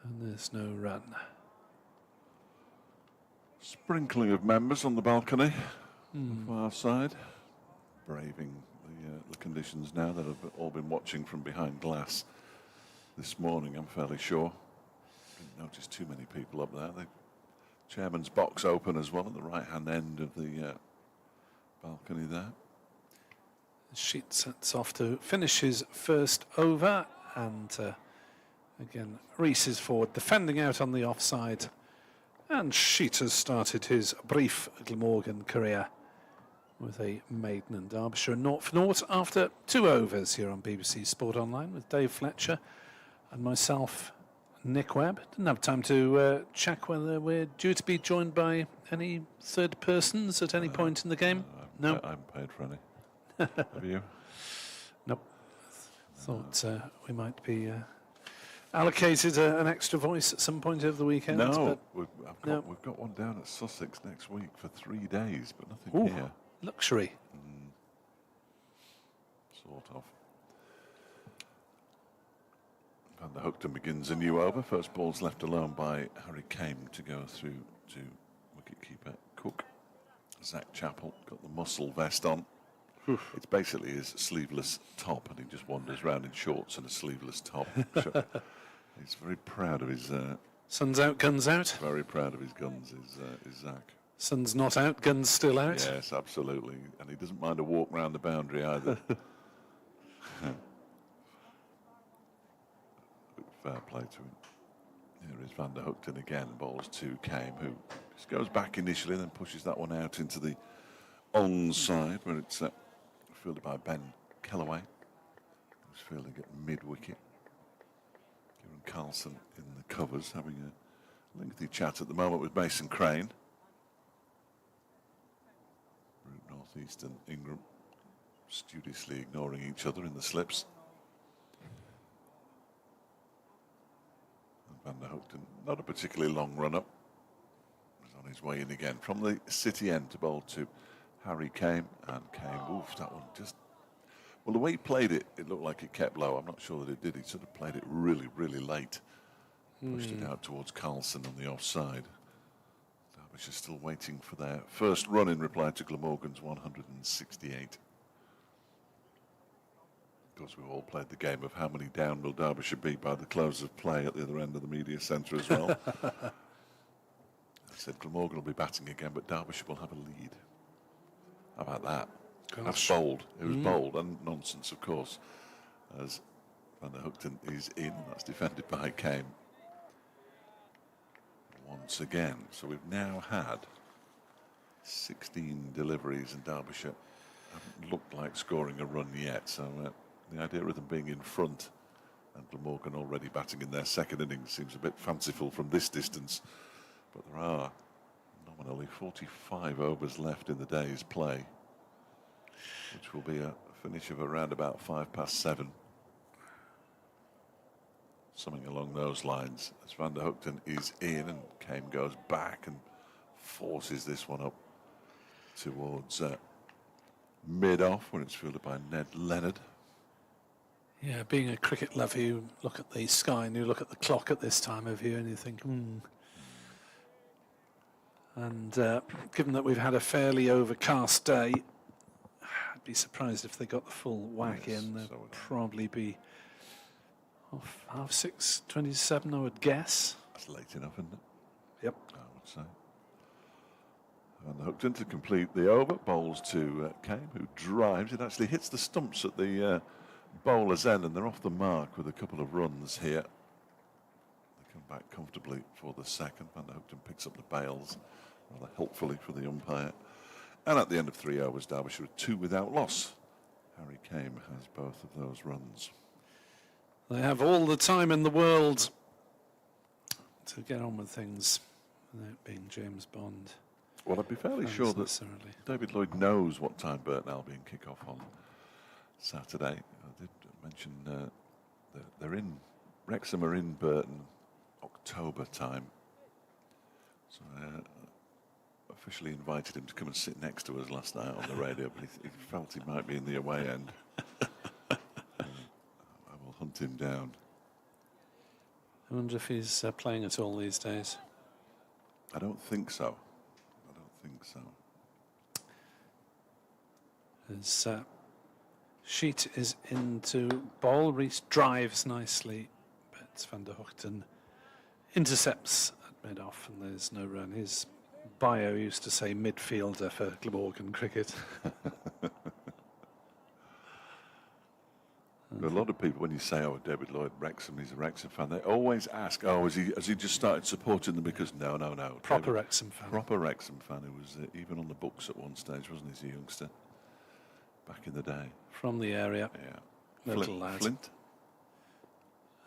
and there's no run. Sprinkling of members on the balcony, far side, braving the conditions now that have all been watching from behind glass this morning, I'm fairly sure. Didn't notice too many people up there. The chairman's box open as well at the right-hand end of the balcony there. Sheet sets off to finish his first over, and again Rees is forward, defending out on the offside, and Sheet has started his brief Glamorgan career with a maiden in Derbyshire 0-0 after 2 overs here on BBC Sport Online with Dave Fletcher and myself, Nick Webb. Didn't have time to check whether we're due to be joined by any third persons at any point in the game. No, I haven't paid for any. Have you? Nope. Thought we might be allocated an extra voice at some point over the weekend. No, but we've got one down at Sussex next week for 3 days, but nothing here. Luxury. Sort of. Van der Hookton begins a new over. First ball's left alone by Harry Kame to go through to wicketkeeper Cook. Zach Chappell got the muscle vest on. It's basically his sleeveless top, and he just wanders around in shorts and a sleeveless top. He's very proud of his... Sun's out, guns out. Very proud of his guns, is Zach. Sun's not out, guns still out. Yes, absolutely. And he doesn't mind a walk round the boundary either. Fair play to him. Here is Van der Hookton again. Bowls to Kame, who just goes back initially and then pushes that one out into the onside, where it's fielded by Ben Kellaway, who's fielding at mid-wicket. Kieran Carlson in the covers, having a lengthy chat at the moment with Mason Crane. Route Northeast and Ingram studiously ignoring each other in the slips. And Van der Hoogten, not a particularly long run-up. He's on his way in again from the city end to bowl to Harry Kame, and Kame, oof, that one just, well, the way he played it, it looked like it kept low. I'm not sure that it did. He sort of played it really, really late. Pushed it out towards Carlson on the offside. Derbyshire still waiting for their first run in reply to Glamorgan's 168. Of course, we've all played the game of how many down will Derbyshire be by the close of play at the other end of the media centre as well. I said Glamorgan will be batting again, but Derbyshire will have a lead. How about that? Gosh. That's bold. It was bold and nonsense, of course, as Van der Hoogten is in. That's defended by Kame once again. So we've now had 16 deliveries, and Derbyshire haven't looked like scoring a run yet. So the idea of them being in front and Glamorgan already batting in their second innings seems a bit fanciful from this distance. But there are nominally 45 overs left in the day's play, which will be a finish of around about 7:05. Something along those lines, as Van der Hoogten is in and Kame goes back and forces this one up towards mid-off when it's fielded by Ned Leonard. Yeah, being a cricket lover, you look at the sky and you look at the clock at this time of year and you think, And given that we've had a fairly overcast day, I'd be surprised if they got the full whack in. There'd probably be 6:27, I would guess. That's late enough, isn't it? Yep. I would say. Van der Hoogten to complete the over, bowls to Kame, who drives. It actually hits the stumps at the bowler's end, and they're off the mark with a couple of runs here. They come back comfortably for the second. Van der Hoogten picks up the bails rather helpfully for the umpire. And at the end of 3 overs, Derbyshire are 2 without loss. Harry Kame has both of those runs. They have all the time in the world to get on with things without being James Bond. Well, I'd be fairly sure that David Lloyd knows what time Burton Albion kick off on Saturday. I did mention they're in, Wrexham are in Burton October time. So I officially invited him to come and sit next to us last night on the radio, but he felt he might be in the away end. I will hunt him down. I wonder if he's playing at all these days. I don't think so. I don't think so. His sheet is into bowl. Rees drives nicely, but Van der Hoogten intercepts at mid-off, and there's no run. His bio used to say midfielder for Glamorgan cricket. A lot of people, when you say, "Oh, David Lloyd, Wrexham, he's a Wrexham fan," they always ask, "Oh, has he just started supporting them?" Because no. Proper Wrexham fan. Proper Wrexham fan who was even on the books at one stage, wasn't he, as a youngster? Back in the day. From the area. Yeah. Little lad. Flint.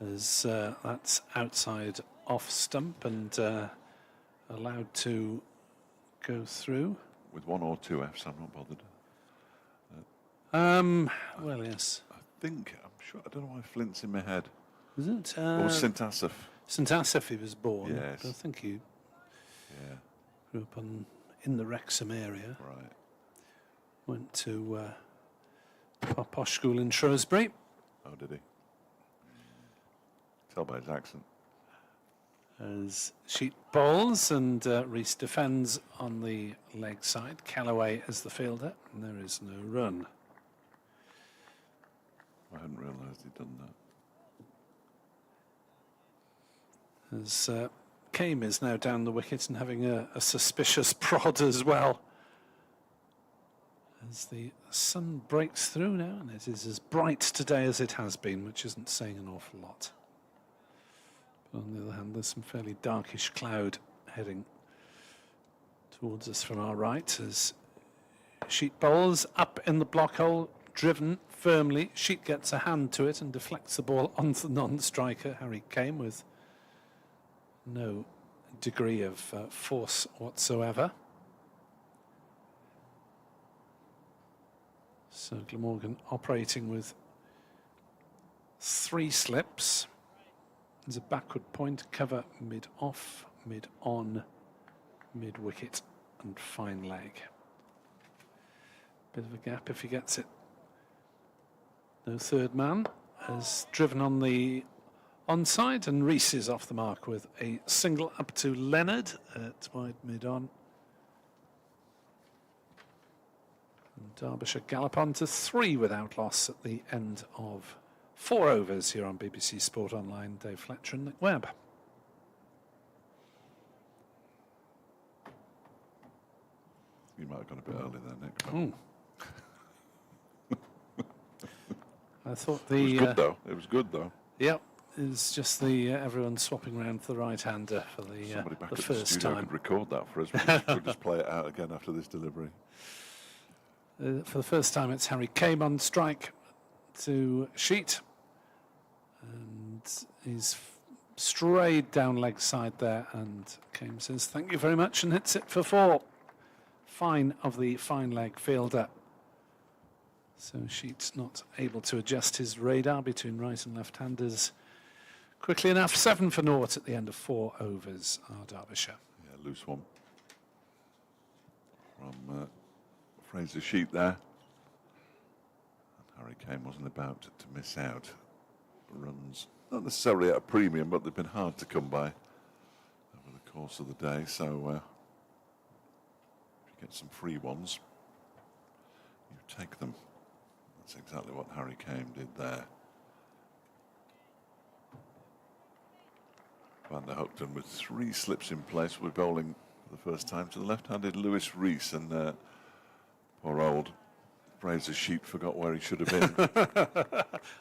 As that's outside off stump and allowed to go through. With 1 or 2 Fs, I'm not bothered. Well, yes. I'm sure, I don't know why Flint's in my head. Is it? Or St Asaph. St Asaph he was born. Yes. But I think he grew up in the Wrexham area. Right. Went to posh school in Shrewsbury. Oh, did he? Tell by his accent. As Sheet bowls and Rees defends on the leg side. Callaway as the fielder, and there is no run. I hadn't realised he'd done that. As Kame is now down the wicket and having a suspicious prod as well. As the sun breaks through now, and it is as bright today as it has been, which isn't saying an awful lot. But on the other hand, there's some fairly darkish cloud heading towards us from our right as Sheet bowls up in the block hole, driven firmly. Sheet gets a hand to it and deflects the ball onto the non-striker, Harry Kane, with no degree of force whatsoever. So Glamorgan operating with 3 slips. There's a backward point, cover, mid-off, mid-on, mid-wicket and fine leg. Bit of a gap if he gets it. No third man has driven on the onside, and Rees is off the mark with a single up to Leonard at wide mid-on. And Derbyshire gallop on to 3 without loss at the end of 4 overs here on BBC Sport Online. Dave Fletcher and Nick Webb. You might have gone a bit early there, Nick. I thought It was good though. It was good though. Yep, it's just the everyone swapping around for the right-hander for Somebody back the at the first studio time. could record that for us. We'll just play it out again after this delivery. For the first time, it's Harry Kane on strike to Sheet, and he's strayed down leg side there, and Kane says thank you very much and hits it for 4. Fine of the fine leg fielder. So Sheet's not able to adjust his radar between right and left-handers quickly enough. 7 for naught at the end of 4 overs are Derbyshire. Yeah, loose one from Fraser Sheet there. And Harry Kane wasn't about to miss out. Runs, not necessarily at a premium, but they've been hard to come by over the course of the day. So if you get some free ones, you take them. That's exactly what Harry Kane did there. Van der Hoekten with 3 slips in place. We're bowling for the first time to the left-handed Lewis Rees, and poor old Fraser Sheet forgot where he should have been.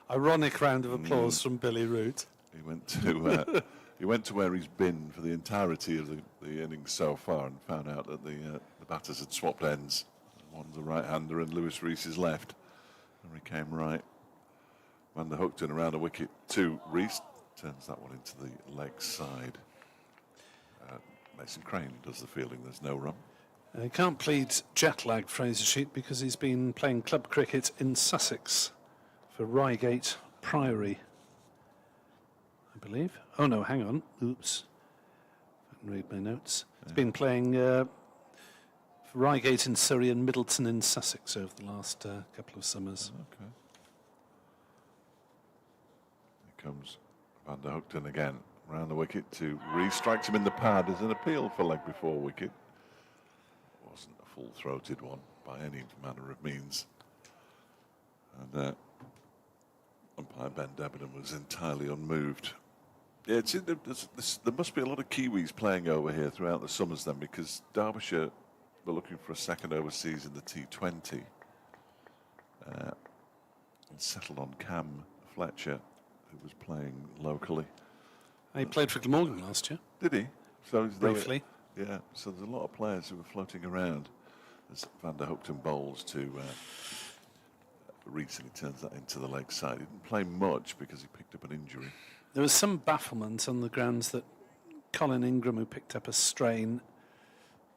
Ironic round of applause from Billy Root. He went to where he's been for the entirety of the innings so far, and found out that the batters had swapped ends. One's a right-hander and Lewis Rees is left. Harry Kane right. Van der Hoekten around a wicket to Rees. Turns that one into the leg side. Mason Crane does the fielding. There's no run. He can't plead jet lag, Fraser Sheet, because he's been playing club cricket in Sussex for Reigate Priory, I believe. Oh no, hang on. Oops. I can read my notes. He's been playing for Reigate in Surrey and Middleton in Sussex over the last couple of summers. Okay. Here comes Van der Hoekten again. Round the wicket to Rees. Strikes him in the pad. There's an appeal for leg before wicket. Wasn't a full-throated one by any manner of means. And umpire Ben Debenham was entirely unmoved. Yeah, there must be a lot of Kiwis playing over here throughout the summers then, because Derbyshire were looking for a second overseas in the T20 and settled on Cam Fletcher, who was playing locally. He played for Glamorgan last year. Did he? So briefly. Yeah, so there's a lot of players who were floating around as Van der Hoekten bowls to Rees, and he turns that into the leg side. He didn't play much because he picked up an injury. There was some bafflement on the grounds that Colin Ingram, who picked up a strain,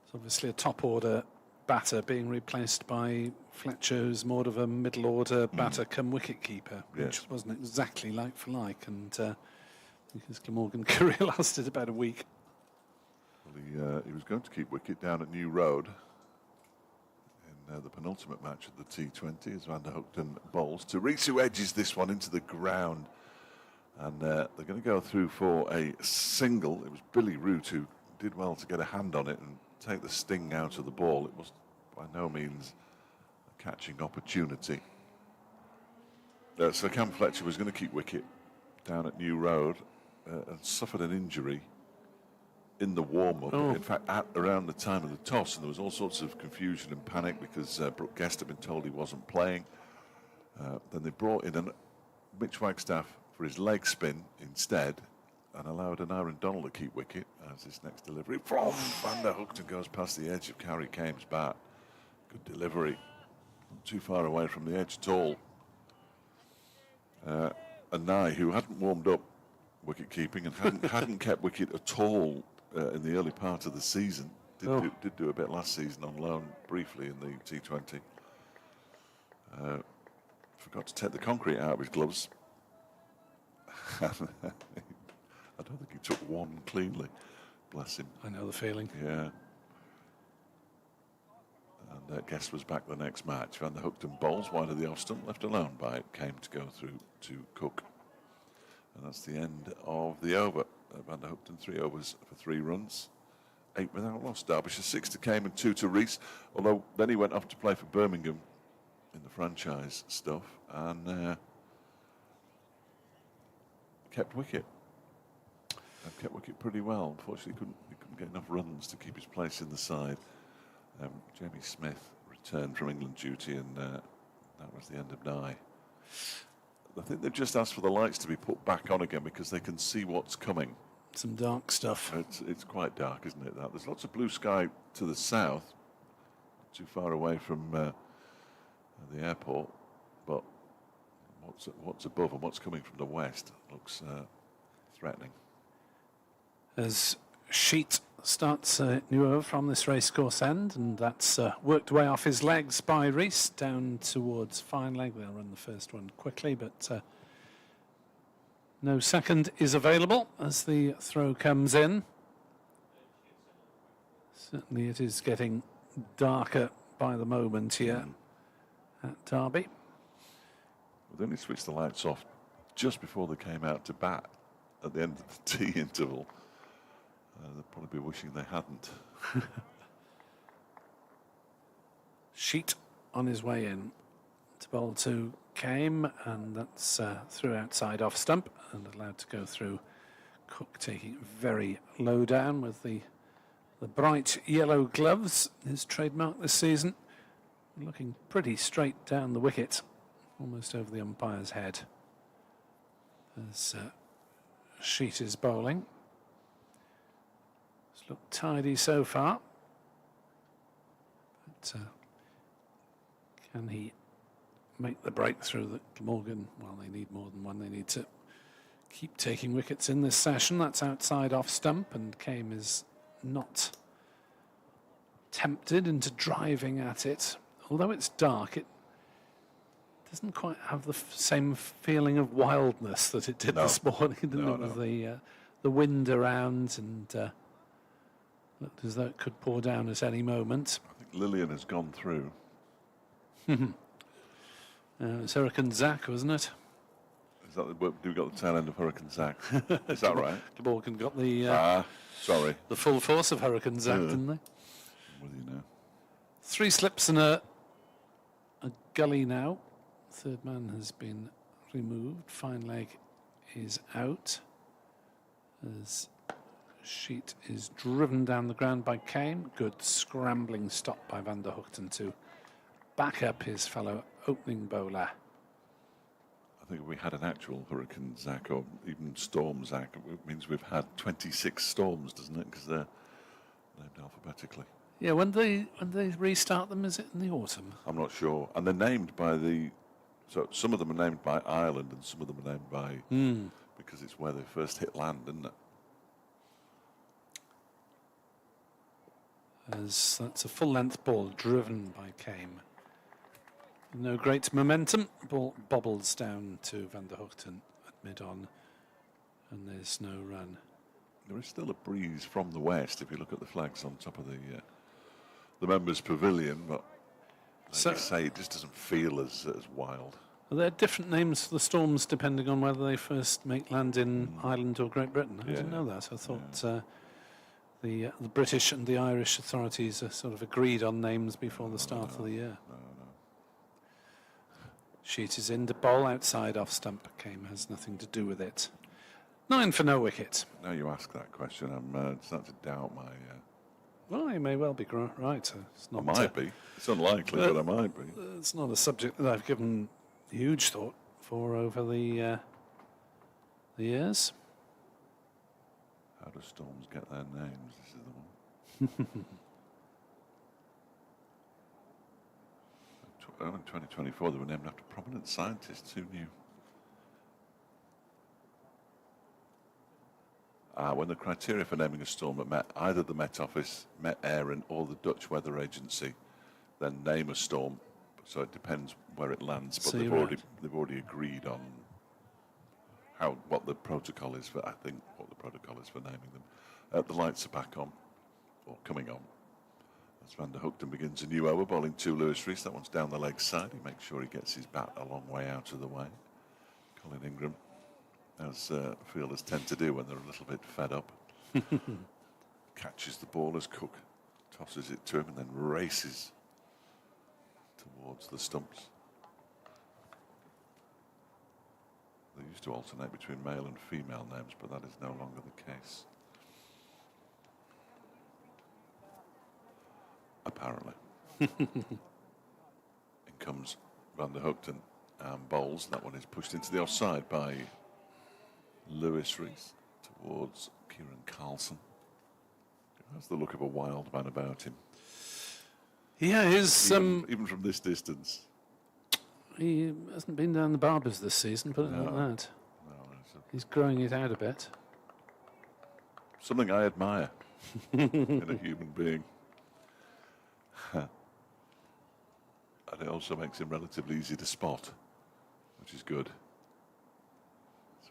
is obviously a top-order batter, being replaced by Fletcher, who's more of a middle-order batter come wicket-keeper, which wasn't exactly like for like, and his Glamorgan career lasted about a week. Well, he was going to keep wicket down at New Road in the penultimate match of the T20 as Van der Hoekten bowls to Rees, who edges this one into the ground. And they're going to go through for a single. It was Billy Root who did well to get a hand on it and take the sting out of the ball. It was by no means a catching opportunity. So Cam Fletcher was going to keep wicket down at New Road and suffered an injury in the warm-up. In fact, around the time of the toss, and there was all sorts of confusion and panic because Brooke Guest had been told he wasn't playing. Then they brought in Mitch Wagstaff for his leg spin instead, and allowed an Aaron Donald to keep wicket as his next delivery from Van der Hoekten goes past the edge of Harry Kane's bat. Good delivery. not too far away from the edge at all. And Nye, who hadn't warmed up wicket keeping and hadn't kept wicket at all in the early part of the season, did do a bit last season on loan briefly in the T20. Forgot to take the concrete out of his gloves. I don't think he took one cleanly. Bless him. I know the feeling. Yeah. And Guest was back the next match. Van der Hoogten bowls wide of the off stump, left alone by it. Came to go through to Cook. And that's the end of the over. Van der Hoogten 3 overs for 3 runs. 8 without loss. Derbyshire 6 to Came and 2 to Rees. Although then he went off to play for Birmingham in the franchise stuff and kept wicket. And kept wicket pretty well. Unfortunately, he couldn't get enough runs to keep his place in the side. Jamie Smith returned from England duty, and that was the end of Nye. I think they've just asked for the lights to be put back on again because they can see what's coming. Some dark stuff. It's quite dark, isn't it? There's lots of blue sky to the south, not too far away from the airport, but what's above and what's coming from the west looks threatening. As Sheet starts a new over from this racecourse end, and that's worked away off his legs by Rees down towards fine leg. They'll run the first one quickly, but no second is available as the throw comes in. Certainly it is getting darker by the moment here at Derby. Well, they only switched the lights off just before they came out to bat at the end of the tea interval. They'll probably be wishing they hadn't. Sheet on his way in to bowl to Came, and that's through outside off stump and allowed to go through. Cook taking it very low down with the bright yellow gloves, his trademark this season. Looking pretty straight down the wicket, almost over the umpire's head. As Sheet is bowling. It's looked tidy so far. But can he make the breakthrough that Glamorgan, well, they need more than one. They need to keep taking wickets in this session. That's outside off stump, and Came is not tempted into driving at it. Although it's dark, it doesn't quite have the same feeling of wildness that it did this morning, didn't it? With the wind around, and looked as though it could pour down at any moment. I think Lillian has gone through. It's Hurricane Zach, wasn't it? Is that we got the tail end of Hurricane Zach? Is that right? Glamorgan got the sorry, the full force of Hurricane Zach, didn't they? I'm with you now. 3 slips and a gully now. Third man has been removed. Fine leg is out as Sheet is driven down the ground by Came. Good scrambling stop by Van der Hoogten to back up his fellow opening bowler. I think if we had an actual Hurricane Zach or even Storm Zach, it means we've had 26 storms, doesn't it? Because they're named alphabetically. Yeah, when they restart them, is it in the autumn? I'm not sure. And they're named by so some of them are named by island and some of them are named by, because it's where they first hit land, isn't it? As that's a full-length ball driven by Came. No great momentum. Ball bobbles down to Van der Hoogten at mid-on, and there's no run. There is still a breeze from the west if you look at the flags on top of the members' pavilion, but like you say, it just doesn't feel as wild. Are there different names for the storms depending on whether they first make land in Ireland or Great Britain? I didn't know that. I thought the British and the Irish authorities are sort of agreed on names before the start of the year. No. Sheet is in to bowl outside off stump. Came has nothing to do with it. 9 for no wicket. Now you ask that question, I'm starting to doubt my... Well, you may well be right. It's not, I might be. It's unlikely, but I might be. It's not a subject that I've given huge thought for over the years. How do storms get their names? This is the one. in 2024 they were named after prominent scientists. Who knew? When the criteria for naming a storm are met, either the Met Office, Met Éireann, or the Dutch Weather Agency, then name a storm. So it depends where it lands, but So they've you're already agreed on what the protocol is for. I think what the protocol is for naming them. The lights are back on, or coming on. As Van der Hoogten begins a new over, bowling to Lewis Rees. That one's down the leg side. He makes sure he gets his bat a long way out of the way. Colin Ingram, as fielders tend to do when they're a little bit fed up, catches the ball as Cook tosses it to him and then races towards the stumps. They used to alternate between male and female names, but that is no longer the case, apparently. In comes Van der Hoogten and bowls. That one is pushed into the offside by Lewis Rees towards Kieran Carlson. He has the look of a wild man about him. Yeah, even from this distance. he hasn't been down the barbers this season, put it like that. No, He's growing it out a bit. something I admire in a human being. And it also makes him relatively easy to spot, which is good.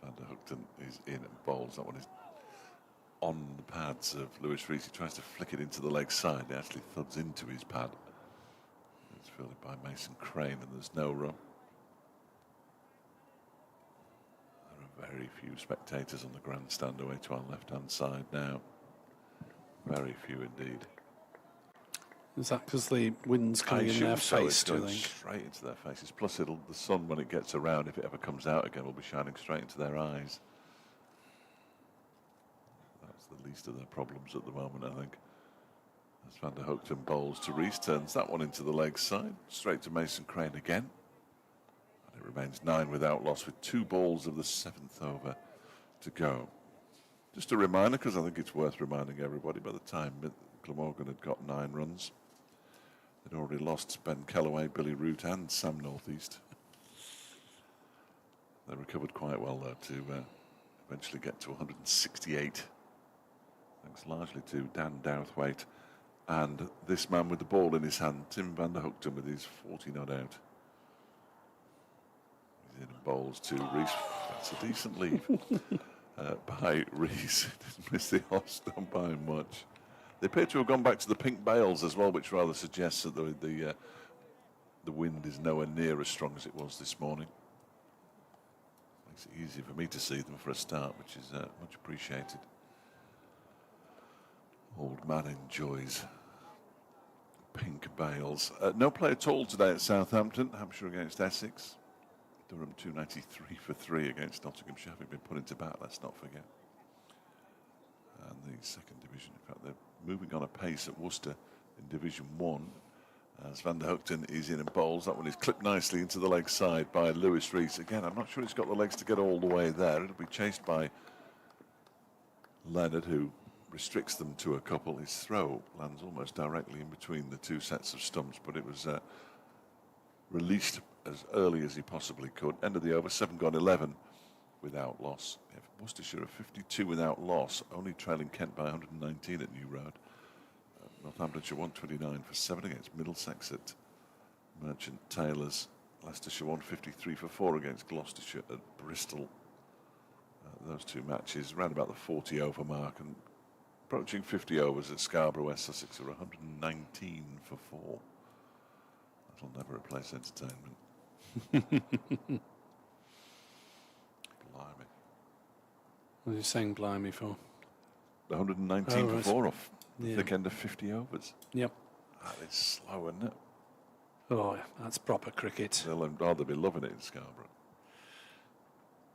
Van der Hoogten is in and bowls. That one is on the pads of Lewis Rees. He tries to flick it into the leg side. It actually thuds into his pad. It's fielded by Mason Crane, and there's no run. There are very few spectators on the grandstand away to our left-hand side now. Very few indeed. Is that because the wind's coming in their face, do you think? Straight into their faces. Plus, the sun, when it gets around, if it ever comes out again, will be shining straight into their eyes. That's the least of their problems at the moment, I think. As Van der Hoogten bowls to Rees, turns that one into the leg side, straight to Mason Crane again. And it remains 9 without loss with 2 balls of the 7th over to go. Just a reminder, because I think it's worth reminding everybody, by the time Glamorgan had got 9 runs, they'd already lost Ben Kellaway, Billy Root and Sam Northeast. They recovered quite well, though, to eventually get to 168. Thanks largely to Dan Douthwaite and this man with the ball in his hand, Tim Van der Hoogten, with his 40 not out. He's in and bowls to Rees. That's a decent leave by Rees. Didn't miss the off stump by much. They appear to have gone back to the pink bails as well, which rather suggests that the wind is nowhere near as strong as it was this morning. Makes it easier for me to see them for a start, which is much appreciated. Old man enjoys pink bails. No play at all today at Southampton. Hampshire against Essex. Durham 293 for 3 against Nottinghamshire, having been put into bat, let's not forget. And the second division, in fact, they're moving on a pace at Worcester in Division 1. As Van der Hoogten is in and bowls. That one is clipped nicely into the leg side by Lewis Rees. Again, I'm not sure he's got the legs to get all the way there. It'll be chased by Leonard, who restricts them to a couple. His throw lands almost directly in between the 2 sets of stumps, but it was released as early as he possibly could. End of the over, 7 gone 11 without loss. Worcestershire are 52 without loss, only trailing Kent by 119 at New Road. Northamptonshire 129 for 7 against Middlesex at Merchant Taylors. Leicestershire 153 for 4 against Gloucestershire at Bristol. Those 2 matches around about the 40 over mark, and approaching 50 overs at Scarborough, West Sussex are 119 for 4. That'll never replace entertainment. Blimey. What are you saying blimey for? 119 for right. 4 off the thick end of 50 overs. Yep. That is slow, isn't it? Oh, that's proper cricket. They'll rather be loving it in Scarborough.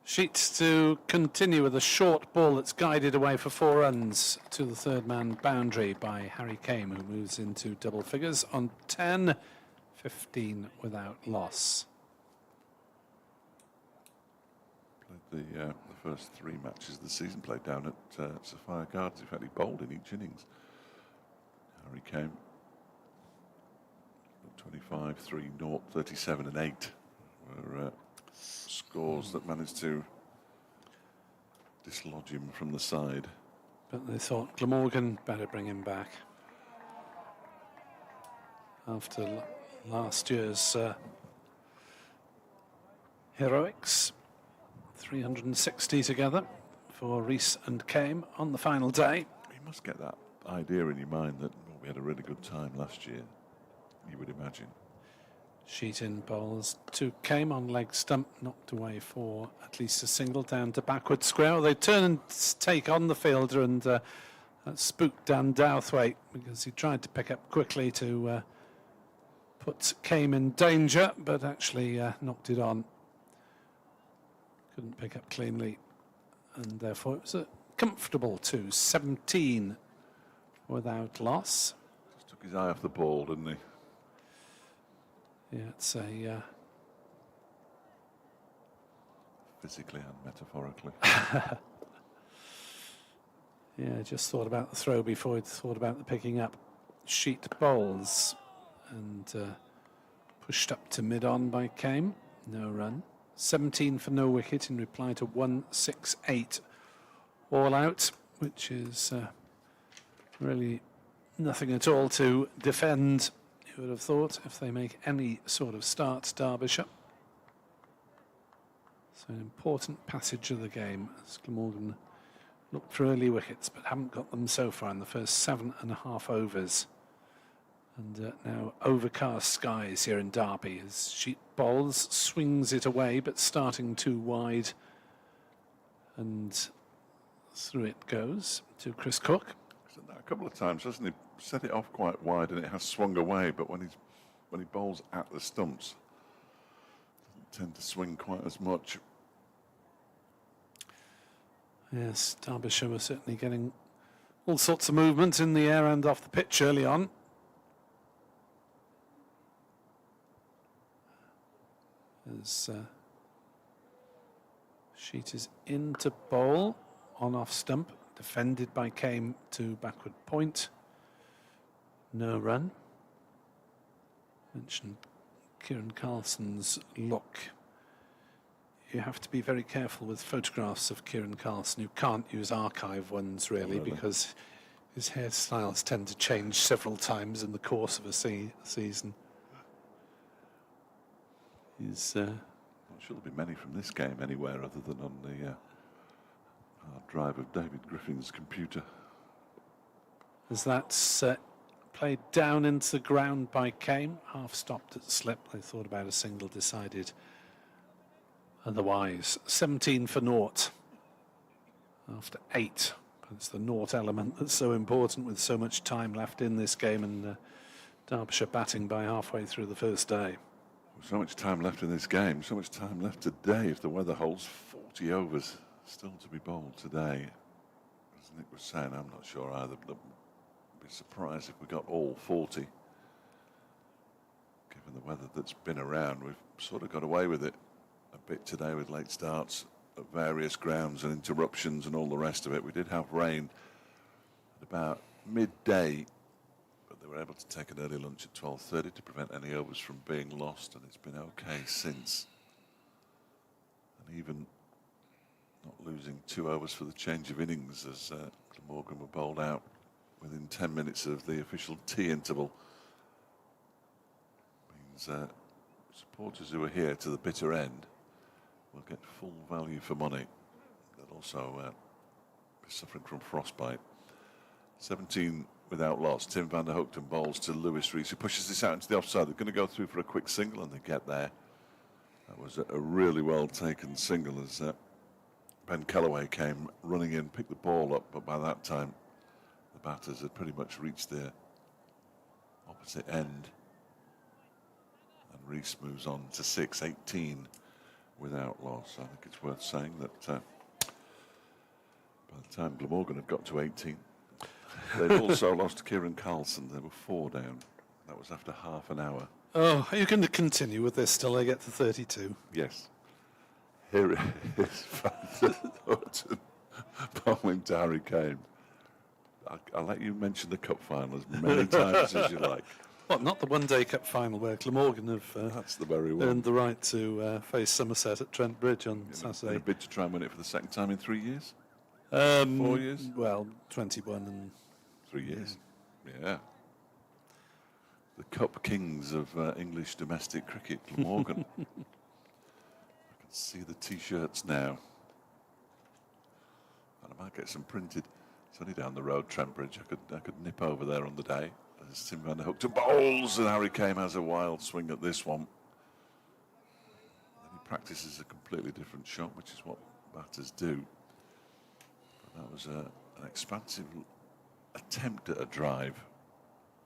Sheets to continue with a short ball that's guided away for 4 runs to the third man boundary by Harry Kame, who moves into double figures on 10, 15 without loss. Played the first 3 matches of the season, played down at Sapphire Gardens. In fact, he bowled in each innings. Harry Kame. 25, 3, 0, 37 and 8 were scores that managed to dislodge him from the side. But they thought Glamorgan better bring him back after last year's heroics. 360 together for Rees and Kame on the final day. You must get that idea in your mind that we had a really good time last year, you would imagine. Sheet in bowls to Kame on leg stump, knocked away for at least a single down to backward square. They turn and take on the fielder, and that spooked Dan Douthwaite because he tried to pick up quickly to put Kame in danger, but actually knocked it on. Couldn't pick up cleanly, and therefore it was a comfortable 2-17 without loss. Just took his eye off the ball, didn't he? Yeah, it's a physically and metaphorically. Yeah, just thought about the throw before he'd thought about the picking up. Sheet bowls and pushed up to mid-on by Kame. No run. 17 for no wicket in reply to 168 all out, which is really nothing at all to defend, you would have thought, if they make any sort of start, Derbyshire. So an important passage of the game as Glamorgan looked for early wickets but haven't got them so far in the first 7.5 overs. And now overcast skies here in Derby as Sheet bowls, swings it away but starting too wide, and through it goes to Chris Cook. He's done that a couple of times, hasn't he? Set it off quite wide and it has swung away, but when he bowls at the stumps, doesn't tend to swing quite as much. Yes, Derbyshire were certainly getting all sorts of movement in the air and off the pitch early on. As Sheet is into bowl on off stump, defended by Kame to backward point. No run. Mentioned Kieran Carlson's look. You have to be very careful with photographs of Kieran Carlson. You can't use archive ones really, because his hairstyles tend to change several times in the course of a season. He's Not sure there'll be many from this game anywhere other than on the hard drive of David Griffin's computer. As that's played down into the ground by Kame, half stopped at slip. They thought about a single, decided otherwise. 17 for naught after 8. It's the naught element that's so important with so much time left in this game, and Derbyshire batting by halfway through the first day. So much time left in this game, so much time left today. If the weather holds, 40 overs still to be bowled today. As Nick was saying, I'm not sure either, but I'd be surprised if we got all 40. Given the weather that's been around, we've sort of got away with it a bit today with late starts at various grounds and interruptions and all the rest of it. We did have rain at about midday, but they were able to take an early lunch at 12:30 to prevent any overs from being lost, and it's been okay since. And even not losing 2 overs for the change of innings as Glamorgan were bowled out within 10 minutes of the official tea interval. Means supporters who are here to the bitter end will get full value for money. They'll also be suffering from frostbite. 17 without loss. Tim van der Hoogten bowls to Lewis Rees, who pushes this out into the offside. They're going to go through for a quick single, and they get there. That was a really well taken single as Ben Kellaway came running in, picked the ball up, but by that time the batters had pretty much reached their opposite end. And Rees moves on to 6-18 without loss. I think it's worth saying that by the time Glamorgan had got to 18, they'd also lost Kieran Carlson. They were 4 down. That was after half an hour. Oh, are you going to continue with this till they get to 32? Yes. Here it is. Bowling to Harry Kane. I'll let you mention the cup final as many times as you like. What, not the one-day cup final where Glamorgan have That's the very one. earned the right to face Somerset at Trent Bridge on In Saturday. a bid to try and win it for the second time in 3 years? 4 years? Well, 21 and 3 years. Yeah. The Cup Kings of English domestic cricket, Glamorgan. I can see the T-shirts now. And I might get some printed. It's only down the road, Trent Bridge. I could nip over there on the day. As Tim van der Hoek to bowls, and Harry Kane has a wild swing at this one. Then he practices a completely different shot, which is what batters do. But that was an expansive attempt at a drive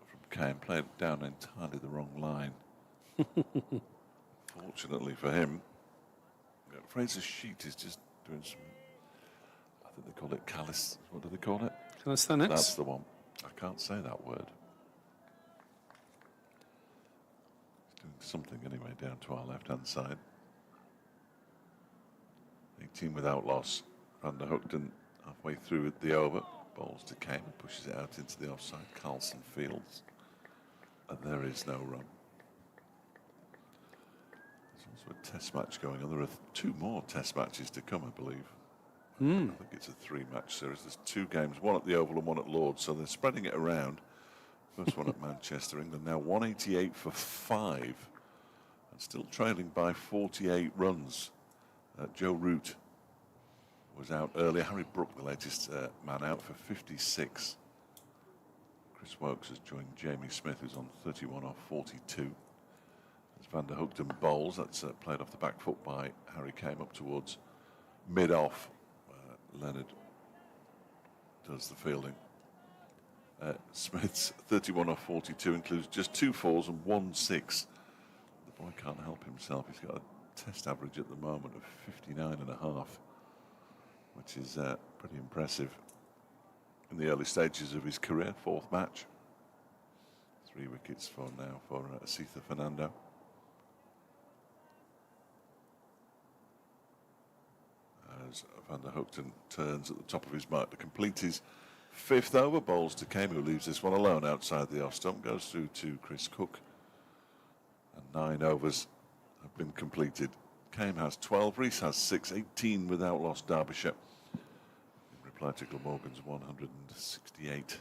from Kane, played down entirely the wrong line. Fortunately for him, Fraser Sheet is just doing some, I think they call it callous, what do they call it? calisthenics. That's the one. I can't say that word. He's doing something anyway down to our left-hand side. 18 without loss. Van der Hoekten halfway through the over. Bowls to Kane, pushes it out into the offside. Carlson fields. And there is no run. There's also a test match going on. There are 2 more test matches to come, I believe. I think it's a 3-match series. There's 2 games, one at the Oval and one at Lord's, so they're spreading it around. First one at Manchester, England now 188 for 5, and still trailing by 48 runs. Joe Root was out earlier. Harry Brook, the latest man out, for 56. Chris Wokes has joined Jamie Smith, who's on 31 off 42. As Van der Hoekten bowls, that's played off the back foot by Harry Kane up towards mid-off. Leonard does the fielding. Smith's 31 off 42 includes just 2 4s and 1 6. The boy can't help himself. He's got a test average at the moment of 59.5, which is pretty impressive in the early stages of his career. 4th match. 3 wickets for now for Asitha Fernando. As Van der Hoekten turns at the top of his mark to complete his 5th over. Bowls to Kame, who leaves this one alone outside the off stump. Goes through to Chris Cook. And 9 overs have been completed. Kame has 12, Rees has 6, 18 without loss Derbyshire. In reply to Glamorgan's 168.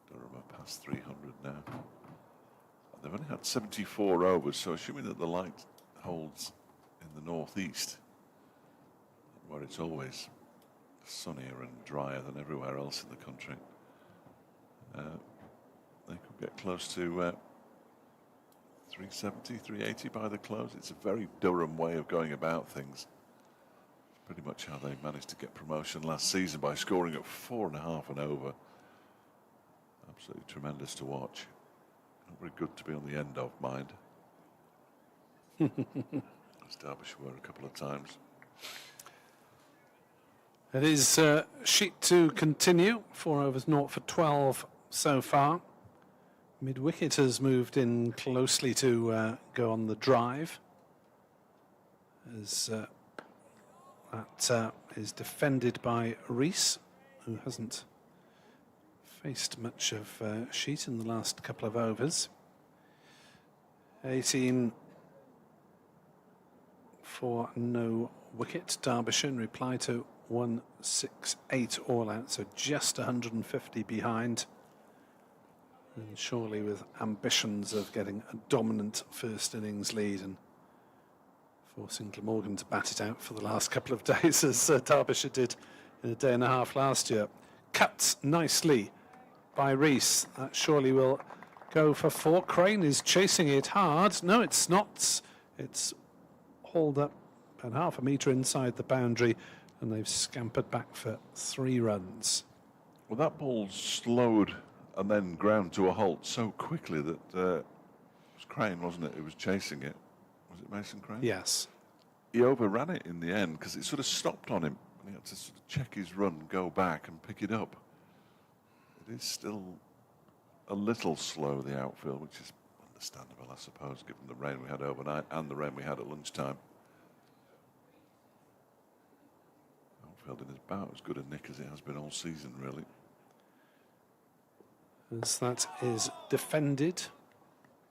Durham are past 300 now. And they've only had 74 overs, so assuming that the light holds in the northeast, where it's always sunnier and drier than everywhere else in the country, they could get close to 370, 380 by the close. It's a very Durham way of going about things. It's pretty much how they managed to get promotion last season, by scoring at 4.5 and over. Absolutely tremendous to watch. Not very good to be on the end of, mind. As Derbyshire were a couple of times. It is Sheet to continue. 4 overs, 0 for 12 so far. Mid-wicket has moved in closely to go on the drive. As that is defended by Rees, who hasn't faced much of Sheet in the last couple of overs. 18 for no wicket. Derbyshire in reply to 168 all out, so just 150 behind. And surely with ambitions of getting a dominant first innings lead and forcing Glamorgan to bat it out for the last couple of days, as Derbyshire did in a day and a half last year. Cut nicely by Rees. That surely will go for 4. Crane is chasing it hard. No, it's not. It's hauled up about half a metre inside the boundary, and they've scampered back for 3 runs. Well, that ball slowed and then ground to a halt so quickly that it was Crane, wasn't it, who was chasing it? Was it Mason Crane? Yes. He overran it in the end because it sort of stopped on him, and he had to sort of check his run, go back and pick it up. It is still a little slow, the outfield, which is understandable, I suppose, given the rain we had overnight and the rain we had at lunchtime. Outfield in is about as good a nick as it has been all season, really. as that is defended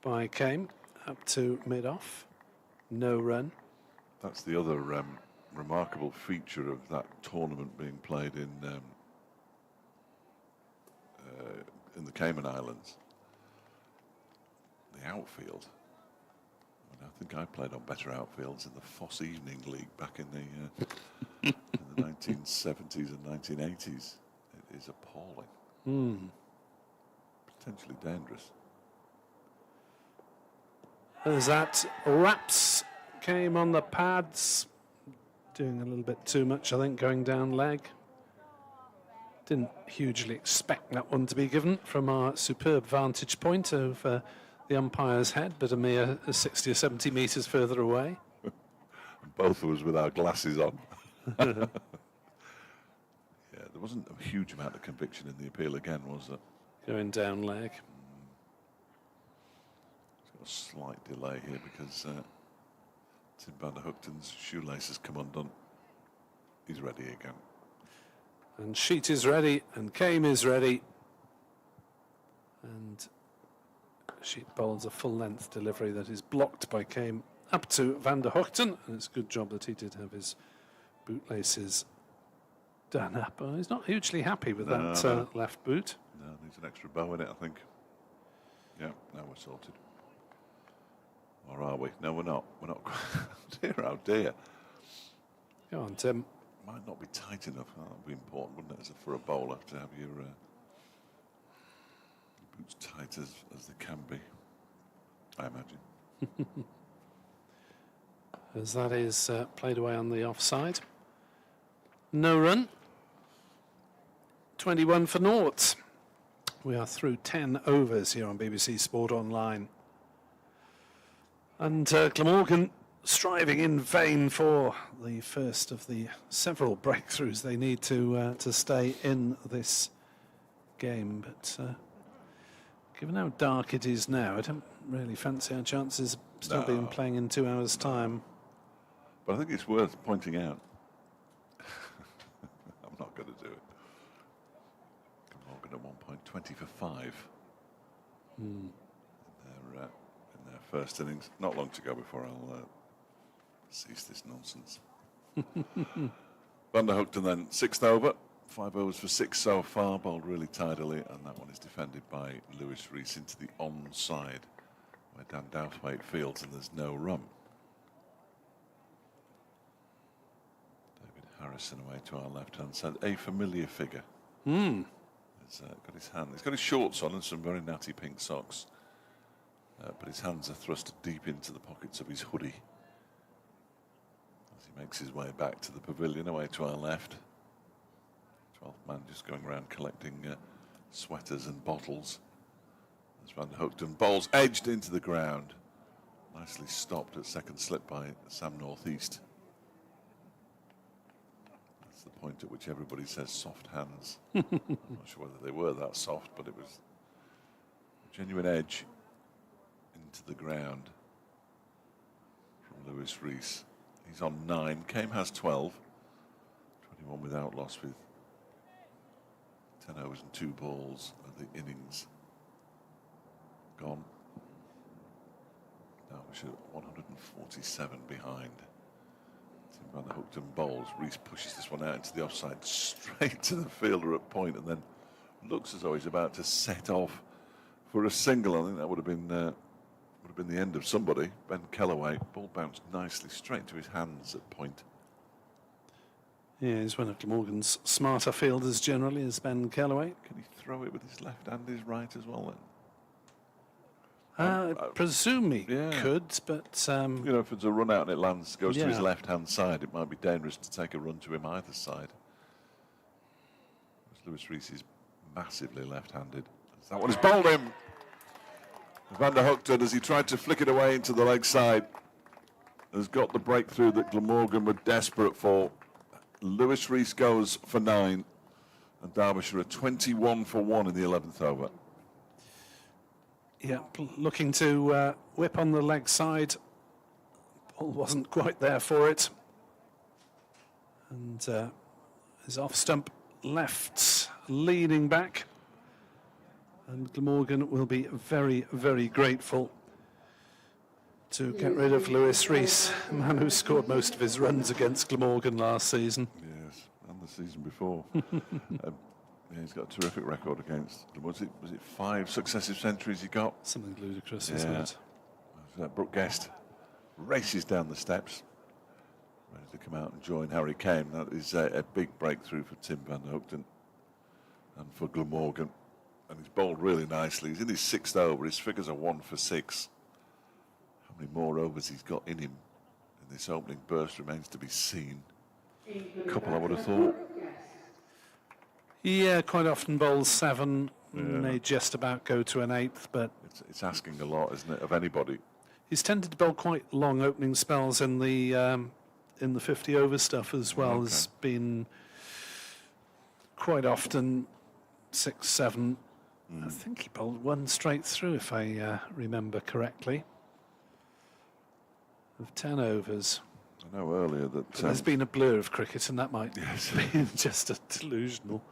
by Kame up to mid-off. No run. That's the other remarkable feature of that tournament being played in the Cayman Islands. The outfield. I think I played on better outfields in the Foss Evening League back in the 1970s and 1980s. It is appalling. Potentially dangerous. As that wraps Came on the pads, doing a little bit too much, I think, going down leg. Didn't hugely expect that one to be given from our superb vantage point of the umpire's head, but a mere 60 or 70 metres further away. Both of us with our glasses on. Yeah, there wasn't a huge amount of conviction in the appeal again, was there? Going down leg. It's got a slight delay here because Tim van der Hoogten's shoelace has come undone. He's ready again. And Sheet is ready, and Kame is ready. And Sheet bowls a full-length delivery that is blocked by Kame up to van der Hoogten. And it's a good job that he did have his bootlaces done up. He's not hugely happy with that left boot. No, needs an extra bow in it, I think. Yeah, now we're sorted. Or are we? No, we're not. We're not. Dear, oh dear. Go on, Tim. Might not be tight enough. That would be important, wouldn't it, for a bowler to have your boots tight as they can be, I imagine. As that is played away on the offside. No run. 21 for naught. We are through 10 overs here on BBC Sport Online. And Glamorgan striving in vain for the first of the several breakthroughs they need to stay in this game. But given how dark it is now, I don't really fancy our chances of still being playing in 2 hours' time. But I think it's worth pointing out. I'm not going to do it. Glamorgan at one point 20 for 5. In their first innings. Not long to go before I'll cease this nonsense. Van der Hoogten then 6th over. 5 overs for 6 so far, bowled really tidily, and that one is defended by Lewis Rees into the onside, where Dan Douthwaite fields, and there's no run. David Harrison away to our left-hand side, a familiar figure. He's got his hand. He's got his shorts on and some very natty pink socks, but his hands are thrust deep into the pockets of his hoodie as he makes his way back to the pavilion away to our left. 12th man just going around collecting sweaters and bottles. As Van der Hoogten bowls edged into the ground. Nicely stopped at second slip by Sam Northeast. That's the point at which everybody says soft hands. I'm not sure whether they were that soft, but it was a genuine edge into the ground from Lewis Rees. He's on 9. Kame has 12. 21 without loss with 10 overs and 2 balls of the innings gone. Derbyshire 147 behind. Tim van der Hoogten bowls. Rees pushes this one out into the offside, straight to the fielder at point, and then looks as though he's about to set off for a single. I think that would have been the end of somebody. Ben Kellaway, ball bounced nicely straight to his hands at point. Yeah, he's one of Glamorgan's smarter fielders generally, is Ben Kellaway. Can he throw it with his left and his right as well then? I presume he could, but... you know, if it's a run out and it goes to his left-hand side, it might be dangerous to take a run to him either side. Lewis Rees is massively left-handed. That one has bowled him. Van der Hoogten, as he tried to flick it away into the leg side, has got the breakthrough that Glamorgan were desperate for. Lewis Rees goes for 9, and Derbyshire are 21 for 1 in the 11th over. Yeah, looking to whip on the leg side. Ball wasn't quite there for it. And his off-stump left leaning back. And Glamorgan will be very, very grateful to get rid of Lewis Rees, the man who scored most of his runs against Glamorgan last season. Yes, and the season before. Yeah, he's got a terrific record against. Was it 5 successive centuries he got? Something ludicrous, isn't it? Brooke Guest races down the steps, ready to come out and join Harry Kane. That is a big breakthrough for Tim van der Hoogten and for Glamorgan. And he's bowled really nicely. He's in his 6th over. His figures are 1 for 6. How many more overs he's got in him in this opening burst remains to be seen. A couple, I would have thought. Yeah, quite often bowls 7, may just about go to an 8th, but it's asking a lot, isn't it, of anybody? He's tended to bowl quite long opening spells in the 50 over stuff as well. Okay. Has been quite often 6, 7. I think he bowled 1 straight through, if I remember correctly, of 10 overs. I know earlier that There's been a blur of cricket, and that might be just a delusional.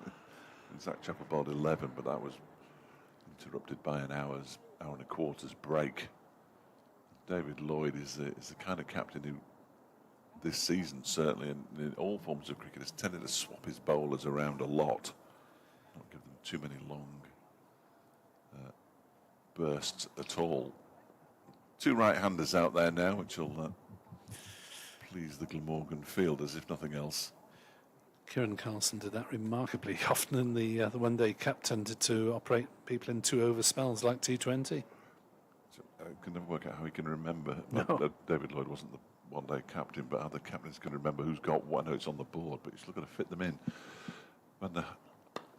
Zach Chappell bowled 11, but that was interrupted by an hour and a quarter's break. David Lloyd is the kind of captain who, this season certainly, and in all forms of cricket, has tended to swap his bowlers around a lot, not give them too many long bursts at all. 2 right-handers out there now, which will please the Glamorgan fielders, if nothing else. Kieran Carlson did that remarkably often in the one-day cup, tended to operate people in 2 over spells like T20. So I can never work out how he can remember. No. David Lloyd wasn't the one-day captain, but other captains can remember who's got what. I know it's on the board, but he's still got to fit them in. Van der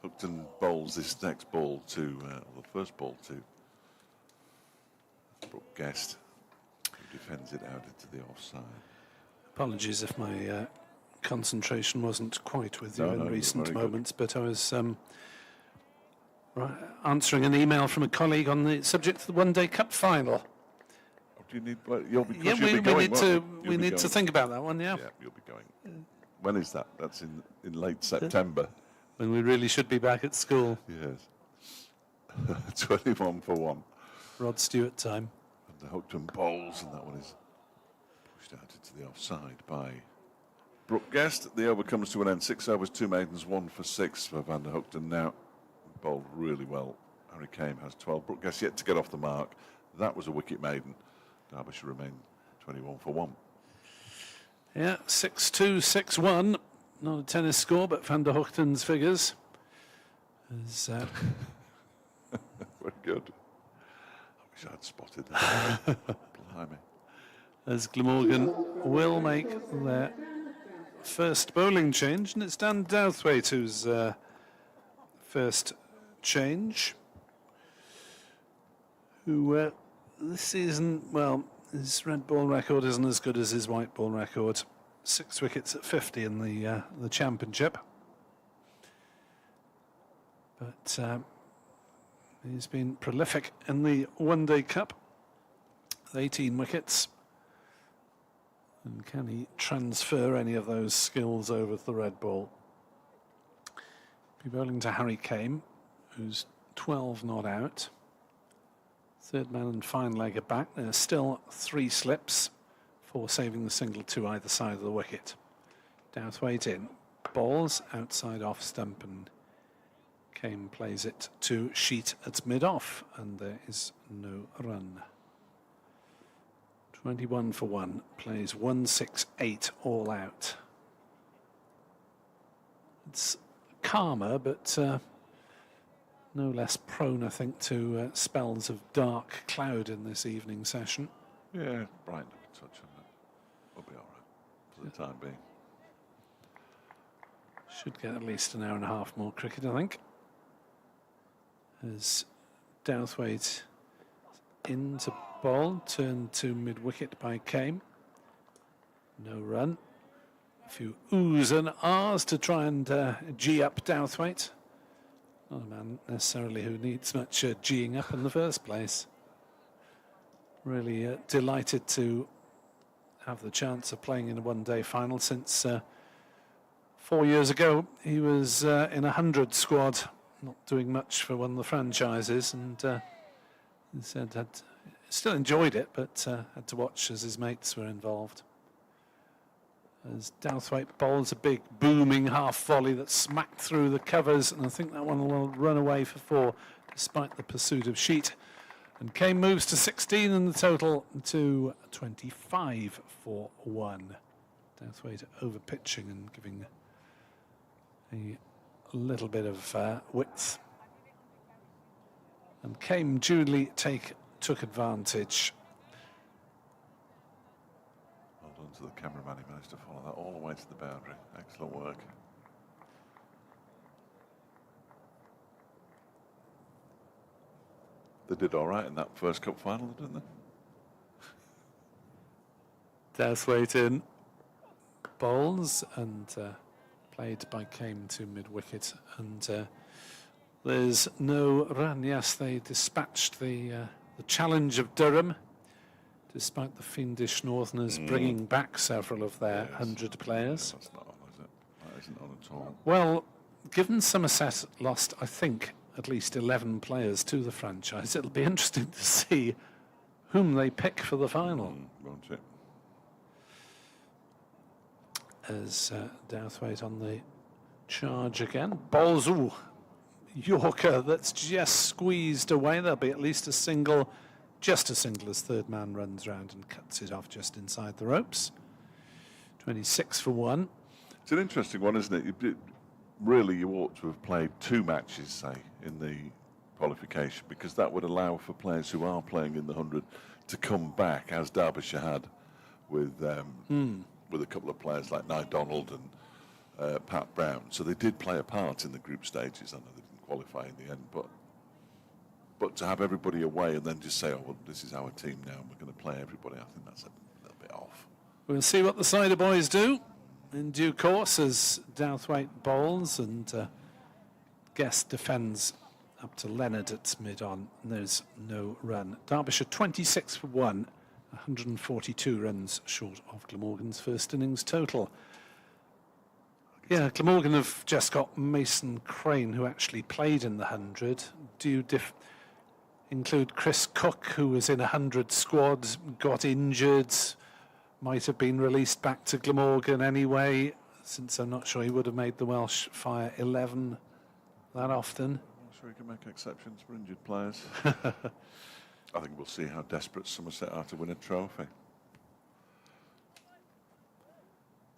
Hoogten bowls this next ball to, or the first ball to Brooke Guest, who defends it out into the offside. Apologies if my concentration wasn't quite with you in recent moments, but I was answering an email from a colleague on the subject of the one-day cup final. Oh, do you need? We need to think about that one. Yeah, you'll be going. When is that? That's in late September. When we really should be back at school. Yes. 21 for 1. Rod Stewart time. And the Hookton bowls, and that one is pushed out into the offside by Brooke Guest. The over comes to an end. 6 overs, 2 maidens, 1 for 6 for Van der Hoogten. Now bowled really well. Harry Kane has 12. Brooke Guest yet to get off the mark. That was a wicket maiden. Derbyshire remain 21 for 1. Yeah, 6-2, 6-1. Not a tennis score, but Van der Hoogten's figures is very good. I wish I'd spotted that. Blimey. As Glamorgan will make their first bowling change, and it's Dan Douthwaite who's first change, who this season, well, his red ball record isn't as good as his white ball record. 6 wickets at 50 in the championship, but he's been prolific in the one-day cup, 18 wickets. And can he transfer any of those skills over to the red ball? Be bowling to Harry Kane, who's 12 not out. Third man and fine legger back. There's still 3 slips, 4 saving the single to either side of the wicket. Douthwaite in. Balls outside off stump, and Kane plays it to Sheet at mid-off, and there is no run. 21 for 1, plays 1-6-8 all out. It's calmer, but no less prone, I think, to spells of dark cloud in this evening session. Yeah, brighten up a touch on that. We'll be all right for the time being. Should get at least an hour and a half more cricket, I think. As Douthwaite into ball, turned to mid-wicket by Kane. No run. A few oohs and ahs to try and gee up Douthwaite. Not a man necessarily who needs much geeing up in the first place. Really delighted to have the chance of playing in a one-day final since 4 years ago he was in a 100 squad not doing much for one of the franchises, and he said had still enjoyed it, but had to watch as his mates were involved. As Douthwaite bowls a big booming half volley that smacked through the covers, and I think that one will run away for 4 despite the pursuit of Sheet. And Kane moves to 16 and the total to 25 for 1. Douthwaite over pitching and giving a little bit of width. And Kane duly took advantage. Well done to the cameraman, he managed to follow that all the way to the boundary. Excellent work. They did all right in that first cup final, didn't they? Douthwaite in bowls and played by Kane to mid-wicket, and there's no run. Yes, they dispatched the challenge of Durham, despite the fiendish Northerners bringing back several of their 100 players. That's not on, is it? That isn't on at all. Well, given Somerset lost, I think, at least 11 players to the franchise, it'll be interesting to see whom they pick for the final. Won't it? As Douthwaite on the charge again. Bowls, ooh, Yorker that's just squeezed away. There'll be at least a single, just a single as third man runs round and cuts it off just inside the ropes. 26 for 1. It's an interesting one, isn't it? Really, you ought to have played 2 matches, say, in the qualification, because that would allow for players who are playing in the 100 to come back, as Derbyshire had with a couple of players like Nye Donald and Pat Brown. So they did play a part in the group stages. I know they didn't qualify in the end, but to have everybody away and then just say, oh, well, this is our team now, and we're going to play everybody, I think that's a little bit off. We'll see what the Cider boys do in due course as Douthwaite bowls and Guest defends up to Leonard at mid-on. There's no run. Derbyshire 26 for 1, 142 runs short of Glamorgan's first innings total. Yeah, Glamorgan have just got Mason Crane, who actually played in the 100. Do you include Chris Cook, who was in a 100 squad, got injured, might have been released back to Glamorgan anyway, since I'm not sure he would have made the Welsh fire 11 that often. I'm not sure he can make exceptions for injured players. I think we'll see how desperate Somerset are to win a trophy.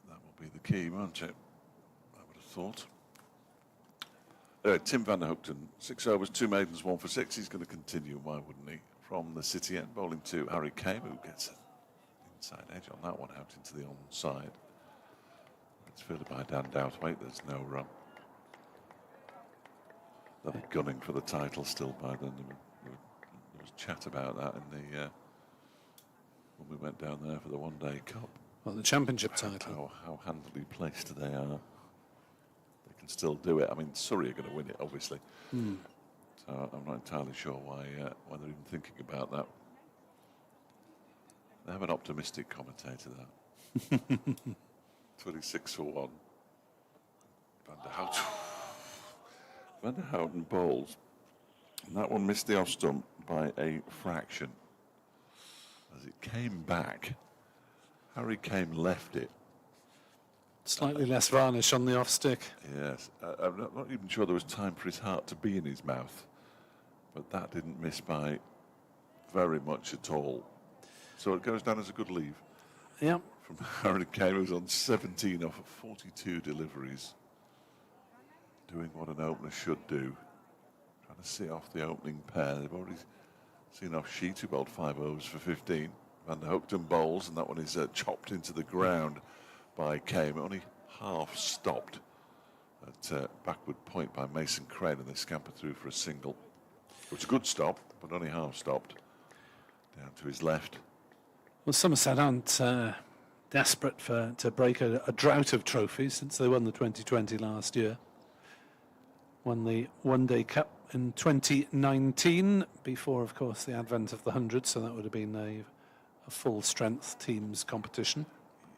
That will be the key, won't it? I would have thought. Tim van der Hoogten, 6 overs, 2 maidens, 1 for 6. He's going to continue, why wouldn't he? From the City end, bowling to Harry Kame, who gets an inside edge on that one, out into the onside. It's fielded by Dan Douthwaite, there's no run. They'll be gunning for the title still by then. There was chat about that in the when we went down there for the one-day cup. Well, the championship title. How handily placed they are. They can still do it. I mean, Surrey are going to win it, obviously. So I'm not entirely sure why they're even thinking about that. They have an optimistic commentator there. 26 for 1. Van der Houten bowls. And that one missed the off stump by a fraction. As it came back, Harry Kame left it. Slightly less varnish on the off stick. Yes, I'm not even sure there was time for his heart to be in his mouth. But that didn't miss by very much at all. So it goes down as a good leave. Yep. From Harry Kane, who's on 17 off of 42 deliveries. Doing what an opener should do. Trying to see off the opening pair. They've already seen off Sheet, who bowled 5 overs for 15. Van der Hoogten bowls, and that one is chopped into the ground by Kame. Only half stopped at backward point by Mason Crane, and they scamper through for a single. It was a good stop, but only half stopped. Down to his left. Well, Somerset aren't desperate to break a drought of trophies since they won the 2020 last year. Won the one-day cup in 2019, before, of course, the advent of the 100, so that would have been a full-strength teams competition.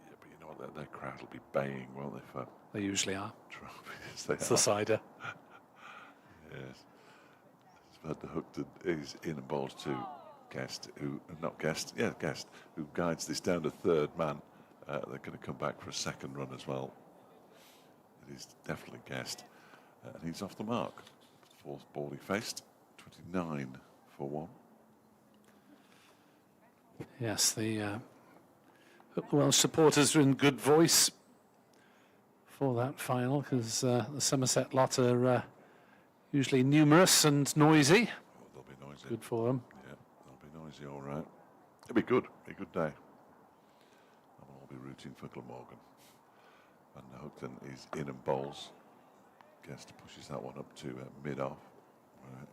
Yeah, but you know what, their crowd will be baying, won't they, for They usually are. trophies. It's the cider. Yes. Van der Hookton is in and bowls to Guest, Guest, who guides this down to third man. They're going to come back for a second run as well. It is definitely Guest. And he's off the mark. Fourth ball he faced, 29 for 1. Yes, the Welsh supporters are in good voice for that final, because the Somerset lot are usually numerous and noisy. Oh, they'll be noisy. Good for them. Yeah, they'll be noisy, all right. It'll be good. Be a good day. And we'll all be rooting for Glamorgan. Van der Hookton is in and bowls. Guest pushes that one up to mid-off.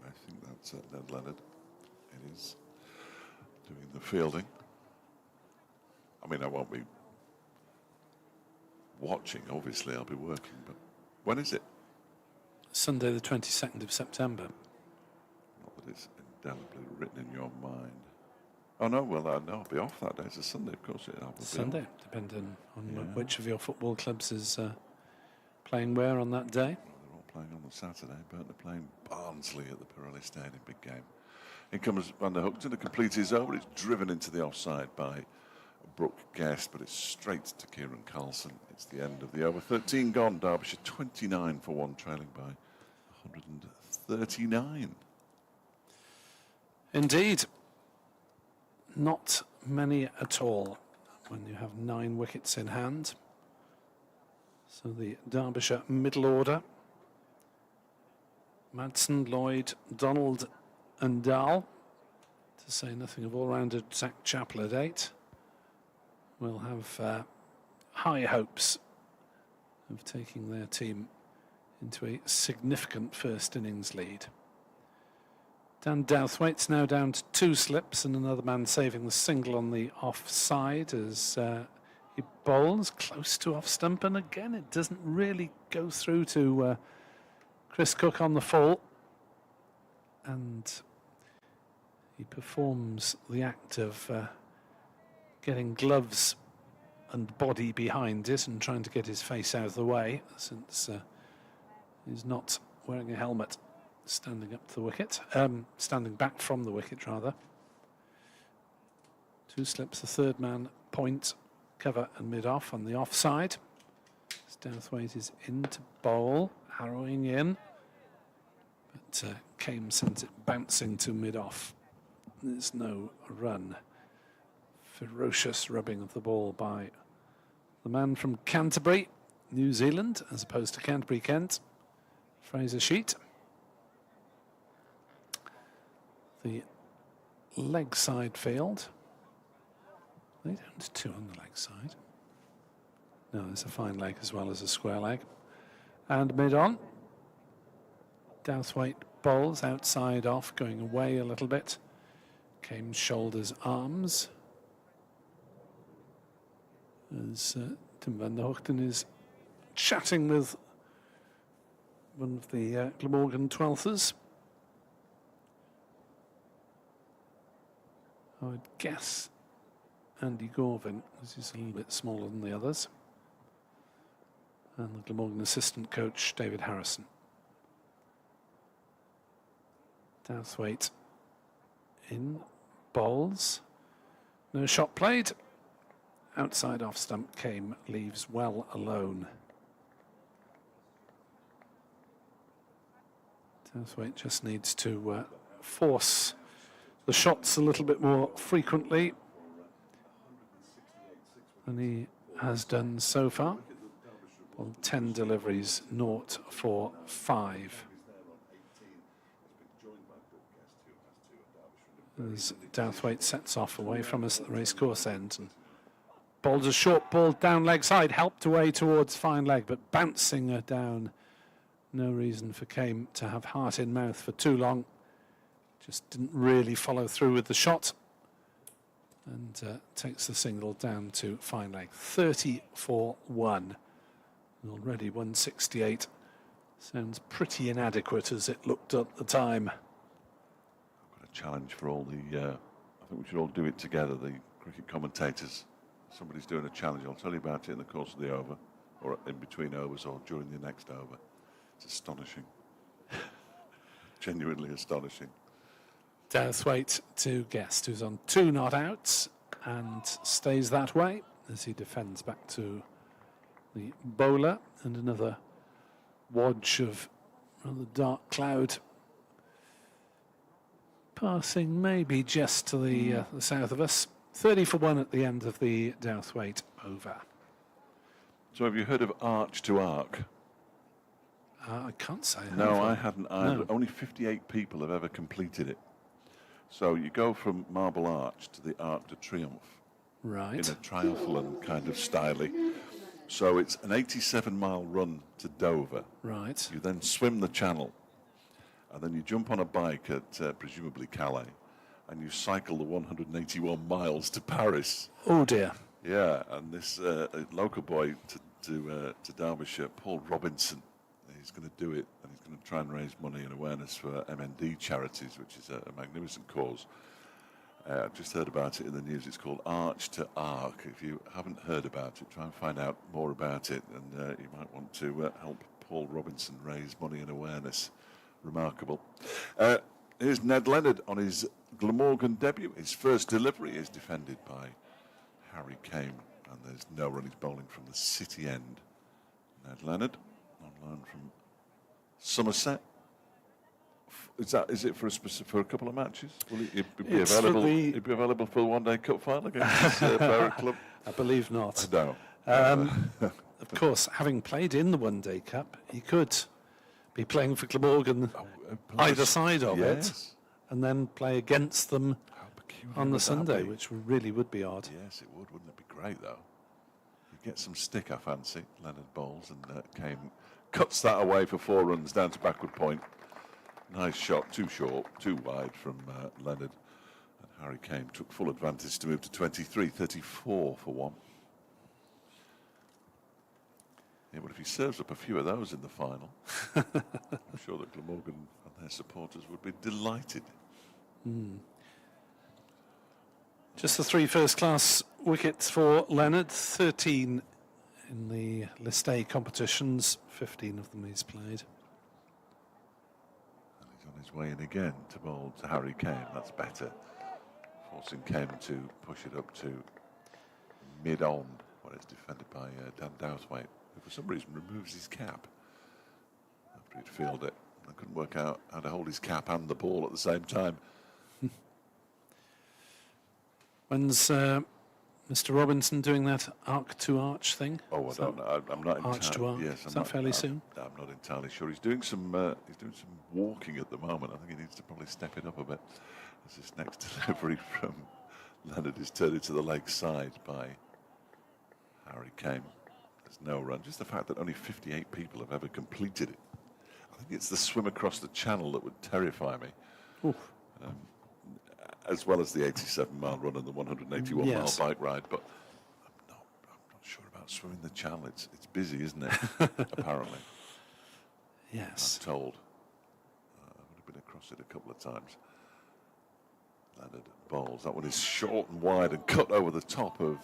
I think that's Ned Leonard. It is doing the fielding. I mean, I won't be watching, obviously. I'll be working. But when is it? Sunday, the 22nd of September. Not that it's indelibly written in your mind. Oh, no, well, no, I'll be off that day. It's a Sunday, of course. I'll be Sunday, off. depending on which of your football clubs is playing where on that day. Well, they're all playing on the Saturday, but they're playing Barnsley at the Pirelli Stadium, big game. In comes Van der Hookton to complete his over. It's driven into the offside by Brooke Guest, but it's straight to Kieran Carlson. It's the end of the over. 13 gone. Derbyshire 29 for 1, trailing by 139. Indeed. Not many at all when you have 9 wickets in hand. So the Derbyshire middle order: Madsen, Lloyd, Donald and Dahl, to say nothing of all-rounded Zach Chappell at 8. Will have high hopes of taking their team into a significant first innings lead. Dan Douthwaite's now down to 2 slips, and another man saving the single on the offside as he bowls close to off stump, and again it doesn't really go through to Chris Cook on the full, and he performs the act of getting gloves and body behind it and trying to get his face out of the way, since he's not wearing a helmet standing up to the wicket, standing back from the wicket rather. 2 slips, the third man point, cover and mid-off on the offside. Douthwaite is in to bowl, harrowing in, but Kame sends it bouncing to mid-off. There's no run. Ferocious rubbing of the ball by the man from Canterbury, New Zealand, as opposed to Canterbury, Kent, Fraser Sheet. The leg side field. They don't 2 on the leg side. No, there's a fine leg as well as a square leg. And mid-on. Douthwaite bowls outside off, going away a little bit. Came shoulders, arms. As Tim van der Hookton is chatting with one of the Glamorgan 12thers. I would guess Andy Gorvin, as he's a little bit smaller than the others. And the Glamorgan assistant coach, David Harrison. Douthwaite in, bowls. No shot played. Outside off stump came, leaves well alone. Douthwaite just needs to force the shots a little bit more frequently than he has done so far. Well, 10 deliveries, 0 for 5. As Douthwaite sets off away from us at the racecourse end and bowls a short ball down leg side, helped away towards fine leg, but bouncing her down. No reason for Kame to have heart in mouth for too long. Just didn't really follow through with the shot, and takes the single down to fine leg. 30 for 1. Already 168. Sounds pretty inadequate as it looked at the time. I've got a challenge for all the, I think we should all do it together, the cricket commentators. Somebody's doing a challenge. I'll tell you about it in the course of the over, or in between overs, or during the next over. It's astonishing. Genuinely astonishing. Dowthwaite to Guest, who's on 2 not outs and stays that way as he defends back to the bowler, and another wodge of rather dark cloud passing maybe just to the south of us. 30 for 1 at the end of the Dowthwaite over. So have you heard of arch to arc? I can't say. No, I hadn't either. No. Only 58 people have ever completed it. So you go from Marble Arch to the Arc de Triomphe Right. in a triathlon kind of style. So it's an 87-mile run to Dover. Right. You then swim the channel, and then you jump on a bike at presumably Calais, and you cycle the 181 miles to Paris. Oh dear. Yeah, and this local boy to Derbyshire, Paul Robinson, he's going to do it, and he's going to try and raise money and awareness for MND charities, which is a magnificent cause. I've just heard about it in the news. It's called Arch to Arc. If you haven't heard about it, try and find out more about it, and you might want to help Paul Robinson raise money and awareness. Remarkable. Here's Ned Leonard on his Glamorgan debut. His first delivery is defended by Harry Kane, and there's no run. He's bowling from the City end. Ned Leonard on loan from Somerset. Is it for a couple of matches? Will he be available? He'd be available for the one-day cup final against Barratt Club. I believe not. No. Of course, having played in the One-Day Cup, he could be playing for Glamorgan either side of it, and then play against them on the Sunday, which really would be odd. Yes, it would. Wouldn't it be great, though? He'd get some stick, I fancy. Leonard bowls, and Kane cuts that away for 4 runs down to backward point. Nice shot, too short, too wide from Leonard. And Harry Kane took full advantage to move to 23, 34 for 1. Yeah, but if he serves up a few of those in the final, I'm sure that Glamorgan and their supporters would be delighted. Just the 3 first-class wickets for Leonard, 13 in the List A competitions, 15 of them he's played. And he's on his way in again to bowl to Harry Kane. That's better. Forcing Kane to push it up to mid-on, where it's defended by Dan Dowthwaite, who for some reason removes his cap after he'd fielded it. I couldn't work out how to hold his cap and the ball at the same time. When's Mr. Robinson doing that arc-to-arch thing? Oh, I don't know. I'm not entirely. Arch to arc? Yes, Is that fairly soon? I'm not entirely sure. He's doing some walking at the moment. I think he needs to probably step it up a bit. As this next delivery from Leonard is turned into the leg side by Harry Kane. There's no run. Just the fact that only 58 people have ever completed it. I think it's the swim across the channel that would terrify me. As well as the 87-mile run and the 181-mile bike ride, but I'm not sure about swimming the channel. It's busy, isn't it? Apparently. Yes. I'm told. I would have been across it a couple of times. Leonard bowls. That one is short and wide and cut over the top of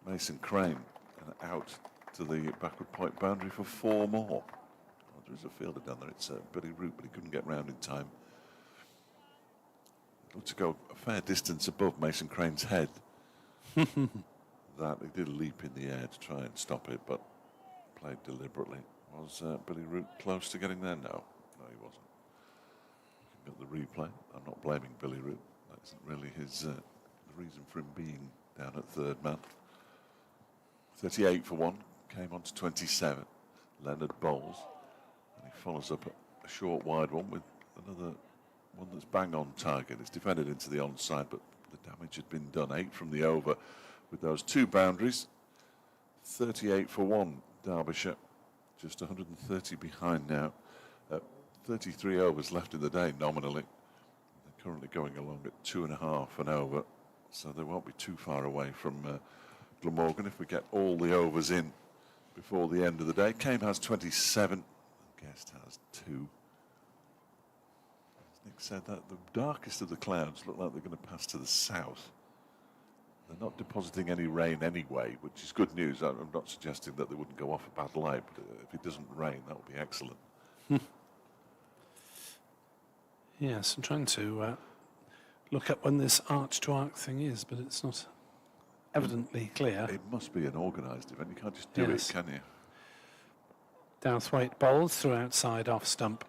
Mason Crane and out to the backward point boundary for 4 more. Well, there is a fielder down there. It's Billy Root, but he couldn't get round in time. To go a fair distance above Mason Crane's head. That he did leap in the air to try and stop it, but played deliberately. Was Billy Root close to getting there? No, he wasn't. Looking at the replay, I'm not blaming Billy Root. That isn't really his the reason for him being down at third man. 38 for 1, came on to 27. Leonard bowls, and he follows up a short wide one with another one that's bang on target. It's defended into the onside, but the damage had been done. 8 from the over with those 2 boundaries. 38 for 1, Derbyshire. Just 130 behind now. 33 overs left in the day, nominally. They're currently going along at 2.5 and over, so they won't be too far away from Glamorgan if we get all the overs in before the end of the day. Kane has 27, Guest has 2. Nick said that the darkest of the clouds look like they're going to pass to the south. They're not depositing any rain anyway, which is good news. I'm not suggesting that they wouldn't go off a bad light, but if it doesn't rain, that would be excellent. Yes, I'm trying to look up when this arch-to-arc thing is, but it's not evidently clear. It must be an organised event. You can't just do Yes. it, can you? Douthwaite bowls through outside off stump.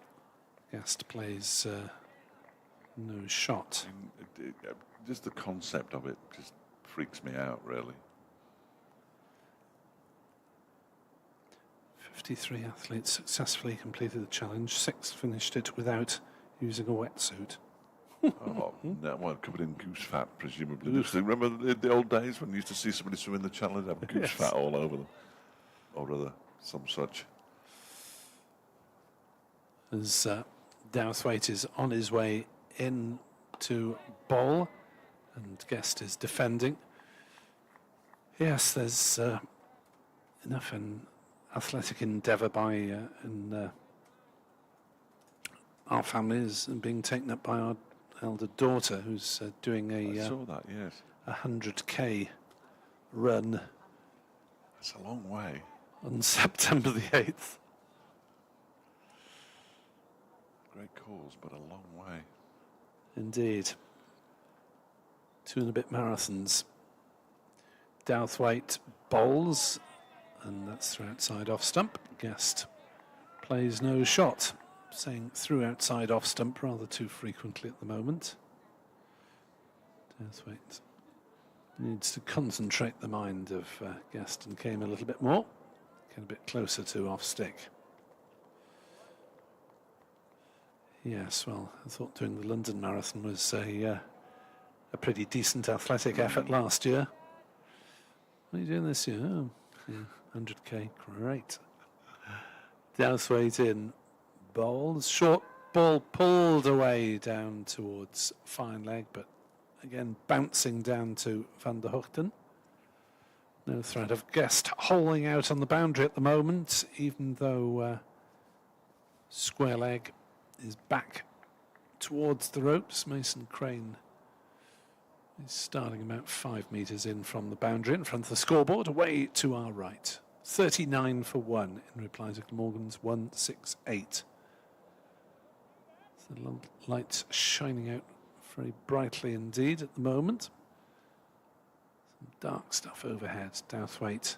Guest plays no shot. Just the concept of it just freaks me out, really. 53 athletes successfully completed the challenge. 6 finished it without using a wetsuit. Oh, no, well, covered in goose fat, presumably. Just remember the old days when you used to see somebody swim in the channel and have goose Yes. fat all over them? Or rather, some such. As Douthwaite is on his way in to bowl, and Guest is defending. Yes, there's enough in athletic endeavour by our families and being taken up by our elder daughter, who's doing I a saw that, yes. 100k run It's a long way. on September the 8th. Great cause, but a long way. Indeed. 2 and a bit marathons. Douthwaite bowls, and that's through outside off stump. Guest plays no shot, saying through outside off stump rather too frequently at the moment. Douthwaite needs to concentrate the mind of Guest and came a little bit more, get a bit closer to off stick. Yes, well, I thought doing the London Marathon was a pretty decent athletic effort last year. What are you doing this year? Oh, yeah, 100k, great. Douthwaite in, bowls, short ball pulled away down towards fine leg, but again bouncing down to Van der Hoogten. No threat of Guest holing out on the boundary at the moment, even though square leg is back towards the ropes. Mason Crane is starting about 5 metres in from the boundary in front of the scoreboard, away to our right. 39 for 1 in reply to Glamorgan's 168. The lights shining out very brightly indeed at the moment. Some dark stuff overhead. Douthwaite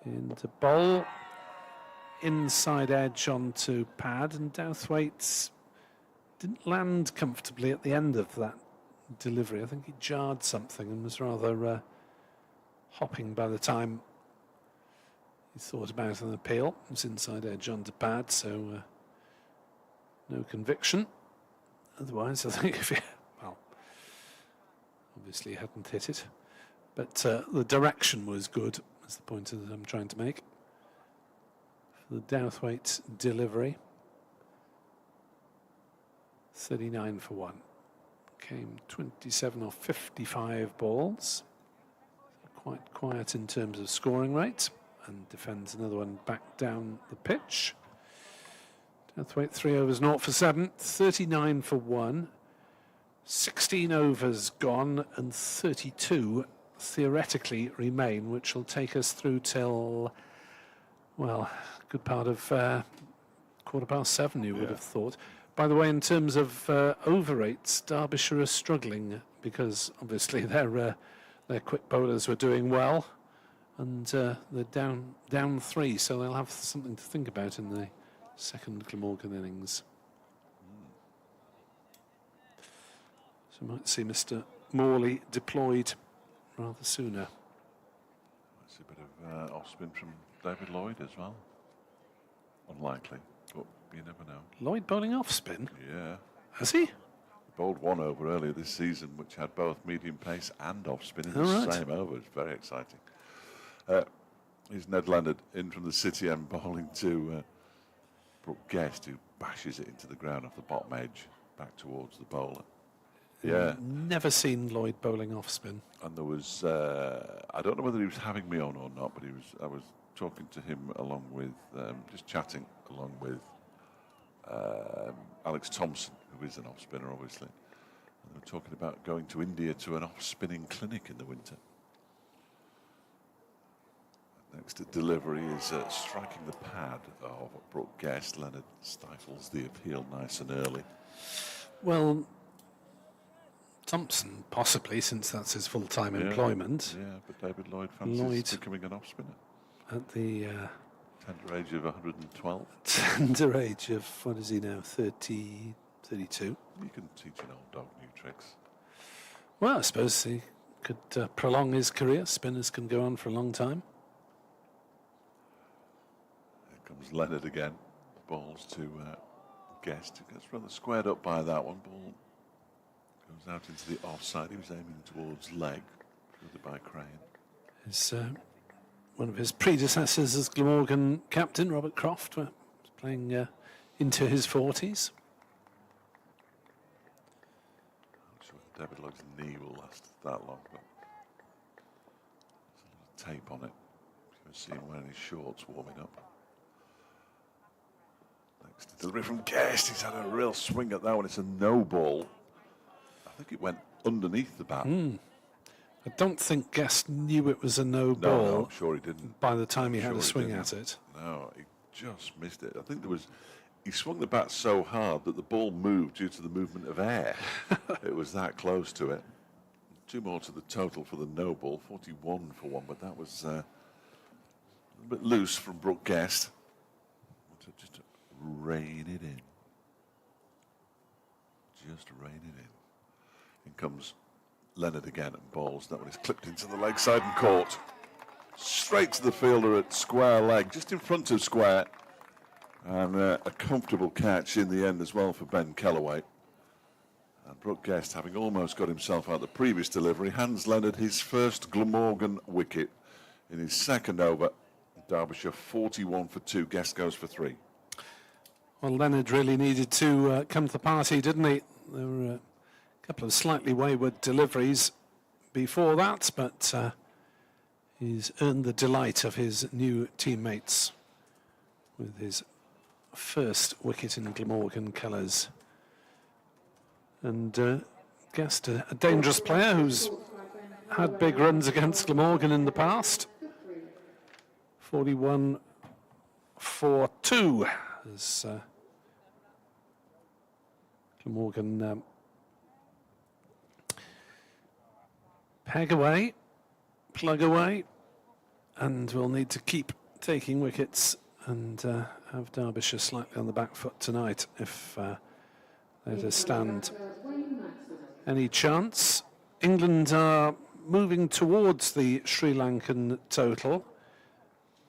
into bowl. Inside edge onto pad, and Douthwaite didn't land comfortably at the end of that delivery. I think he jarred something and was rather hopping by the time he thought about an appeal. It was inside edge onto pad, so no conviction. Otherwise, I think if he, well, obviously he hadn't hit it, but the direction was good, is the point that I'm trying to make. The Douthwaite delivery, 39 for 1. Came 27 or 55 balls. Quite quiet in terms of scoring rate, and defends another one back down the pitch. Douthwaite 3 overs, 0 for 7, 39 for 1. 16 overs gone, and 32 theoretically remain, which will take us through till, well, good part of 7:15, you would have thought. By the way, in terms of over rates, Derbyshire are struggling because obviously their quick bowlers were doing well, and they're down 3, so they'll have something to think about in the second Glamorgan innings. So we might see Mr. Morley deployed rather sooner. That's a bit of off spin from David Lloyd as well. Unlikely, but you never know. Lloyd bowling off spin? Yeah. Has he? He bowled 1 over earlier this season, which had both medium pace and off spin in All the right. same over. It's very exciting. He's Ned landed in from the City end, bowling to Brooke Guest, who bashes it into the ground off the bottom edge, back towards the bowler. Yeah. Never seen Lloyd bowling off spin. And there was, I don't know whether he was having me on or not, but I was talking to him along with, just chatting along with Alex Thompson, who is an off spinner, obviously. And they were talking about going to India to an off spinning clinic in the winter. Next delivery is striking the pad of Brooke Guest. Leonard stifles the appeal nice and early. Well, Thompson, possibly, since that's his full-time employment. Yeah, but David Lloyd fancies becoming an off-spinner. At the Tender age of 112. tender age of, what is he now, 30, 32? You can teach an old dog new tricks. Well, I suppose he could prolong his career. Spinners can go on for a long time. Here comes Leonard again. Balls to Guest. He gets rather squared up by that one. Ball goes out into the offside. He was aiming towards leg. Fielded by Crane. His, one of his predecessors as Glamorgan captain, Robert Croft, was playing into his 40s. I'm not sure David Lloyd's knee will last that long, but there's a lot of tape on it. You can see him wearing his shorts warming up. Next delivery from Guest. He's had a real swing at that one. It's a no ball. I think it went underneath the bat. I don't think Guest knew it was a no ball. No, I'm sure he didn't. By the time he had a swing at it. No, he just missed it. I think he swung the bat so hard that the ball moved due to the movement of air. It was that close to it. 2 more to the total for the no ball, 41 for one, but that was a bit loose from Brooke Guest. Just to rein it in. Just rein it in. In comes Leonard again and balls. That one is clipped into the leg side and caught. Straight to the fielder at square leg, just in front of square. And a comfortable catch in the end as well for Ben Kellaway. And Brooke Guest, having almost got himself out the previous delivery, hands Leonard his first Glamorgan wicket in his second over. Derbyshire 41 for 2. Guest goes for 3. Well, Leonard really needed to come to the party, didn't he? There were a couple of slightly wayward deliveries before that, but he's earned the delight of his new teammates with his first wicket in Glamorgan colours. And Guest, a dangerous player who's had big runs against Glamorgan in the past. 41 for 2 as Glamorgan peg away, plug away, and we'll need to keep taking wickets and have Derbyshire slightly on the back foot tonight if they're to stand any chance. England are moving towards the Sri Lankan total,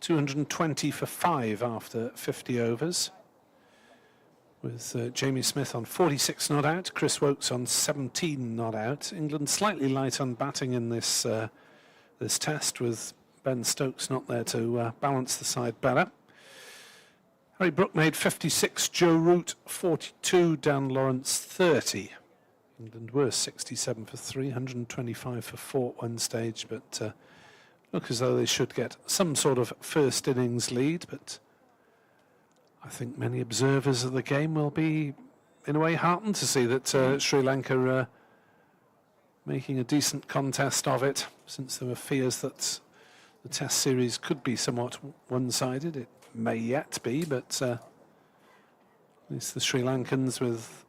220 for 5 after 50 overs, with Jamie Smith on 46 not out, Chris Wokes on 17 not out. England slightly light on batting in this this test, with Ben Stokes not there to balance the side better. Harry Brook made 56, Joe Root 42, Dan Lawrence 30. England were 67 for 3, 125 for 4 at one stage, but look as though they should get some sort of first innings lead. But I think many observers of the game will be, in a way, heartened to see that Sri Lanka are making a decent contest of it, since there were fears that the Test series could be somewhat one-sided. It may yet be, but at least the Sri Lankans, with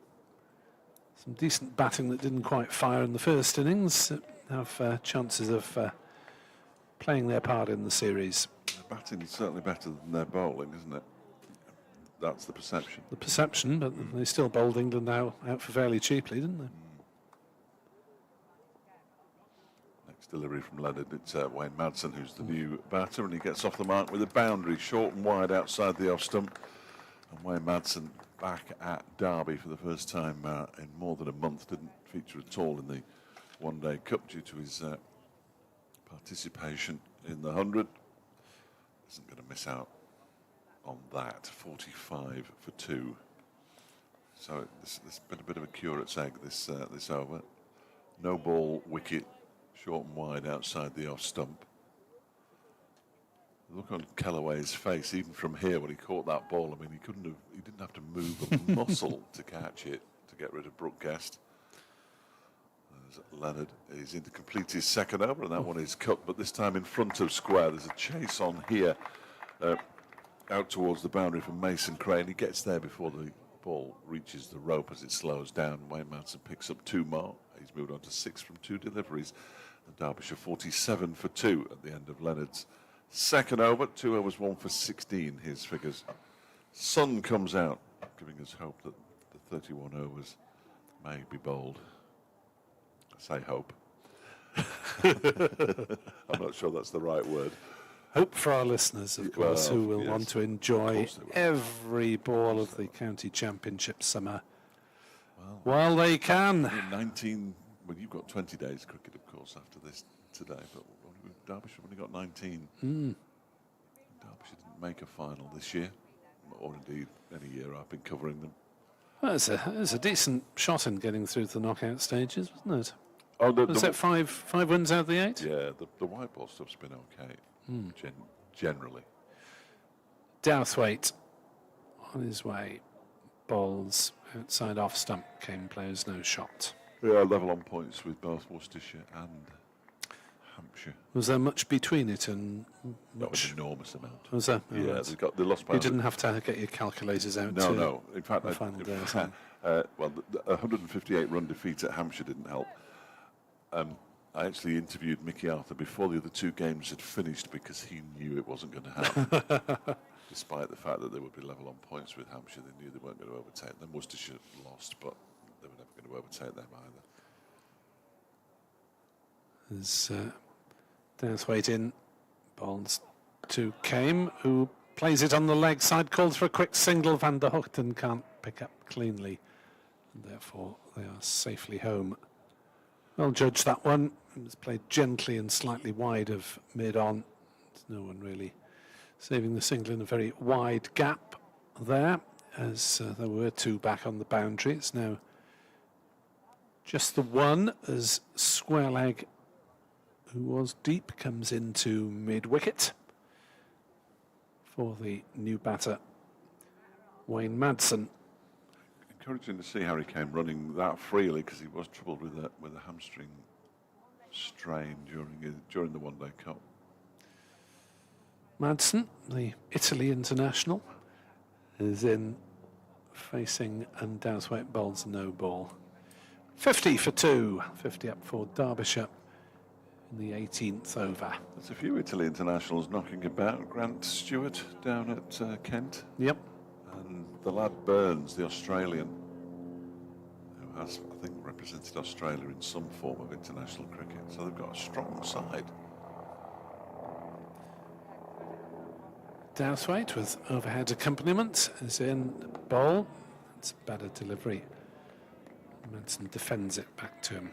some decent batting that didn't quite fire in the first innings, have chances of playing their part in the series. Their batting is certainly better than their bowling, isn't it? That's the perception. The perception, but they still bowled England out for fairly cheaply, didn't they? Next delivery from Leonard, it's Wayne Madsen, who's the new batter, and he gets off the mark with a boundary, short and wide outside the off stump. And Wayne Madsen back at Derby for the first time in more than a month. Didn't feature at all in the one-day cup due to his participation in the 100. Isn't going to miss out on that. 45 for 2. So there's been a bit of a curate's egg this over. No ball, wicket, short and wide outside the off stump. Look on Kellaway's face, even from here when he caught that ball. I mean, he didn't have to move a muscle to catch it, to get rid of Brooke Guest. As Leonard is in to complete his second over, and that one is cut, but this time in front of square. There's a chase on here, out towards the boundary from Mason Crane. He gets there before the ball reaches the rope as it slows down. Wayne Madsen picks up 2 more. He's moved on to 6 from 2 deliveries. And Derbyshire 47 for 2 at the end of Leonard's second over. 2 overs, 1 for 16, his figures. Sun comes out, giving us hope that the 31 overs may be bowled. I say hope. I'm not sure that's the right word. Hope for our listeners, of course, Well, who will yes, want to enjoy every ball of the county championship summer while they can. 19, well, you've got 20 days cricket, of course, after this today, but Derbyshire have only got 19. Derbyshire didn't make a final this year, or indeed any year I've been covering them. Well, it's a decent shot in getting through to the knockout stages, wasn't it? Oh, Was that five wins out of the 8? Yeah, the white ball stuff's been okay, generally. Douthwaite on his way. Bowls outside off stump. Came plays no shot. Yeah, level on points with both Worcestershire and Hampshire. Was there much between it and That was an enormous amount. was there? Oh, Yeah, right. they lost by... You didn't have to get your calculators out. No. In fact, the final day or something. well, the 158 run defeat at Hampshire didn't help. I actually interviewed Mickey Arthur before the other 2 games had finished because he knew it wasn't going to happen. Despite the fact that they would be level on points with Hampshire, they knew they weren't going to overtake them. Worcestershire lost, but they were never going to overtake them either. As Douthwaite in, bowls to Kame, who plays it on the leg side, calls for a quick single. Van der Hoogten can't pick up cleanly, and therefore they are safely home. Well judged, that one. It was played gently and slightly wide of mid-on. There's no one really saving the single in a very wide gap there, as there were 2 back on the boundary. It's now just the 1 as square leg, who was deep, comes into mid-wicket for the new batter, Wayne Madsen. Encouraging to see Harry Kane running that freely because he was troubled with a hamstring strain during the One Day Cup. Madsen, the Italy international, is in facing, and Douthwaite bowls no ball. 50 for 2, 50 up for Derbyshire in the 18th over. There's a few Italy internationals knocking about. Grant Stewart down at Kent. Yep. And the lad Burns, the Australian, who has, I think, represented Australia in some form of international cricket. So they've got a strong side. Douthwaite with overhead accompaniment is in bowl. It's a better delivery. Madsen defends it back to him.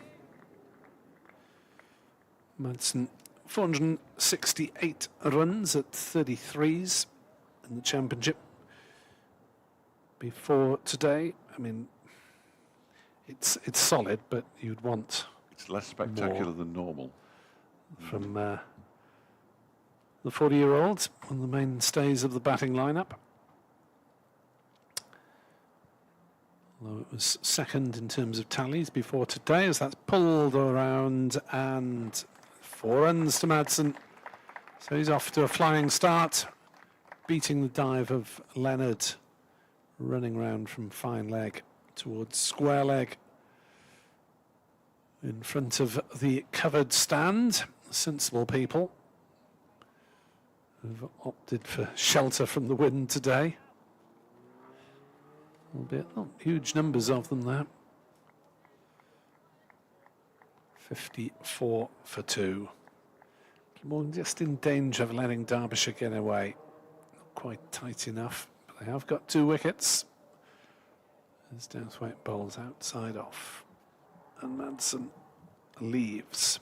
Madsen 468 runs at 33s in the championship. Before today, I mean, it's solid, but you'd want It's less spectacular than normal. from the 40-year-olds, one of the mainstays of the batting lineup. Although it was second in terms of tallies before today, as that's pulled around, and 4 runs to Madsen. So he's off to a flying start, beating the dive of Leonard, running round from fine leg towards square leg. In front of the covered stand, sensible people who've opted for shelter from the wind today. Albeit not huge numbers of them there. 54 for 2. Glamorgan just in danger of letting Derbyshire get away. Not quite tight enough, but they have got 2 wickets. As Douthwaite bowls outside off, and Madsen leaves.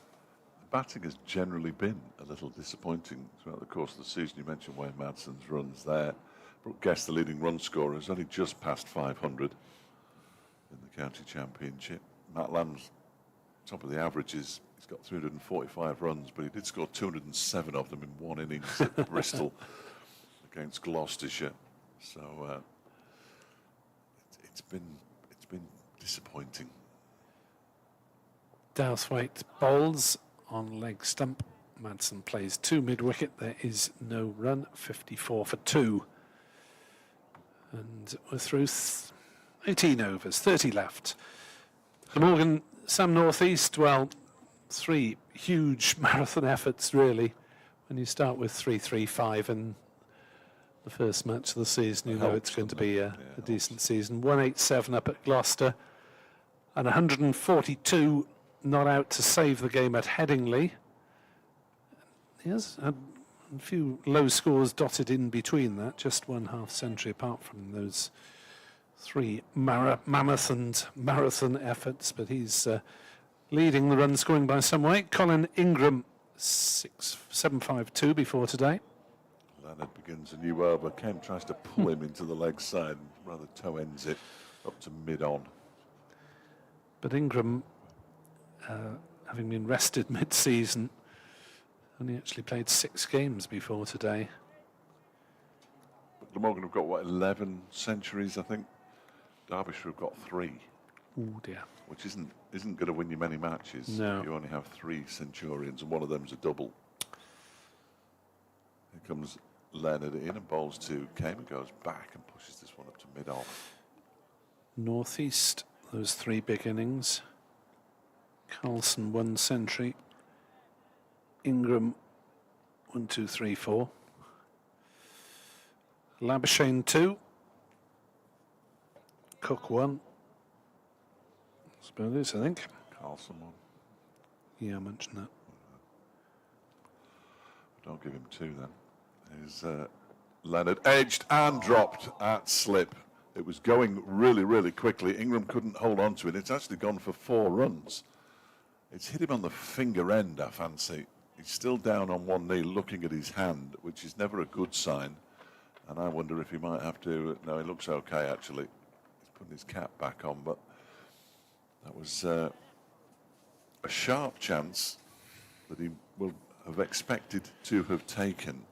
Batting has generally been a little disappointing throughout the course of the season. You mentioned Wayne Madsen's runs there. Brooke Guest, the leading run scorer, has only just passed 500 in the county championship. Matt Lamb's top of the averages. He's got 345 runs, but he did score 207 of them in 1 innings at Bristol against Gloucestershire. So it's been disappointing. Douthwaite bowls on leg stump. Madsen plays 2 mid-wicket. There is no run. 54 for 2. And we're through 18 overs, 30 left. Glamorgan, Sam North East, well, 3 huge marathon efforts, really. When you start with 3-3-5 in the first match of the season, you know it's going to be a decent season. 187 up at Gloucester, and 142 not out to save the game at Headingley. Yes, a few low scores dotted in between that, just 1 half century apart from those 3 mammoth and marathon efforts, but he's leading the run scoring by some way. Colin Ingram, 7.52 before today. Leonard begins a new over. Kem tries to pull him into the leg side and rather toe ends it up to mid-on. But Ingram, having been rested mid-season, only actually played 6 games before today. But Glamorgan have got, what, 11 centuries, I think? Derbyshire have got 3. Oh dear. Which isn't going to win you many matches. No. You only have 3 centurions, and one of them's a double. Here comes Leonard in and bowls to Kem and goes back and pushes this one up to mid-on. North East, those 3 big innings. Carlson 1 century. Ingram 1, 2, 3, 4. Labuschagne 2. Cook 1. That's about it, I think. Carlson 1. Yeah, I mentioned that. Don't give him 2 then. Is Leonard edged and dropped at slip. It was going really, really quickly. Ingram couldn't hold on to it. It's actually gone for 4 runs. It's hit him on the finger end, I fancy. He's still down on one knee looking at his hand, which is never a good sign. And I wonder if he might have to... No, he looks okay, actually. He's putting his cap back on, but that was a sharp chance that he will have expected to have taken,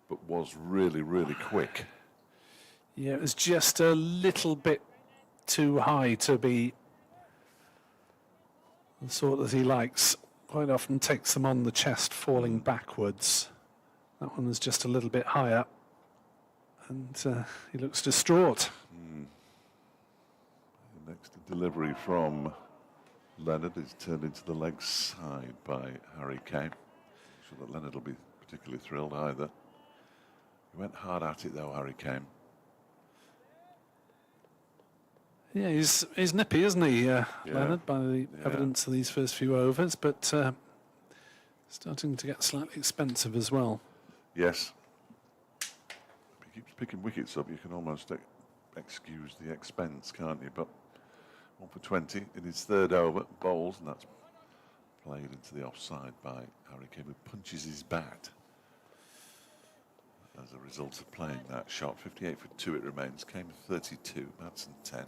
but was really, really quick. Yeah, it was just a little bit too high to be the sort that he likes. Quite often takes them on the chest, falling backwards. That one was just a little bit higher, and he looks distraught. The next delivery from Leonard is turned into the leg side by Harry Kem. I'm sure that Leonard will be particularly thrilled either. He went hard at it though, Harry Kem. Yeah, he's nippy, isn't he, Leonard, by the evidence of these first few overs, but starting to get slightly expensive as well. Yes. If he keeps picking wickets up, you can almost excuse the expense, can't you? But 1 for 20 in his 3rd over, bowls, and that's played into the offside by Harry Kem, who punches his bat as a result of playing that shot. 58 for 2 it remains. Kem 32, Madsen 10.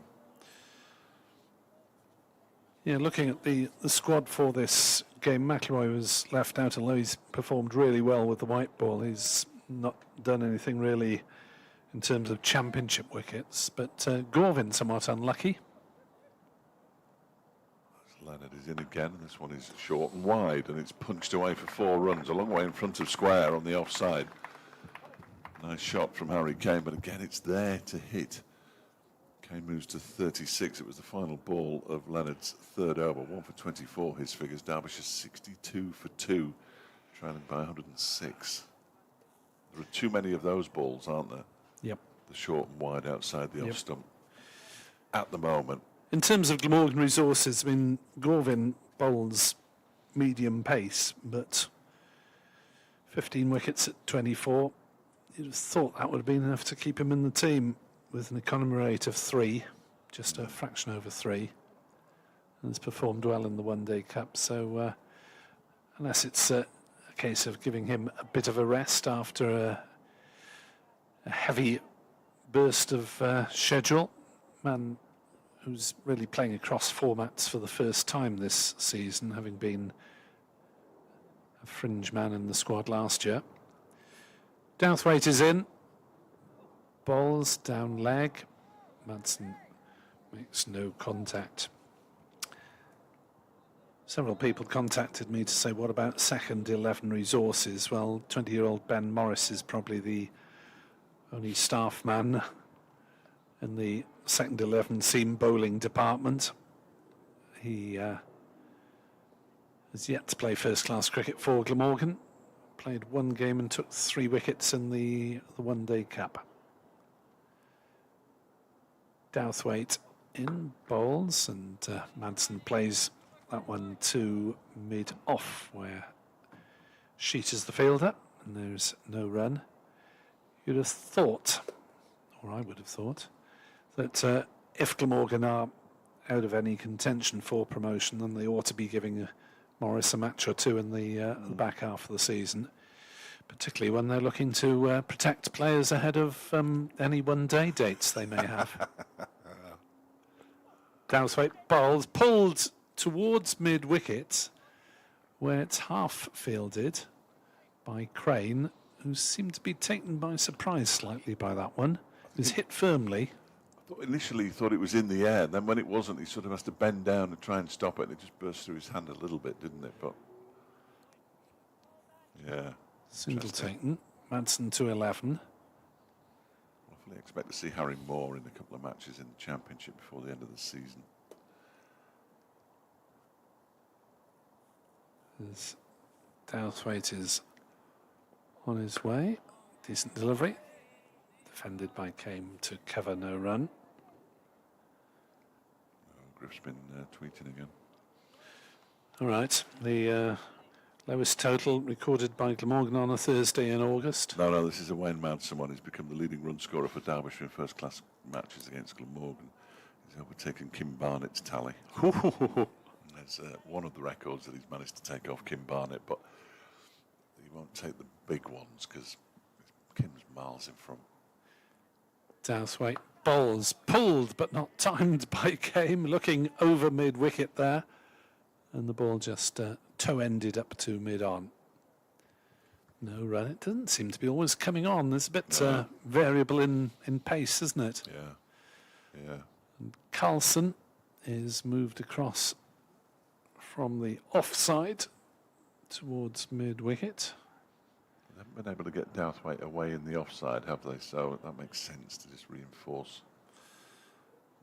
Yeah, looking at the squad for this game, McIlroy was left out, although he's performed really well with the white ball. He's not done anything really in terms of championship wickets, but Gorvin somewhat unlucky. Leonard is in again, and this one is short and wide, and it's punched away for 4 runs, a long way in front of square on the offside. Nice shot from Harry Kem, but again it's there to hit. Kem moves to 36. It was the final ball of Leonard's 3rd over. 1 for 24, his figures. Derbyshire 62 for 2, trailing by 106. There are too many of those balls, aren't there? Yep. The short and wide outside the off stump at the moment. In terms of Glamorgan resources, I mean, Gorvin bowls medium pace, but 15 wickets at 24. You'd have thought that would have been enough to keep him in the team with an economy rate of 3, just a fraction over 3. And has performed well in the One-Day Cup. So unless it's a case of giving him a bit of a rest after a heavy burst of schedule, man who's really playing across formats for the first time this season, having been a fringe man in the squad last year. Douthwaite is in. Bowls down leg. Madsen makes no contact. Several people contacted me to say, what about second 11 resources? Well, 20-year-old Ben Morris is probably the only staff man in the second 11 seam bowling department. He has yet to play first-class cricket for Glamorgan. Played one game and took 3 wickets in the one-day cap. Douthwaite in bowls, and Madsen plays that one to mid-off, where Sheet is the fielder, and there's no run. You'd have thought, or I would have thought, that if Glamorgan are out of any contention for promotion, then they ought to be giving Morris a match or two in the back half of the season, particularly when they're looking to protect players ahead of any one-day dates they may have. Douthwaite bowls, pulled towards mid-wicket, where it's half fielded by Crane, who seemed to be taken by surprise slightly by that one. It was hit firmly. Initially he thought it was in the air, then when it wasn't, he sort of has to bend down and try and stop it, and it just burst through his hand a little bit, didn't it? But yeah, Single taken. Madsen to 11. I fully expect to see Harry Moore in a couple of matches in the Championship before the end of the season. As Douthwaite is on his way. Decent delivery. Defended by Came to cover, no run. Griff's been tweeting again. All right, the lowest total recorded by Glamorgan on a Thursday in August. No, this is a Wayne Madsen one. He's become the leading run scorer for Derbyshire in first-class matches against Glamorgan. He's overtaken Kim Barnett's tally. There's one of the records that he's managed to take off Kim Barnett, but he won't take the big ones because Kim's miles in front. Douthwaite bowls, pulled but not timed by Came, looking over mid-wicket there. And the ball just toe-ended up to mid-on. No run. It doesn't seem to be always coming on. There's a bit variable in pace, isn't it? Yeah. And Carlson is moved across from the offside towards mid-wicket. They haven't been able to get Douthwaite away in the offside, have they? So that makes sense to just reinforce.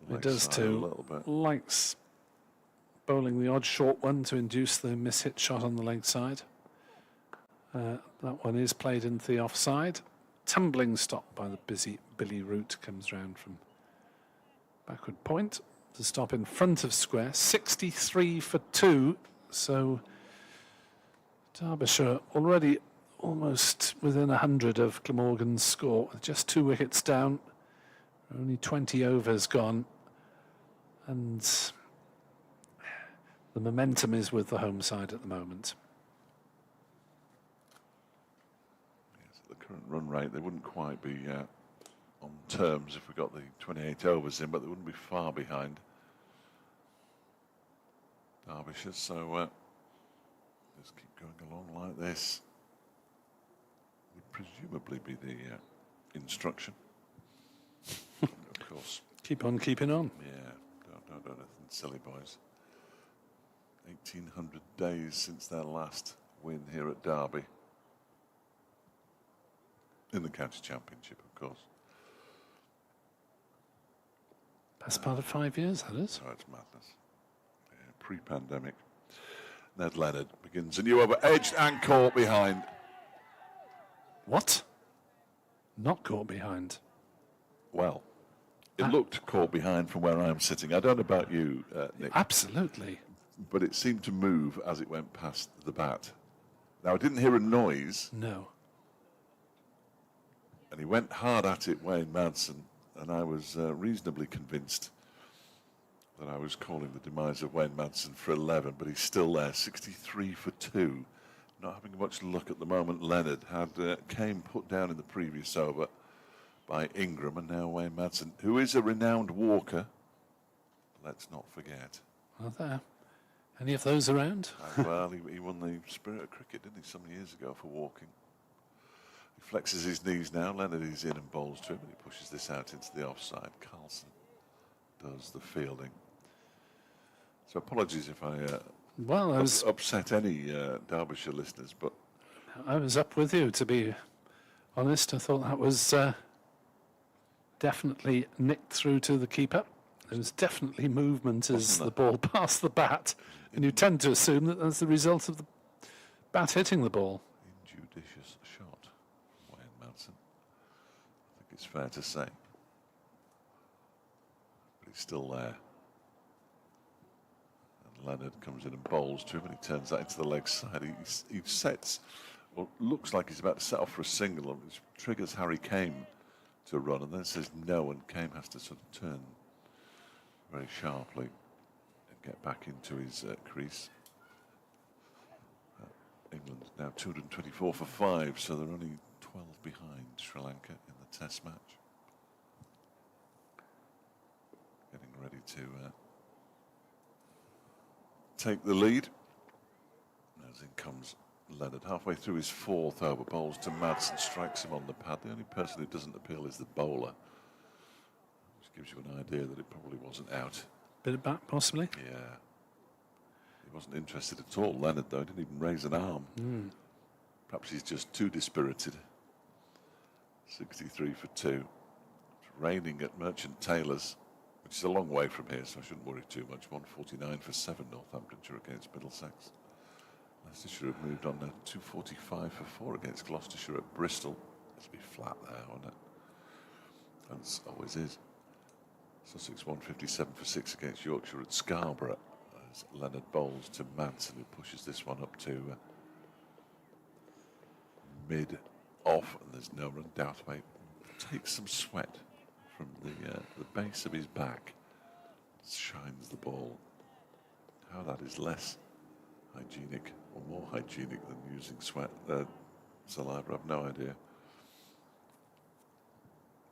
It does too. A little bit. Likes bowling the odd short one to induce the miss-hit shot on the leg side. That one is played into the offside. Tumbling stop by the busy Billy Root comes round from backward point to stop in front of square. 63 for 2. So Derbyshire already almost within 100 of Glamorgan's score, with just 2 wickets down, only 20 overs gone, and the momentum is with the home side at the moment. Yes, at the current run rate, they wouldn't quite be on terms if we got the 28 overs in, but they wouldn't be far behind Derbyshire, so just keep going along like this. Would presumably be the instruction. Of course. Keep on keeping on. Yeah, don't do anything silly, boys. 1,800 days since their last win here at Derby. In the county championship, of course. Best part of 5 years, that is. Oh, it's madness. Yeah, pre-pandemic. Ned Leonard begins a new over, edged and caught behind. What? Not caught behind. Well, it looked caught behind from where I'm sitting. I don't know about you, Nick. Absolutely. But it seemed to move as it went past the bat. Now, I didn't hear a noise. No. And he went hard at it, Wayne Madsen, and I was reasonably convinced that I was calling the demise of Wayne Madsen for 11, but he's still there, 63 for 2. Not having much luck at the moment. Leonard had Came put down in the previous over by Ingram, and now Wayne Madsen, who is a renowned walker. Let's not forget. Are there any of those around? Well, he won the Spirit of Cricket, didn't he, some years ago for walking. He flexes his knees now. Leonard is in and bowls to him, and he pushes this out into the offside. Carlson does the fielding. So apologies if I upset any Derbyshire listeners, but I was up with you, to be honest. I thought that was definitely nicked through to the keeper. There was definitely movement as the ball passed the bat, and you tend to assume that that's the result of the bat hitting the ball. Injudicious shot, Wayne Madsen. I think it's fair to say. But he's still there. And Leonard comes in and bowls to him, and he turns that into the leg side. He sets, well, looks like he's about to set off for a single, which triggers Harry Kane to run, and then says no, and Kane has to sort of turn very sharply and get back into his crease. England now 224 for 5, so they're only 12 behind Sri Lanka in the Test match. Getting ready to take the lead. As in comes Leonard, halfway through his 4th over, bowls to Madsen, strikes him on the pad. The only person who doesn't appeal is the bowler, which gives you an idea that it probably wasn't out. Bit of bat, possibly? Yeah. He wasn't interested at all, Leonard, though. Didn't even raise an arm. Perhaps he's just too dispirited. 63 for 2. It's raining at Merchant Taylor's, which is a long way from here, so I shouldn't worry too much. 149 for 7, Northamptonshire against Middlesex. Leicestershire have moved on to 245 for 4 against Gloucestershire at Bristol. It'll be flat there, won't it? As always is. Sussex 157 for 6 against Yorkshire at Scarborough. As Leonard bowls to Madsen, who pushes this one up to mid-off, and there's no run. Douthwaite takes some sweat from the base of his back, shines the ball. How that is less hygienic or more hygienic than using saliva, I've no idea.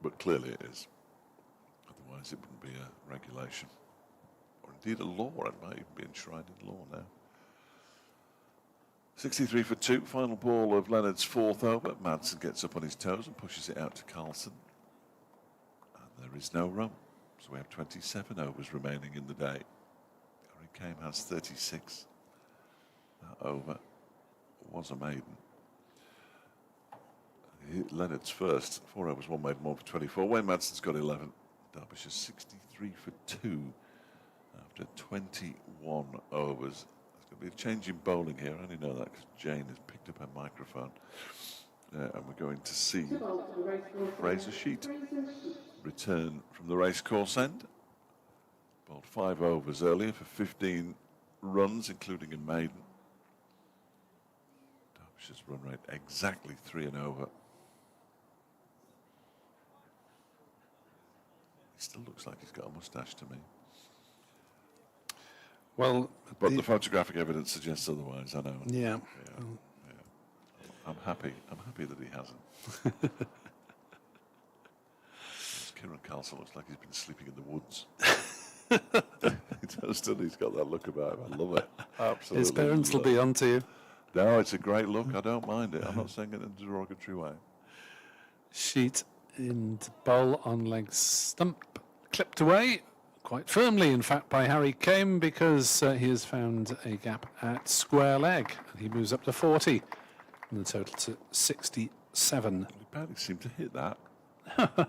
But clearly it is. Otherwise it wouldn't be a regulation. Or indeed a law. It might even be enshrined in law now. 63 for 2. Final ball of Leonard's 4th over. Madsen gets up on his toes and pushes it out to Carlson. And there is no run. So we have 27 overs remaining in the day. Harry Kane has 36. That over was a maiden. Leonard's first, 4 overs, 1 maiden, 1 for 24. Wayne Madsen's got 11. Derbyshire 63 for 2 after 21 overs. There's going to be a change in bowling here. I only know that because Jane has picked up her microphone. And we're going to see Fraser Sheet return from the racecourse end. Bowled 5 overs earlier for 15 runs, including a maiden. Derbyshire's run rate exactly 3 and over. He still looks like he's got a moustache to me. Well, but the photographic evidence suggests otherwise, I know. Yeah. I'm happy that he hasn't. Kieran Carlson looks like he's been sleeping in the woods. He does, doesn't he? He's got that look about him. I love it. Absolutely. His parents will be onto you. No, it's a great look. I don't mind it. I'm not saying it in a derogatory way. Sheet in bowl on leg stump. Clipped away, quite firmly, in fact, by Harry Kane, because he has found a gap at square leg. And he moves up to 40, and the total to 67. He barely seemed to hit that. It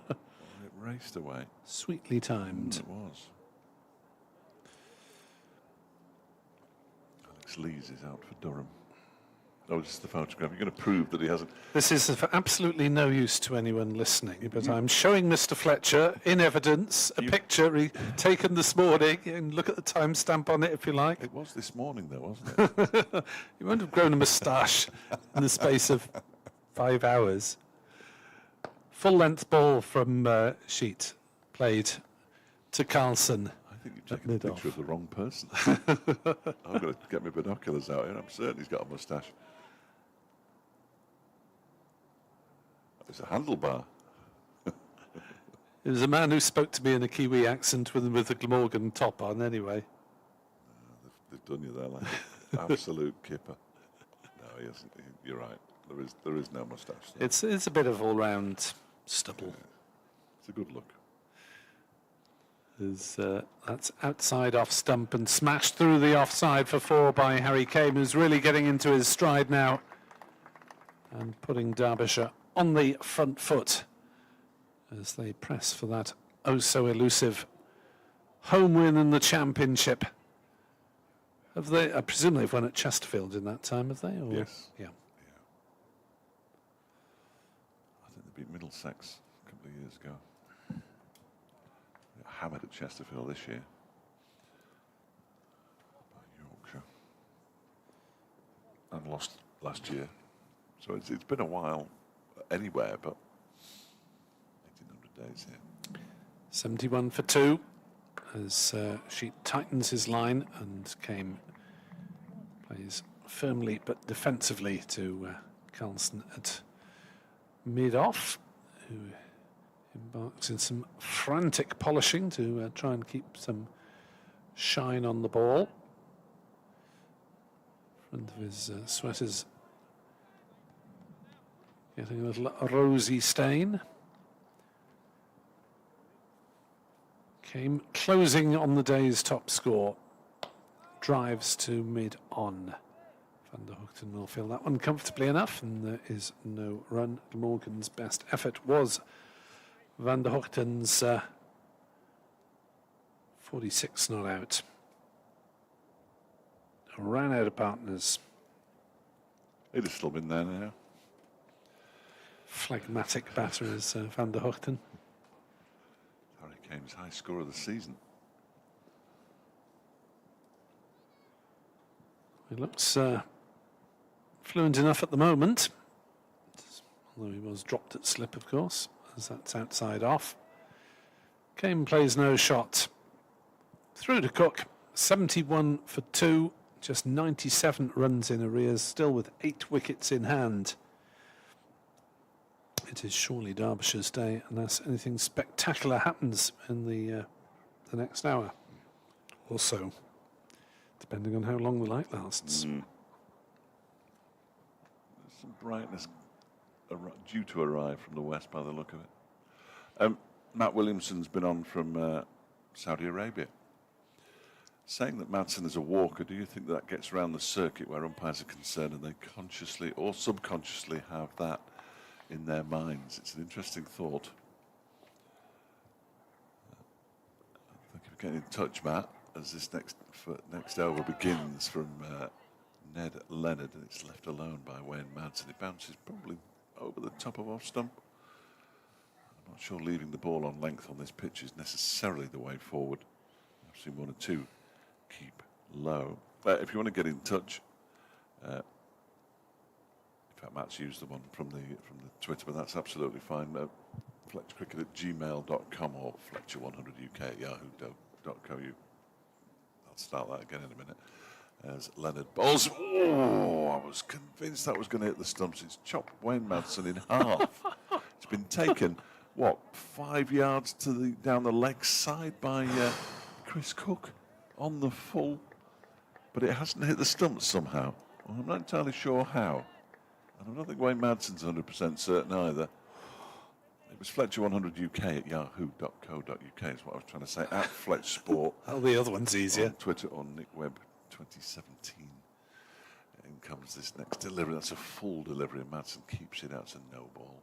raced away. Sweetly timed. It was. Alex Lees is out for Durham. Oh, this is the photograph. You're going to prove that he hasn't. This is of absolutely no use to anyone listening, but I'm showing Mr. Fletcher, in evidence, a picture taken this morning, and look at the timestamp on it if you like. It was this morning, though, wasn't it? You won't have grown a moustache in the space of 5 hours. Full-length ball from Sheet, played to Carlson. I think you've taken a picture of the wrong person. I've got to get my binoculars out here. I'm certain he's got a moustache. It's a handlebar. It was a man who spoke to me in a Kiwi accent with the Glamorgan top on, anyway. They've done you there, like absolute kipper. No, he hasn't. You're right. There is no moustache. So. It's a bit of all-round stubble. Yeah. It's a good look. That's outside off stump and smashed through the offside for 4 by Harry Kane, who's really getting into his stride now and putting Derbyshire on the front foot as they press for that oh-so-elusive home win in the championship. Have they? I presume they've won at Chesterfield in that time, have they? Or? Yes. Yeah. I think they beat Middlesex a couple of years ago. They got hammered at Chesterfield this year by Yorkshire. And lost last year. So it's been a while anywhere, but 1800 days here. 71 for 2 as Sheet tightens his line and plays firmly but defensively to Carlson at mid-off, who embarks in some frantic polishing to try and keep some shine on the ball. Front of his sweater's getting a little rosy stain. Came closing on the day's top score. Drives to mid-on. Van der Hoogten will fill that one comfortably enough, and there is no run. Glamorgan's best effort was Van der Hoogten's 46 not out. Ran out of partners. He'd have still been there now. Phlegmatic batter is Van der Hoogten. Harry Kane's high score of the season. He looks fluent enough at the moment, although he was dropped at slip, of course, as that's outside off. Kane plays no shot. Through to Cook, 71 for 2, just 97 runs in arrears, still with 8 wickets in hand. It is surely Derbyshire's day unless anything spectacular happens in the next hour or so, depending on how long the light lasts. There's some brightness due to arrive from the west by the look of it. Matt Williamson's been on from Saudi Arabia, saying that Madsen is a walker. Do you think that gets around the circuit where umpires are concerned and they consciously or subconsciously have that in their minds? It's an interesting thought. Thank you for getting in touch, Matt, as this next over begins from Ned Leonard, and it's left alone by Wayne Madsen. It bounces probably over the top of off stump. I'm not sure leaving the ball on length on this pitch is necessarily the way forward. I've seen 1 or 2 keep low. If you want to get in touch, in fact, Matt's used the one from the Twitter, but that's absolutely fine. FletcherCricket@gmail.com or Fletcher100UK@yahoo.co. I'll start that again in a minute. As Leonard bowls. Oh, I was convinced that was going to hit the stumps. It's chopped Wayne Madsen in half. It's been taken, 5 yards down the leg side by Chris Cook on the full, but it hasn't hit the stumps somehow. Well, I'm not entirely sure how. And I don't think Wayne Madsen's 100% certain either. It was Fletcher100UK@yahoo.co.uk is what I was trying to say. @FletchSport. Oh, the other one's easier. On Twitter on Nick Webb 2017. In comes this next delivery. That's a full delivery. And Madsen keeps it out. It's a no ball.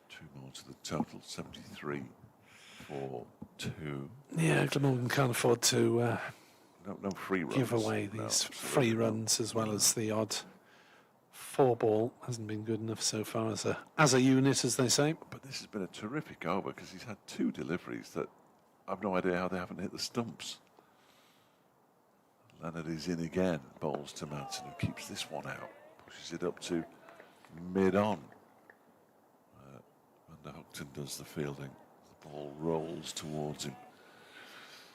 2 more to the total. 73 for 2. Yeah, Glamorgan can't afford to No free runs. give away these free runs, as well as the odd 4 ball. Hasn't been good enough so far as a unit, as they say. But this has been a terrific over because he's had 2 deliveries that I've no idea how they haven't hit the stumps. Leonard is in again, bowls to Madsen, who keeps this one out, pushes it up to mid-on. Van der Hoogten does the fielding. The ball rolls towards him.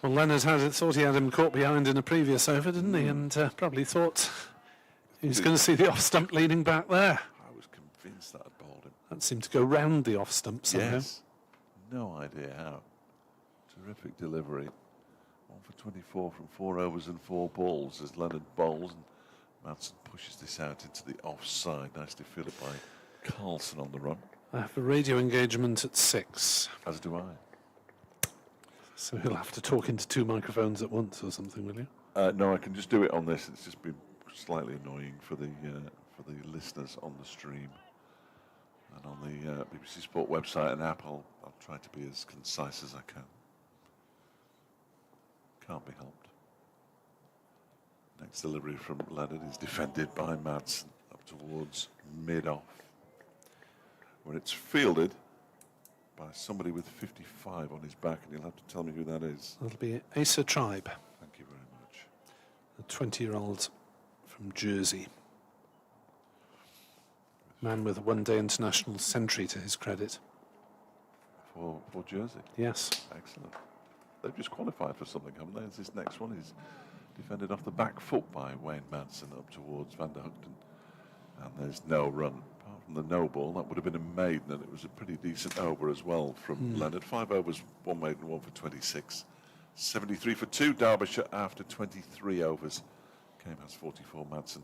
Well, Leonard thought he had him caught behind in a previous over, didn't he? And probably thought he was going to see the off stump leaning back there. I was convinced that had bowled him. That seemed to go round the off stump somehow. Yes. No idea how. Terrific delivery. 1 for 24 from 4 overs and 4 balls as Leonard bowls, and Madsen pushes this out into the offside. Nicely fielded by Carlson on the run. I have a radio engagement at 6. As do I. So he'll have to talk into 2 microphones at once or something, will you? No, I can just do it on this. It's just been slightly annoying for the listeners on the stream. And on the BBC Sport website and app, I'll try to be as concise as I can. Can't be helped. Next delivery from Leonard is defended by Madsen up towards mid-off, where it's fielded by somebody with 55 on his back, and you'll have to tell me who that is. That'll be Asa Tribe, Thank you very much. the 20-year-old from Jersey. Man with a one-day international century to his credit. For Jersey. Yes. Excellent. They've just qualified for something, haven't they? As this next one is defended off the back foot by Wayne Madsen up towards Van der Hugden. And there's no run. Apart from the no ball, that would have been a maiden, and it was a pretty decent over as well from Leonard. 5 overs, 1 maiden, 1 for 26. 73 for 2, Derbyshire after 23 overs. Kame has 44, Madsen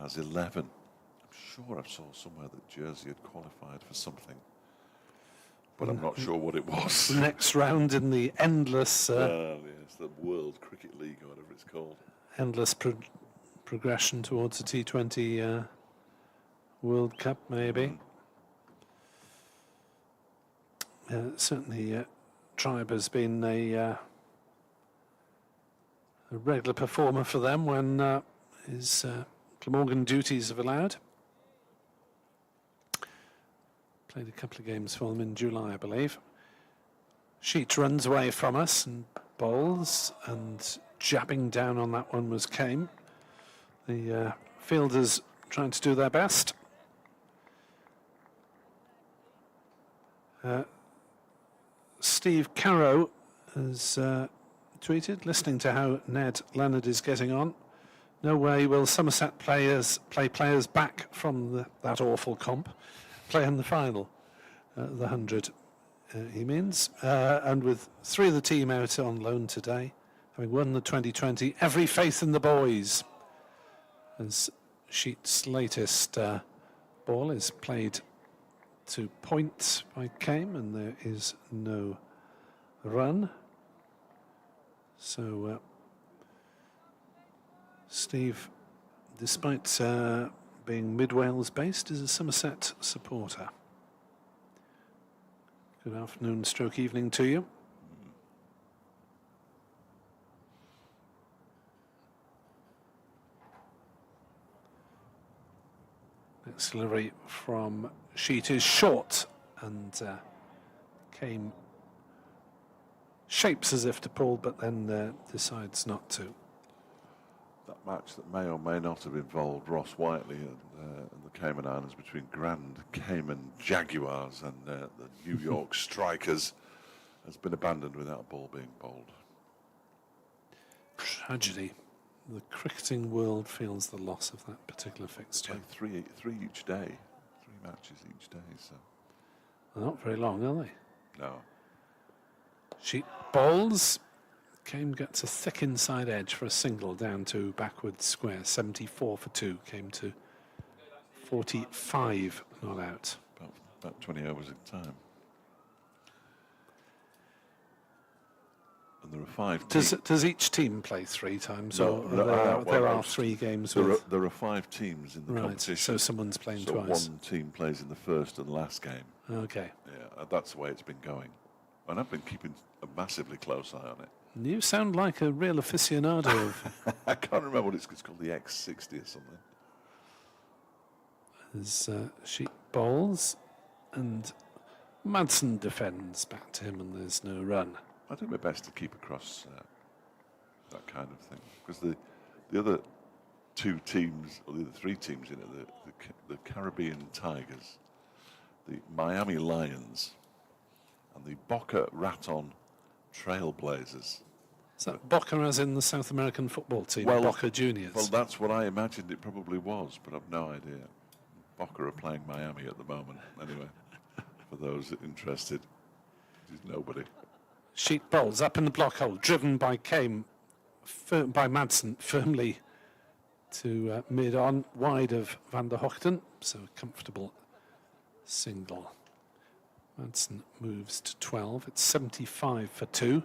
has 11. I'm sure I saw somewhere that Jersey had qualified for something, but I'm not sure what it was. Next round in the endless... yes, the World Cricket League, or whatever it's called. Endless progression towards the T20 World Cup, maybe. Certainly, Tribe has been a regular performer for them when his Glamorgan duties have allowed. Played a couple of games for them in July, I believe. Sheet runs away from us and bowls, and jabbing down on that one was Kame. The fielders trying to do their best. Steve Carrow has tweeted, listening to how Ned Leonard is getting on. No way will Somerset players play players back from that awful comp, play in the final, the 100, he means. And with 3 of the team out on loan today, having won the 2020, every faith in the boys. As Sheet's latest ball is played to point by Kame, and there is no run. So Steve, despite being mid-Wales based, is a Somerset supporter. Good afternoon, stroke evening to you. Next delivery from Sheet is short, and Kame shapes as if to pull, but then decides not to. That match that may or may not have involved Ross Whiteley and the Cayman Islands between Grand Cayman Jaguars and the New York Strikers has been abandoned without a ball being bowled. Tragedy. The cricketing world feels the loss of that particular fixture. Three each day, 3 matches each day. So They're not very long, are they? no. Sheet bowls. Kame gets a thick inside edge for a single down to backward square. 74 for 2. Came to 45 not out. About 20 overs at a time. And there are 5 teams. Does each team play 3 times? No, or there are 3 games with... There are 5 teams in the competition. So someone's playing so twice. one team plays in the first and last game. Okay. Yeah, that's the way it's been going. And I've been keeping a massively close eye on it. You sound like a real aficionado of... I can't remember what it's called, the X60 or something. As Sheet bowls, and Madsen defends back to him, and there's no run. I do my best to keep across that kind of thing, because the other 2 teams, or the other 3 teams in it, the Caribbean Tigers, the Miami Lions, and the Boca Raton Trailblazers. Is that Boca as in the South American football team, Boca Juniors? Well, that's what I imagined it probably was, but I've no idea. Boca are playing Miami at the moment, anyway, for those interested. There's nobody. Sheet bowls up in the block hole, driven by Kame, by Madsen, firmly to mid-on, wide of Van der Hugden, so a comfortable single. Madsen moves to 12. It's 75 for 2.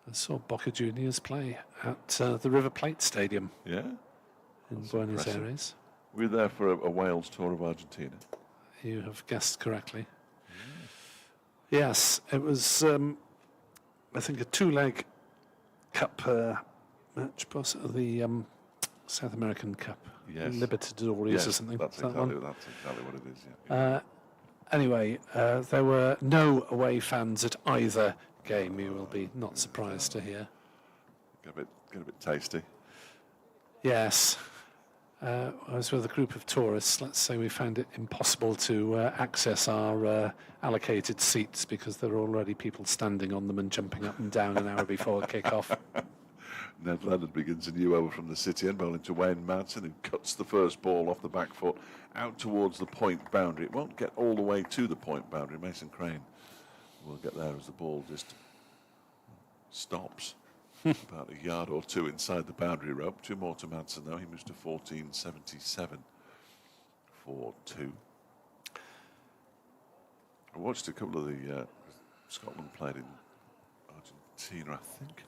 I saw Boca Juniors play at the River Plate Stadium. Yeah? In That's Buenos impressive. Aires. We're there for a Wales tour of Argentina. you have guessed correctly. Yes, it was, I think, a two-leg cup match, the South American Cup. Yes. Libertadores Yes, or something. that's Is that exactly, one? that's exactly what it is, yeah. Anyway, there were no away fans at either game, you will be not surprised to hear. Get a bit tasty. Yes. I was with a group of tourists. Let's say we found it impossible to access our allocated seats because there were already people standing on them and jumping up and down an hour before kick-off. Ned Leonard begins a new over from the City end, bowling to Wayne Madsen, who cuts the first ball off the back foot out towards the point boundary. It won't get all the way to the point boundary. Mason Crane will get there as the ball just stops about a yard or two inside the boundary rope. Two more to Madsen, though. He moves to 14.77 for 2. I watched a couple of the Scotland played in Argentina, I think.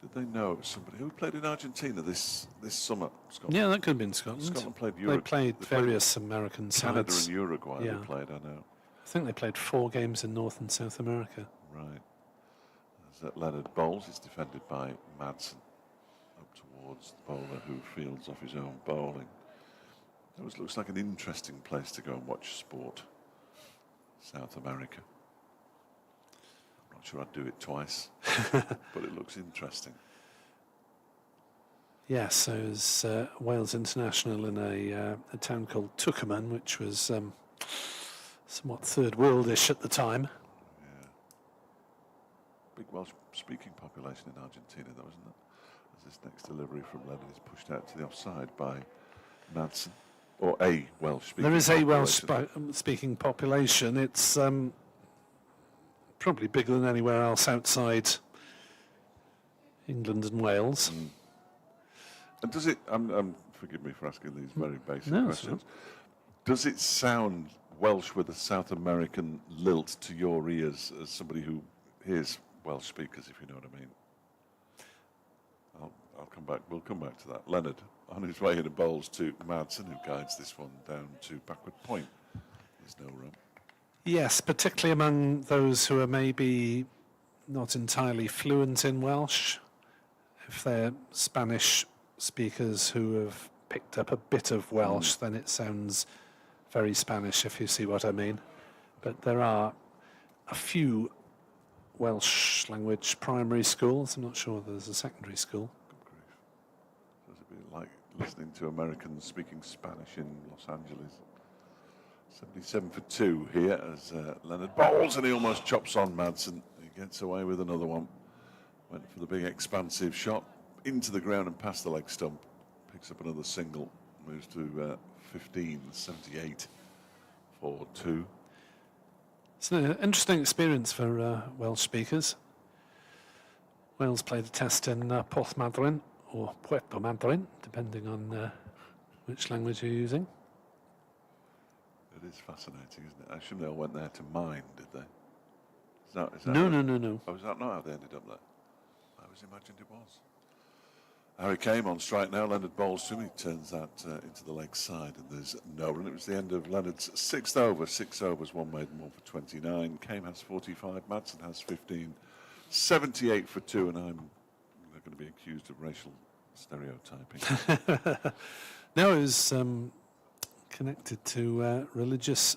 Did they know somebody who played in Argentina this summer? Scotland. Yeah, that could have been Scotland. Scotland played They Europe. played They various American Canada sides. and Uruguay. Yeah. They played, I know. I think they played 4 games in North and South America. Right. As that Leonard bowls, it's defended by Madsen up towards the bowler who fields off his own bowling. It always looks like an interesting place to go and watch sport. South America. I'm not sure I'd do it twice, but it looks interesting. Yes, I was Wales International in a town called Tucumán, which was somewhat third worldish at the time. Yeah. Big Welsh-speaking population in Argentina, though, isn't it? As this next delivery from Leonard is pushed out to the offside by Madsen, or a Welsh-speaking. There is a Welsh-speaking population. It's probably bigger than anywhere else outside England and Wales. And does it? Forgive me for asking these very basic No, questions. Does it sound Welsh with a South American lilt to your ears as somebody who hears Welsh speakers, if you know what I mean? I'll come back. We'll come back to that. Leonard on his way in and bowls to Madsen, who guides this one down to backward point. There's no run. Yes, particularly among those who are maybe not entirely fluent in Welsh. If they're Spanish speakers who have picked up a bit of Welsh, then it sounds very Spanish, if you see what I mean. But there are a few Welsh language primary schools. I'm not sure there's a secondary school. Good grief. So it's a bit like listening to Americans speaking Spanish in Los Angeles. 77 for 2 here as Leonard bowls, and he almost chops on Madsen. He gets away with another one. Went for the big expansive shot into the ground and past the leg stump. Picks up another single. Moves to 15.78 for 2. It's an interesting experience for Welsh speakers. Wales played a test in Porthmadryn, or Puerto Madryn, depending on which language you're using. It is fascinating, isn't it? I assume they all went there to mine, did they? Is that No. Oh, is that not how they ended up there? I always imagined it was. Harry came on strike now. Leonard bowls to him. He turns that into the leg side, and there's no run. It was the end of Leonard's 6th over. 6 overs, 1 maiden, 1 for 29. Kame has 45. Madsen has 15. 78 for 2, and I'm going to be accused of racial stereotyping. No, it was connected to religious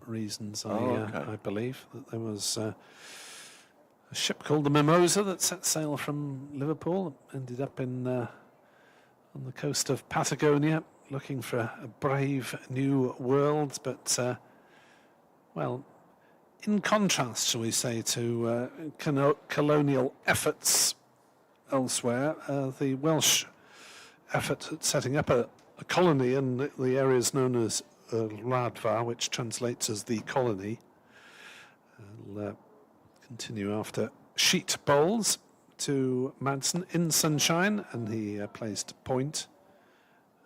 reasons, I believe. That there was a ship called the Mimosa that set sail from Liverpool, ended up in on the coast of Patagonia, looking for a brave new world. But, well, in contrast, shall we say, to colonial efforts elsewhere, the Welsh effort at setting up a colony in the areas known as Wladfa, which translates as the colony. I'll continue after sheet bowls to Madsen in sunshine, and he plays to point.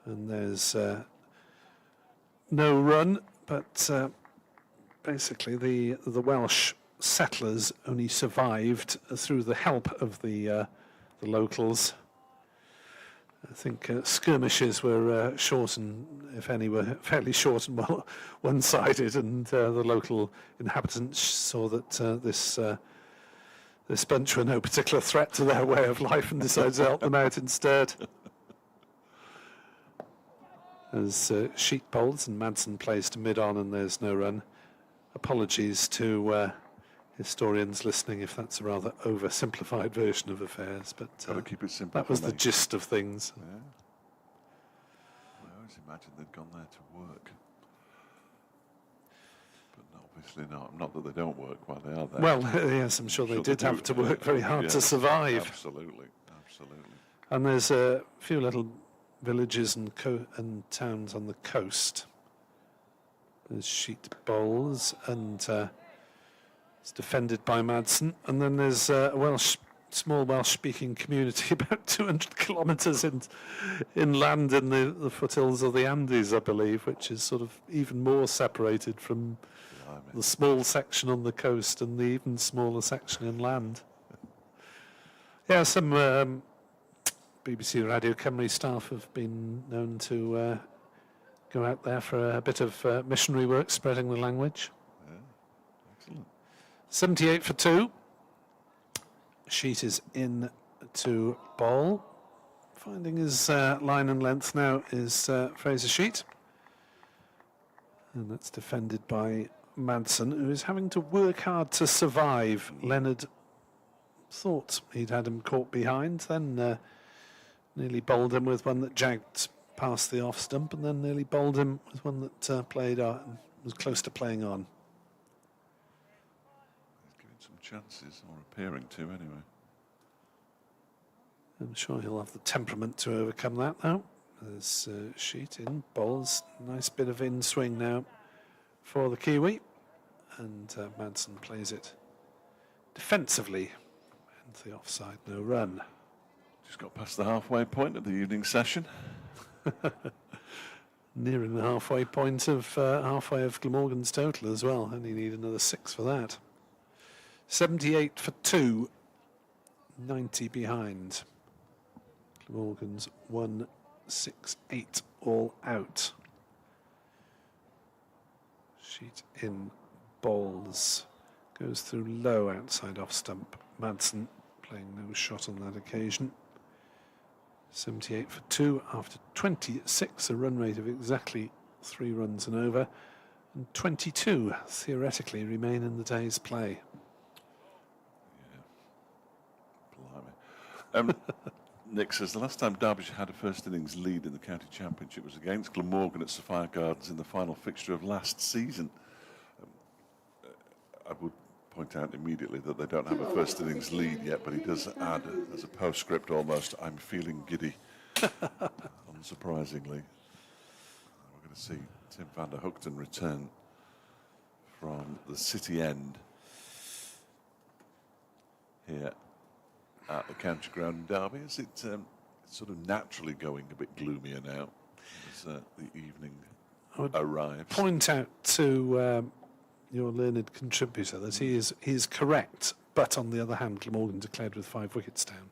And there's no run, but basically the Welsh settlers only survived through the help of the locals. I think skirmishes were short and, if any, were fairly short and well one-sided, and the local inhabitants saw that this bunch were no particular threat to their way of life and decided to help them out instead. As Sheet bowls and Madsen plays to mid-on and there's no run. Apologies to historians listening if that's a rather oversimplified version of affairs, but Gotta keep it simple. that was the gist of things. Yeah. I always imagined they'd gone there to work. But obviously not. Not that they don't work while they are there. Well, yes, I'm sure they did have to work very hard to survive. Absolutely, absolutely. And there's a few little villages and towns on the coast. There's Sheet bowls, and it's defended by Madsen. And then there's a small Welsh-speaking community about 200 kilometres inland in the foothills of the Andes, I believe, which is sort of even more separated from the small section on the coast and the even smaller section inland. Yeah, some BBC Radio Cymru staff have been known to go out there for a bit of missionary work, spreading the language. Yeah, excellent. 78 for 2. Sheet is in to bowl. Finding his line and length now is Fraser Sheet. And that's defended by Madsen, who is having to work hard to survive. Leonard thought he'd had him caught behind, then nearly bowled him with one that jagged past the off stump, and then nearly bowled him with one that played on, was close to playing on. He's giving some chances, or appearing to anyway. I'm sure he'll have the temperament to overcome that now. There's Sheet in, bowls, nice bit of in swing now for the Kiwi, and Madsen plays it defensively, and the offside, no run. Just got past the halfway point of the evening session. Nearing the halfway point of halfway of Glamorgan's total as well. Only need another 6 for that. 78 for 2, 90 behind. Glamorgan's 168 all out. Sheet in, bowls, goes through low outside off stump. Madsen playing no shot on that occasion. 78 for 2 after 26, a run rate of exactly 3 runs and over, and 22 theoretically remain in the day's play. Yeah, blimey. Nick says the last time Derbyshire had a first innings lead in the county championship was against Glamorgan at Sophia Gardens in the final fixture of last season. I would point out immediately that they don't have a first innings lead yet, but he does add, as a postscript almost, I'm feeling giddy, unsurprisingly. We're going to see Tim van der Hoogten return from the City End here at the County Ground in Derby. Is it sort of naturally going a bit gloomier now as the evening arrives? Point out to your learned contributor that he is correct, but on the other hand, Glamorgan declared with 5 wickets down.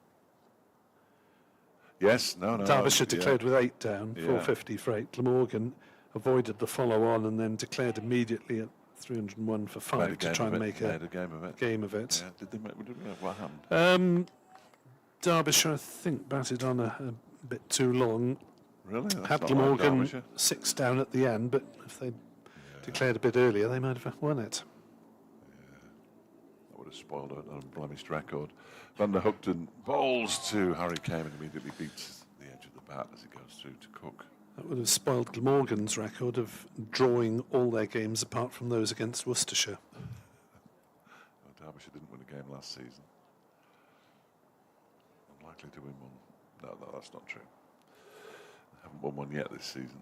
Yes, no. Derbyshire declared with 8 down, 450 for 8. Glamorgan avoided the follow-on and then declared immediately at 301 for 5 to try and make a game of it. Yeah, did they make what happened? Derbyshire, I think, batted on a bit too long. Really? That's had not Glamorgan like 6 down at the end, but if they'd declared a bit earlier, they might have won it. Yeah, that would have spoiled an unblemished record. Van der Hoogten bowls to Harry Kane and immediately beats the edge of the bat as he goes through to Cook. That would have spoiled Glamorgan's record of drawing all their games apart from those against Worcestershire. Well, Derbyshire didn't win a game last season. Unlikely to win one. No, that's not true. They haven't won one yet this season.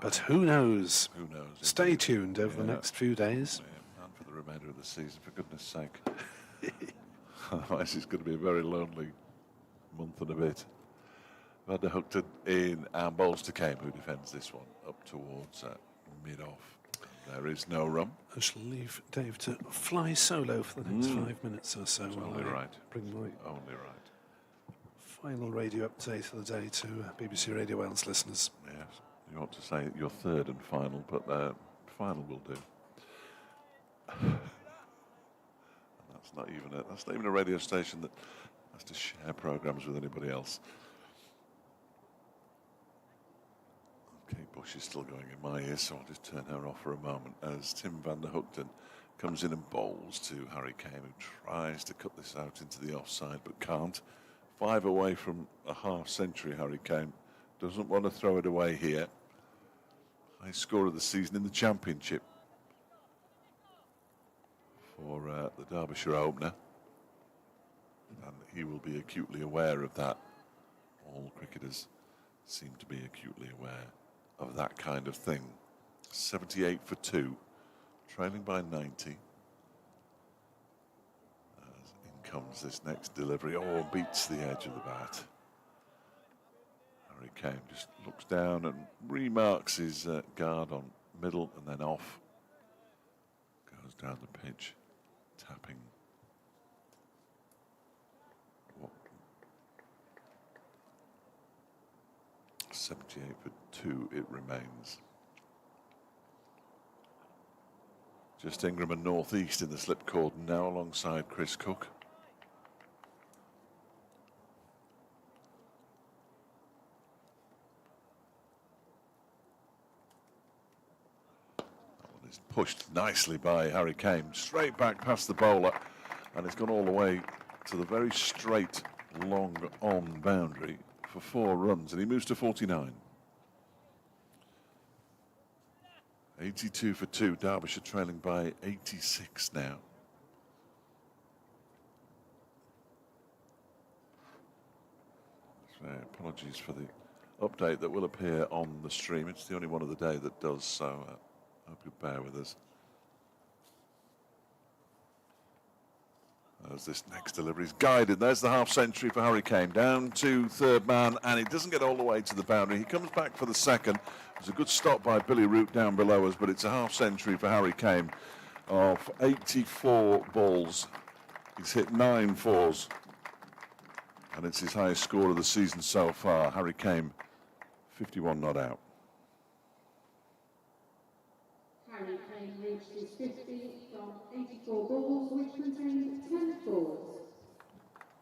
But who knows? Who knows? Stay tuned over the next few days. Yeah, and for the remainder of the season, for goodness sake. Otherwise, it's going to be a very lonely month and a bit. Van der Hoogten in and bowls to Kane, who defends this one up towards mid-off. There is no run. I shall leave Dave to fly solo for the next 5 minutes or so. That's only right. Bring my only right. Final radio update of the day to BBC Radio Wales listeners. Yes, you ought to say your third and final, but final will do. That's not even a radio station that has to share programmes with anybody else. Kate Bush is still going in my ear, so I'll just turn her off for a moment as Tim van der Hoogten comes in and bowls to Harry Kane, who tries to cut this out into the offside but can't. 5 away from a half century, Harry Kane doesn't want to throw it away here. High score of the season in the Championship for the Derbyshire opener, and he will be acutely aware of that. All cricketers seem to be acutely aware of that kind of thing. 78 for 2, trailing by 90. As in comes this next delivery. Oh, beats the edge of the bat. Harry Kane just looks down and remarks his guard on middle and then off. Goes down the pitch, tapping. 78 for 2 it remains. Just Ingram and North East in the slip cordon now alongside Chris Cook. That one is pushed nicely by Harry Kane, straight back past the bowler, and it's gone all the way to the very straight, long on boundary for 4 runs, and he moves to 49. 82 for 2, Derbyshire trailing by 86 now. So, apologies for the update that will appear on the stream. It's the only one of the day that does, so I hope you bear with us. As this next delivery is guided. There's the half century for Harry Kane. Down to third man, and he doesn't get all the way to the boundary. He comes back for the second. It's a good stop by Billy Root down below us, but it's a half century for Harry Kane of 84 balls. He's hit 9 fours, and it's his highest score of the season so far. Harry Kane, 51 not out. Harry Kane reached his 50 from 84 balls, which contained 10 fours.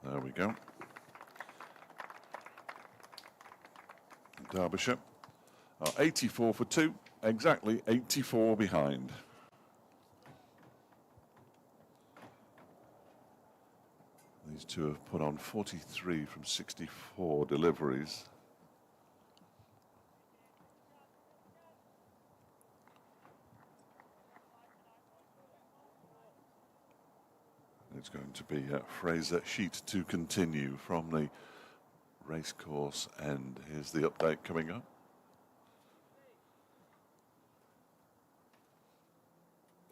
There we go. Derbyshire are 84 for 2, exactly 84 behind. These two have put on 43 from 64 deliveries. It's going to be Fraser Sheet to continue from the racecourse end. Here's the update coming up.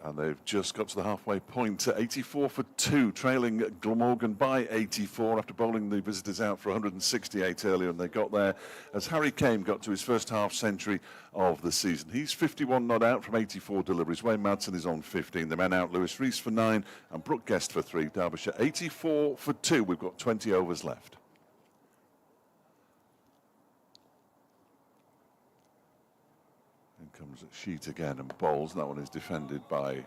And they've just got to the halfway point, 84 for 2, trailing Glamorgan by 84 after bowling the visitors out for 168 earlier, and they got there as Harry Kane got to his first half century of the season. He's 51 not out from 84 deliveries. Wayne Madsen is on 15. The men out, Lewis Rees for 9 and Brooke Guest for 3. Derbyshire 84 for 2. We've got 20 overs left. Comes Sheet again and bowls. That one is defended by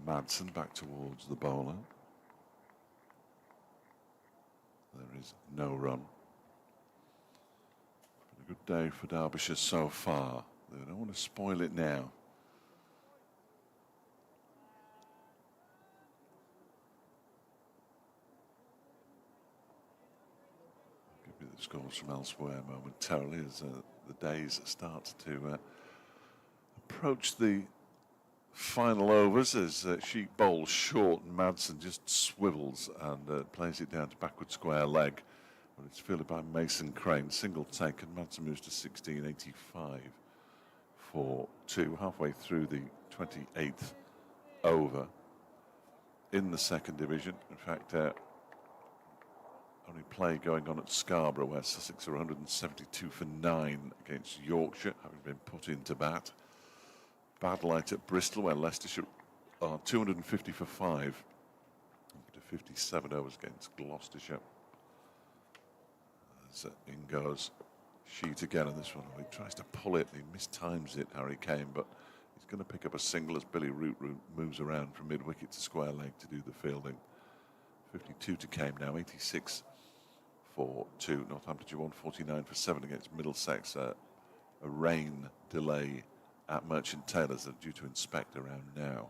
Madsen back towards the bowler. There is no run. Been a good day for Derbyshire so far. They don't want to spoil it now. Give you the scores from elsewhere momentarily as the days start to approach the final overs as Sheet bowls short and Madsen just swivels and plays it down to backward square leg. But it's fielded by Mason Crane, single take, and Madsen moves to 16.85 for 2, halfway through the 28th over in the second division. In fact, only play going on at Scarborough, where Sussex are 172 for 9 against Yorkshire, having been put into bat. Bad light at Bristol, where Leicestershire are 250 for 5 after 57 overs against Gloucestershire. as in goes Sheet again on this one. He tries to pull it, he mistimes it, Harry Kane, but he's going to pick up a single as Billy Root moves around from mid-wicket to square leg to do the fielding. 52 to Kane now, 86 for 2. Northamptonshire 149 for 7 against Middlesex. A rain delay at Merchant Taylors that are due to inspect around now.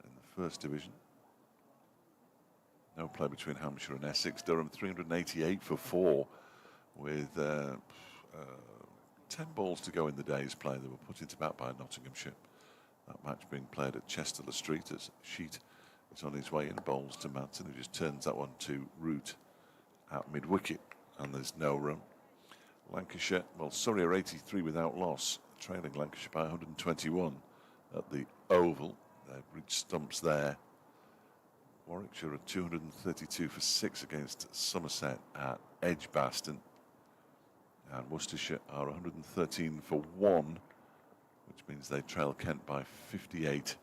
In the first division, no play between Hampshire and Essex. Durham 388 for 4 with 10 balls to go in the day's play. They were put into bat by Nottinghamshire. That match being played at Chester Street as Sheet is on his way in. Bowls to Manson, who just turns that one to Root at mid-wicket, and there's no run. Lancashire, well, Surrey are 83 without loss, trailing Lancashire by 121 at the Oval. They've reached stumps there. Warwickshire are 232 for 6 against Somerset at Edgbaston. And Worcestershire are 113 for 1, which means they trail Kent by 58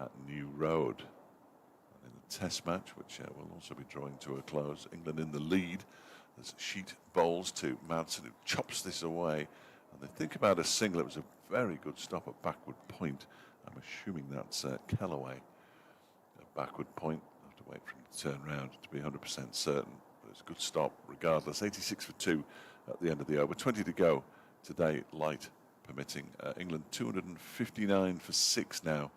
at New Road. And in the Test match, which will also be drawing to a close, England in the lead as Sheet bowls to Madsen, who chops this away. And they think about a single. It was a very good stop at backward point. I'm assuming that's Kellaway at backward point. I'll have to wait for him to turn round to be 100% certain. But it's a good stop regardless. 86 for 2 at the end of the over. 20 to go today, light permitting. England 259 for 6 now.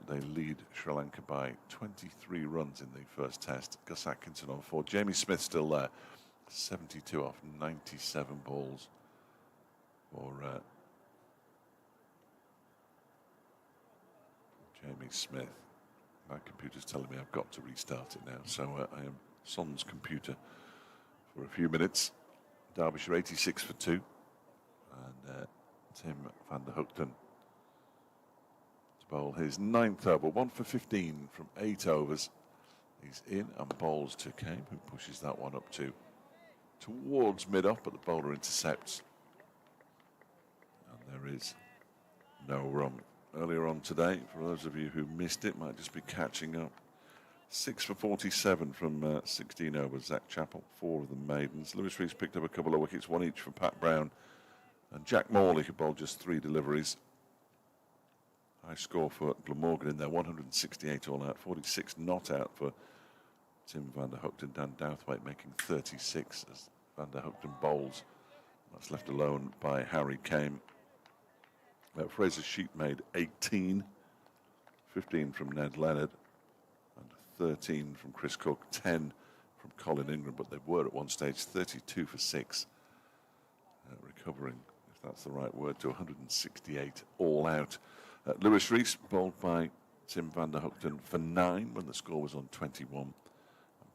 They lead Sri Lanka by 23 runs in the first test. Gus Atkinson on 4. Jamie Smith still there. 72 off 97 balls for Jamie Smith. My computer's telling me I've got to restart it now, so I am Son's computer for a few minutes. Derbyshire 86 for 2, and Tim van der Hoogten to bowl his 9th over, 1 for 15 from 8 overs. He's in and bowls to Kane, who pushes that one up towards mid-off, but the bowler intercepts. And there is no run. Earlier on today, for those of you who missed it, might just be catching up. 6 for 47 from 16 overs. Zach Chappell, 4 of the maidens. Lewis Rees picked up a couple of wickets, 1 each for Pat Brown. And Jack Morley, who bowled just 3 deliveries. High score for Glamorgan in there, 168 all out, 46 not out for Tim van der Hoogten. Dan Douthwaite making 36 as van der Hoogten bowls. That's left alone by Harry Kane. Fraser Sheet made 18, 15 from Ned Leonard, and 13 from Chris Cook, 10 from Colin Ingram, but they were at one stage 32 for 6, recovering, if that's the right word, to 168 all out. Lewis Rees bowled by Tim van der Hoogten for 9 when the score was on 21. And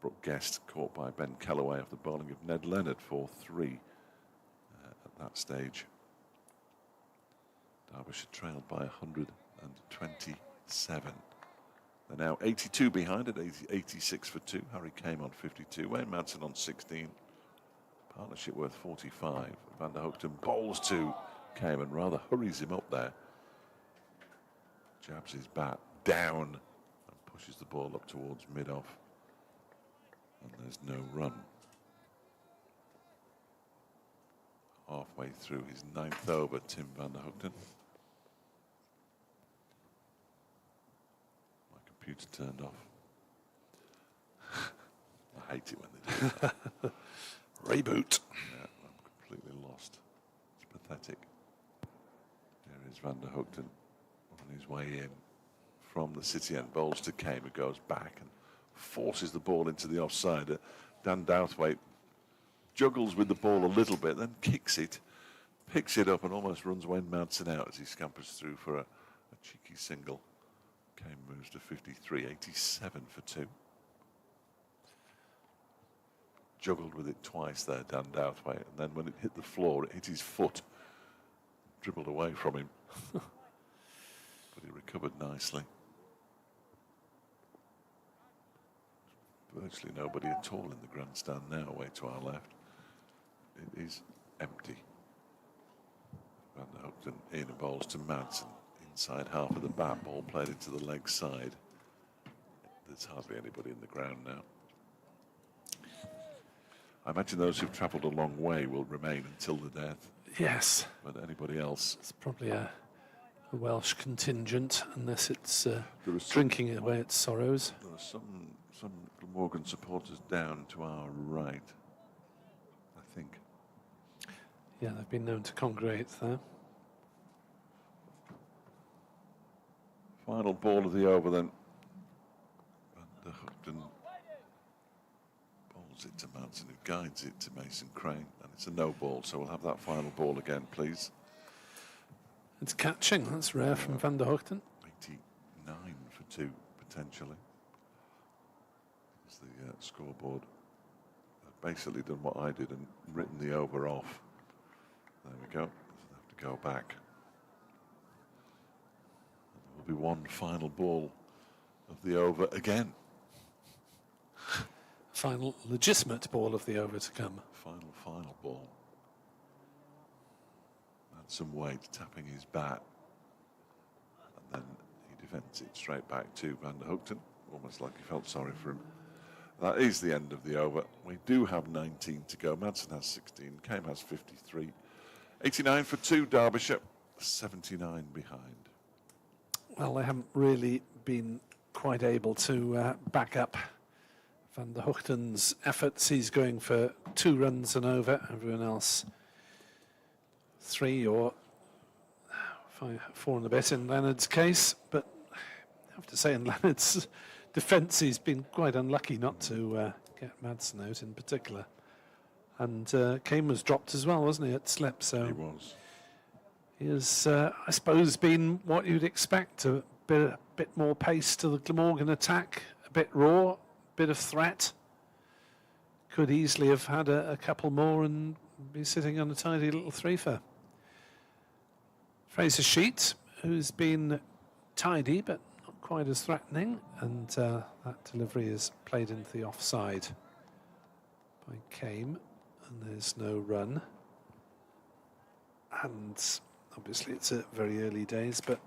Brooke Guest caught by Ben Kellaway off the bowling of Ned Leonard for 3 at that stage. Derbyshire trailed by 127. They're now 82 behind at 86 for 2. Harry Kane on 52. Wayne Madsen on 16. Partnership worth 45. Van der Hoogten bowls to Kane and rather hurries him up there. Jabs his bat down and pushes the ball up towards mid-off. And there's no run. Halfway through his 9th over, Tim van der Hoogten. My computer turned off. I hate it when they do that. Reboot. Yeah, I'm completely lost. It's pathetic. There is van der Hoogten on his way in from the city end. Bowls to Kane, who goes back and forces the ball into the offside. Dan Douthwaite juggles with the ball a little bit, then kicks it, picks it up and almost runs Wayne Madsen out as he scampers through for a cheeky single. Kane moves to 53, 87 for 2. Juggled with it twice there, Dan Douthwaite, and then when it hit the floor, it hit his foot, dribbled away from him. But he recovered nicely. Virtually nobody at all in the grandstand now, away to our left. It is empty. Van der Hoogten in and bowls to Madsen. Inside half of the bat, ball played into the leg side. There's hardly anybody in the ground now. I imagine those who've travelled a long way will remain until the death. Yes. But anybody else? It's probably a Welsh contingent, unless it's There was drinking away its sorrows. There are some Glamorgan supporters down to our right, I think. Yeah, they've been known to congregate there. Final ball of the over then. Van der Hoogten bowls it to Madsen, who guides it to Mason Crane, and it's a no ball, so we'll have that final ball again, please. It's catching, that's rare from Van der Hoogten. 89 for 2, potentially. It's the scoreboard. I've basically done what I did and written the over off. There we go. So have to go back. And there will be one final ball of the over again. Final legitimate ball of the over to come. Final ball. And some weight tapping his bat. And then he defends it straight back to Van der Hoogten, almost like he felt sorry for him. That is the end of the over. We do have 19 to go. Madsen has 16. Kame has 53. 89 for 2, Derbyshire. 79 behind. Well, they haven't really been quite able to back up Van der Hoogten's efforts. He's going for 2 runs and over. Everyone else 3 or 5, 4 and a bit in Leonard's case. But I have to say, in Leonard's defence, he's been quite unlucky not to get Madsen out in particular. And Kame was dropped as well, wasn't he, at slip? So He was. he has, I suppose, been what you'd expect, a bit more pace to the Glamorgan attack, a bit raw, bit of threat. Could easily have had a couple more and be sitting on a tidy little 3-for. Fraser Sheet, who's been tidy but not quite as threatening, and that delivery is played into the offside by Kame, and there's no run. And obviously it's very early days, but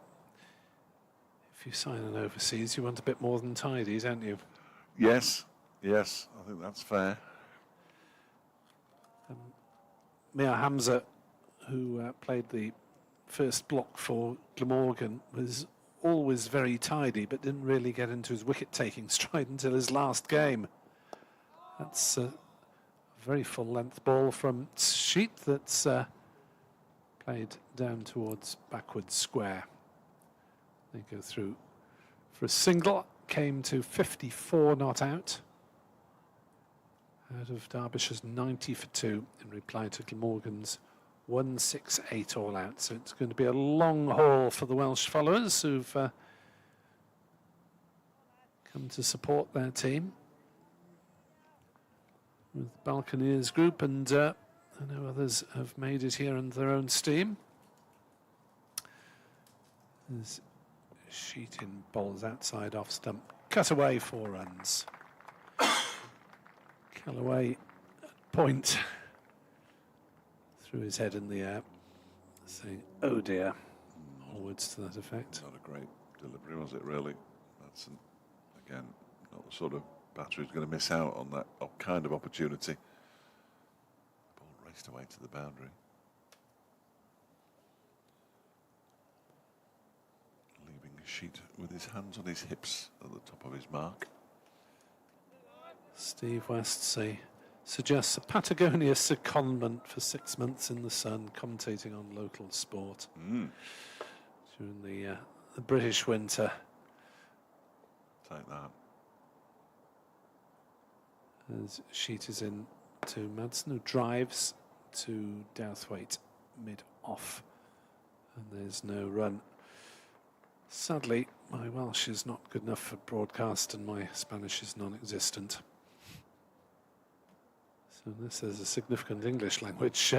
if you sign an overseas, you want a bit more than tidy, don't you? Yes, yes, I think that's fair. Mia Hamza, who played the first block for Glamorgan, was always very tidy, but didn't really get into his wicket-taking stride until his last game. That's a very full-length ball from Sheet that's played down towards backwards square. They go through for a single, came to 54 not out of Derbyshire's 90 for 2 in reply to Glamorgan's 168 all out. So it's going to be a long haul for the Welsh followers who've come to support their team with the Balconeers group, and I know others have made it here under their own steam. There's Sheet in bowls outside off stump, cut away 4 runs. Callaway at point threw his head in the air, saying, "Oh dear," or words to that effect. Not a great delivery, was it, really? That's, again, not the sort of batter who's going to miss out on that kind of opportunity. Ball raced away to the boundary. Leaving Sheet with his hands on his hips at the top of his mark. Steve West suggests a Patagonia secondment for 6 months in the sun, commentating on local sport during the British winter. Take that. As Sheet is in to Madsen, who drives to Douthwaite mid-off, and there's no run. Sadly, my Welsh is not good enough for broadcast and my Spanish is non-existent. So this is a significant English language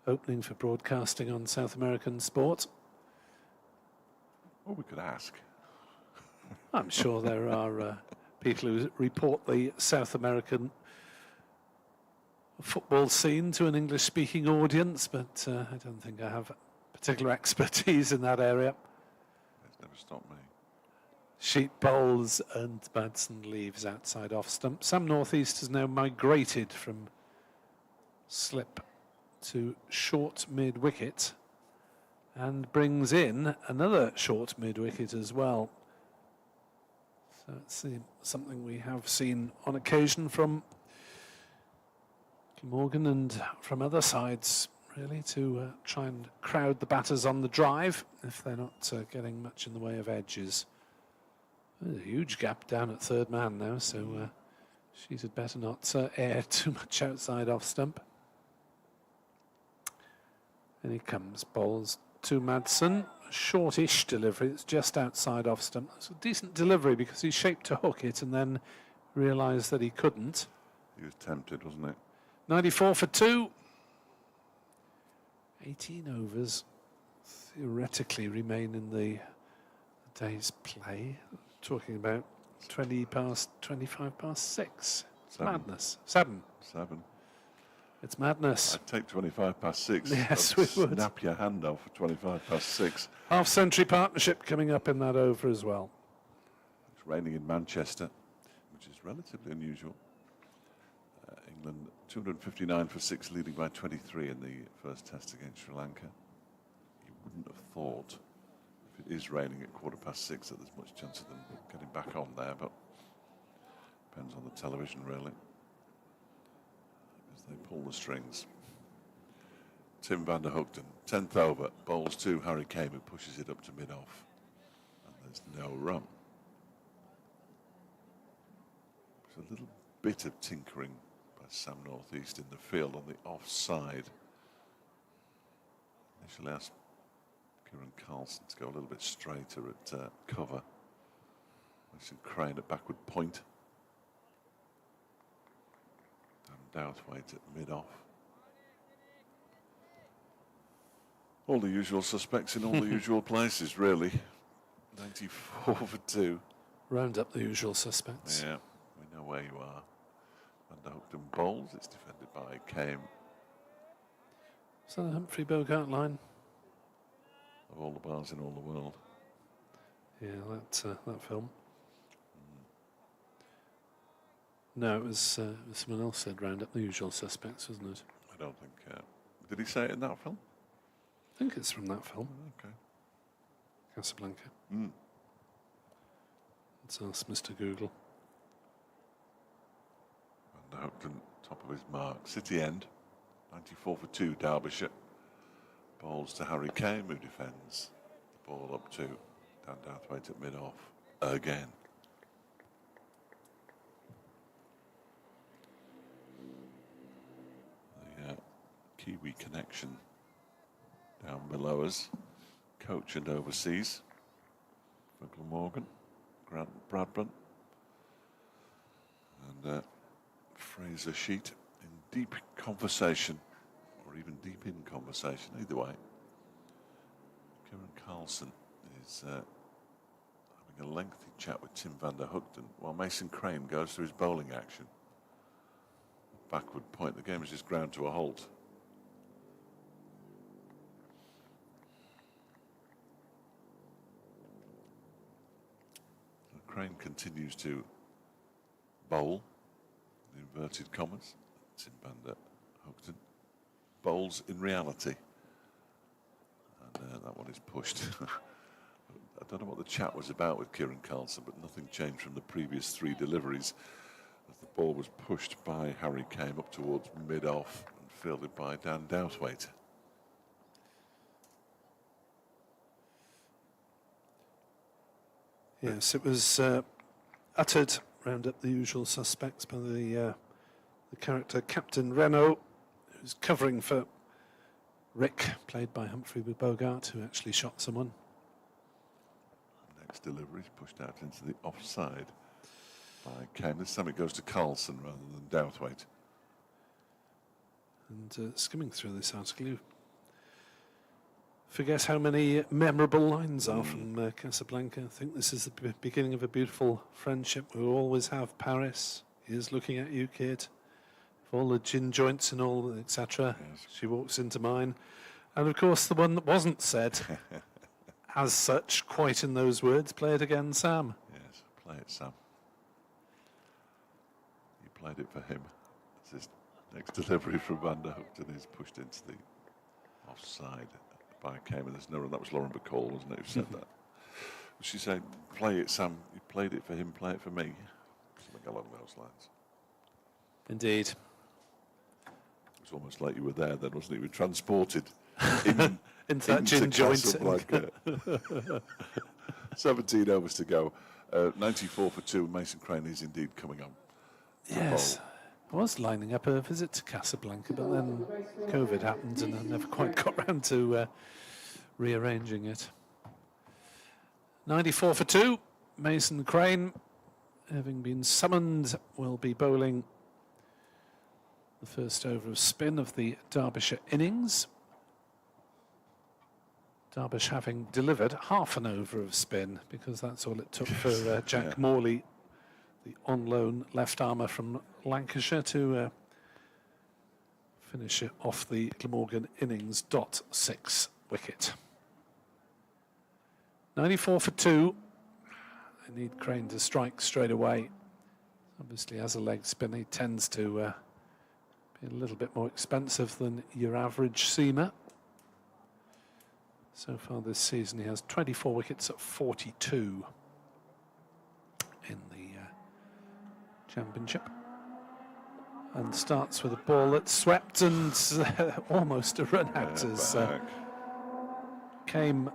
opening for broadcasting on South American sport. Well, we could ask. I'm sure there are people who report the South American football scene to an English-speaking audience, but I don't think I have particular expertise in that area. It's never stopped me. Sheep bowls and Madsen leaves outside off stump. Sam Northeast has now migrated from slip to short mid wicket and brings in another short mid wicket as well. So it's something we have seen on occasion from Glamorgan and from other sides, really, to try and crowd the batters on the drive if they're not getting much in the way of edges. There's a huge gap down at third man now, so she's had better not air too much outside off stump. And he comes, bowls to Madsen, shortish delivery, it's just outside off stump. It's a decent delivery because he shaped to hook it and then realised that he couldn't. He was tempted, wasn't it? 94 for 2. 18 overs theoretically remain in the day's play. Talking about 25 past 6. It's madness. 7. It's madness. I'd take 25 past 6. Yes, I'd we would. Snap your hand off for 25 past 6. Half-century partnership coming up in that over as well. It's raining in Manchester, which is relatively unusual. England 259 for 6, leading by 23 in the first test against Sri Lanka. You wouldn't have thought, if it is raining at 6:15, that there's much chance of them getting back on there, but depends on the television, really, as they pull the strings. Tim van der Hoogten, 10th over, bowls to Harry Kane, who pushes it up to mid-off, and there's no run. There's a little bit of tinkering by Sam Northeast in the field on the offside. Initially asked Kieran Carlson to go a little bit straighter at cover. Mason Crane at backward point. And Douthwaite at mid-off. All the usual suspects in all the usual places, really. 94 for 2. Round up the usual suspects. Yeah, we know where you are. Van der Hoogten bowls. It's defended by Kame. Is that a Humphrey Bogart line? Of all the bars in all the world. Yeah, that film. No, it was someone else said round up the usual suspects, wasn't it? I don't think. Did he say it in that film? I think it's from that film. Okay. Casablanca. Mm. Let's ask Mr. Google. Van der Hoogten, top of his mark. City End, 94 for 2, Derbyshire. Bowls to Harry Kane, who defends. The ball up to Dan Douthwaite at mid-off again. The Kiwi connection down below us. Coach and overseas for Glamorgan, Grant Bradburn. And Fraser Sheet in deep conversation, or even deep in conversation, either way. Kieran Carlson is having a lengthy chat with Tim van der Hoogten while Mason Crane goes through his bowling action. Backward point, the game is just ground to a halt. Crane continues to bowl, in inverted commas. Tim van der Hoogten bowls in reality. And that one is pushed. I don't know what the chat was about with Kieran Carlson, but nothing changed from the previous 3 deliveries as the ball was pushed by Harry Kame up towards mid-off and fielded by Dan Douthwaite. Yes, it was uttered, round up the usual suspects, by the character Captain Renault, who's covering for Rick, played by Humphrey Bogart, who actually shot someone. Next delivery is pushed out into the offside by Kane. This time it goes to Carlson rather than Douthwaite. And skimming through this article, you forget how many memorable lines are from Casablanca. I think this is the beginning of a beautiful friendship. We'll always have Paris. Here's looking at you, kid. For all the gin joints and all, etc. Yes. She walks into mine. And of course, the one that wasn't said as such, quite in those words, play it again, Sam. Play it, Sam. You played it for him. It's his next delivery from Van der Hoogten is pushed into the offside by Cayman. There's no run. That was Lauren Bacall, wasn't it, who said that? She said, play it, Sam. You played it for him, play it for me. Something along those lines. Indeed. It was almost like you were there then, wasn't it? You were transported into that gin joint. Casablanca. 17 overs to go. 94 for 2. Mason Crane is indeed coming on. Yes. I was lining up a visit to Casablanca, but then COVID happened and I never quite got round to rearranging it. 94 for 2. Mason Crane, having been summoned, will be bowling the first over of spin of the Derbyshire innings. Derbyshire having delivered half an over of spin, because that's all it took for Jack Morley, the on-loan left armour from Lancashire, to finish it off the Glamorgan innings. .6 wicket. 94 for 2. They need Crane to strike straight away. Obviously, as a leg spinner, he tends to be a little bit more expensive than your average seamer. So far this season, he has 24 wickets at 42 in the championship. And starts with a ball that's swept and almost a run out as came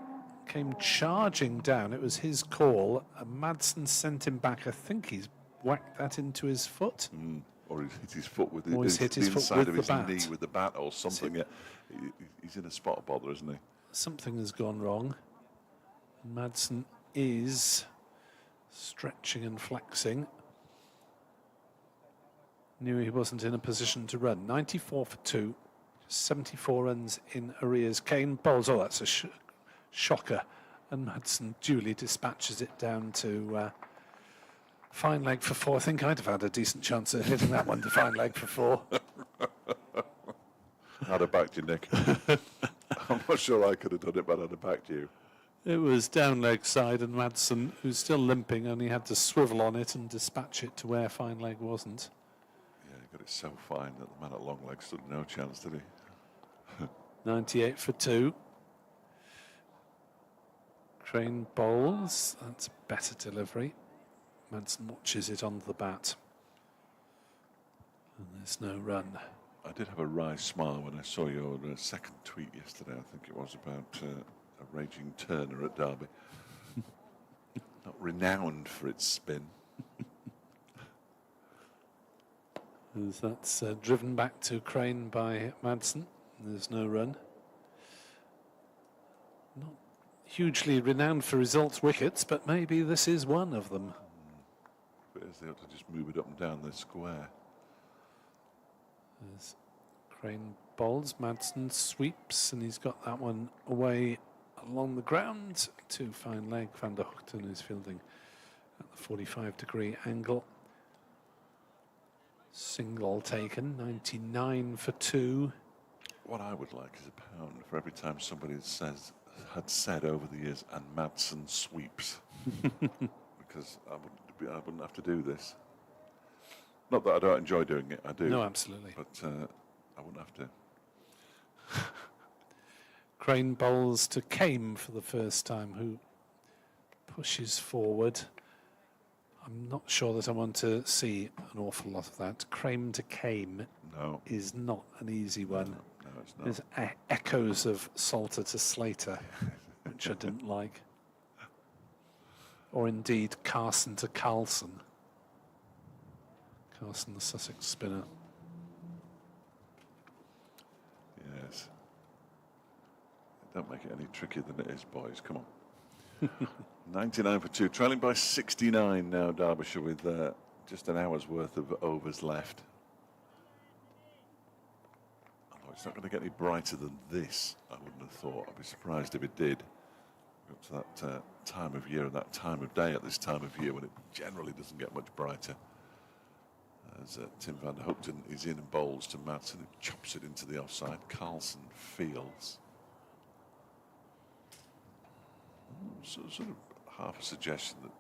charging down. It was his call. Madsen sent him back. I think he's whacked that into his foot. Or he's hit his foot with Or he's hit his the foot inside with of the his bat. knee with the bat or something. Yeah. He's in a spot of bother, isn't he? Something has gone wrong. Madsen is stretching and flexing. Knew he wasn't in a position to run. 94 for 2. 74 runs in arrears. Kane bowls. Oh, that's a shocker. And Madsen duly dispatches it down to fine leg for 4. I think I'd have had a decent chance of hitting that one to fine leg for 4. I'd have backed you, Nick. I'm not sure I could have done it, but I'd have backed you. It was down leg side, and Madsen, who's still limping, only had to swivel on it and dispatch it to where fine leg wasn't. Yeah, he got it so fine that the man at long leg stood no chance, did he? 98 for 2. Crane bowls. That's a better delivery. Madsen watches it on the bat. And there's no run. I did have a wry smile when I saw your second tweet yesterday. I think it was about a raging Turner at Derby. Not renowned for its spin. As that's driven back to Crane by Madsen. There's no run. Not hugely renowned for results wickets, but maybe this is one of them. But they ought to just move it up and down the square. As Crane bowls, Madsen sweeps, and he's got that one away along the ground to fine leg. Van der Hoogten is fielding at the 45-degree angle. Single taken, 99 for 2. What I would like is £1 for every time somebody had said over the years, and Madsen sweeps. Because I wouldn't have to do this. Not that I don't enjoy doing it, I do. No, absolutely. But I wouldn't have to. Crane bowls to Kame for the first time, who pushes forward. I'm not sure that I want to see an awful lot of that. Crane to Kame is not an easy one. No, it's not. There's echoes of Salter to Slater, which I didn't like. Or indeed Carlson to Carlson. Carlson, the Sussex spinner. Yes. Don't make it any trickier than it is, boys. Come on. 99 for 2. Trailing by 69 now, Derbyshire, with just an hour's worth of overs left. Although it's not going to get any brighter than this, I wouldn't have thought. I'd be surprised if it did. Up to that time of year and that time of day at this time of year when it generally doesn't get much brighter. As Tim van der Hoogten is in and bowls to Madsen, who chops it into the offside. Carlson fields. Sort of half a suggestion that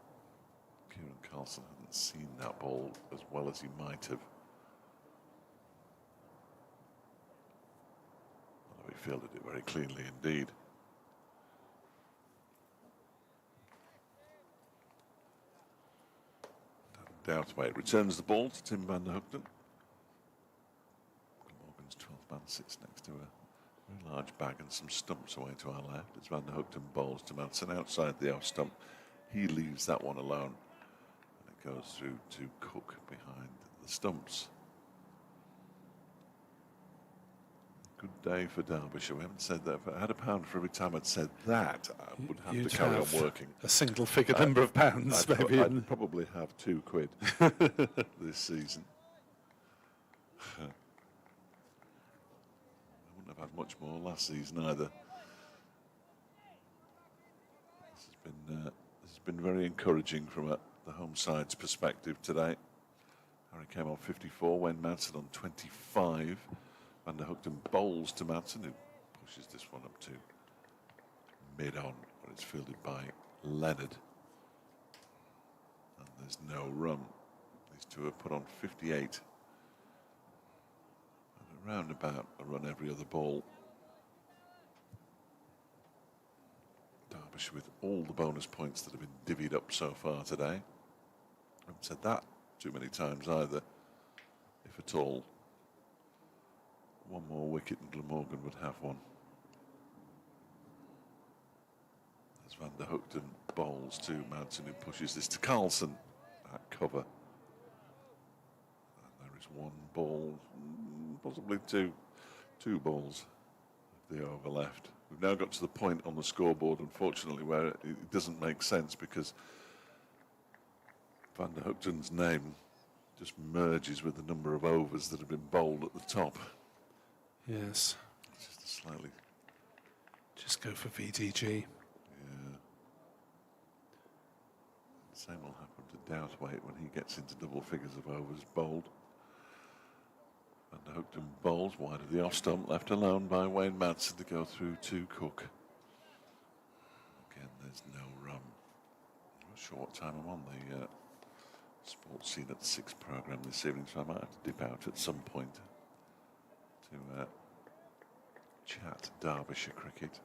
Kieran Carlson hadn't seen that ball as well as he might have. Although he fielded it very cleanly indeed. Doubtway returns the ball to Tim van der Hoogten. Morgan's 12th man sits next to a very large bag and some stumps away to our left as van der Hoogten bowls to Madsen outside the off stump. He leaves that one alone and it goes through to Cook behind the stumps. Good day for Derbyshire. We haven't said that. If I had a pound for every time I'd said that, I would have to carry on working. A single figure number of pounds, maybe. I'd probably have £2 this season. I wouldn't have had much more last season either. This has been very encouraging from the home side's perspective today. Harry came on 54, Wayne Madsen on 25. Van der Hoogten bowls to Madsen, who pushes this one up to mid-on, where it's fielded by Leonard. And there's no run. These two have put on 58. And around about a run every other ball. Derbyshire with all the bonus points that have been divvied up so far today. I haven't said that too many times either, if at all. One more wicket and Glamorgan would have one. As Van der Hoogten bowls to Madsen, who pushes this to Carlson at cover. And there is one ball, possibly two balls of the over left. We've now got to the point on the scoreboard, unfortunately, where it doesn't make sense because Van der Hoogten's name just merges with the number of overs that have been bowled at the top. Yes. Just slightly. Just go for VDG. Yeah. Same will happen to Doubtweight when he gets into double figures of overs bowled. Van der Hoogten bowls wide of the off stump, left alone by Wayne Madsen to go through to Cook. Again, there's no run. I'm not sure what time I'm on the Sports Scene at 6 programme this evening, so I might have to dip out at some point to chat Derbyshire cricket. It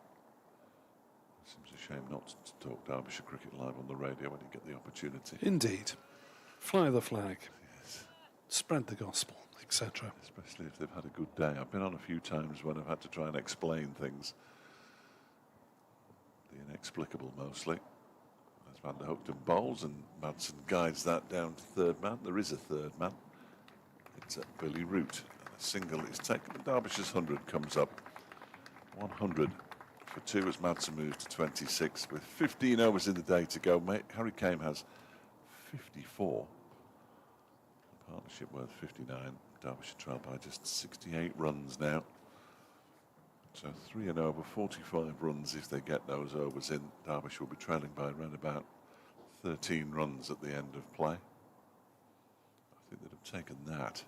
seems a shame not to talk Derbyshire cricket live on the radio when you get the opportunity. Indeed. Fly the flag. Yes. Spread the gospel, etc. Especially if they've had a good day. I've been on a few times when I've had to try and explain things. The inexplicable mostly. As Van der Hoogten bowls and Madsen guides that down to third man. There is a third man. It's Billy Root. A single is taken. Derbyshire's 100 comes up. 100 for 2 as Madsen moves to 26 with 15 overs in the day to go. Harry Kane has 54. The partnership worth 59. Derbyshire trail by just 68 runs now. So 3 and over, 45 runs if they get those overs in. Derbyshire will be trailing by around about 13 runs at the end of play. I think they'd have taken that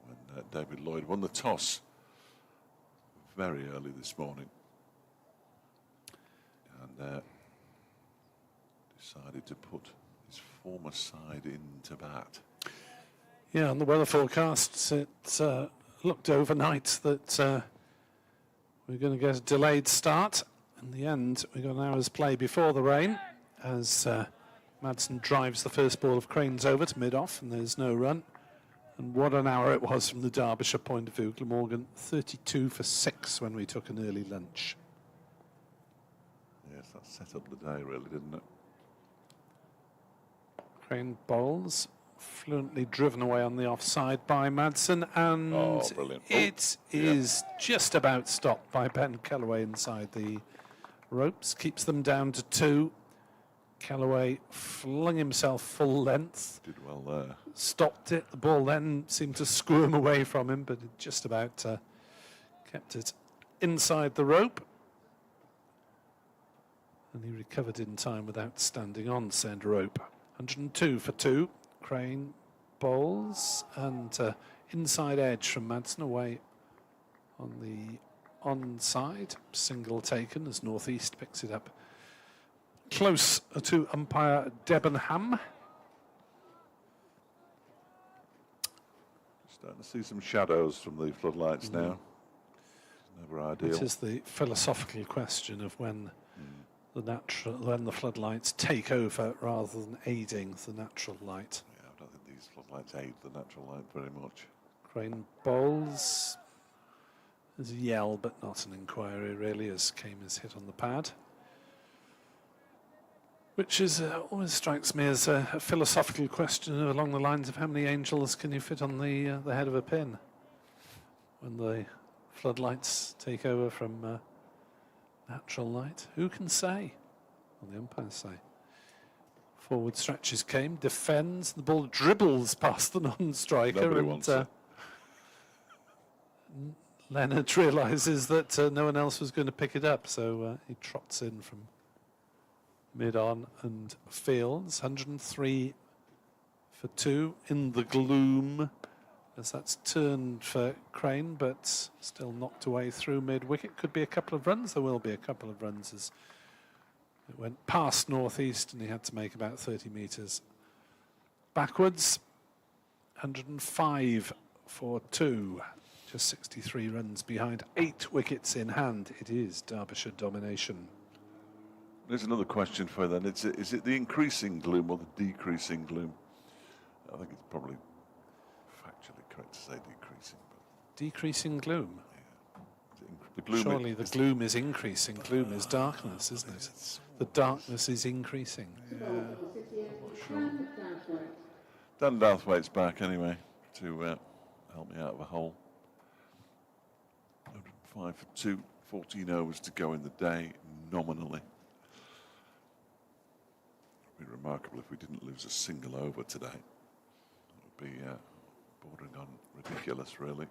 when David Lloyd won the toss very early this morning and decided to put his former side into bat. Yeah, on the weather forecasts, it looked overnight that we're going to get a delayed start. In the end, we got an hour's play before the rain as Madsen drives the first ball of Cranes over to mid-off and there's no run. And what an hour it was from the Derbyshire point of view. Glamorgan 32 for 6 when we took an early lunch. Yes, that set up the day really, didn't it? Crane bowls, fluently driven away on the offside by Madsen, and it is just about stopped by Ben Kellaway inside the ropes, keeps them down to 2. Kellaway flung himself full length. Did well there. Stopped it. The ball then seemed to squirm away from him, but it just about kept it inside the rope. And he recovered in time without standing on said rope. 102 for 2. Crane bowls and inside edge from Madsen away on the onside. Single taken as Northeast picks it up close to umpire Debenham. Starting to see some shadows from the floodlights now. Never ideal. It is the philosophical question of when the floodlights take over rather than aiding the natural light. Yeah, I don't think these floodlights aid the natural light very much. Crane bowls. There's a yell, but not an inquiry really, as Kame is hit on the pad. Which is always strikes me as a philosophical question along the lines of how many angels can you fit on the head of a pin when the floodlights take over from natural light? Who can say? Well, the umpires say. Forward stretches Kame, defends, the ball dribbles past the non-striker. Nobody wants it. Leonard realises that no one else was going to pick it up, so he trots in from mid-on and fields. 103 for 2 in the gloom, as that's turned for Crane, but still knocked away through mid-wicket. Could be a couple of runs. There will be a couple of runs as it went past northeast and he had to make about 30 metres backwards. 105 for 2. Just 63 runs behind, 8 wickets in hand. It is Derbyshire domination. There's another question for you then. Is it the increasing gloom or the decreasing gloom? I think it's probably factually correct to say decreasing. But Decreasing gloom? yeah. The gloom Surely the gloom is increasing. Gloom is darkness, isn't it? The darkness is increasing. Dan Douthwaite's back anyway to help me out of a hole. 105 for 2, 14 overs to go in the day, nominally. It would be remarkable if we didn't lose a single over today. It would be bordering on ridiculous, really.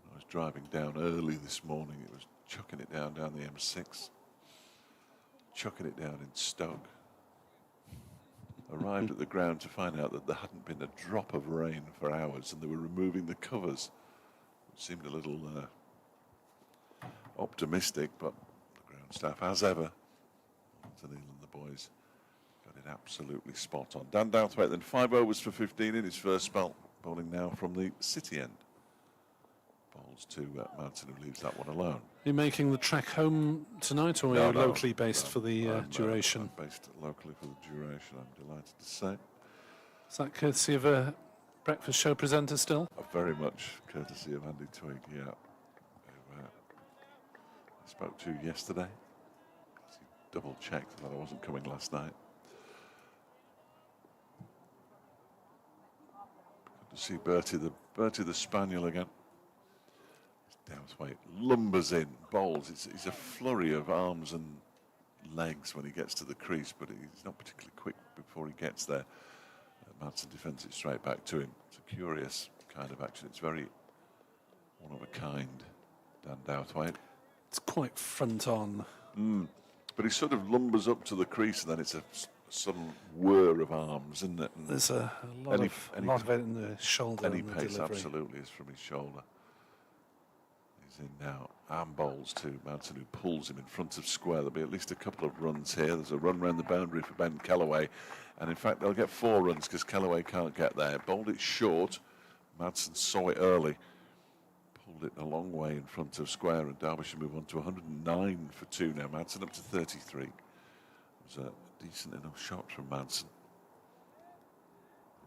When I was driving down early this morning, it was chucking it down the M6, chucking it down in Stoke. Arrived at the ground to find out that there hadn't been a drop of rain for hours and they were removing the covers. It seemed a little optimistic, but the ground staff, as ever, Neil and the boys, got it absolutely spot on. Dan Douthwaite then 5 overs for 15 in his first spell, bowling now from the City end. Bowls to Mountain, who leaves that one alone. Are you making the trek home tonight, or are you locally based for the duration? I'm based locally for the duration, I'm delighted to say. Is that courtesy of a breakfast show presenter still? Very much courtesy of Andy Twigg, yeah. Who I spoke to yesterday. He double-checked that I wasn't coming last night. Good to see Bertie the Spaniel again. Douthwaite lumbers in, bowls. It's a flurry of arms and legs when he gets to the crease, but he's not particularly quick before he gets there. Madsen defends it straight back to him. It's a curious kind of action. It's very one of a kind, Dan Douthwaite. It's quite front on. But he sort of lumbers up to the crease and then it's a sudden whir of arms, isn't it? And there's a lot of it in the shoulder. Any and the pace delivery. absolutely is from his shoulder. He's in now. Arm bowls to Mountain, who pulls him in front of square. There'll be at least a couple of runs here. There's a run round the boundary for Ben Kellaway. And in fact, they'll get 4 runs because Kellaway can't get there. Bowled it short. Madsen saw it early. Pulled it a long way in front of square. And Derbyshire move on to 109 for 2 now. Madsen up to 33. It was a decent enough shot from Madsen.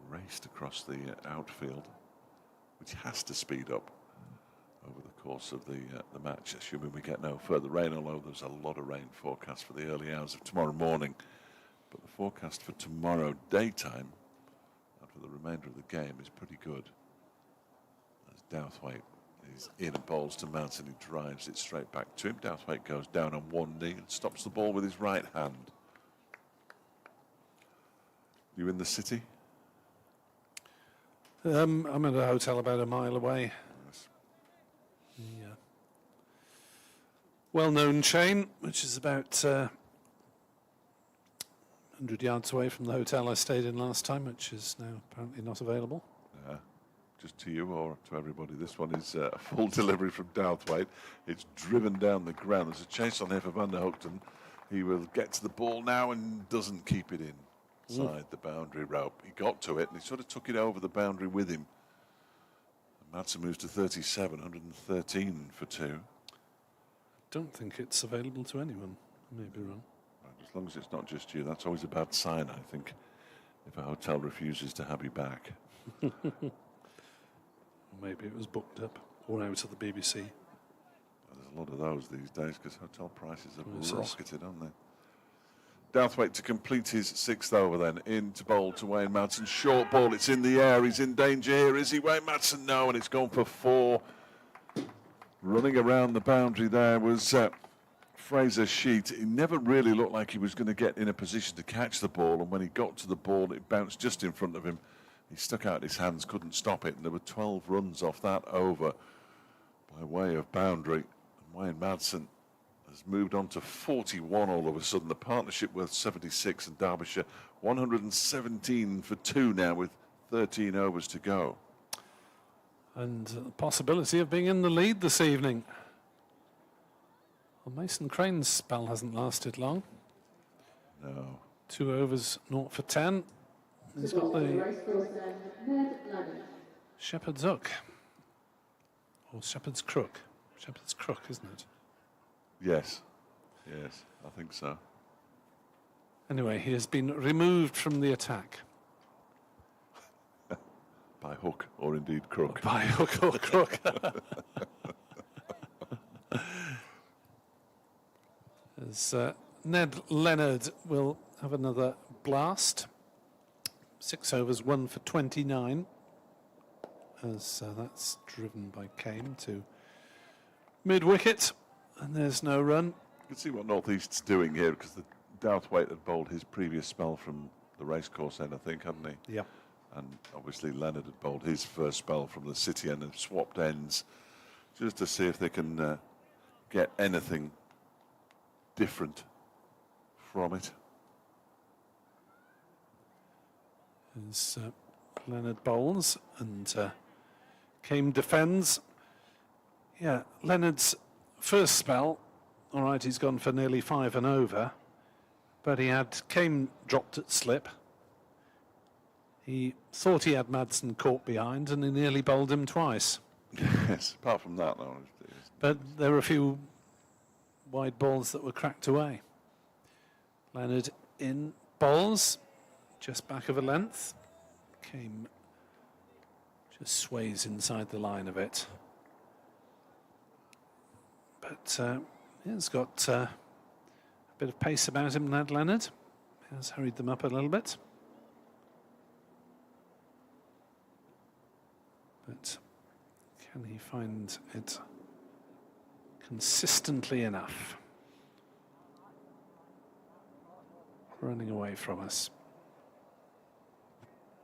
Raced across the outfield, which has to speed up over the course of the match, assuming we get no further rain, although there's a lot of rain forecast for the early hours of tomorrow morning. But the forecast for tomorrow daytime and for the remainder of the game is pretty good. As Douthwaite is in and bowls to Mountain, he drives it straight back to him. Douthwaite goes down on one knee and stops the ball with his right hand. You in the city? I'm at a hotel about a mile away. The well-known chain, which is about 100 yards away from the hotel I stayed in last time, which is now apparently not available. Just to you or to everybody, this one is a full delivery from Douthwaite. It's driven down the ground. There's a chase on here for Van der Hoogten. He will get to the ball now and doesn't keep it inside the boundary rope. He got to it and he sort of took it over the boundary with him. And Madsen moves to 37, 113 for 2. Don't think it's available to anyone. I may be wrong. As long as it's not just you, that's always a bad sign, I think, if a hotel refuses to have you back. Or maybe it was booked up or out of the BBC. There's a lot of those these days because hotel prices have rocketed, haven't they? Douthwaite to complete his 6th over then. In to bowl to Wayne Madsen. Short ball, it's in the air. He's in danger here. Is he, Wayne Madsen? No, and it's gone for 4. Running around the boundary there was Fraser Sheet. He never really looked like he was going to get in a position to catch the ball, and when he got to the ball, it bounced just in front of him. He stuck out his hands, couldn't stop it, and there were 12 runs off that over by way of boundary. And Wayne Madsen has moved on to 41 all of a sudden. The partnership worth 76, and Derbyshire 117 for 2 now with 13 overs to go. And the possibility of being in the lead this evening. Well, Mason Crane's spell hasn't lasted long. No. 2 overs, 0 for 10. He's got the Shepherd's Hook. Or Shepherd's Crook. Shepherd's Crook, isn't it? Yes. Yes, I think so. Anyway, he has been removed from the attack. By hook or indeed crook. By hook or crook. As Ned Leonard will have another blast. 6 overs, 1 for 29. As that's driven by Kane to mid-wicket. And there's no run. You can see what North East's doing here because the Douthwaite had bowled his previous spell from the racecourse end, I think, hadn't he? Yeah. And obviously Leonard had bowled his first spell from the city end and swapped ends just to see if they can get anything different from it. As Leonard bowls and Kane defends. Yeah, Leonard's first spell, all right, he's gone for nearly 5 and over, but he had Kane dropped at slip. He thought he had Madsen caught behind and he nearly bowled him twice. Yes, apart from that, though. But there were a few wide balls that were cracked away. Leonard in bowls, just back of a length. Kane just sways inside the line of it. But he's got a bit of pace about him, Ned Leonard. He has hurried them up a little bit. But can he find it consistently enough? Running away from us.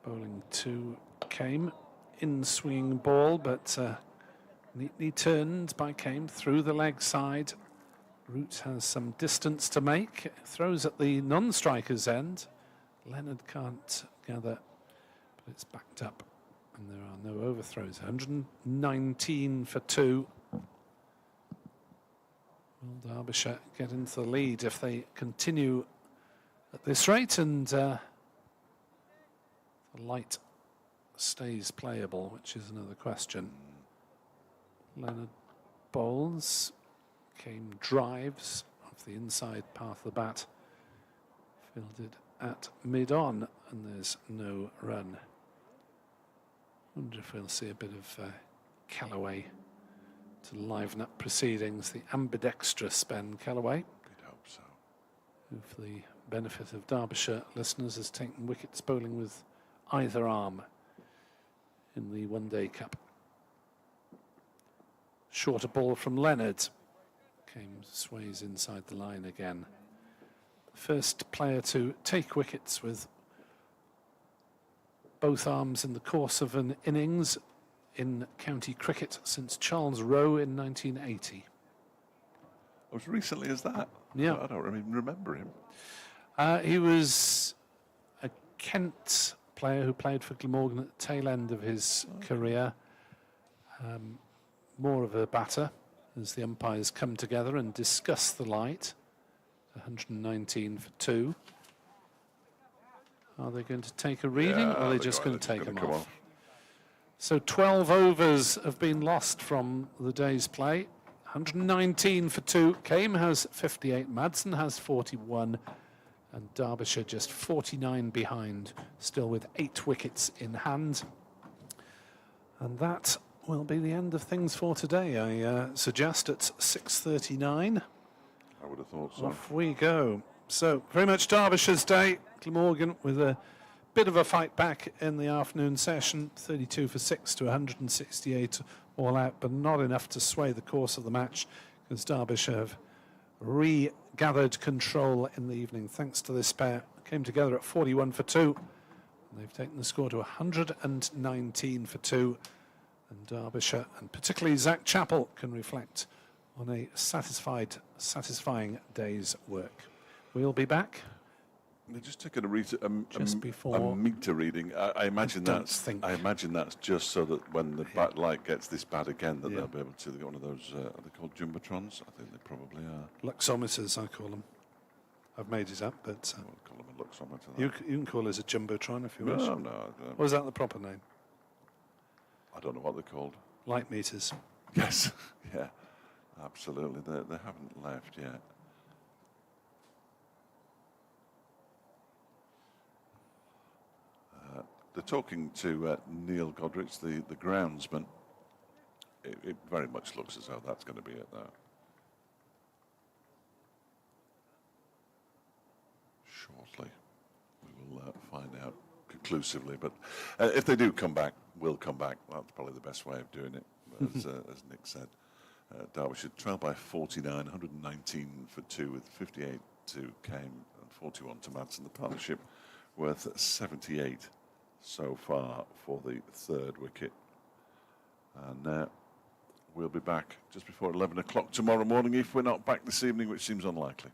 Bowling to Kame. In swinging ball, but neatly turned by Kame through the leg side. Root has some distance to make. Throws at the non-striker's end. Leonard can't gather, but it's backed up. And there are no overthrows. 119 for 2. Will Derbyshire get into the lead if they continue at this rate and the light stays playable, which is another question. Leonard bowls. Kane drives off the inside path of the bat. Fielded at mid-on, and there's no run. Wonder if we'll see a bit of Callaway to liven up proceedings. The ambidextrous Ben Callaway. I'd hope so. Who, for the benefit of Derbyshire listeners, has taken wickets bowling with either arm in the One-Day Cup. Shorter ball from Leonard. Kane sways inside the line again. First player to take wickets with both arms in the course of an innings in county cricket since Charles Rowe in 1980. As recently as that? Yeah. I don't even remember him. He was a Kent player who played for Glamorgan at the tail end of his career. More of a batter as the umpires come together and discuss the light. 119 for 2. Are they going to take a reading, or are they just going to take them off? So 12 overs have been lost from the day's play. 119 for 2. Came has 58, Madsen has 41, and Derbyshire just 49 behind, still with 8 wickets in hand. And that will be the end of things for today. I suggest at 6:39. I would have thought so. Off we go. So very much Derbyshire's day. Glamorgan with a bit of a fight back in the afternoon session. 32 for 6 to 168 all out, but not enough to sway the course of the match, because Derbyshire have regathered control in the evening thanks to this pair. Came together at 41 for 2. And they've taken the score to 119 for 2. And Derbyshire, and particularly Zach Chappell, can reflect on a satisfying day's work. We'll be back. They're just taking a Just before a meter reading. I imagine that's just so that when the light gets this bad again, that they'll be able to get one of those. Are they called jumbotrons? I think they probably are. Luxometers, I call them. I've made it up, but we'll call them a luxometer. you can call it a jumbotron if you wish. No. Or is that the proper name? I don't know what they're called. Light meters. Yes, yeah, absolutely. They haven't left yet. They're talking to Neil Godrich, the groundsman. It very much looks as though that's going to be it now. Shortly, we will find out conclusively. But if they do come back, we'll come back. That's probably the best way of doing it, as Nick said. Derbyshire trail by 49, 119 for 2, with 58 to Kame and 41 to Madsen. The partnership worth 78 so far for the 3rd wicket. And we'll be back just before 11 o'clock tomorrow morning if we're not back this evening, which seems unlikely.